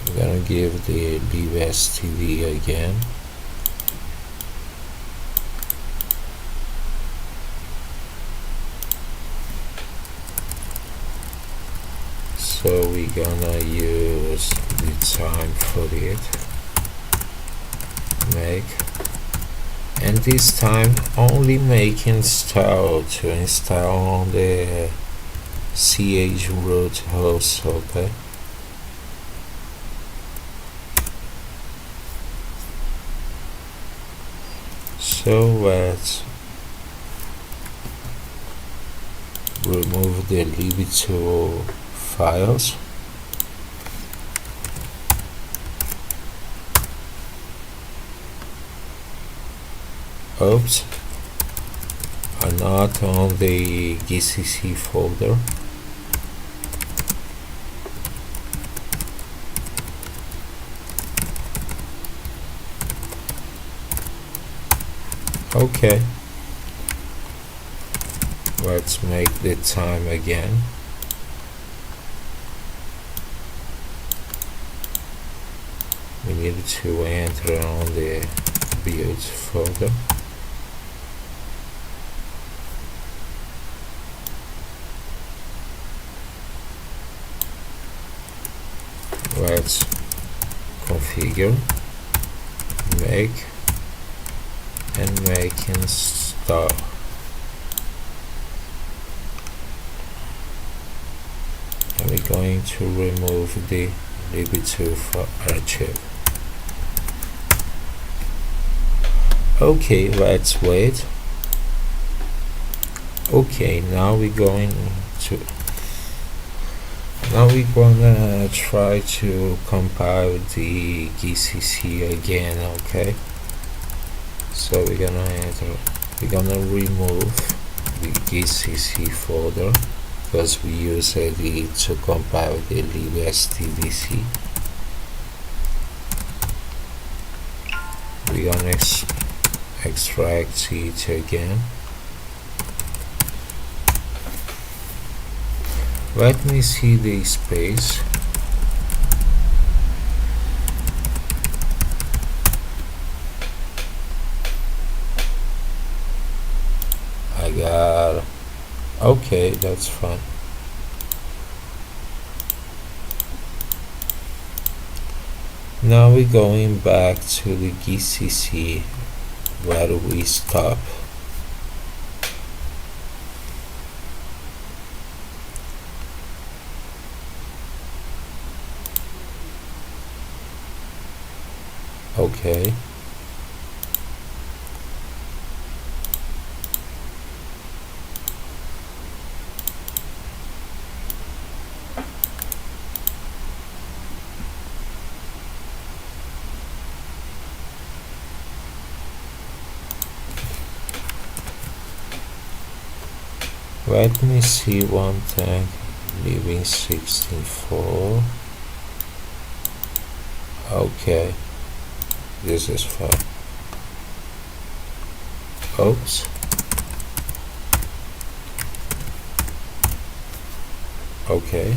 We're gonna give the libstd again. So we're gonna use the time for it. Make, and this time only make install to install on the chroot host. Okay. So let's remove the lib2 files. oops, are not on the GCC folder. Okay, let's make the time again. We need to enter on the build folder. Let's configure, make, and make install. And we're going to remove the lib2 archive. Okay, let's wait. Okay, now we're gonna try to compile the GCC again. Okay, so we're gonna remove the GCC folder because we use it to compile the libstdc. We're gonna extract it again. Let me see the space. I got, okay, that's fine. Now we're going back to the GCC where we stop. Okay. Let me see one thing. Leaving 64. Okay. This is fine. Oops. Okay.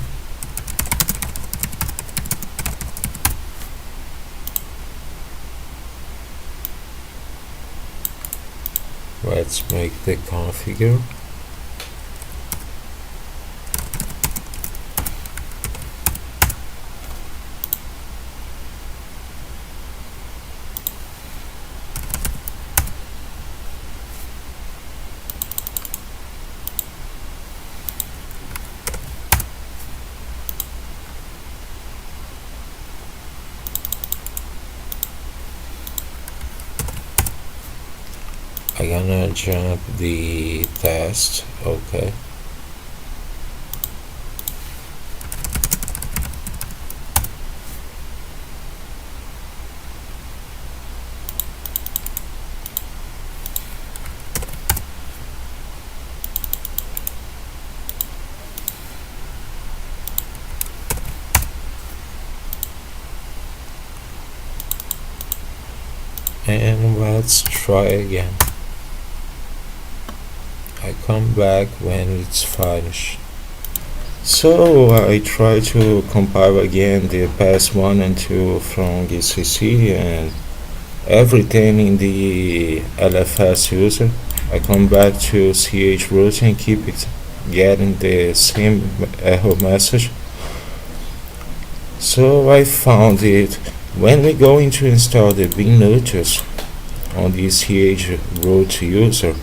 Let's make the configure. I'm gonna jump the test. Okay. And let's try again. I come back when it's finished. So I try to compile again the pass 1 and 2 from GCC and everything in the LFS user. I come back to chroot and keep it getting the same error message. So I found it. When we go to install the Vinoti on the chroot user,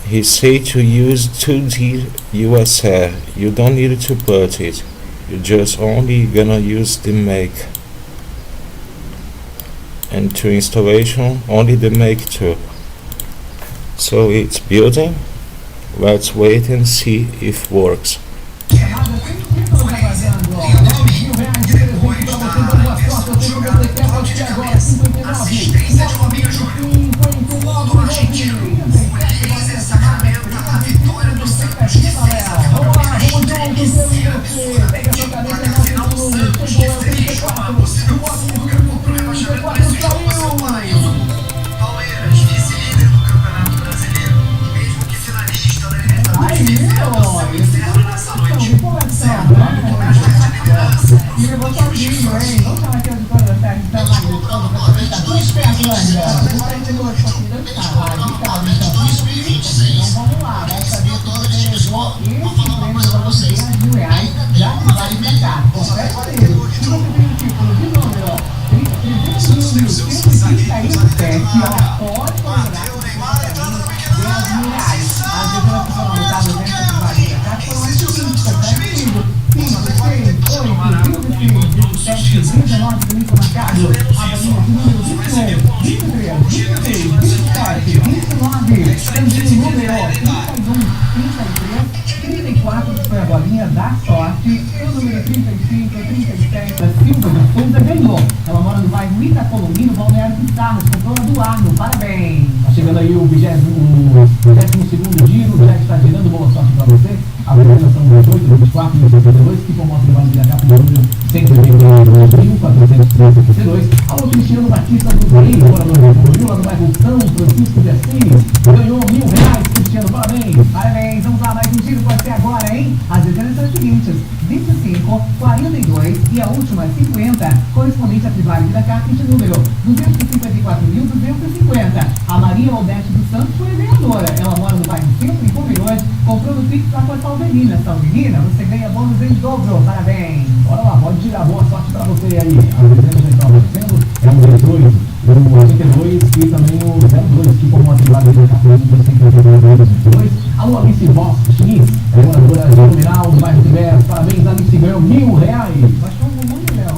he say to use 2D USR. You don't need to put it. You just only gonna use the make. And to installation, only the make too. So it's building. Let's wait and see if works. vamos lá, vai saber se você levou esse prêmio de valor de R$10.000, já que vale pra cá. Confere comigo. Se você tem o título de número, ó, 301.137, ó, pode comemorar com R$10.000. As dezenas foram anotadas nessa que vale pra cá foram as seguintes, confere comigo. 5, 6, 8, 26, 17, 19, bonito marcado. A bolinha de número 21, 23, 26, 27, 29, também o número 31, 33, 34, que foi a bolinha da sorte. O número 35, 37, a Silva de Souza ganhou. Ela mora no bairro Itacolomino, Balneário Pissarras, comprou a Eduardo, parabéns. Tá chegando aí o 22º giro, já está girando, boa sorte para você. A primeira são 28, 24 e 62, que promove o vale da capa do número 192.432. Alô, Cristiano Batista do Rio, morador do Rio, lá do bairro São Francisco de Assis. Ganhou R$1.000, Cristiano, parabéns. Parabéns, vamos lá, mais um giro pode ser agora, hein? As dezenas são as seguintes: 25, 42 e a última 50, correspondente à privada da carta de número 254.250. A Maria Odete dos Santos foi a ganhadora. Ela mora no bairro Centro, em Pomerode, comprou no Pix lá com a Salvenina. Salvenina, você ganha bônus em dobro, parabéns. Bora lá, pode girar, boa sorte para você aí. As dezenas já estão aparecendo, é o 18, o 82 e também o 02, que formou a privada da carta de número 152. Alô, Alice Voss X, é moradora de Numeral, do bairro Tiberio. Parabéns, Alice, ganhou R$1.000. Mas foi um muito legal.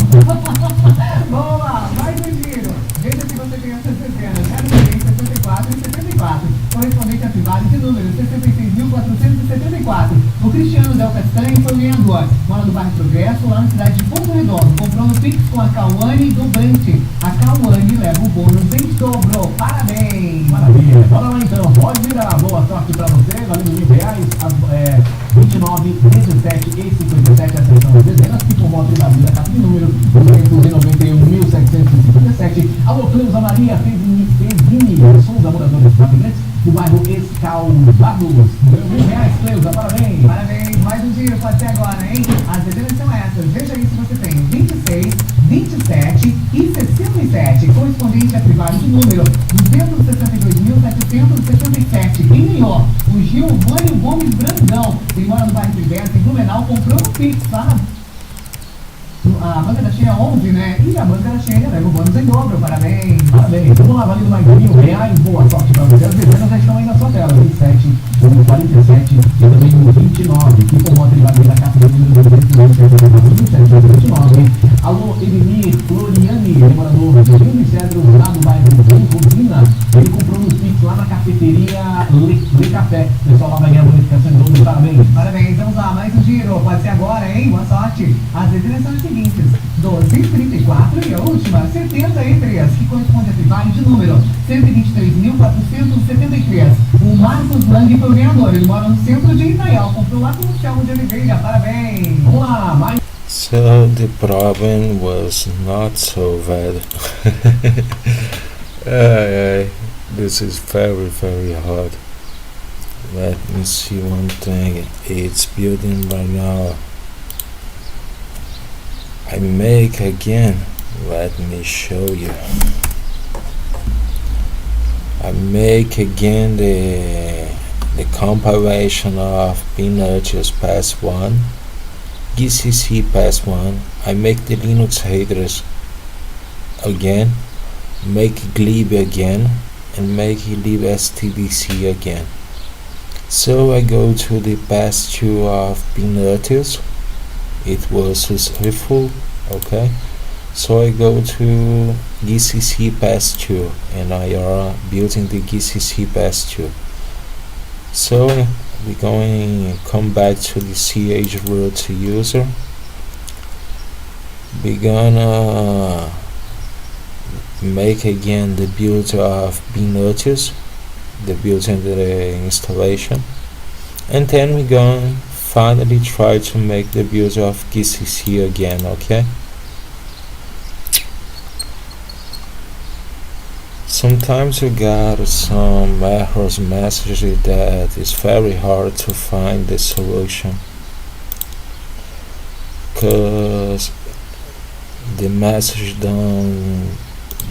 Vamos lá, mais um giro. Veja se você tem essas dezenas: 06, 64 e 74, correspondente à privada de número 66.474. O Cristiano Del Castanho foi o ganhador. Mora no bairro Progresso, lá na cidade de Porto Redondo. Comprou no Pix com a Cauane do Brante. A Cauane leva o bônus em dobro. Parabéns! Maravilha, bora lá então, pode virar, boa sorte para você, valendo R$1.000, 29, 17 e 57, essas são as dezenas que formam a privada da capa de número 291.757. Alô, Cleusa Maria Fezini Souza, moradora de Imigrantes, do bairro Escalvados. R$1.000, Cleusa, parabéns! Parabéns, mais um giro pode ser agora, hein? As dezenas são essas. Veja aí se você tem 26, 27 e 67, correspondente à privada de número 262.767. Quem ganhou? O Gilvânio Gomes Brandão. Ele mora no bairro Liberta, em Blumenau, comprou no Pix, tá? A banca da cheia 11, né? E a banca da cheia leva o bônus em dobro, parabéns! Parabéns, vamos lá, valendo mais R$1.000, boa sorte para você. As dezenas já estão aí na sua tela, 27, o 47 e também o 29, que formou a privada da capa do número 227, Alô, Elimir Floriani, ele morador de Rio de Cedro, lá no bairro Codina. Ele comprou no Pix lá na cafeteria Le Café. O pessoal lá vai ganhar a bonificação em dobro, parabéns. Parabéns, vamos lá, mais um giro, pode ser agora, hein? Boa sorte! As dezenas são as seguintes: 12, 34 e a última 73, que corresponde à privada de número 123.473. O Marcos Lang foi o ganhador. Ele mora no centro de Itaial, comprou lá com o Selmo de Oliveira, parabéns! Vamos lá, mais. So the problem was not so bad. This is very hard. Let me see one thing. It's building right now. I make again. Let me show you. I make again the compilation of Vinoti Pass 1, GCC Pass 1. I make the Linux headers again, make glib again, and make libstdc again. So I go to the Pass 2 of Vinoti. It was successful. Okay, so I go to GCC Pass 2 and I are building the GCC Pass 2. So we're going to come back to the ch root user. We're gonna make again the build of Vinoti, the build and the installation, and then we're going finally try to make the build of GCC again. Okay, sometimes you got some errors message that is very hard to find the solution, because the message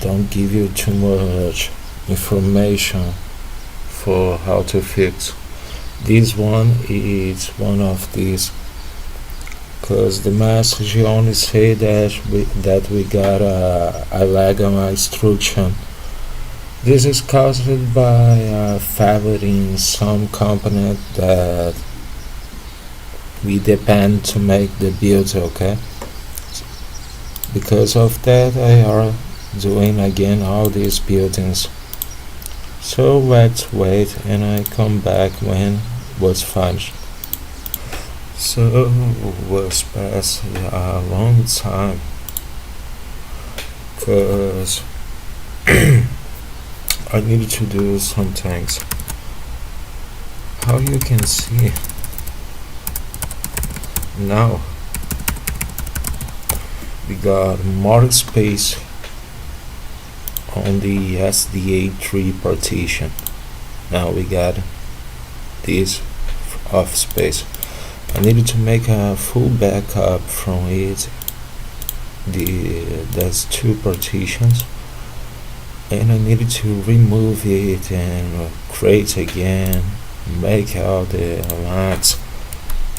don't give you too much information for how to fix. This one is one of these, because the message only say that we got a illegal instruction. This is caused by a failure in some component that we depend to make the build, okay? Because of that, I are doing again all these buildings. So let's wait and I come back when was finished. So was past a long time, cause I needed to do some things. How you can see now, we got more space on the SDA3 partition. Now we got this off space. I needed to make a full backup from it. There's two partitions, and I needed to remove it and create again, make all the lines,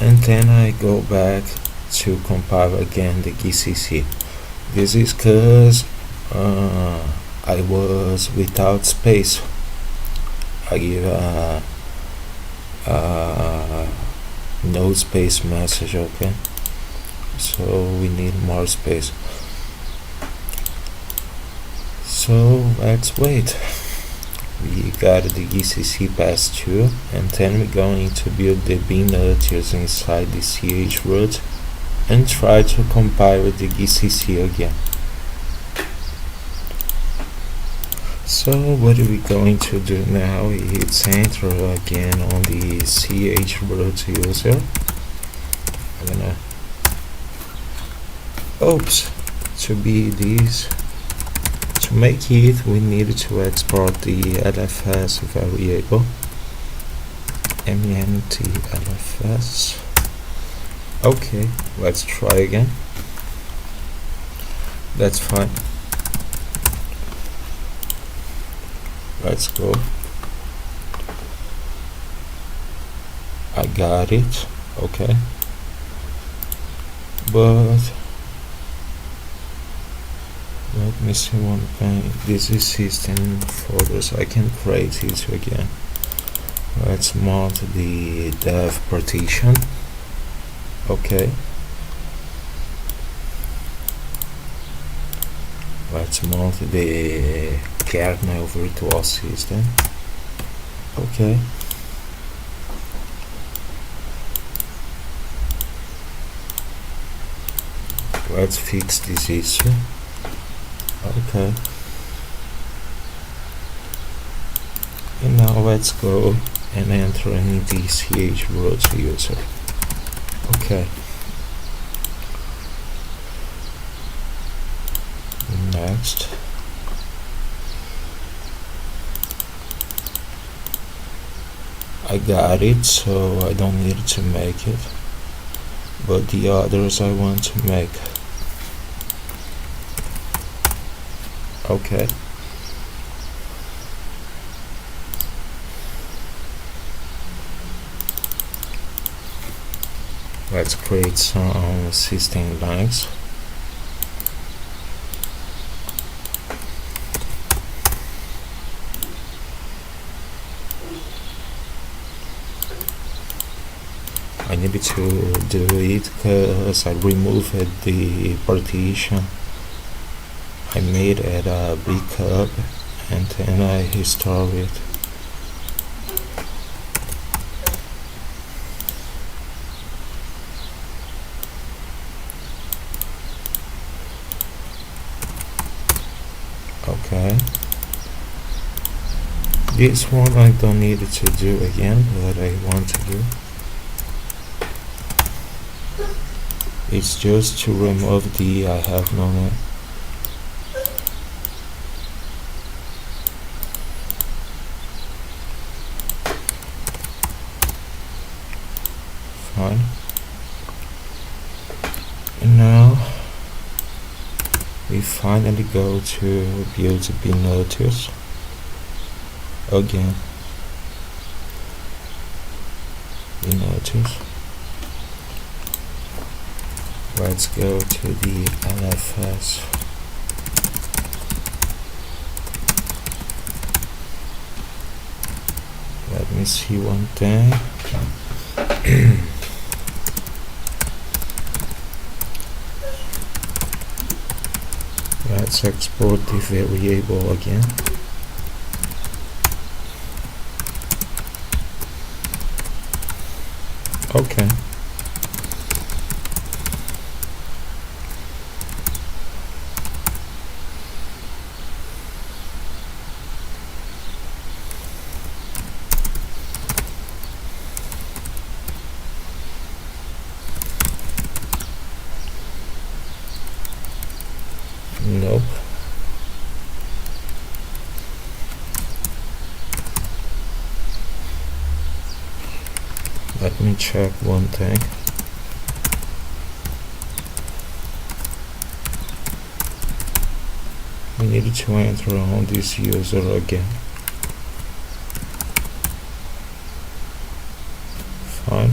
and then I go back to compile again the GCC. This is because I was without space. I give a no space message, okay? So we need more space. So let's wait. We got the GCC pass 2, and then we're going to build the Vinoti inside the CH root and try to compile the GCC again. So what are we going to do now? It's enter again on the CH root user. I'm gonna to be this. To make it, we need to export the LFS variable mnt LFS. Okay, let's try again. That's fine. Let's go. I got it. Okay, but let me see one thing. This is system folders. I can create it again. Let's mount the dev partition. Okay, let's mount the kernel virtual system. Okay, let's fix this issue. Okay, and now let's go and enter in the CH root user. Okay, next. I got it, so I don't need to make it, but the others I want to make. Okay, let's create some system blanks. I needed to do it because I removed the partition. I made it a backup and then I restore it. Okay, this one I don't need to do again, but I want to do. It's just to remove the I have no name. Fine. And now we finally go to build Vinoti again. Vinoti. Let's go to the LFS. Let me see one thing. Let's export the variable again. Okay. Nope. Let me check one thing. We need to enter on this user again. Fine.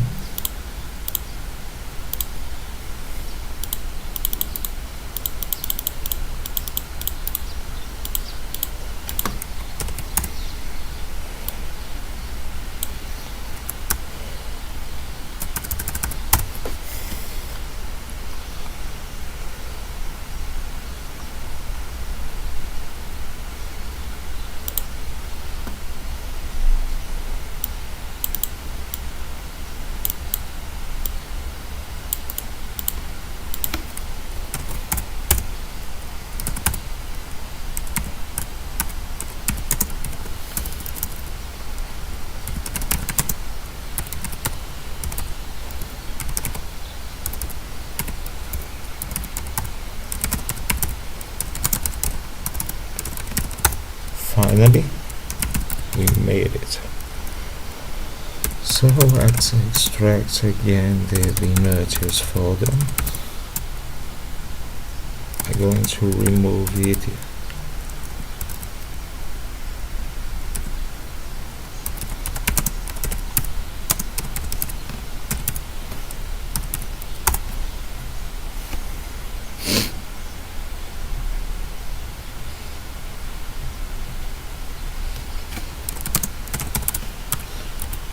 Finally, we made it. So let's extract again the Vinoti folder. I'm going to remove it.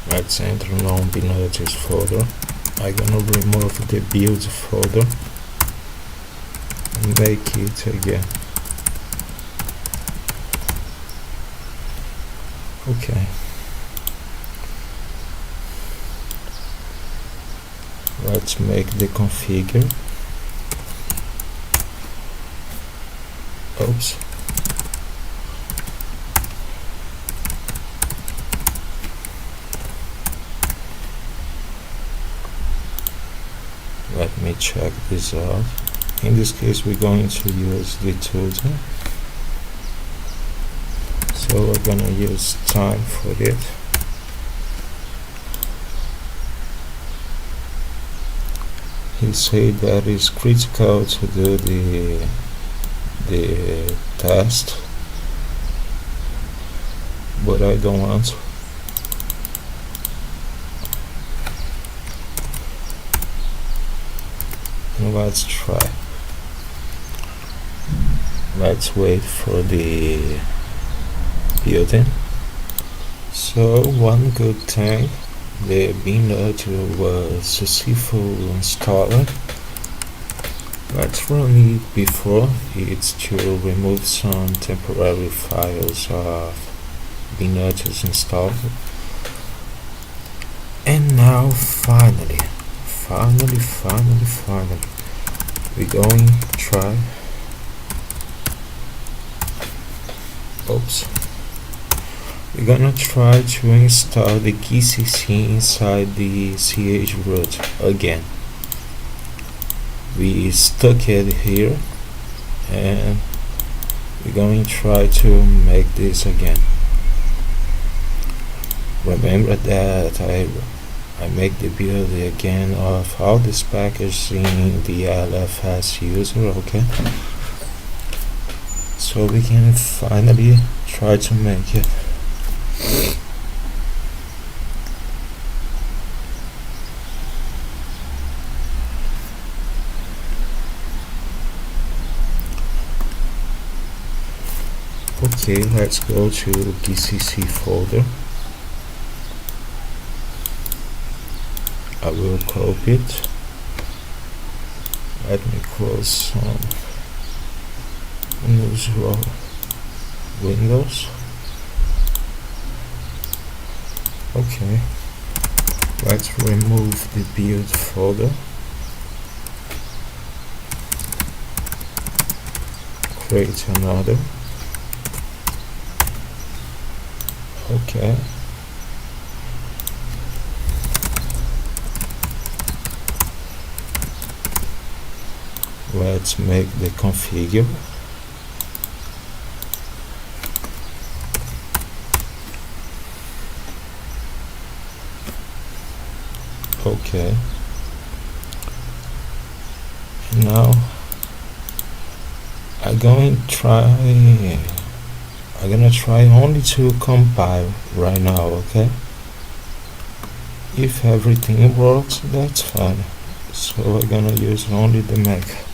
Let's enter on Vinoti folder. I'm gonna remove the build folder and make it again. Okay. Let's make the configure. Oops. Let me check this out. In this case, we're going to use the tutor. So we're gonna use time for it. He said that it's critical to do the test, but I don't want to. Let's try. Let's wait for the building. So one good thing, the Vinoti was successfully installed. Let's run it before it's to remove some temporary files of Vinoti installed. And now finally, we're going to try. Oops. We're gonna try to install the GCC inside the CH root again. We stuck it here, and we're going to try to make this again. Remember that I make the build again of all these packages in the LFS user, okay? so we can finally try to make it. Okay, let's go to GCC folder. I will copy it. Let me close some unusual windows. Okay, let's remove the build folder. Create another. Okay. Let's make the configure. Okay. Now I'm gonna try only to compile right now, okay? If everything works, that's fine. So we're gonna use only the Mac.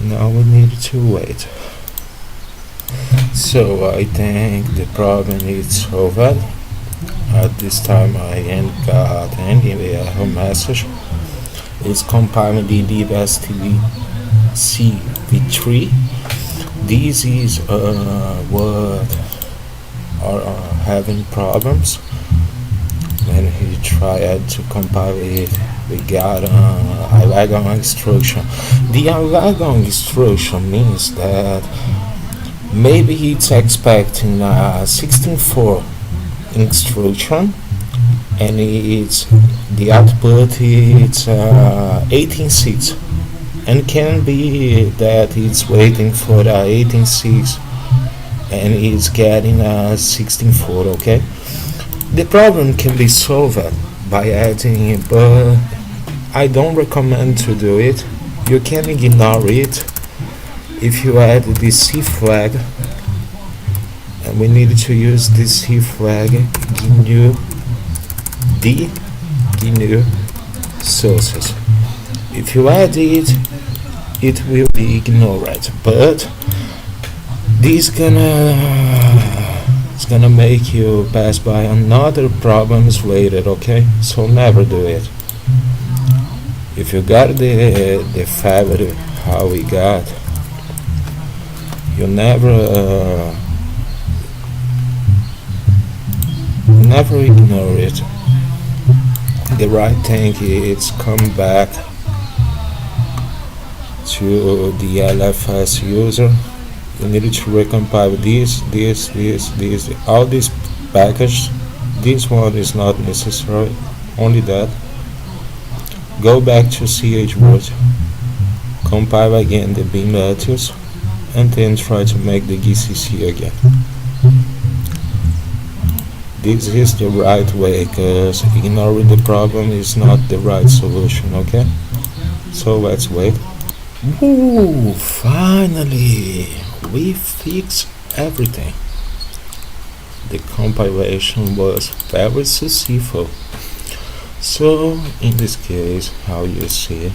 Now we need to wait. So I think the problem is solved. At this time I ain't got any error message. It's compiling the libstdc v3. This is what are having problems. When he tried to compile it, we got a illegal instruction. The illegal instruction means that maybe it's expecting a 16.4 instruction, and it's the output it's 18.6, and can be that it's waiting for the 18.6 and it's getting a 16.4. Okay, the problem can be solved by adding it, but I don't recommend to do it. You can ignore it if you add the C flag, and we need to use this C flag GNU sources. If you add it, it will be ignored, but this it's gonna make you pass by another problems later, okay? So never do it. If you got the fabric how we got, you never ignore it. The right thing is come back to the LFS user. You need to recompile this, all these packages. This one is not necessary, only that. Go back to chroot, compile again the Vinoti, and then try to make the GCC again. This is the right way, because ignoring the problem is not the right solution, okay? So let's wait. Woo! Finally! We fixed everything. The compilation was very successful. So in this case, how you see,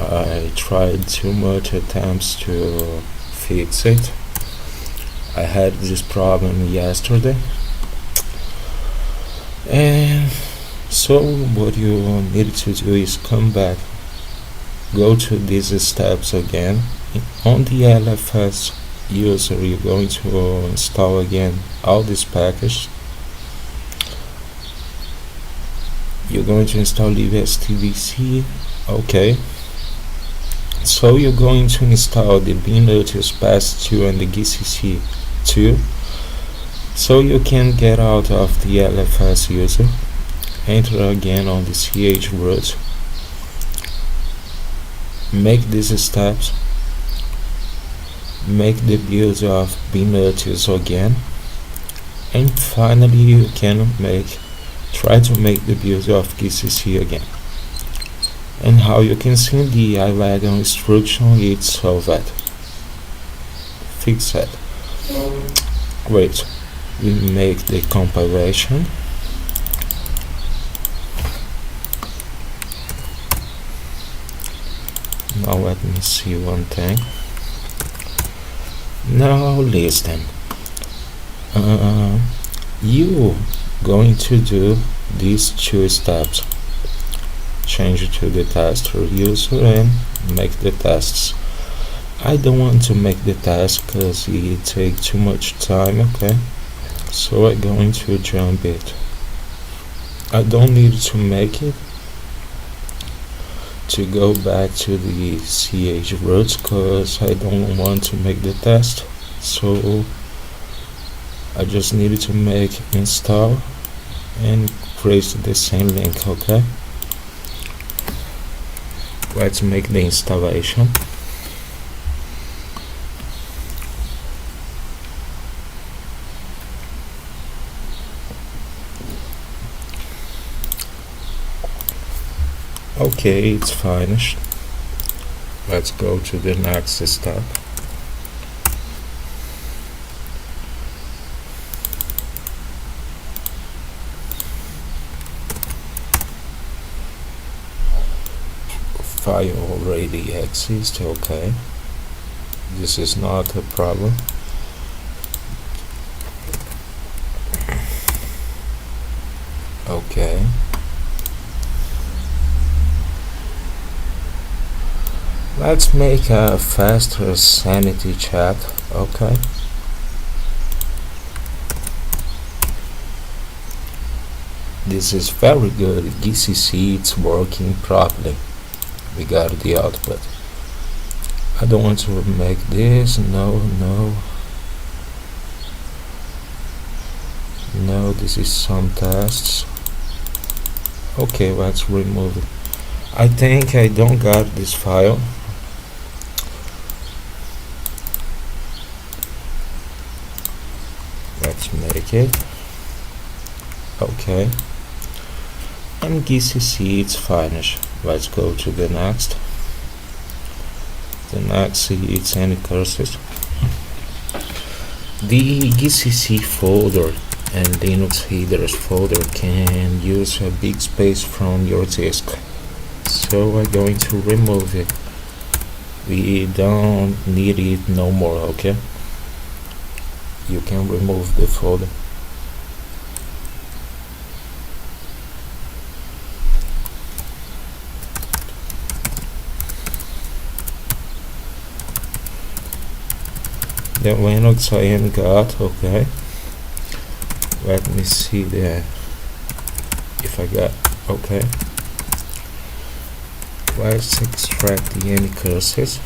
I tried too much attempts to fix it. I had this problem yesterday, and so what you need to do is come back, go to these steps again. On the LFS user, you're going to install again all these packages. You're going to install libstvc. Okay, so you're going to install the Vinoti pass2 and the GCC 2, so you can get out of the LFS user, enter again on the chroot, make these steps, make the build of Vinoti again, and finally you can try to make the build of GCC again. And how you can see in the iWagon instruction, it's solved. Fixed. Wait, we make the compilation. Now let me see one thing. Now listen. You going to do these two steps. Change it to the tester user and make the tests. I don't want to make the test because it takes too much time, okay? So I'm going to jump it. I don't need to make it to go back to the ch roots because I don't want to make the test. So I just needed to make install and create the same link, okay? Let's make the installation. Okay, it's finished. Let's go to the next step. File already exists, okay. This is not a problem. Okay. Let's make a faster sanity check, okay. This is very good. GCC, it's working properly. We got the output. I don't want to make this. No, this is some tests. Okay, let's remove it. I think I don't got this file. Let's make it. Okay. And GCC, it's finished. Let's go to the next. The next is any courses. The GCC folder and Linux headers folder can use a big space from your disk. So I'm going to remove it. We don't need it no more, okay? You can remove the folder. The Linux I am got, okay. Let me see there if I got, okay. Let's extract the any curses.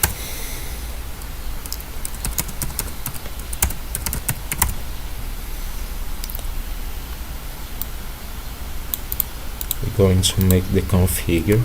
We're going to make the configure.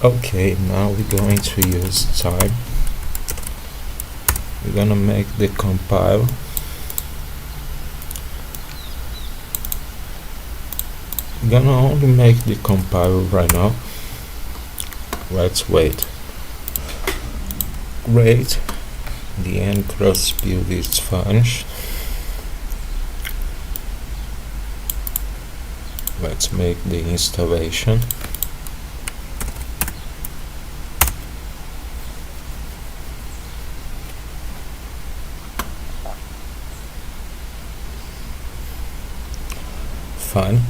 Okay, now we're going to use time. We're gonna make the compile. We're gonna only make the compile right now. Let's wait. Great. The end cross build is finished. Let's make the installation. Fine.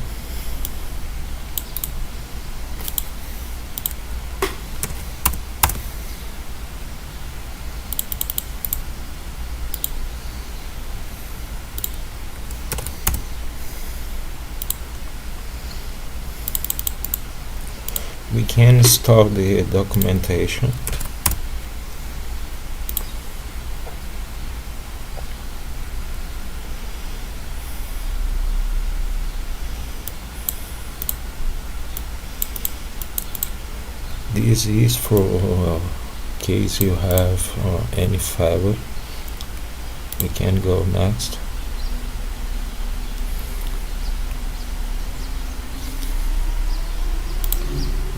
We can install the documentation. This is for case you have any failure. We can go next.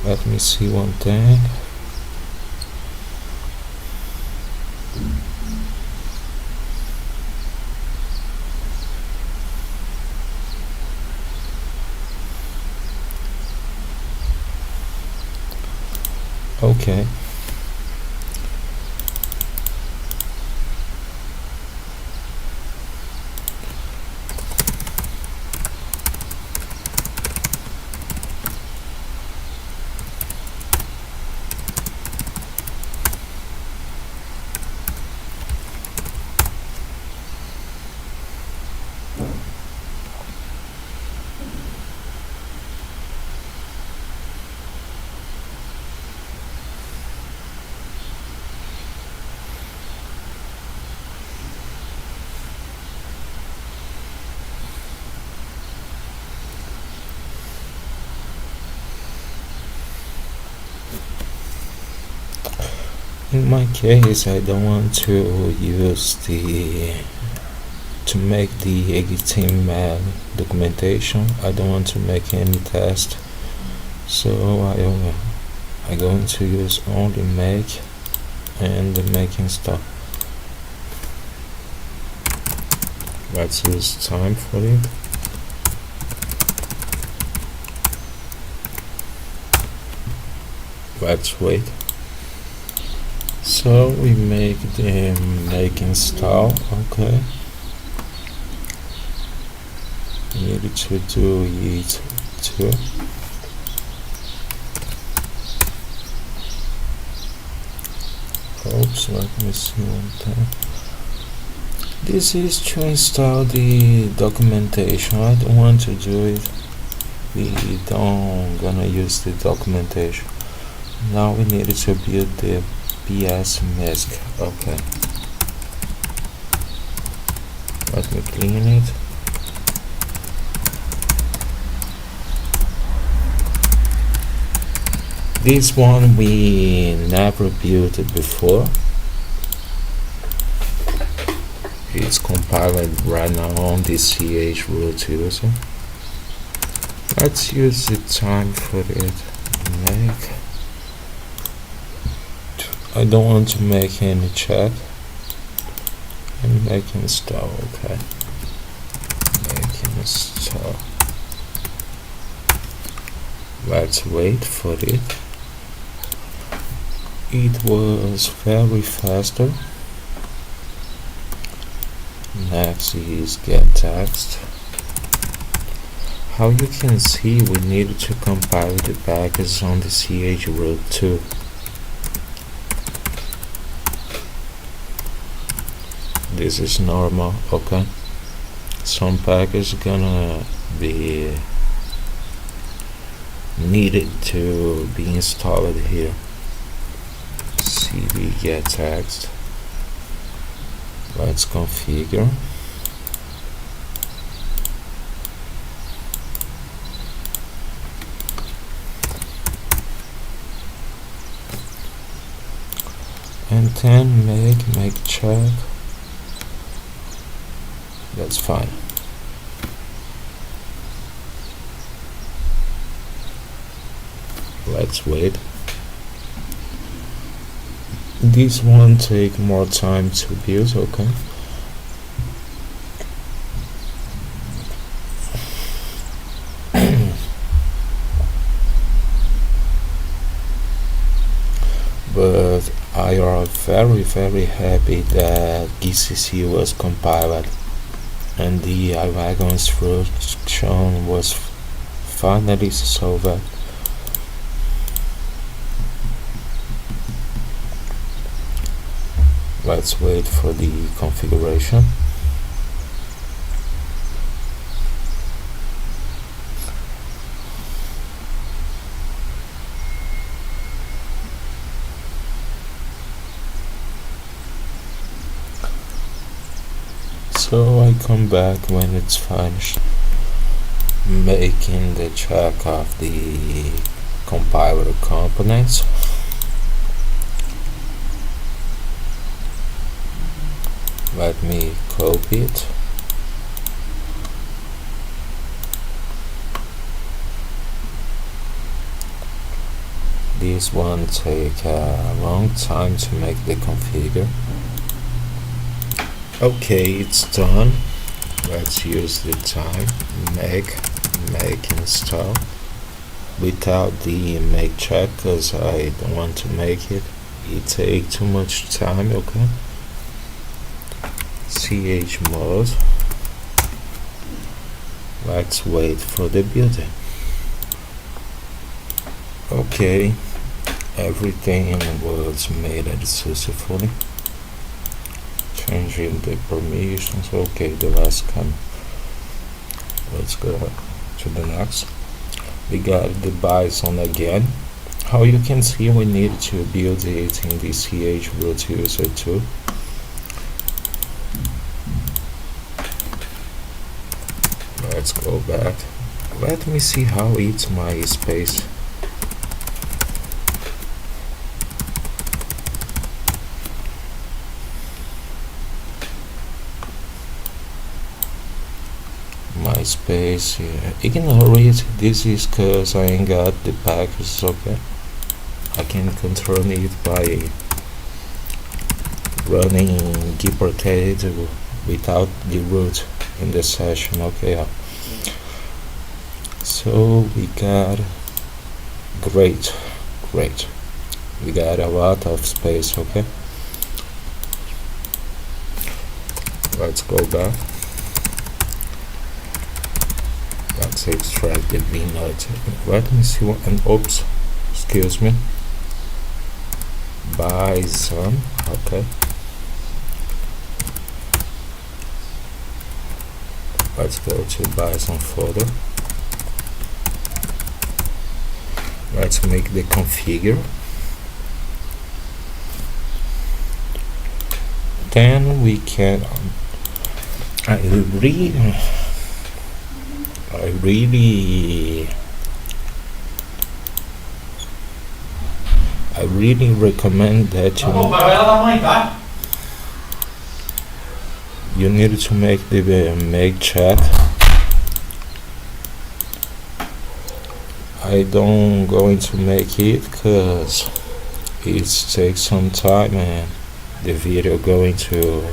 Let me see one thing. Okay. In my case, I don't want to use to make the editing documentation. I don't want to make any test, so I'm going to use only make and the making stuff. Let's use time for it. Let's wait. So we make the making style. Okay, need to do it too. Oops, let me see one thing. This is to install the documentation. I don't want to do it. We don't gonna use the documentation. Now we need to build the PS mask. Okay, let me clean it. This one we never built it before. It's compiled right now on the CH root user. Let's use the time for it. Make. I don't want to make any chat. I'm making style. Okay, making style. Let's wait for it. It was very faster. Next is get text. How you can see, we need to compile the package on the CH root too. This is normal. Okay, some package gonna be needed to be installed here. cd get text. Let's configure. And then make check. That's fine. Let's wait. This one take more time to build. Okay. But I am very happy that GCC was compiled and the Ivago instruction was finally solved. Let's wait for the configuration. So I come back when it's finished, making the check of the compiler components. Let me copy it. This one take a long time to make the configure. Okay, it's done. Let's use the time. Make install without the make check, because I don't want to make it. It take too much time. Okay. CH mode. Let's wait for the building. Okay, everything was made successfully. Changing the permissions. Okay, the last come. Let's go to the next. We got the bison again. How you can see, we need to build it in the ch root user too. Let's go back. Let me see how it's my space. My space here. Ignore it. This is cause I ain't got the package. Okay, I can control it by running gprotect without the root in the session. Okay, so we got great. We got a lot of space. Okay, let's go back. Let's extract the Vinoti. Let me see what, and oops, excuse me. Bison. Okay. Let's go to Bison folder. Let's make the configure. Then we can. I really recommend that you need to make the make check. I don't going to make it because it takes some time and the video going to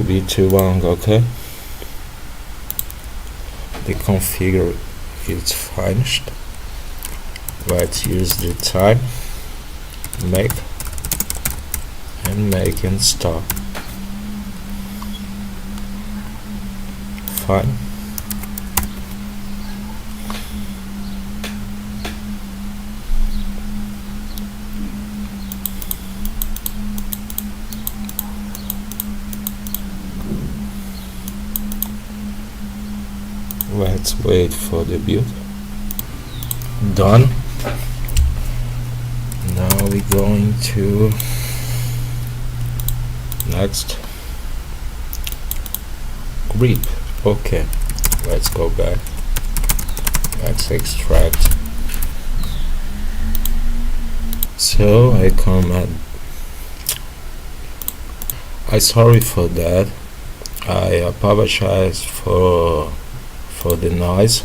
be too long. Okay, the configure is finished. Let's use the time make install. Fine. Let's wait for the build. Done. Now we're going to next grip. Okay, let's go back. Let's extract. So I sorry for that. I apologize for the noise.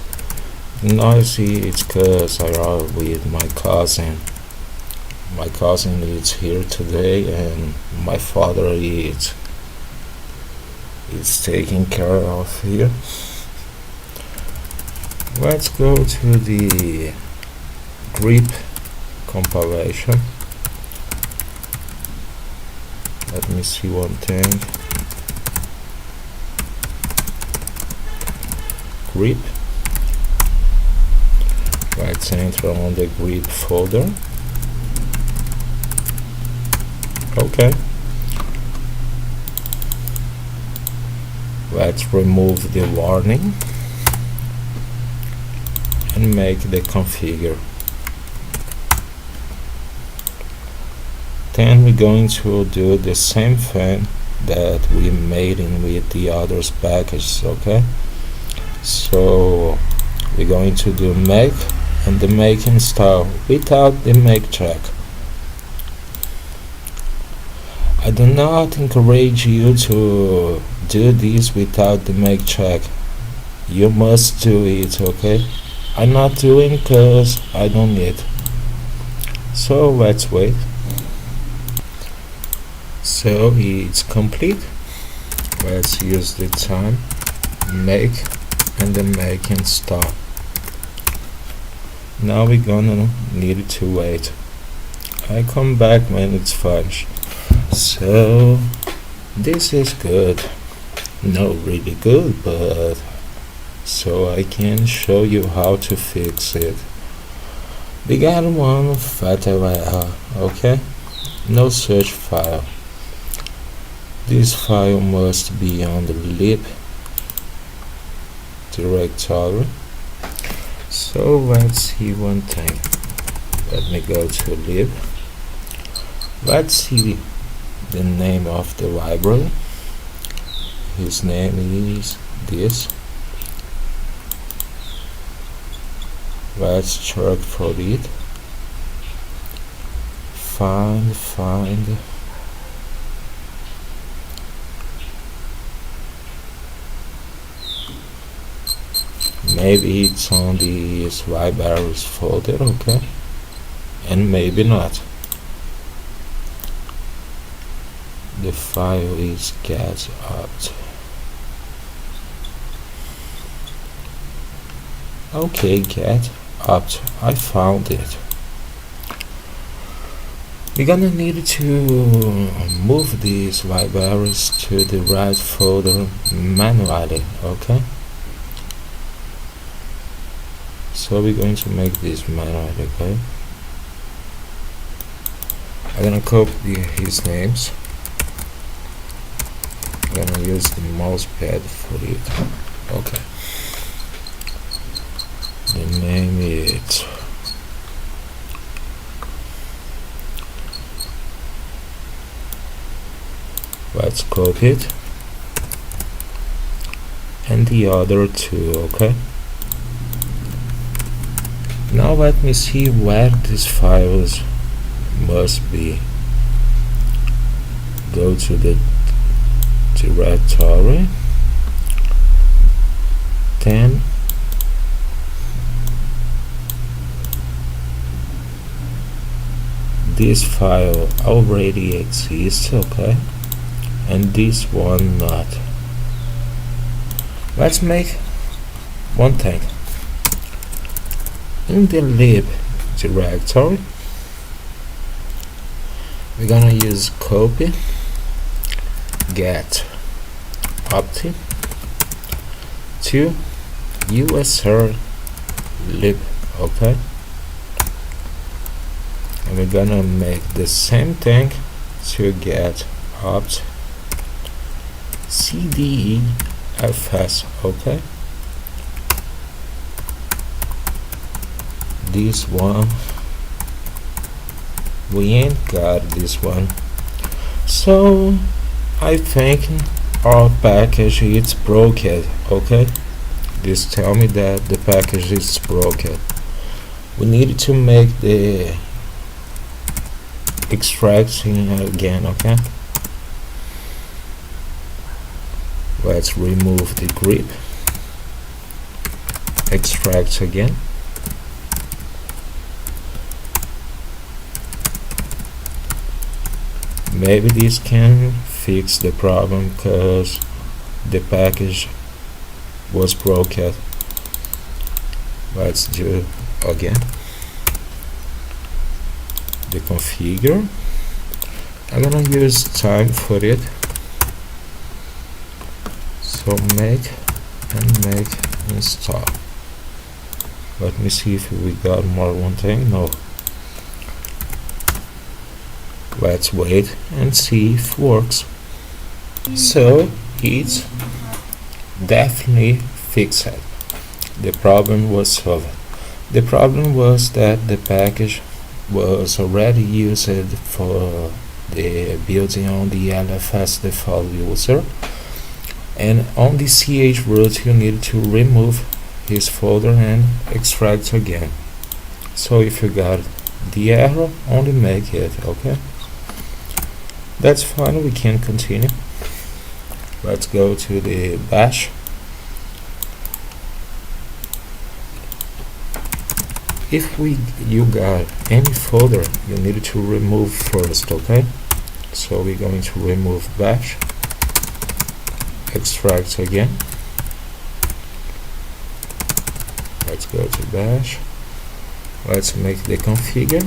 Noisy, it's cause I are with my cousin. My cousin is here today and my father is taking care of here. Let's go to the grip compilation. Let me see one thing. Grip. Let's enter on the grip folder. Okay. Let's remove the warning and make the configure. Then we're going to do the same thing that we made in with the others packages. Okay, so we're going to do make and the make install without the make check. I do not encourage you to do this without the make check. You must do it, okay? I'm not doing because I don't need. So let's wait. So it's complete. Let's use the time make and the make and stop. Now we're gonna need to wait. I come back when it's finished. So this is good. Not really good, but so I can show you how to fix it. We got one file, okay? No search file. This file must be on the lib directory. So let's see one thing. Let me go to lib. Let's see the name of the library. His name is this. Let's check for it. Find. Maybe it's on the libraries folder, okay? And maybe not. The file is get opt. Okay, get opt. I found it. We're gonna need to move these libraries to the right folder manually, okay? So we're going to make this manually, okay? I'm gonna copy his names. I'm gonna use the mouse pad for it. Okay. The name is let's copy it, and the other two, okay? Now let me see where these files must be. Go to the directory, then this file already exists, okay, and this one not. Let's make one thing. In the lib directory, we're gonna use copy get opt to usr lib, okay, and we're gonna make the same thing to get opt cdefs, okay. This one we ain't got this one, so I think our package is broken, okay. This tell me that the package is broken. We need to make the extracting again, okay. Let's remove the grip, extract again. Maybe this can fix the problem because the package was broken. Let's do again the configure. I'm gonna use time for it, so make install. Let me see if we got more one thing. No. Let's wait and see if it works. So it's definitely fixed. The problem was solved. The problem was that the package was already used for the building on the LFS default user, and on the ch root you need to remove his folder and extract again. So if you got the error, only make it, okay. That's fine, we can continue. Let's go to the bash. If you got any folder, you need to remove first, okay? So we're going to remove bash, extract again. Let's go to bash. Let's make the configure.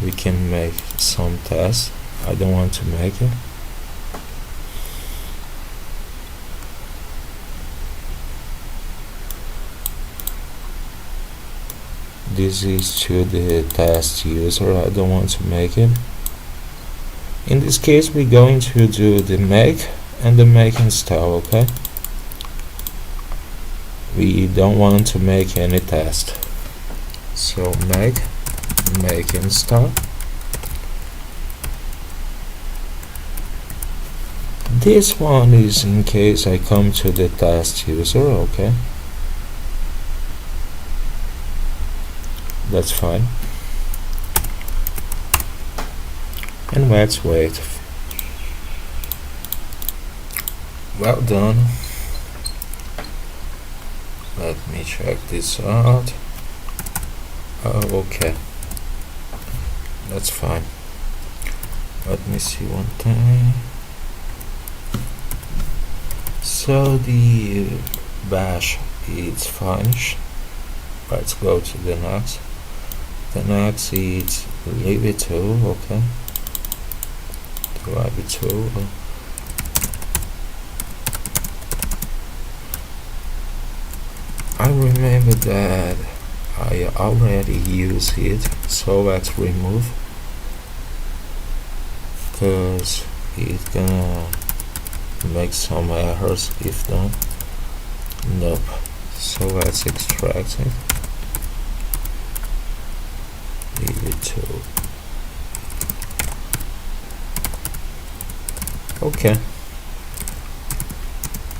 We can make some tests. I don't want to make it. This is to the test user. I don't want to make it. In this case, we're going to do the make and the make install, okay? We don't want to make any test. So make install. This one is in case I come to the test user, okay? That's fine. And let's wait. Well done. Let me check this out. Oh, okay. That's fine. Let me see one thing. So the bash is finished. Let's go to the next. The next is lib2, okay. The lib2. I remember that I already used it, so let's remove, because it's gonna make some errors if not. Nope. So let's extract it. Leave it to. Okay.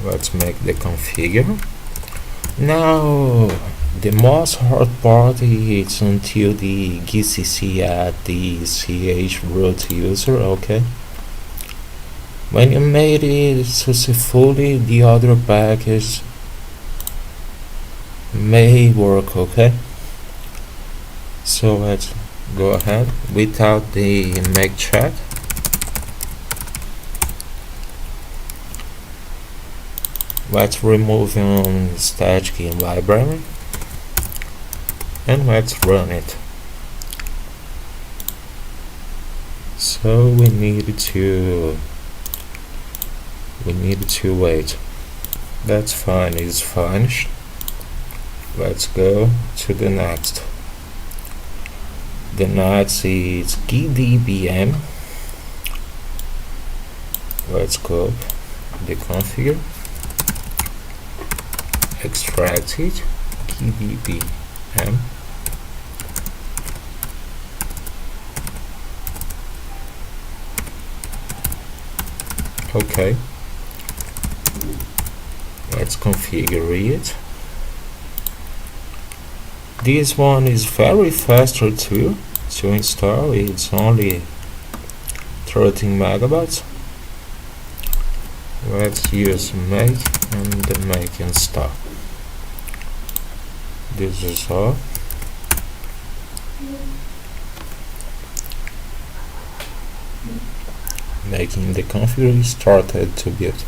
Let's make the configure. Now the most hard part is until the gcc add the ch root user, okay? When you made it successfully, the other package may work, okay? So let's go ahead without the make check. Let's remove static library and let's run it. So we need to wait. That's fine, it's finished. Let's go to the next. The next is gdbm. Let's go the configure, extract it, gdbm. Okay, let's configure it. This one is very faster too to install. It's only 13 megabytes. Let's use make and the make install. This is all. Making the configure started to build.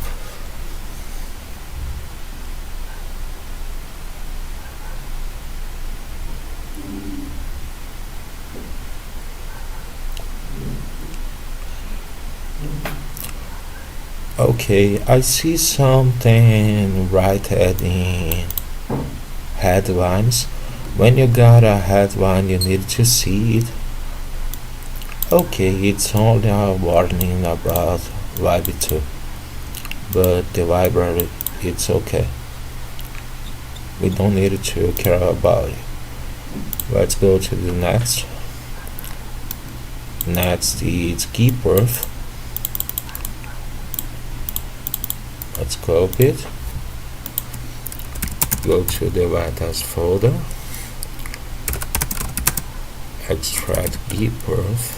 Okay, I see something right in headlines. When you got a headline, you need to see it. Okay, it's only a warning about lib2, but the library, it's okay. We don't need to care about it. Let's go to the next. Next is keyproof. Let's copy it. Go to the latest folder. extract gperf.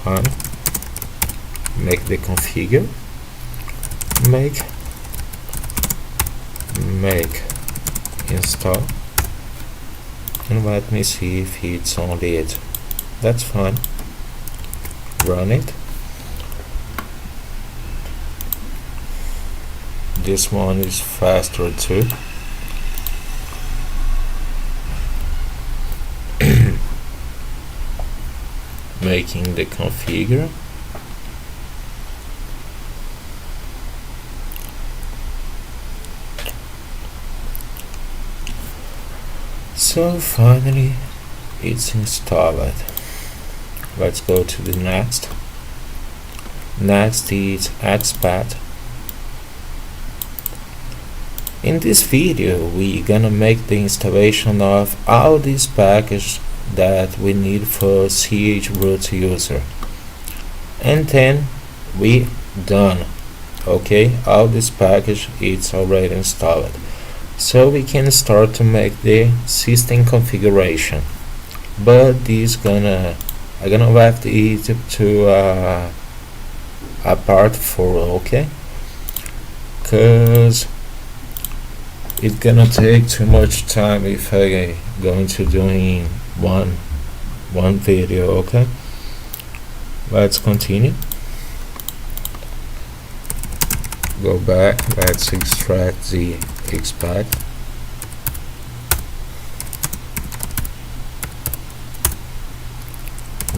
Fine. Make the configure. Make install, and let me see if it's only it. That's fine. Run it. This one is faster too. Making the configure. So finally it's installed. Let's go to the next. Next is expat. In this video we're gonna make the installation of all these packages that we need for chroot user, and then we done. Okay, all this package is already installed, so we can start to make the system configuration. But this I'm gonna left it to a part 4, okay, cause it's gonna take too much time if I going to doing one video. Okay, let's continue. Go back. Let's extract the expat.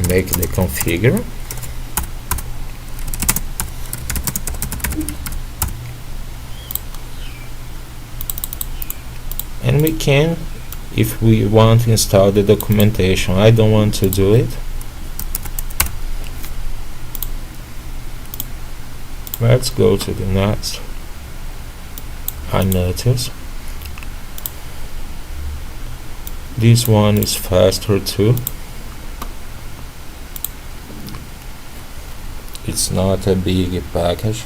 Make the configure. And we can, if we want, install the documentation. I don't want to do it. Let's go to the next. I notice this one is faster too. It's not a big package.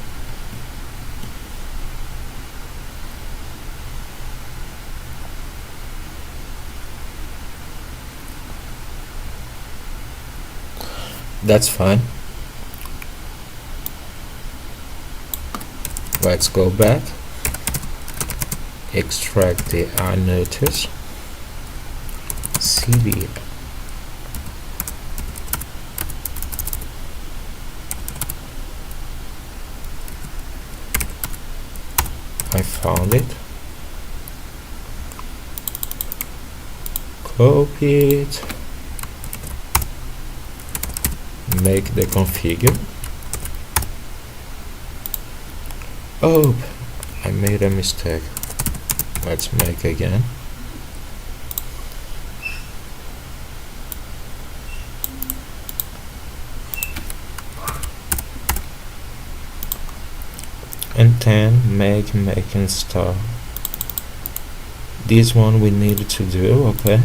That's fine. Let's go back. Extract the iNotice. CD. I found it. Copy it. Make the configure. Oh, I made a mistake. Let's make again. And then make install. This one we need to do, okay,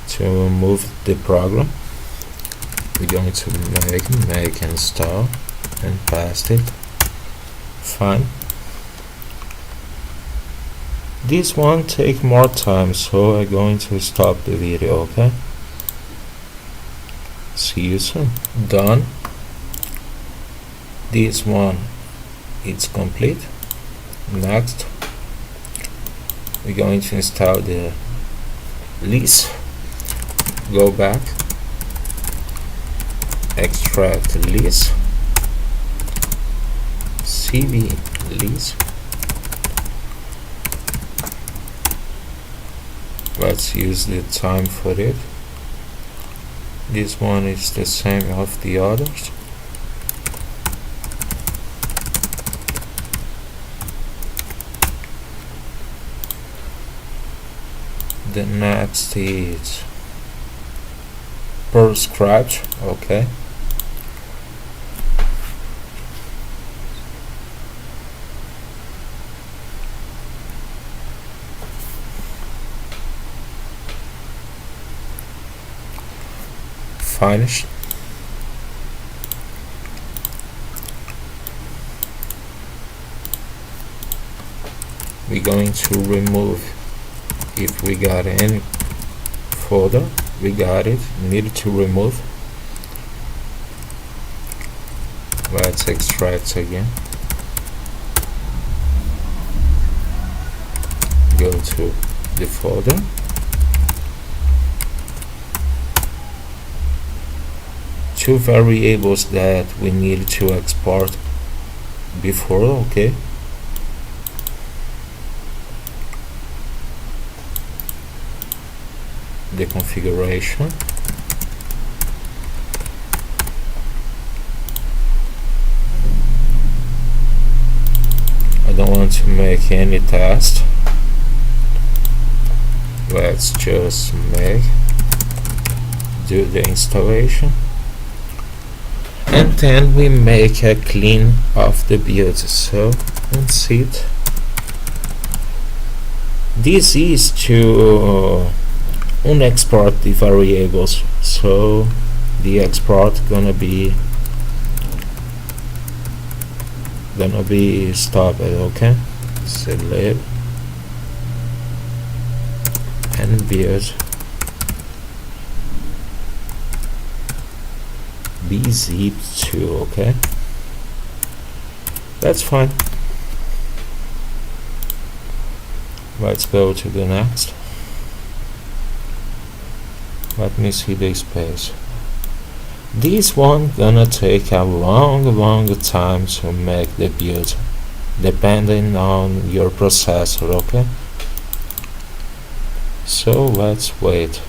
to move the program. We're going to make install and paste it. Fine. This one take more time, so I'm going to stop the video, okay? See you soon. Done. This one it's complete. Next we're going to install the list. Go back, extract list, cd list. Let's use the time for it. This one is the same of the others. The next is per scratch, okay. Finish. we're going to remove if we got any folder. We got it, need to remove. Let's extract again. Go to the folder. Two variables that we need to export before, okay? The configuration. I don't want to make any test. Let's just do the installation, and then we make a clean of the build. So let's see it. This is to unexport the variables, so the export gonna be stopped. Okay, select and build bzip2. okay, that's fine. Let's go to the next. Let me see the space. This one gonna take a long time to make the build, depending on your processor. Okay, so let's wait.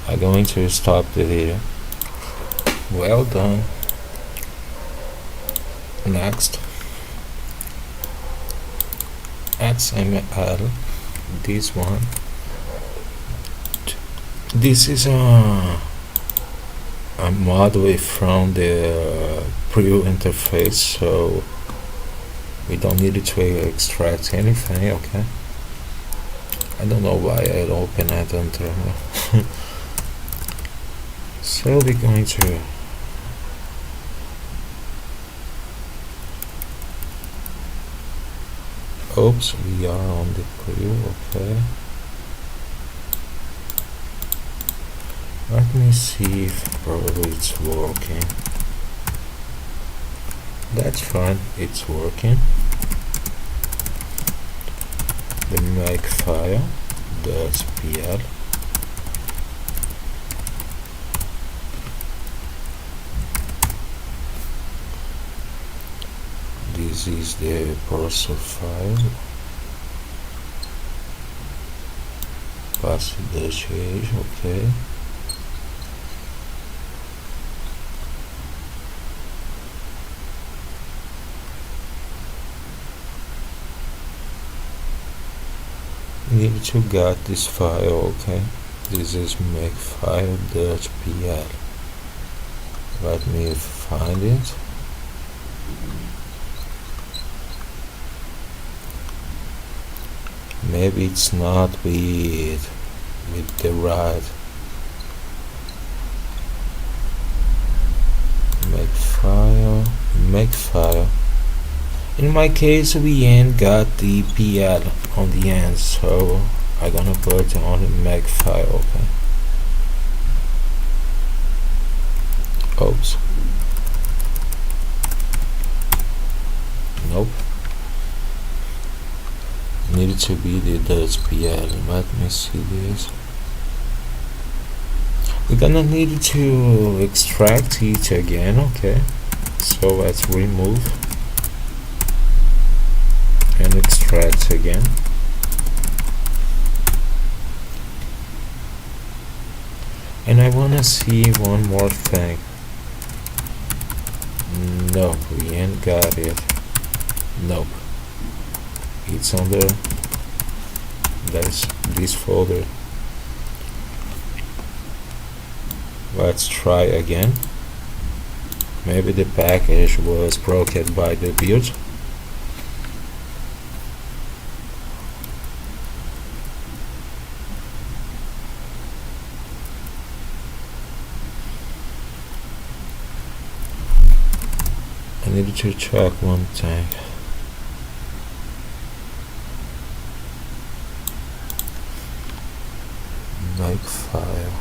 I'm going to stop the video. Well done. Next, XML. This one. This is a module from the preview interface, so we don't need to extract anything. Okay, I don't know why I open it under. So we're going to oops, we are on the preview. Okay, let me see if probably it's working. That's fine, it's working. The makefile .pl. This is the parser file. Pass the change. Okay. Need to get this file. Okay, this is makefile.pl. Let me find it. Maybe it's not with the right makefile. In my case, we ain't got the PL on the end, so I'm gonna put on the makefile. Okay. Oops. Nope. Needed to be the .pl. Let me see this. We're gonna need to extract it again. Okay. So let's remove and extract again. And I wanna see one more thing. No, we ain't got it. Nope. It's under this folder. Let's try again. Maybe the package was broken by the build. I need to check one thing. make file,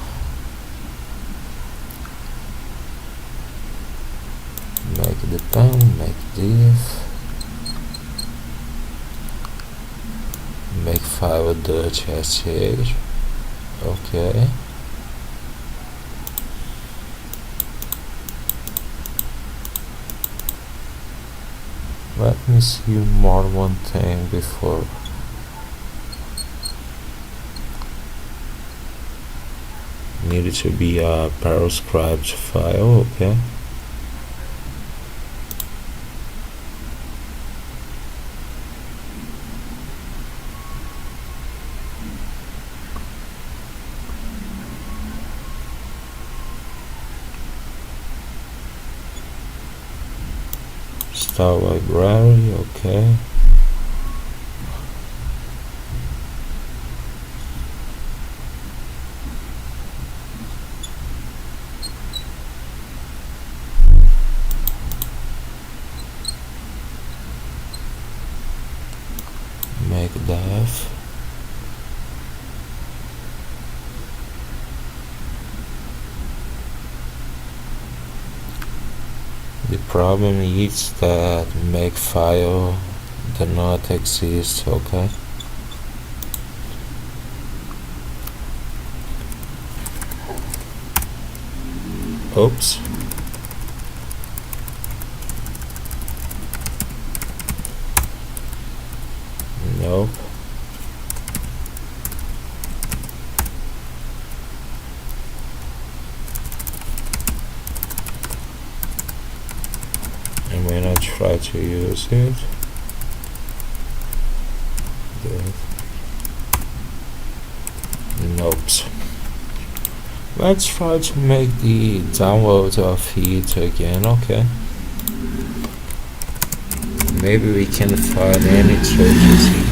make the pen, make div, make file .sh. Okay. Let me see one thing before. Needed to be a parascript file, okay. Style library, okay. Make dev. The problem is that make file does not exist, okay. Oops. Nope. And when I try to use it, nope. Let's try to make the download of it again, okay. Maybe we can find any strategy.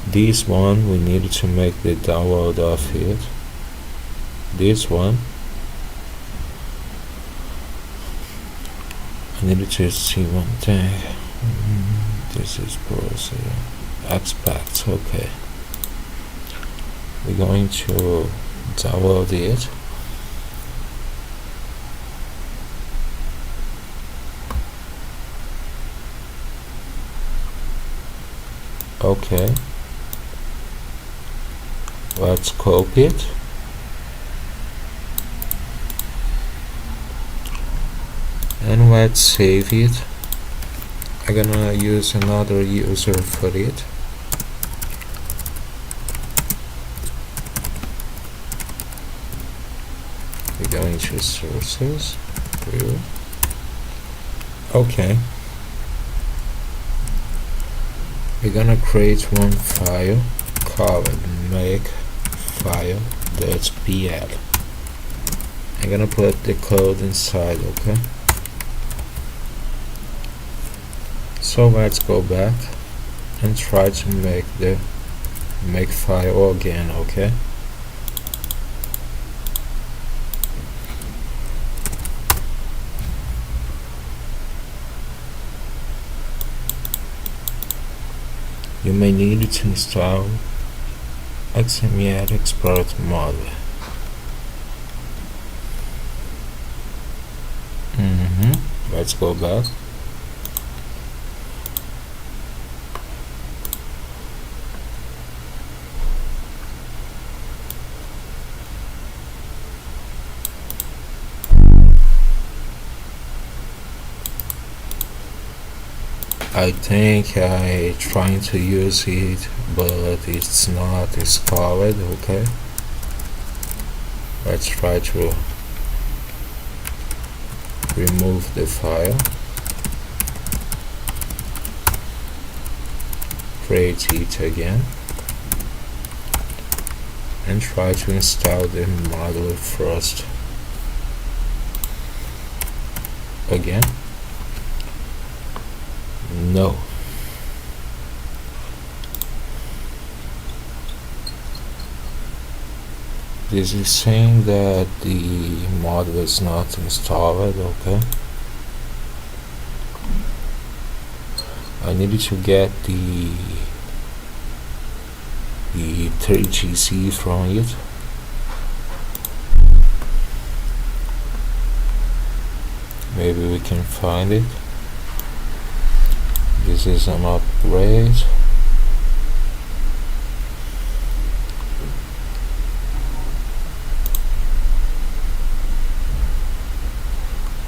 This one we needed to make the download of it. This one I needed to see one thing. This is browser abstract, okay. We're going to download it. Okay, let's copy it. And let's save it. I'm gonna use another user for it. We're going to sources. Okay. We're gonna create one file called make file.pl. I'm gonna put the code inside, okay? So let's go back and try to make the make file again, okay? You may need to install XML export model. Let's go back. I think I trying to use it, but it's not installed, okay? Let's try to remove the file, create it again, and try to install the module first. Again. No. This is saying that the module is not installed, okay? I needed to get the 3GC from it. Maybe we can find it. This is an upgrade.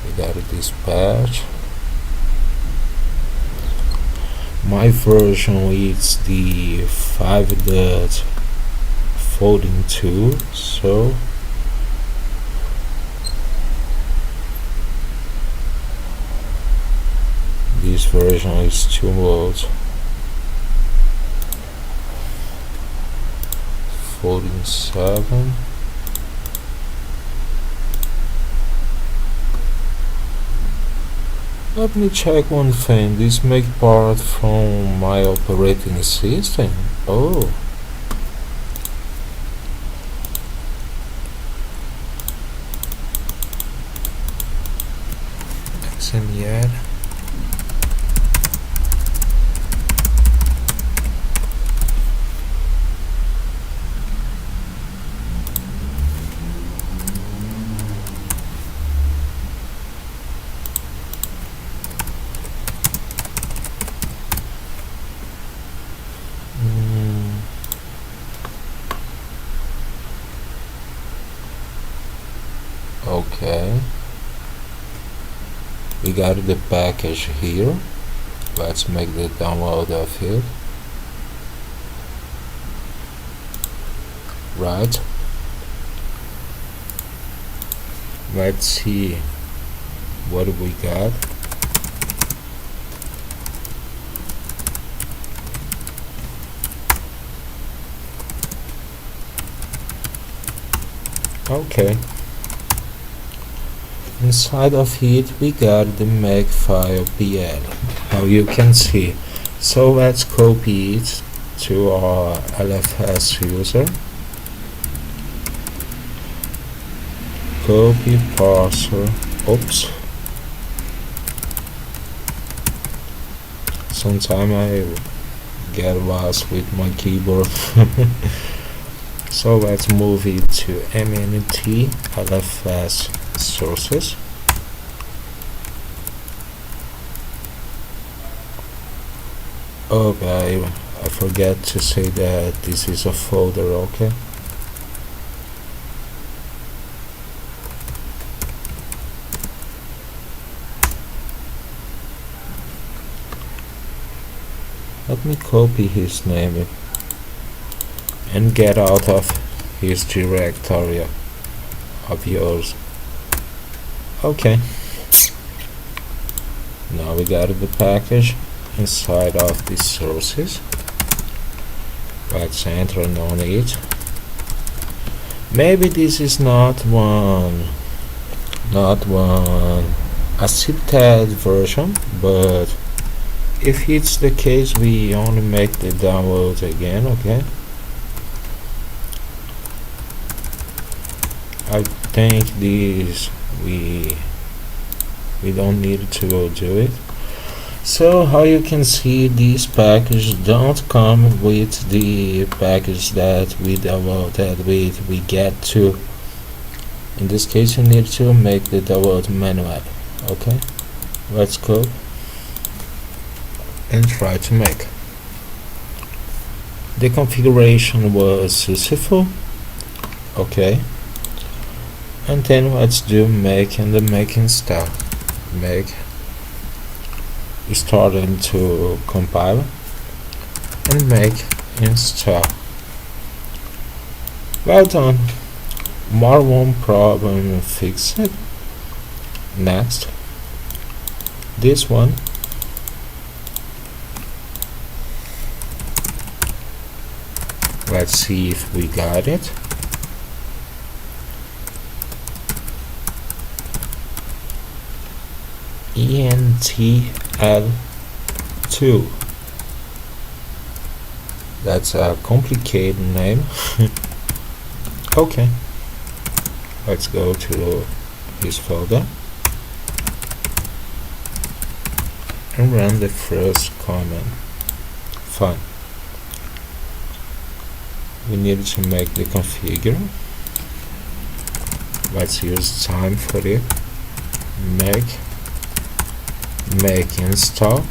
We got a dispatch. My version is the 5.folding2, so this version is 2 volts. Folding 7. Let me check one thing. This make part from my operating system. Oh. XML. Okay, we got the package here. Let's make the download of it. Right, let's see what we got. Okay, inside of it we got the makefile pl, how you can see. So let's copy it to our LFS user. Copy parser. Oops, sometimes I get lost with my keyboard. So let's move it to MNT LFS sources. Okay, I forget to say that this is a folder. Okay, let me copy his name and get out of his directory of yours. Okay, now we got the package inside of these sources. Let's enter on it. Maybe this is not one accepted version, but if it's the case, we only make the download again. Okay, I think this we don't need to do it. So how you can see, this package don't come with the package that we downloaded with. We get to, in this case, you need to make the download manually. Okay, let's go and try to make. The configuration was successful. Okay, and then let's do make and the make install. Make is starting to compile and make install. Well done. More one problem fixed. Next, this one. Let's see if we got it. ENTL2. That's a complicated name. Okay, let's go to this folder. and run the first command. Fine. We need to make the configure. Let's use time for it. Make install,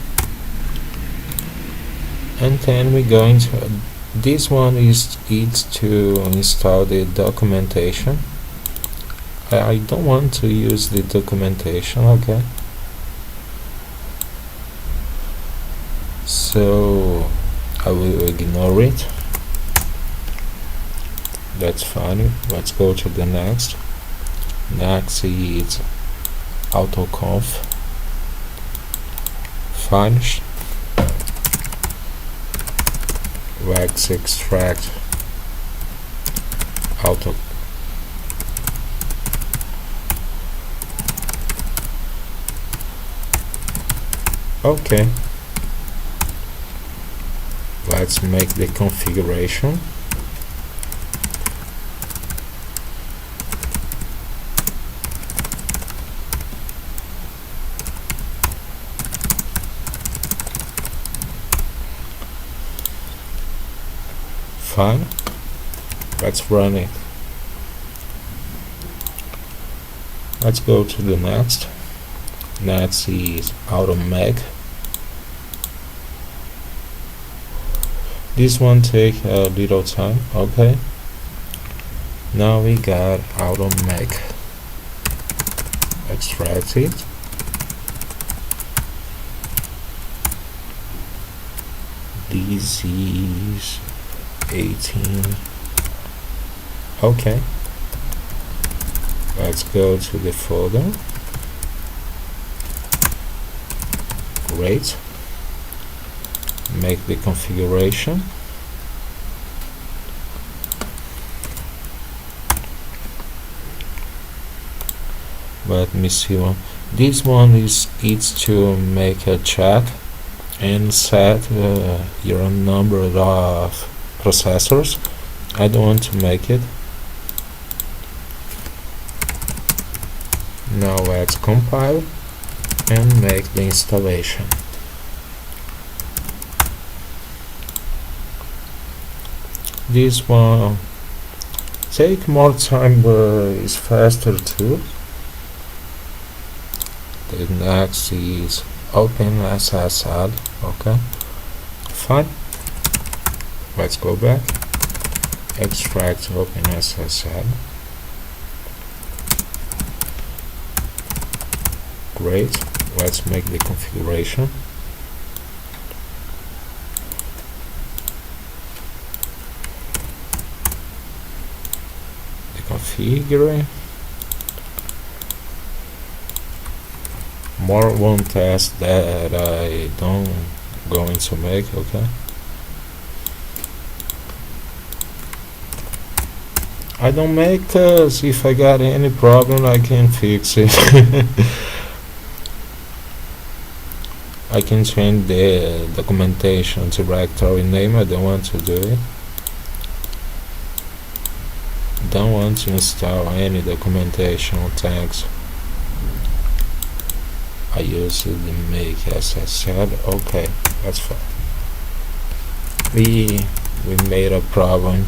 and then we're going to, this one is to install the documentation. I don't want to use the documentation, okay, so I will ignore it. That's fine. Let's go to the next. Next is autoconf. Finish. Let's extract auto. Okay. Let's make the configuration. Fine. Let's run it. Let's go to the next. Next is automake. This one take a little time. Okay. Now we got automake. Extract it. This is 18. Okay. Let's go to the folder. Great. Make the configuration. Let me see one. This one is to make a check and set your number of processors. I don't want to make it. Now let's compile and make the installation. This one take more time but is faster too. The next is OpenSSL. Okay, fine. Let's go back. Extract OpenSSL. Great. Let's make the configuration. The configure. More one test that I don't going to make. Okay. I don't make cause if I got any problem I can fix it. I can change the documentation directory name. I don't want to do it. Don't want to install any documentation. Thanks. I use the make as I said. Okay, that's fine. We made a problem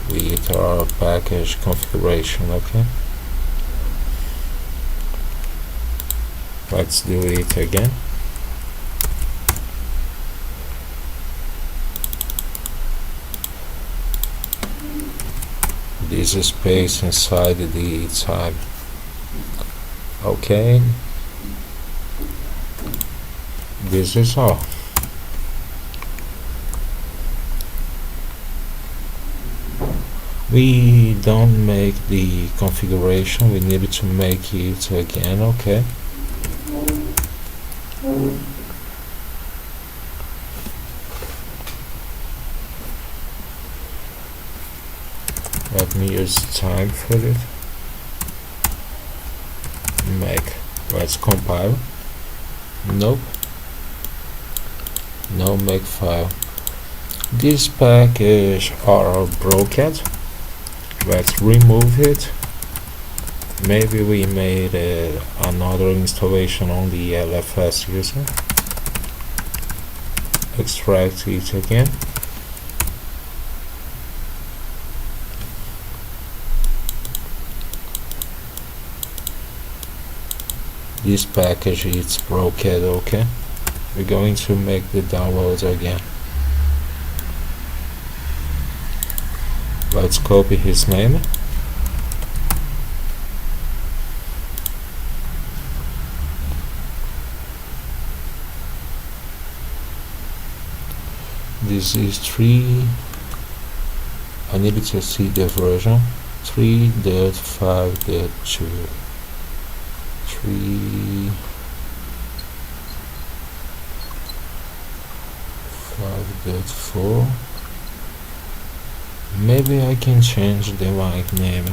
with our package configuration. Okay, let's do it again. This is space inside the time. Okay, this is all. We don't make the configuration, we needed to make it again. Okay, let me use time for it. Make. Let's compile. Nope. No make file. This package are broken. Let's remove it. Maybe we made another installation on the LFS user. extract it again. This package is broken. Okay, we're going to make the download again. Let's copy his name. This is 3. I needed to see the version 3.5.2. 3.5.4. Maybe I can change the mic name.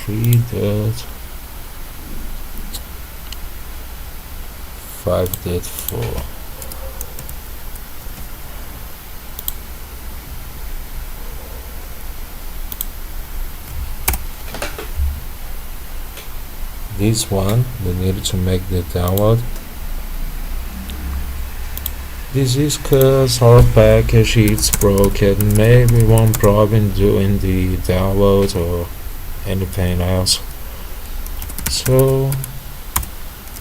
3.5.4. This one we need to make the download. This is cause our package is broken. Maybe one problem doing the download or anything else. So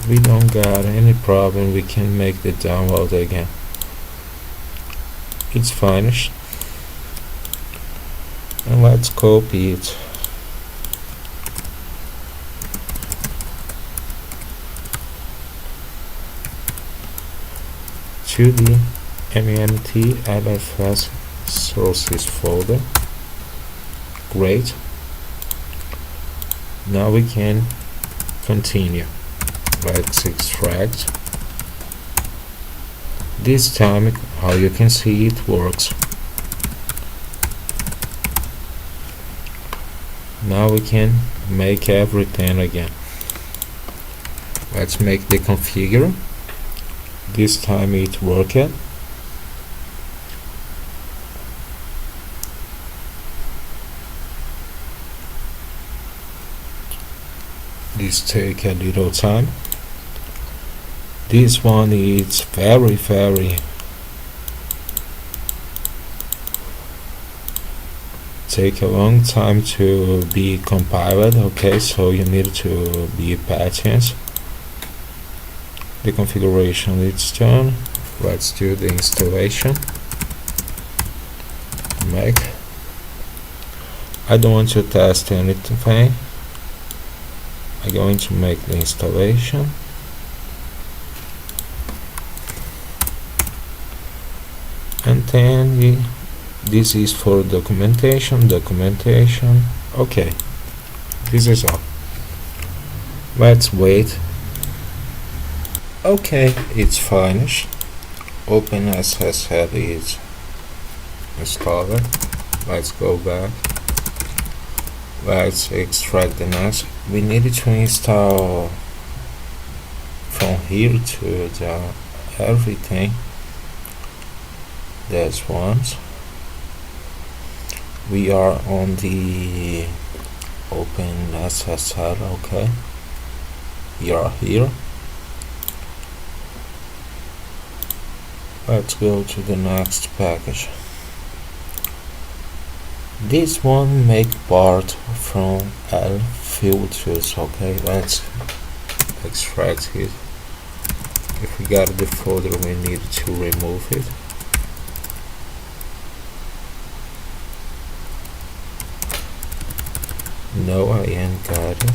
we don't got any problem. We can make the download again. It's finished. And let's copy it. To the MNT LFS sources folder. Great. Now we can continue. Let's extract. This time, how you can see, it works. Now we can make everything again. Let's make the configure. This time it worked. This take a little time. This one is very take a long time to be compiled. Okay, so you need to be patient. The configuration is done. Let's do the installation. Make. I don't want to test anything. I'm going to make the installation. And then this is for documentation. Okay, this is all. Let's wait. Okay, it's finished. OpenSSL is installed. Let's go back. Let's extract the NAS. We needed to install from here to the everything. That's once. We are on the OpenSSL. Okay, we are here. Let's go to the next package. This one make part from L filters. Okay, let's extract it. If we got the folder, we need to remove it. No, I ain't got it.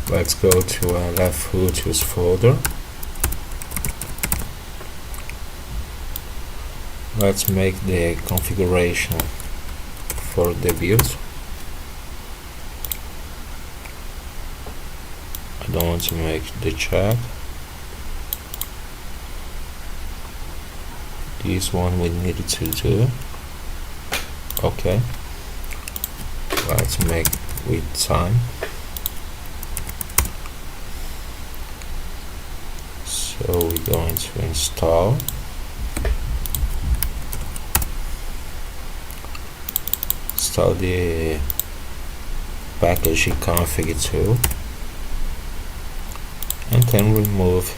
Let's go to a left filters folder. Let's make the configuration for the build. I don't want to make the check. This one we needed to do. Okay, let's make with time. So we're going to install. Install the package config tool. and then remove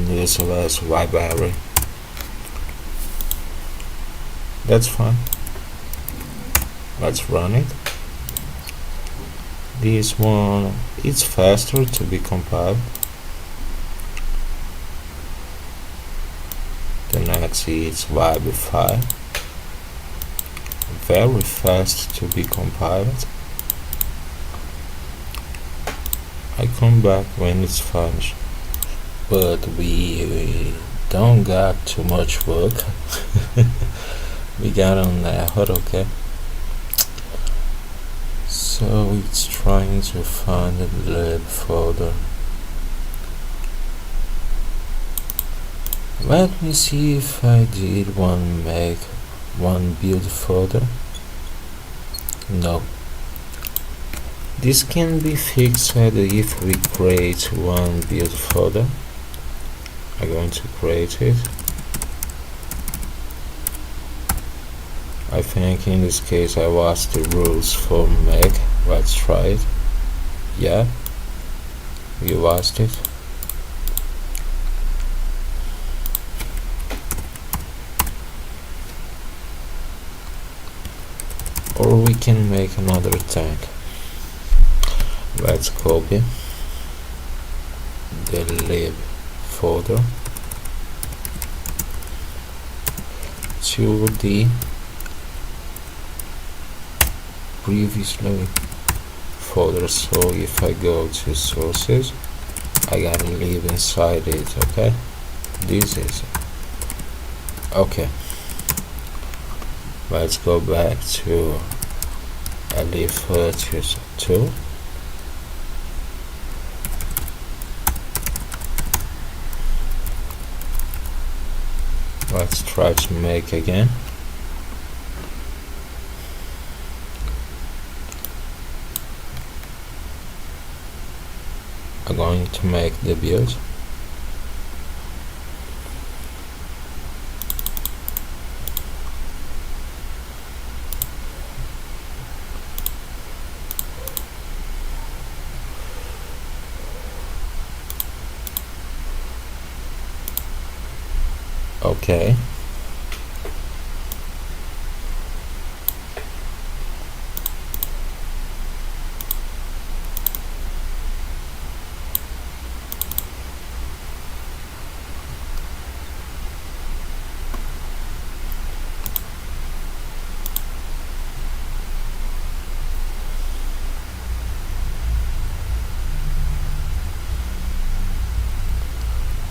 useless library. That's fine. Let's run it. This one is faster to be compiled. The next is library file, very fast to be compiled. I come back when it's finished, but we don't got too much work. We got an error, okay? So it's trying to find the lib folder. Let me see if I did make one build folder. No. This can be fixed if we create one build folder. I'm going to create it. I think in this case I lost the rules for Mac. Let's try it. Yeah, we lost it. Or we can make another tag. Let's copy the lib folder to the previously folder. So if I go to sources, I gotta live inside it. Okay, this is it. Okay, let's go back to Elif Virtuous 2. Let's try to make again. I'm going to make the build. Okay.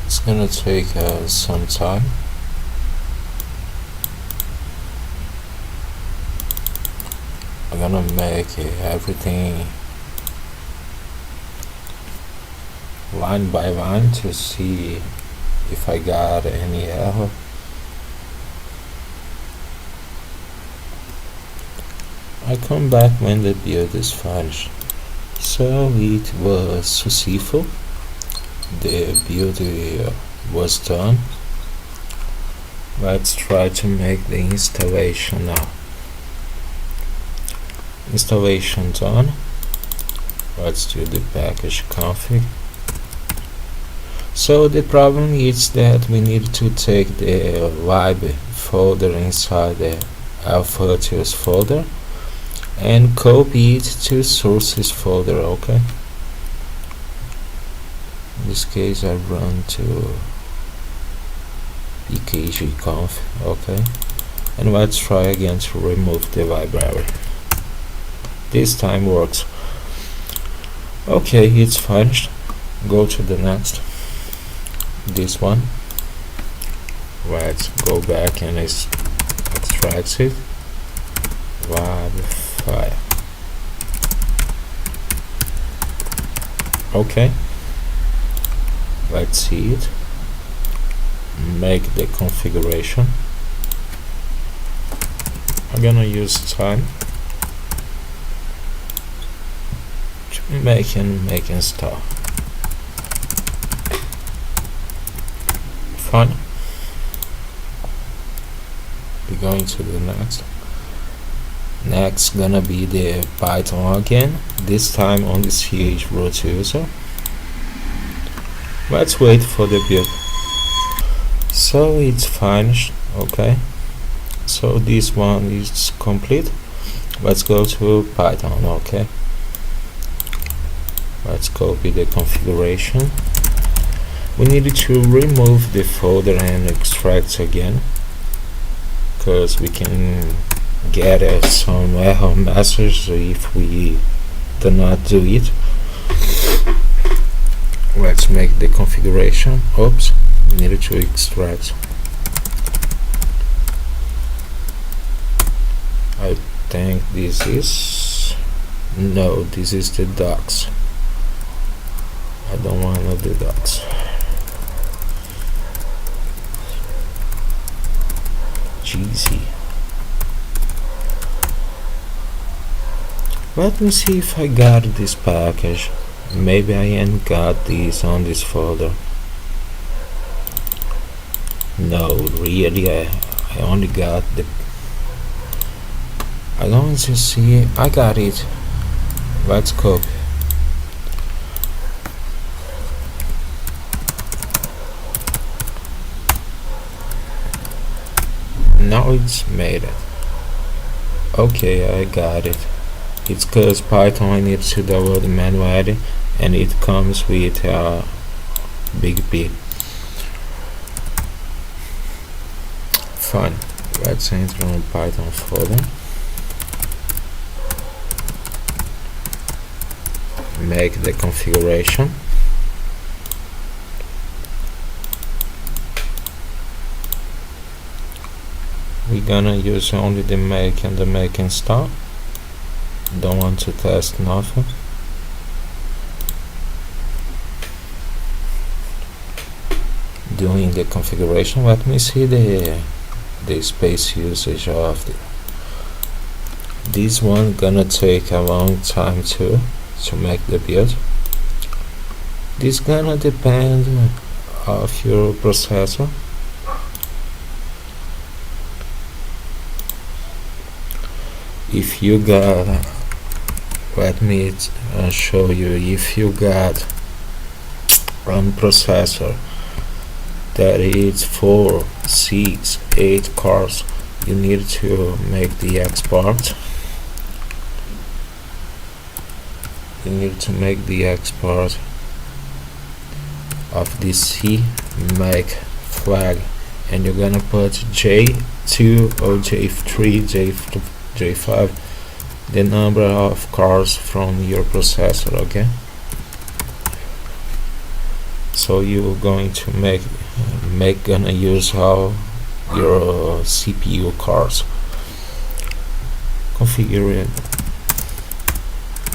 It's gonna take some time. I'm gonna make everything line by line to see if I got any error. I come back when the build is finished. So it was successful. The build was done. Let's try to make the installation now. Installation done. Let's do the package config. So the problem is that we need to take the lib folder inside the Virtuous folder and copy it to sources folder. Okay, in this case I run to pkgconf. Okay, and let's try again to remove the library. This time works. Okay, it's finished. Go to the next. This one. Let's go back and extract it. Lab file. Okay, let's see it. Make the configuration. I'm gonna use time to make and install. Fine. We're going to the next. Next gonna be the Python again, this time on the ch root user. Let's wait for the build. So it's finished. Okay, so this one is complete. Let's go to Python. Okay, let's copy the configuration. We need to remove the folder and extract again, because we can get some error message if we do not do it. Let's make the configuration. Oops, we needed to extract. I think this is, no, this is the docs. I don't want the docs. Easy. Let me see if I got this package. Maybe I ain't got this on this folder. No, really, I only got the, I'm going to see, I got it. Let's copy. Now it's made it. Okay, I got it. It's because Python I need to download manually, and it comes with a big P. Fine. Let's enter on Python folder. Make the configuration. We're gonna use only the make and the make install. Don't want to test nothing. Doing the configuration. Let me see the space usage of this one. Gonna take a long time to make the build. This gonna depend of your processor. If you got, let me show you, if you got one processor that is 4, 6, 8 cores, you need to make the export. You need to make the export of this C make flag, and you're gonna put J2 or J3, J5, the number of cores from your processor. Okay, so you're going to gonna use all your CPU cores. Configure it.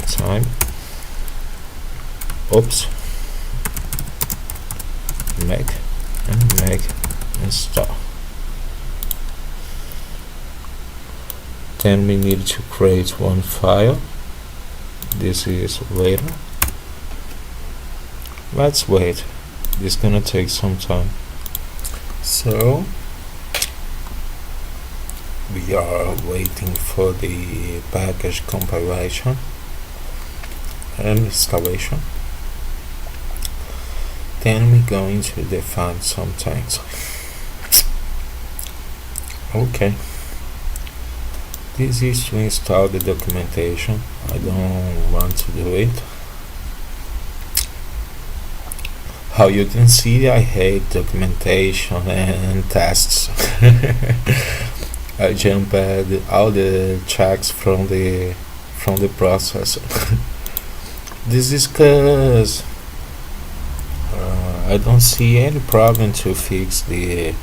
Time. Oops. Make install. Then we need to create one file. This is later. Let's wait. This is gonna take some time. So we are waiting for the package compilation and installation. Then we're going to define some things. Okay. This is to install the documentation. I don't want to do it. How you can see, I hate documentation and tests. I jump at all the checks from the processor. This is because I don't see any problem to fix the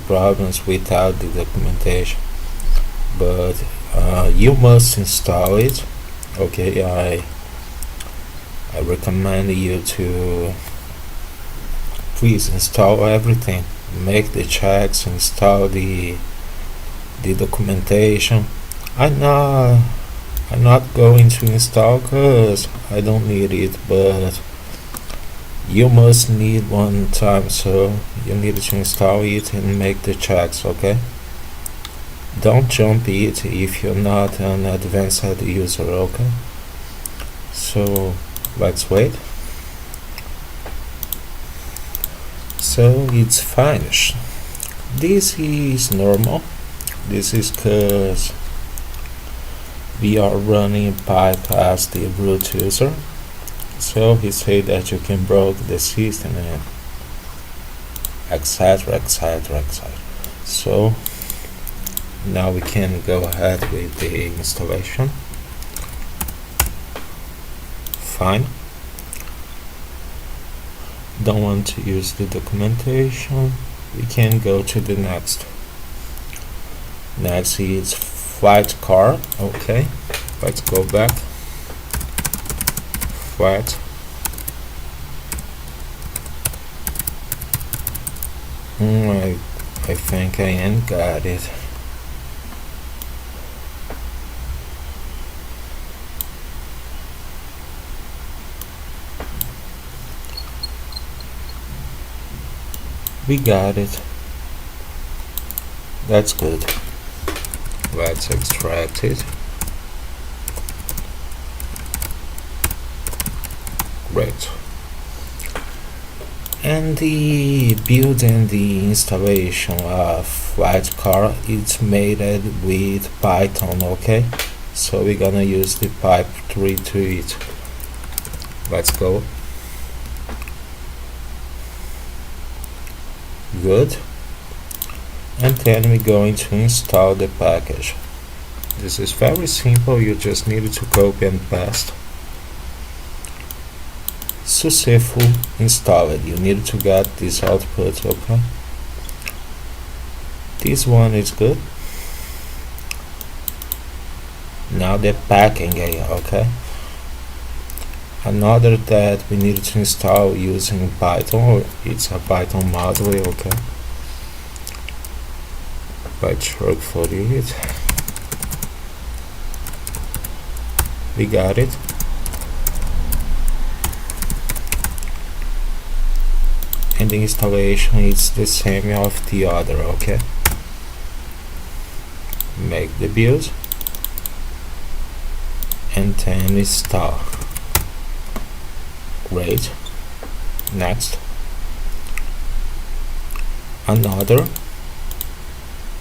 problems without the documentation. But you must install it. Okay, I recommend you to please install everything. Make the checks, install the documentation. I'm not going to install because I don't need it, but you must need one time, so you need to install it and make the checks. Okay, don't jump it if you're not an advanced user. Okay, so let's wait. So it's finished. This is normal. This is because we are running bypass the root user. So he said that you can broke the system and etc. So now we can go ahead with the installation. Fine. Don't want to use the documentation. We can go to the next. Next is flight car. Okay, let's go back. Flight. I think I ain't got it. We got it. That's good. Let's extract it. Great. And the build and the installation of flight car is made with Python, okay? So we're gonna use the pipe 3 to it. Let's go. Good. And then we're going to install the package. This is very simple, you just need to copy and paste. Successful installed. You need to get this output, okay? This one is good. Now the packing area, okay? Another that we need to install using Python, it's a Python module, okay? Let's work for it. We got it. And the installation is the same of the other, okay? Make the build and then install. Great. Next. Another.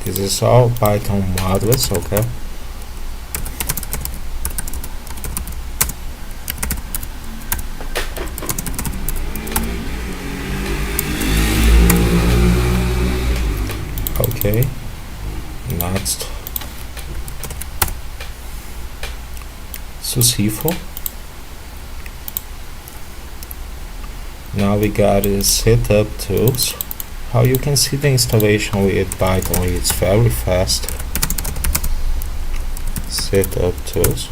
This is all Python modules, okay? Okay. Next. Successful. Now we got setup tools. How you can see the installation with Python, it's very fast. Setup tools.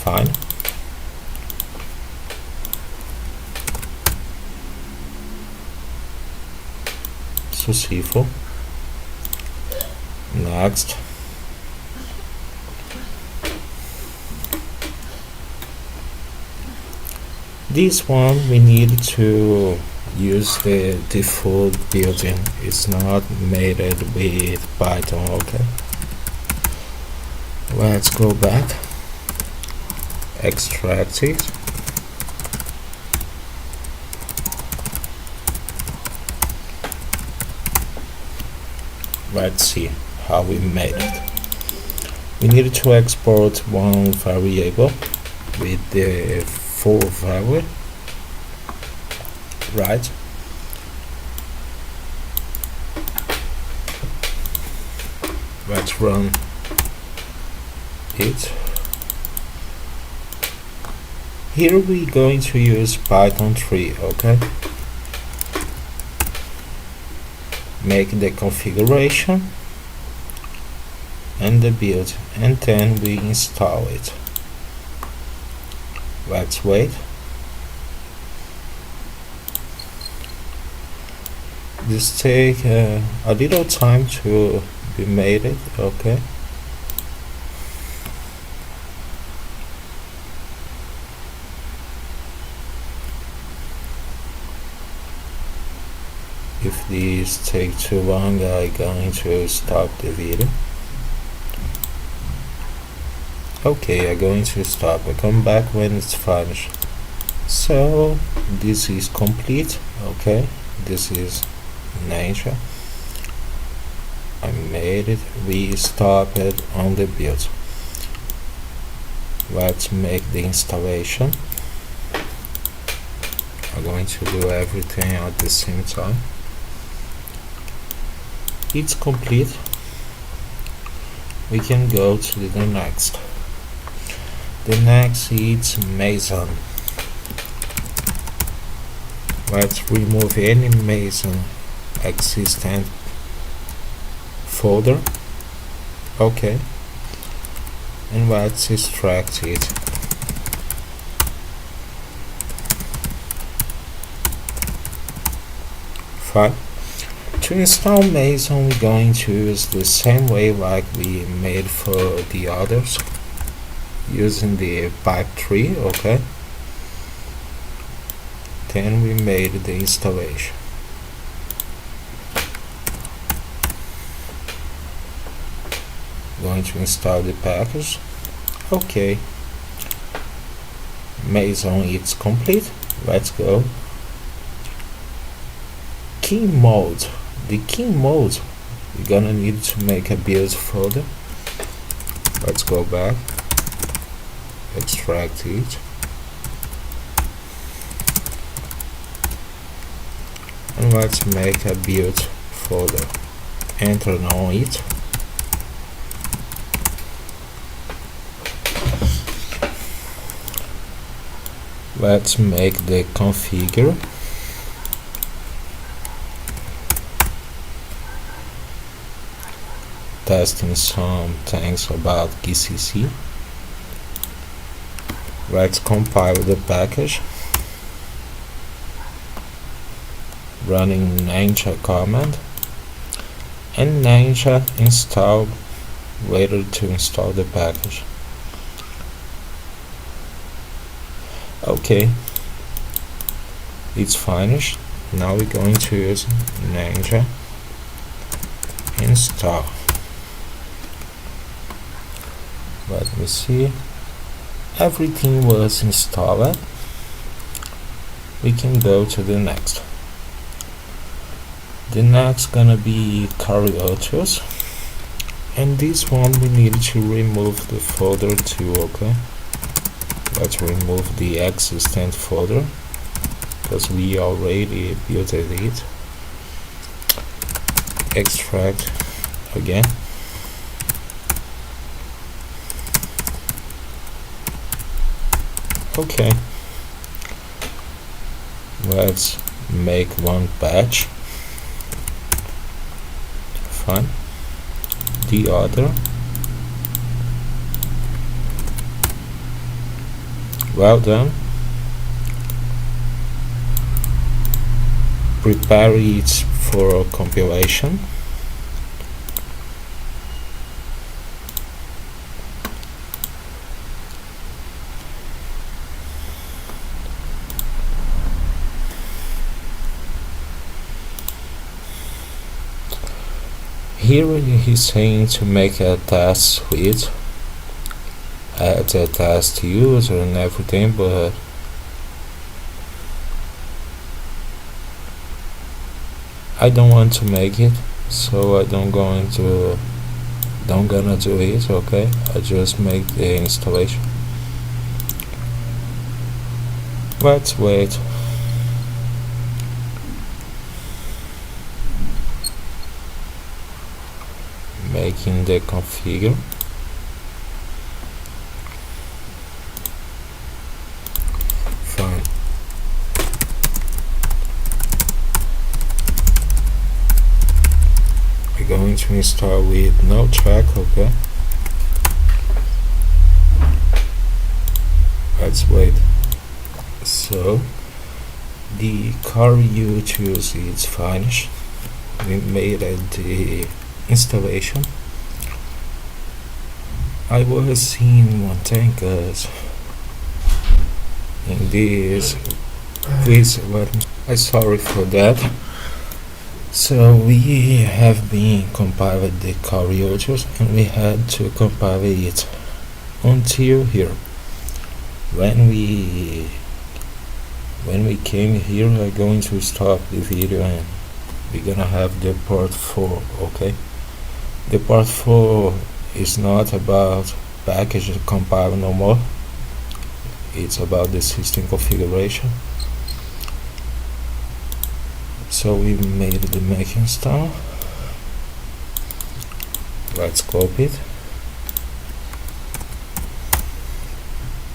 Fine. Successful. Next. This one we need to use the default building. It's not made with Python, okay? Let's go back. Extract it. Let's see how we made it. We need to export one variable with the full value, right? Let's run it. Here we're going to use Python 3, okay? Make the configuration and the build, and then we install it. Let's wait. This take a little time to be made it, okay? If these take too long, I'm going to stop the video. Okay, I'm going to stop. I come back when it's finished. So this is complete. Okay, this is nature. I made it. We stopped it on the build. Let's make the installation. I'm going to do everything at the same time. It's complete. We can go to the next. The next is Mason. Let's remove any Mason existent folder. Okay, and let's extract it. Fine. To install Mason, we're going to use the same way like we made for the others, using the pipe tree. Okay, then we made the installation. Going to install the package. Okay, Mason it's complete. Let's go. Key mode. The key mode, we're gonna need to make a build folder. Let's go back, extract it, and let's make a build folder. Enter on it. Let's make the configure. Testing some things about GCC. Let's compile the package. Running ninja command, and ninja install later to install the package. Okay, it's finished. Now we're going to use ninja install. Let me see. Everything was installed. We can go to the next. The next gonna be Cariotus, and this one we need to remove the folder too. Okay, let's remove the existent folder because we already built it. Extract again. Okay, let's make one batch. Fine. The other. Well done. Prepare it for compilation. Here he's saying to make a test suite, add a test user and everything, but I don't want to make it, so I don't gonna do it. Okay, I just make the installation. Let's wait. Making the configure. Fine. We're going to install with no track. Okay, let's wait. So the car you choose is finished. We made the installation. I was seeing one thing because in this, please let me, I'm sorry for that. So we have been compiled the Cariotus and we had to compile it until here. When we came here, I'm going to stop the video and we're gonna have the part 4. Okay, the part 4 is not about package compile no more. It's about the system configuration. So we made the make install. Let's copy it.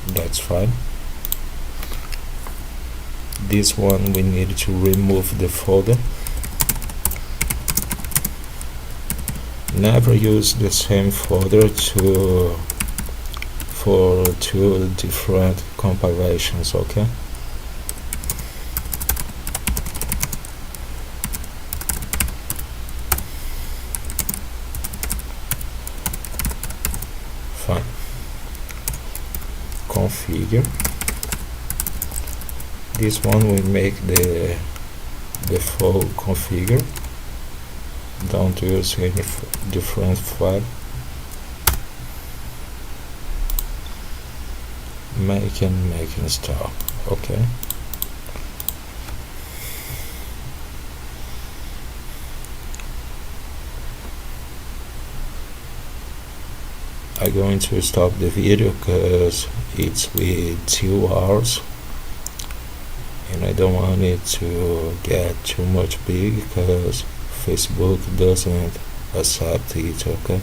That's fine. This one we need to remove the folder. Never use the same folder for 2 different compilations, okay? Fine. Configure. This one will make the default configure. Don't use any different file. Make install. Okay. I'm going to stop the video because it's with 2 hours and I don't want it to get too much big because Facebook doesn't accept it, okay?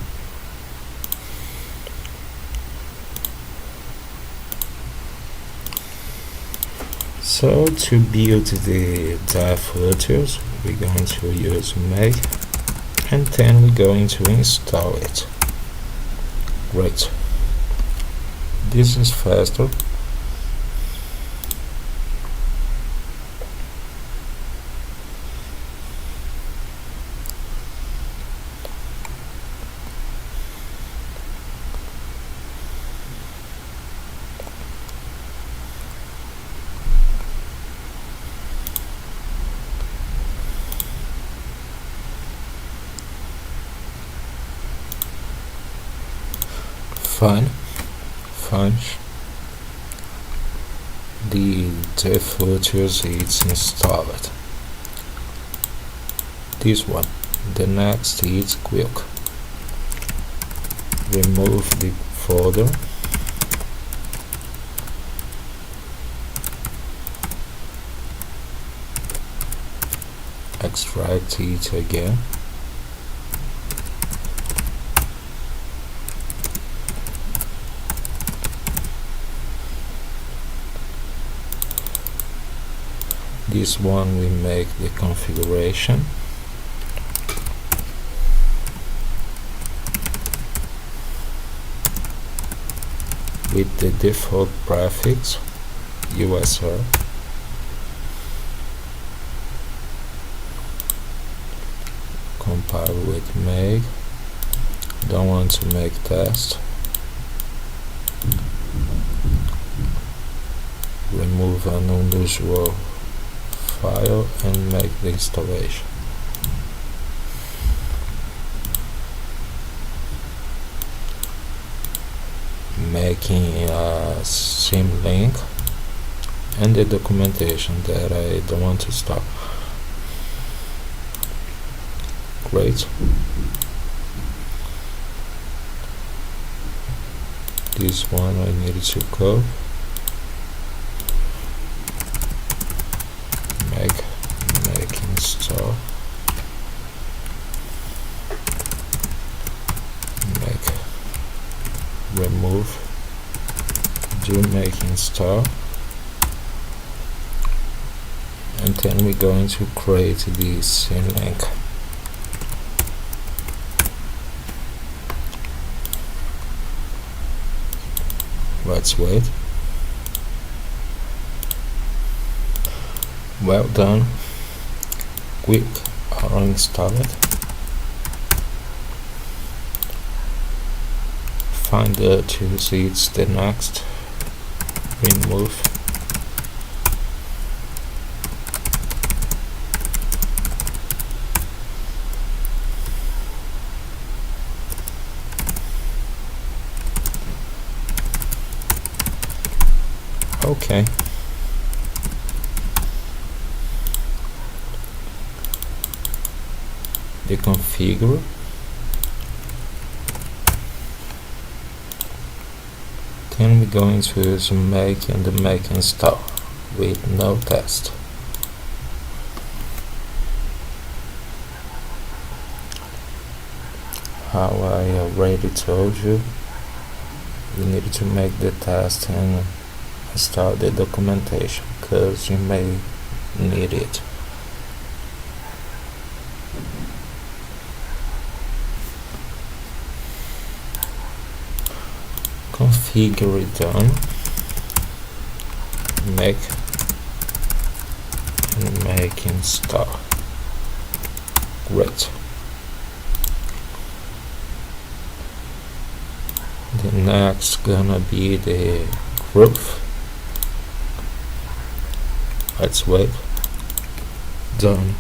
So to build the div filters, we're going to use make and then we're going to install it. Great. This is faster. Fine. The filters is installed. This one. The next is quick. Remove the folder. Extract it again. This one we make the configuration. With the default prefix USR. Compile with make. Don't want to make test. Remove an unusual file and make the installation. Making a sim link and the documentation that I don't want to stop. Great. This one I need to code. Make install. Make remove. Do make install. And then we're going to create this sim link. Let's wait. Well done. Quick, I'll install it. Find the two seeds, the next. Remove. Okay. The configure. Then we're going to use make and the make install with no test. How I already told you, you need to make the test and install the documentation because you may need it. Configure it done. Make and make install. Great. The next gonna be the group. Let's wait. Done.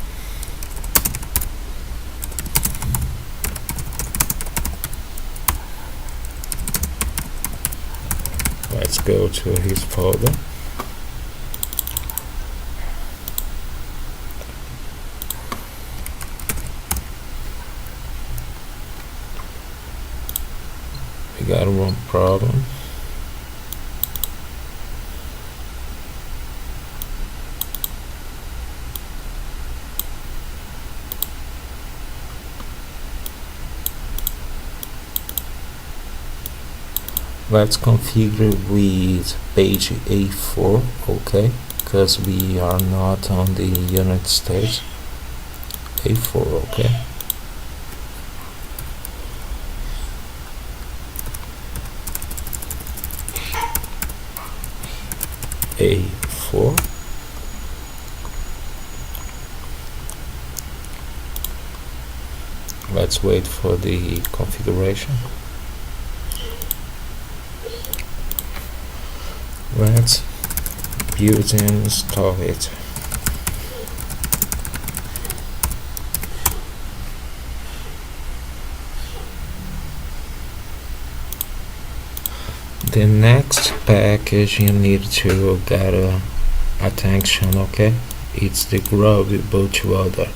Let's go to his folder. We got one problem. Let's configure with page A4, okay, because we are not on the United States. A4, okay. A4. Let's wait for the configuration. Let's build and install it. The next package you need to get attention, okay? It's the Grub bootloader.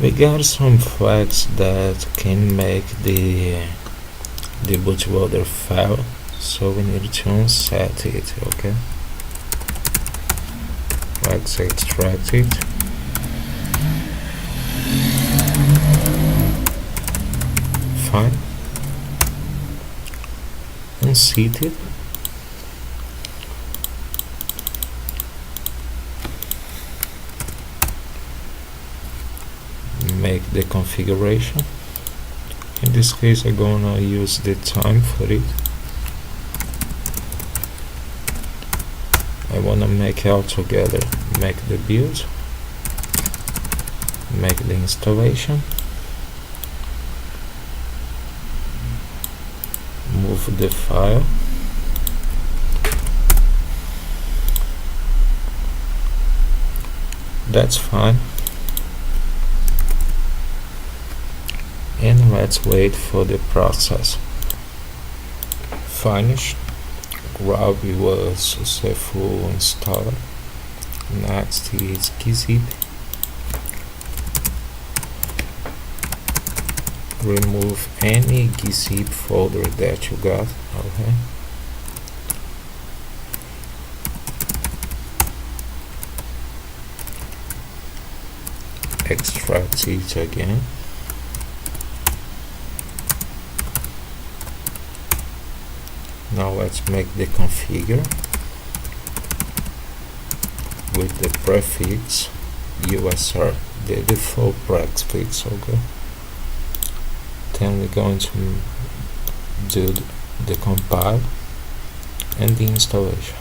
We got some flags that can make the bootloader fail, so we need to unset it, okay? Let's extract it. Fine. Unseat it. Make the configuration. In this case I'm gonna use the time for it. I wanna make all together. Make the build, make the installation, move the file, that's fine, and let's wait for the process. Finished. Grub was successful installed. Next is gzip. Remove any gzip folder that you got. Okay. Extract it again. Now let's make the configure with the prefix USR, the default prefix, okay. Then we're going to do the compile and the installation.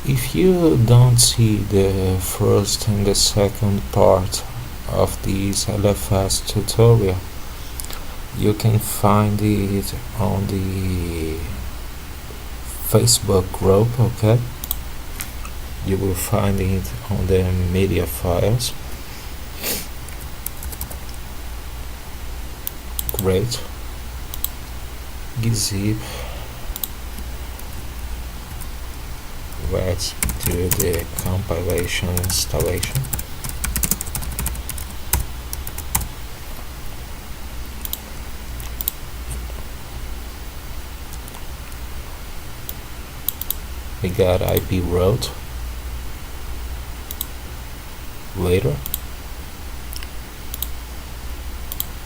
If you don't see the first and the second part of this LFS tutorial, you can find it on the Facebook group, okay? You will find it on the media files. Great. Gzip. Let's do the compilation installation. We got IP route later.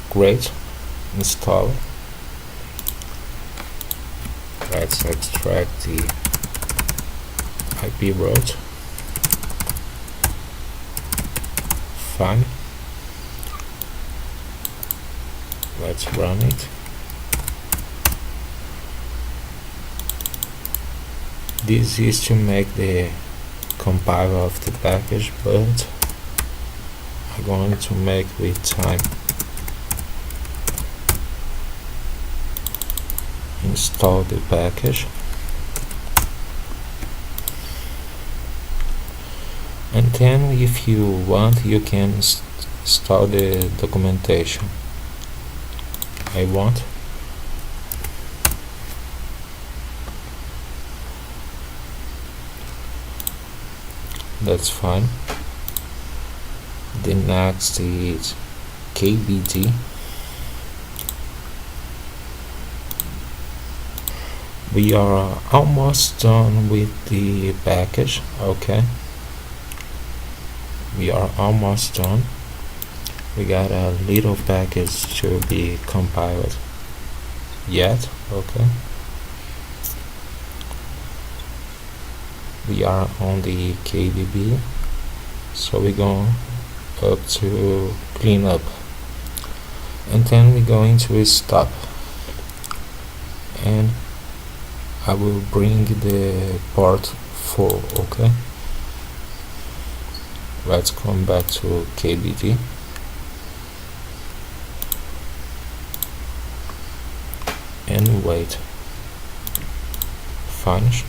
Great. Install. Let's extract the IP route. Fine. Let's run it. This is to make the compile of the package, but I'm going to make with time. Install the package, and then if you want you can install the documentation. I want. That's fine. The next is KBD. We are almost done with the package. Okay, we are almost done. We got a little package to be compiled yet. Okay, we are on the KDB, so we're going up to clean up, and then we're going to stop, and I will bring the part 4. Okay, let's come back to KBD. And wait. Finish.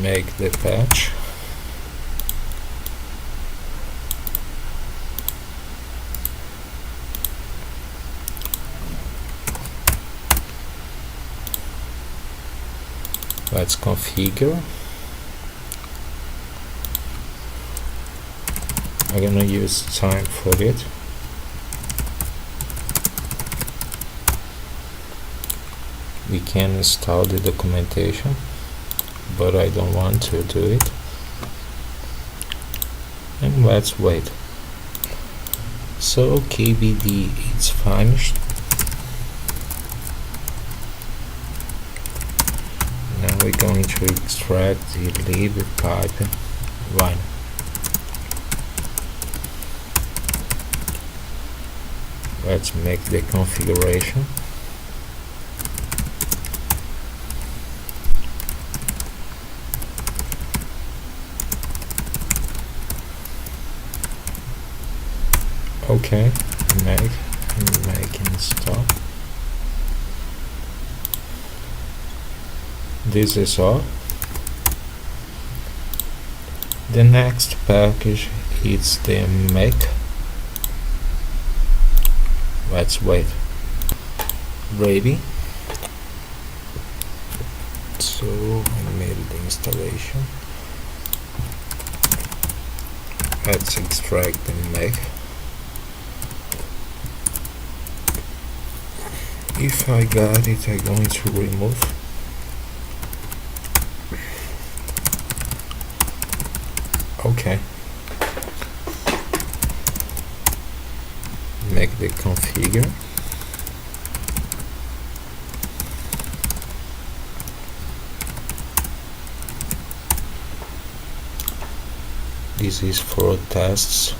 Make the patch. Let's configure. I'm gonna use time for it. We can install the documentation, but I don't want to do it. And let's wait. So KBD is finished. Now we're going to extract the lib pipe line. Let's make the configuration. Okay, make install. This is all. The next package is the make. Let's wait. Ready. So I made the installation. Let's extract the make. If I got it, I'm going to remove. Okay. Make the configure. This is for tests,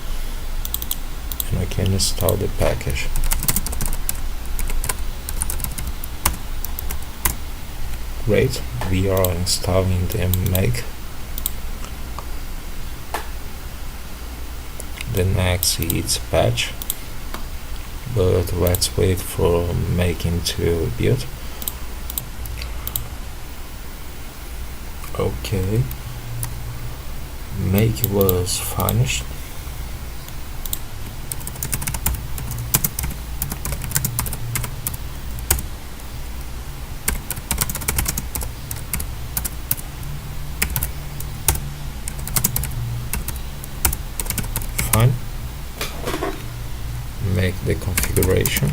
and I can install the package. Great, we are installing the make. the next is patch, but let's wait for making to build. Okay, make was finished. Fine. Make the configuration.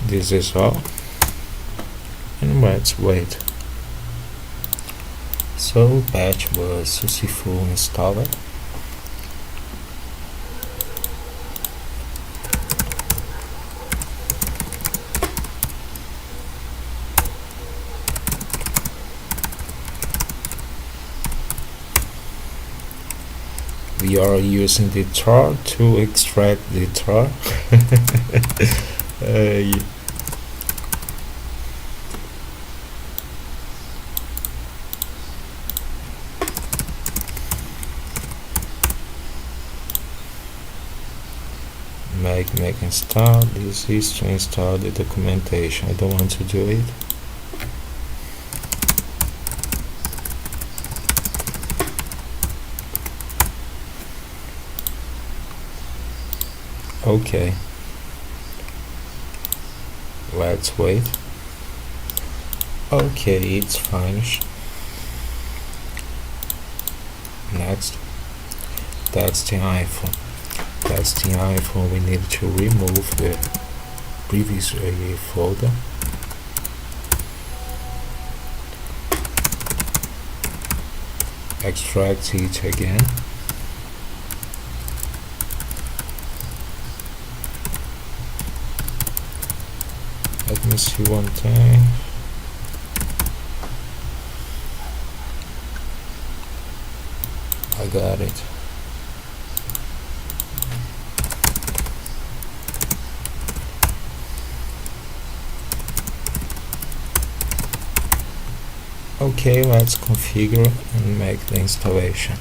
This is all, and let's wait. So patch was successfully installed. We are using the tar to extract the tar. Make install. This is to install the documentation. I don't want to do it. Okay, let's wait. Okay, it's finished. Next, that's the iPhone. That's the iPhone. We need to remove the previous folder. Extract it again. Let me see one thing. I got it. Okay, let's configure and make the installation.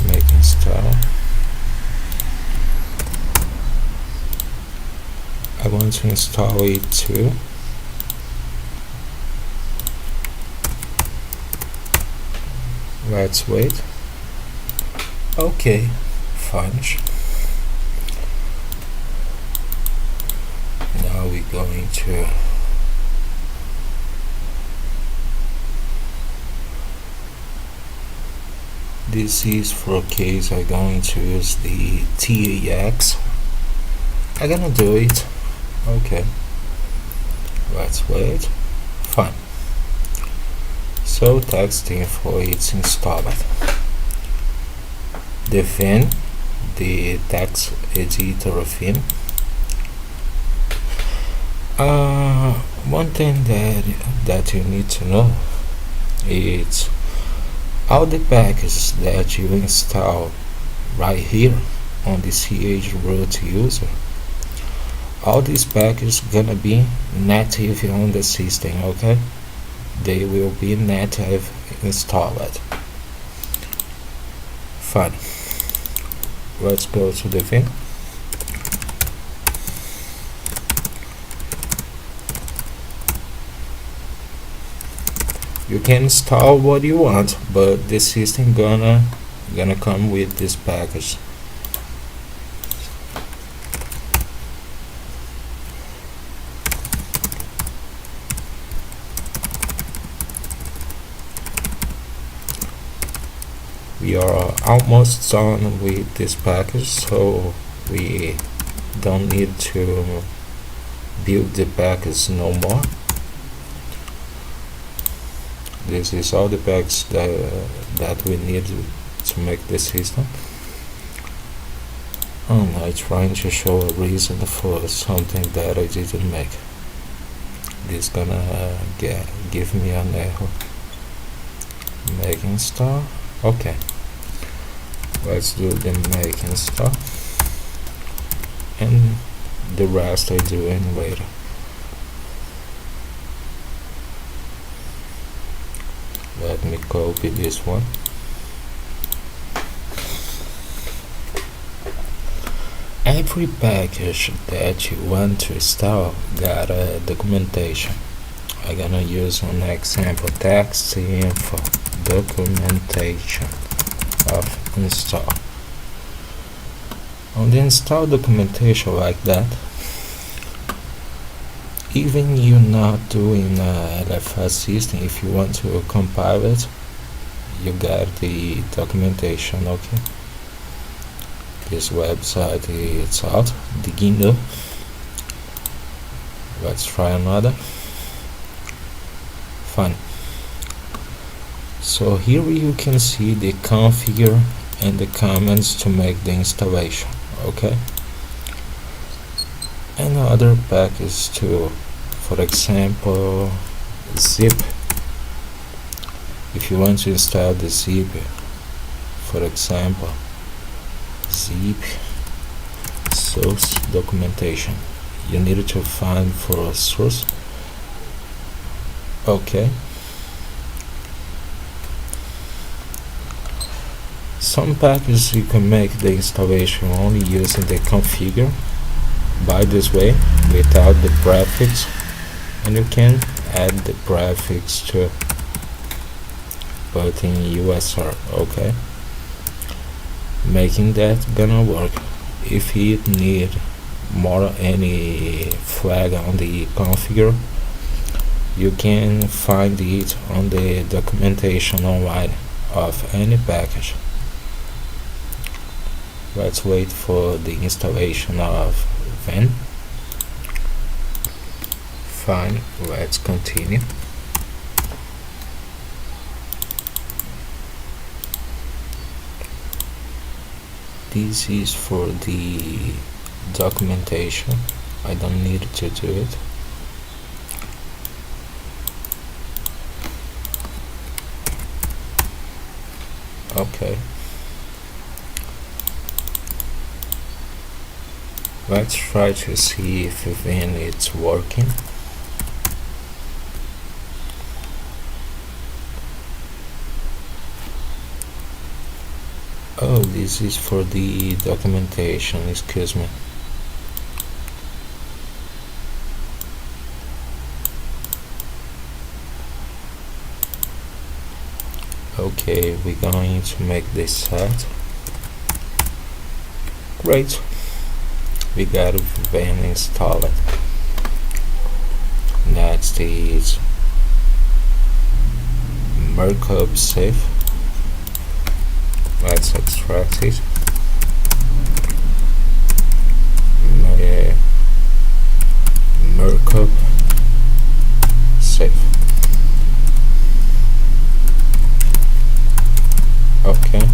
Make install. I want to install it too. Let's wait. Okay, finish. Now we're going to this is for case I'm going to use the TAX. I'm gonna do it. Okay, let's wait. Fine. So text info it's installed. The theme, the text editor theme. One thing that you need to know is all the packages that you install right here on the CH root user. All these packages gonna be native on the system, okay? They will be native installed. Fine. Let's go to the thing. You can install what you want, but the system gonna come with this package. We are almost done with this package, so we don't need to build the package no more. This is all the packs that we need to make the system. and I trying to show a reason for something that I didn't make. This gonna give me an error. Making star. Okay, let's do the making star, and the rest I do in later. Let me copy this one. Every package that you want to install got a documentation. I'm gonna use an example text info documentation of install. On the install documentation like that, even you're not doing a LFS system, if you want to compile it, you got the documentation. Okay, this website is out, Digino. Let's try another. Fine. So here you can see the configure and the commands to make the installation. Okay, another package to, for example, zip. If you want to install the zip, for example, zip source documentation, you need to find for a source. Okay, some packages you can make the installation only using the configure by this way without the prefix, and you can add the prefix to put in USR. Okay, making that gonna work. If you need more any flag on the configure, you can find it on the documentation online of any package. Let's wait for the installation of Ven. Fine, let's continue. This is for the documentation. I don't need to do it. Okay, let's try to see if Vin it's working. Oh, this is for the documentation, excuse me. Okay, we're going to make this set. Great, we got Vin installed. Next is markup safe. Let's extract it. Markup safe. Okay,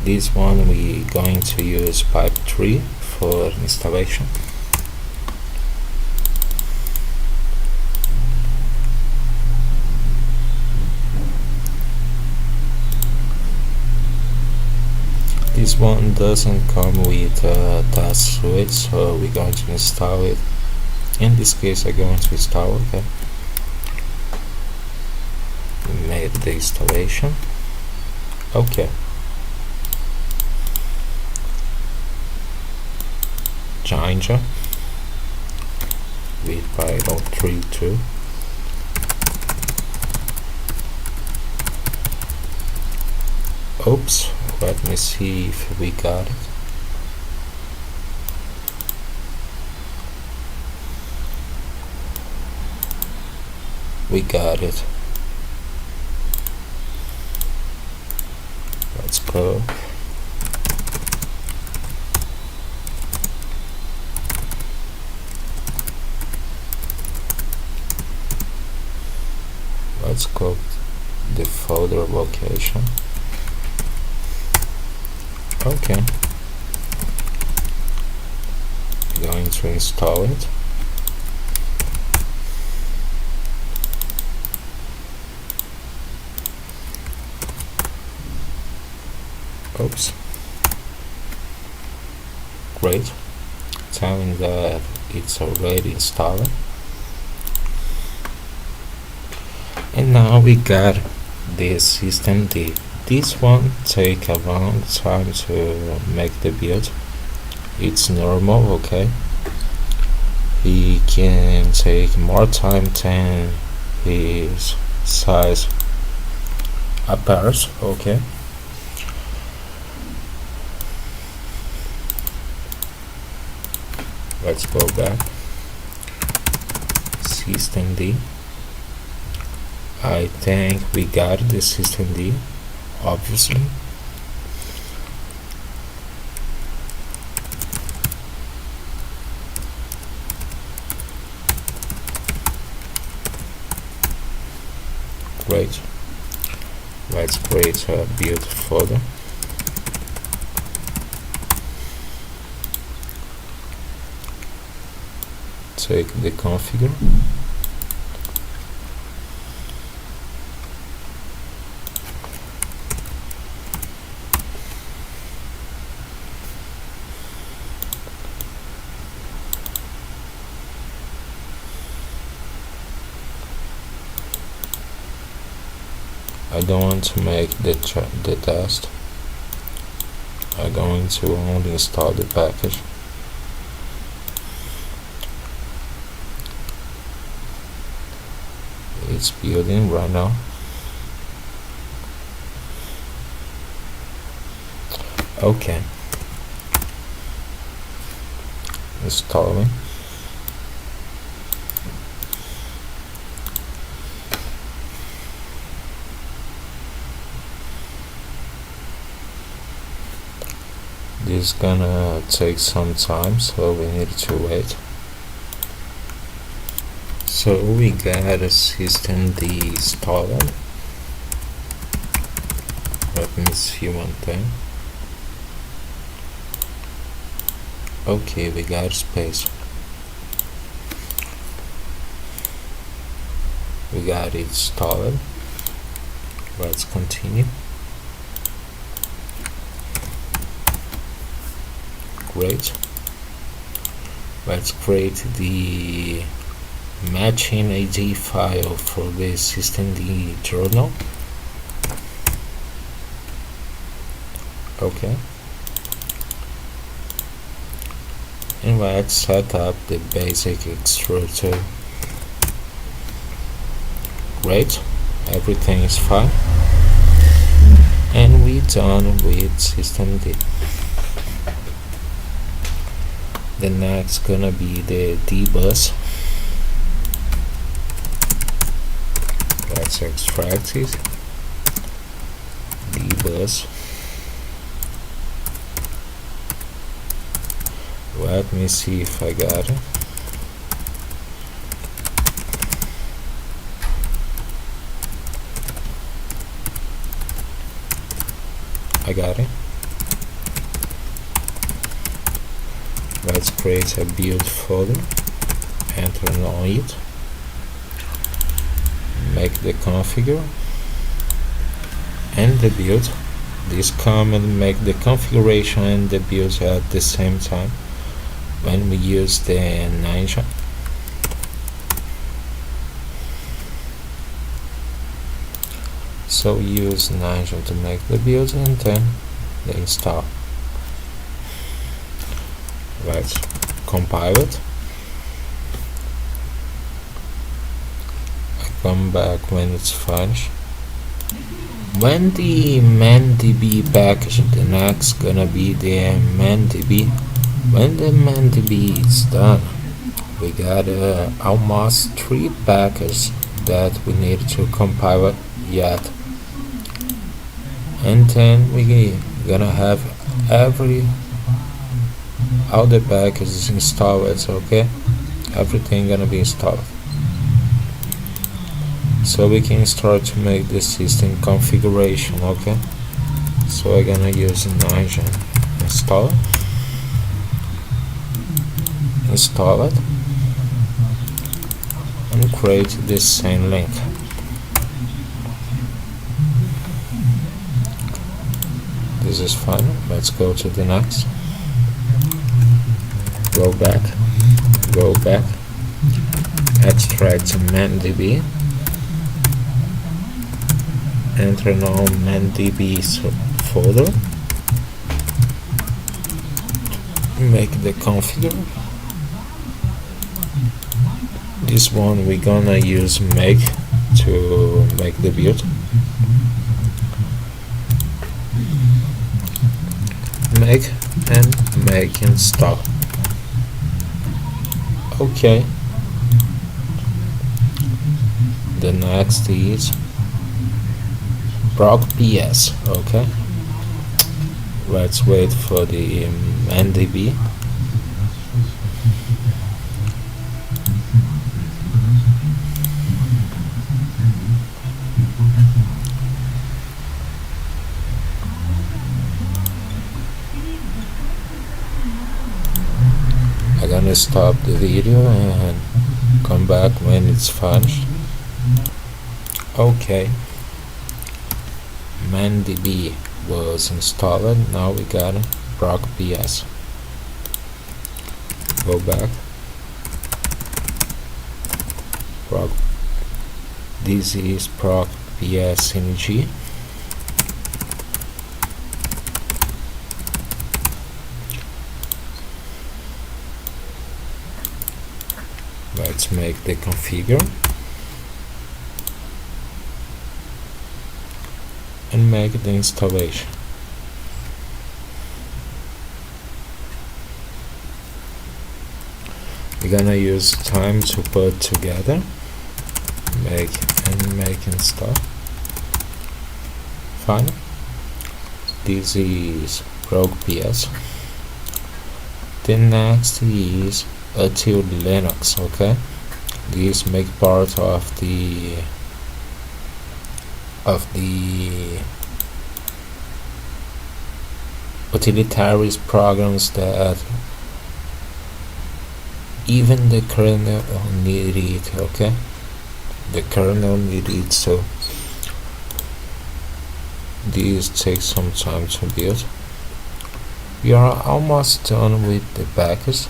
this one we going to use pipe 3 for installation. This one doesn't come with a task suite, so we're going to install it. In this case, I'm going to install. Okay, we made the installation. Okay, Jinja with Python 3.2. Oops, let me see if we got it. We got it. Let's go. Let's go the folder location. Okay, going to install it. Oops. Great, telling that it's already installed. And now we got the system D. This one take a long time to make the build. It's normal, okay? He can take more time than his size appears, okay? Let's go back. System D. I think we got the system D, obviously. Great. Let's create a build folder. Take the configure. I don't want to make the test. I'm going to only install the package. It's building right now. Okay, installing. This is gonna take some time, so we need to wait. So we got a system D installed. Let me see one thing. Okay, we got space. We got it installed. Let's continue. Great. Let's create the matching ID file for the systemd journal. Okay. And let's set up the basic extruder. Great. Everything is fine. And we're done with systemd. The next gonna be the D-bus. Let's extract it. D-bus. Let me see if I got it. I got it. Let's create a build folder, enter on it, make the configure and the build. This command make the configuration and the build at the same time when we use the Ninja. So use Ninja to make the build and then the install. Let's compile it. I come back when it's finished. When the mandb package, the next gonna be the mandb. When the mandb is done, we got almost 3 packages that we need to compile yet, and then we gonna have all the packages installed. Okay, everything gonna be installed, so we can start to make the system configuration. Okay, so I'm gonna use Ninja install it and create this same link. This is fine. Let's go to the next. Go back, extract ManDB, enter now ManDB folder, make the configure. This one we're gonna use make to make the build. Make install. Okay. The next is proc ps. Okay. Let's wait for the ManDB. I'm gonna stop the video and come back when it's finished. Okay, ManDB was installed. Now we got proc ps. Go back. This is proc ps ng. Let's make the configure and make the installation. We're gonna use time to put together. Make install. Fine. This is proc ps. The next is until Linux. Okay, these make part of the utilitarian programs that even the kernel need it. Okay, the kernel need it, so these take some time to build. We are almost done with the package.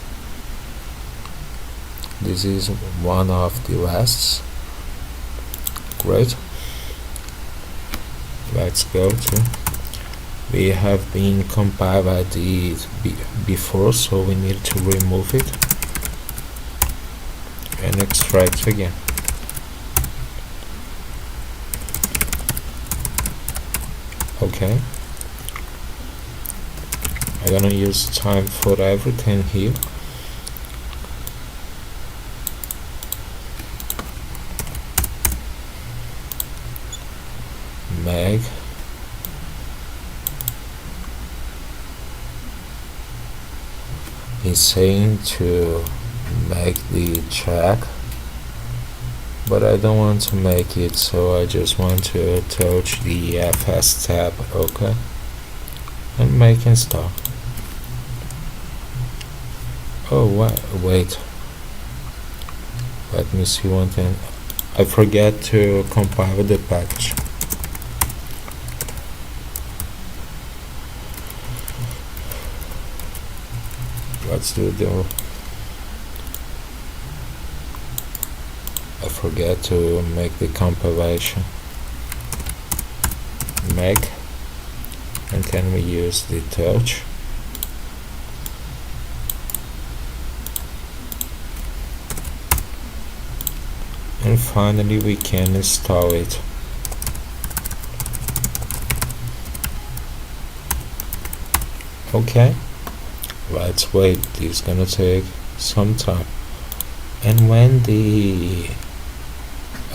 This is one of the lasts. Great. Let's go to. We have been compiled these before, so we need to remove it and extract again. Okay. I'm gonna use time for everything here. Meg is saying to make the track, but I don't want to make it, so I just want to touch the FS tab. Okay, and make install. Oh wait, let me see one thing. I forget to compile the package. Let's do the. I forget to make the compilation. Make, and then we use the touch. And finally we can install it. Okay, let's wait. This is gonna take some time. And when the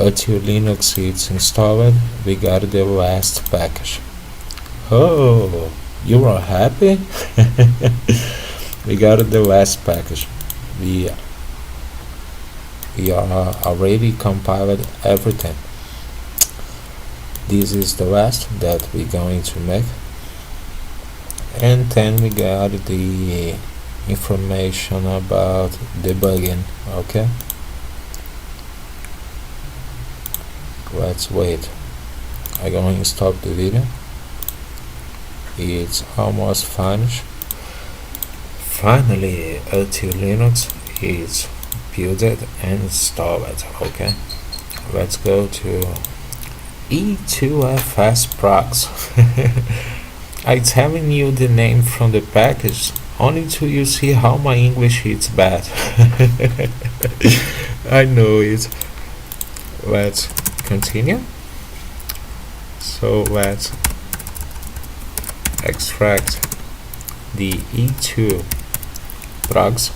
Until Linux is installed, we got the last package. Oh, you are happy? We got the last package. We are already compiled everything. This is the last that we're going to make, and then we got the information about debugging. Okay, let's wait. I'm going to stop the video. It's almost finished. Finally, LT Linux is built and installed. Okay, let's go to E2FS procs. I'm telling you the name from the package only till you see how my English is bad. I know it. Let's continue. So let's extract the E2 procs.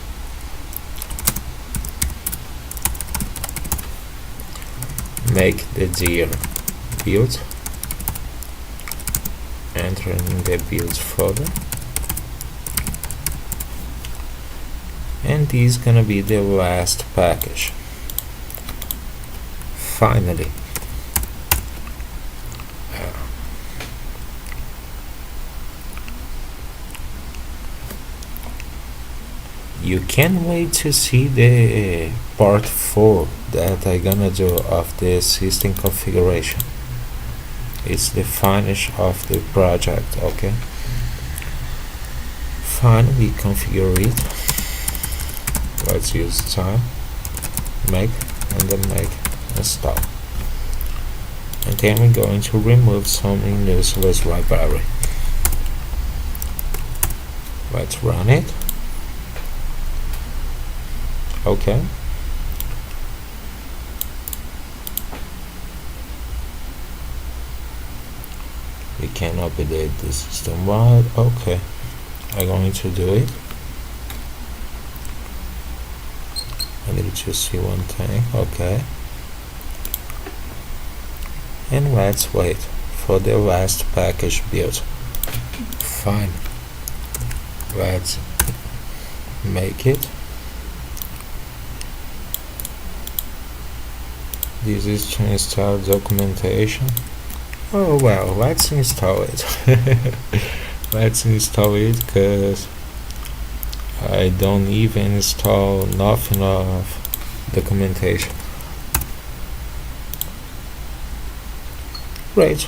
Make the dir build, enter in the build folder, and this is gonna be the last package. Finally, you can't wait to see the part 4 that I'm gonna do of the system configuration. It's the finish of the project. Okay, finally configure it. Let's use time, make, and then make install, and then we're going to remove some useless library. Let's run it. Okay, we can update the system wide. Okay, I'm going to do it. I need to see one thing. Okay, and let's wait for the last package build. Fine, let's make it. This is to install documentation. Oh well, let's install it. Let's install it, because I don't even install nothing of documentation. Great.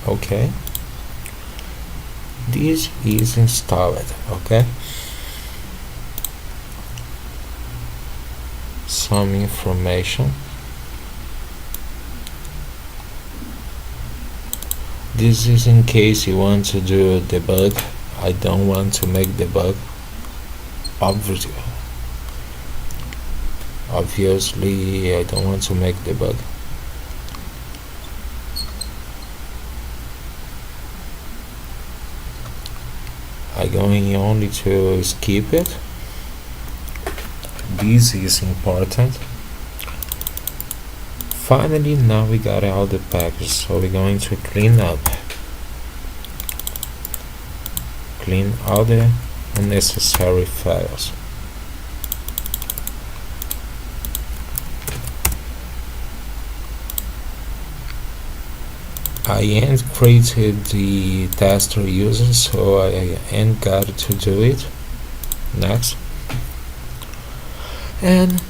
Okay, this is installed. Okay, some information. This is in case you want to do debug. I don't want to make debug. Obviously I don't want to make debug. I'm going only to skip it. This is important. Finally, now we got all the packages, so we're going to clean all the unnecessary files. I ain't created the tester user, so I ain't got to do it. Next, and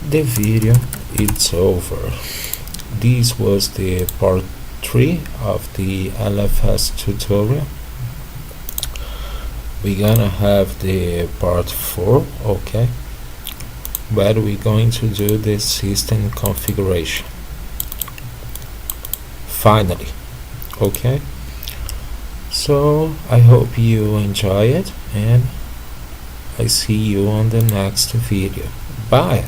the video it's over. This was the part 3 of the LFS tutorial. We're gonna have the part 4, okay, where we're going to do the system configuration. Finally, okay, so I hope you enjoy it, and I see you on the next video. Bye.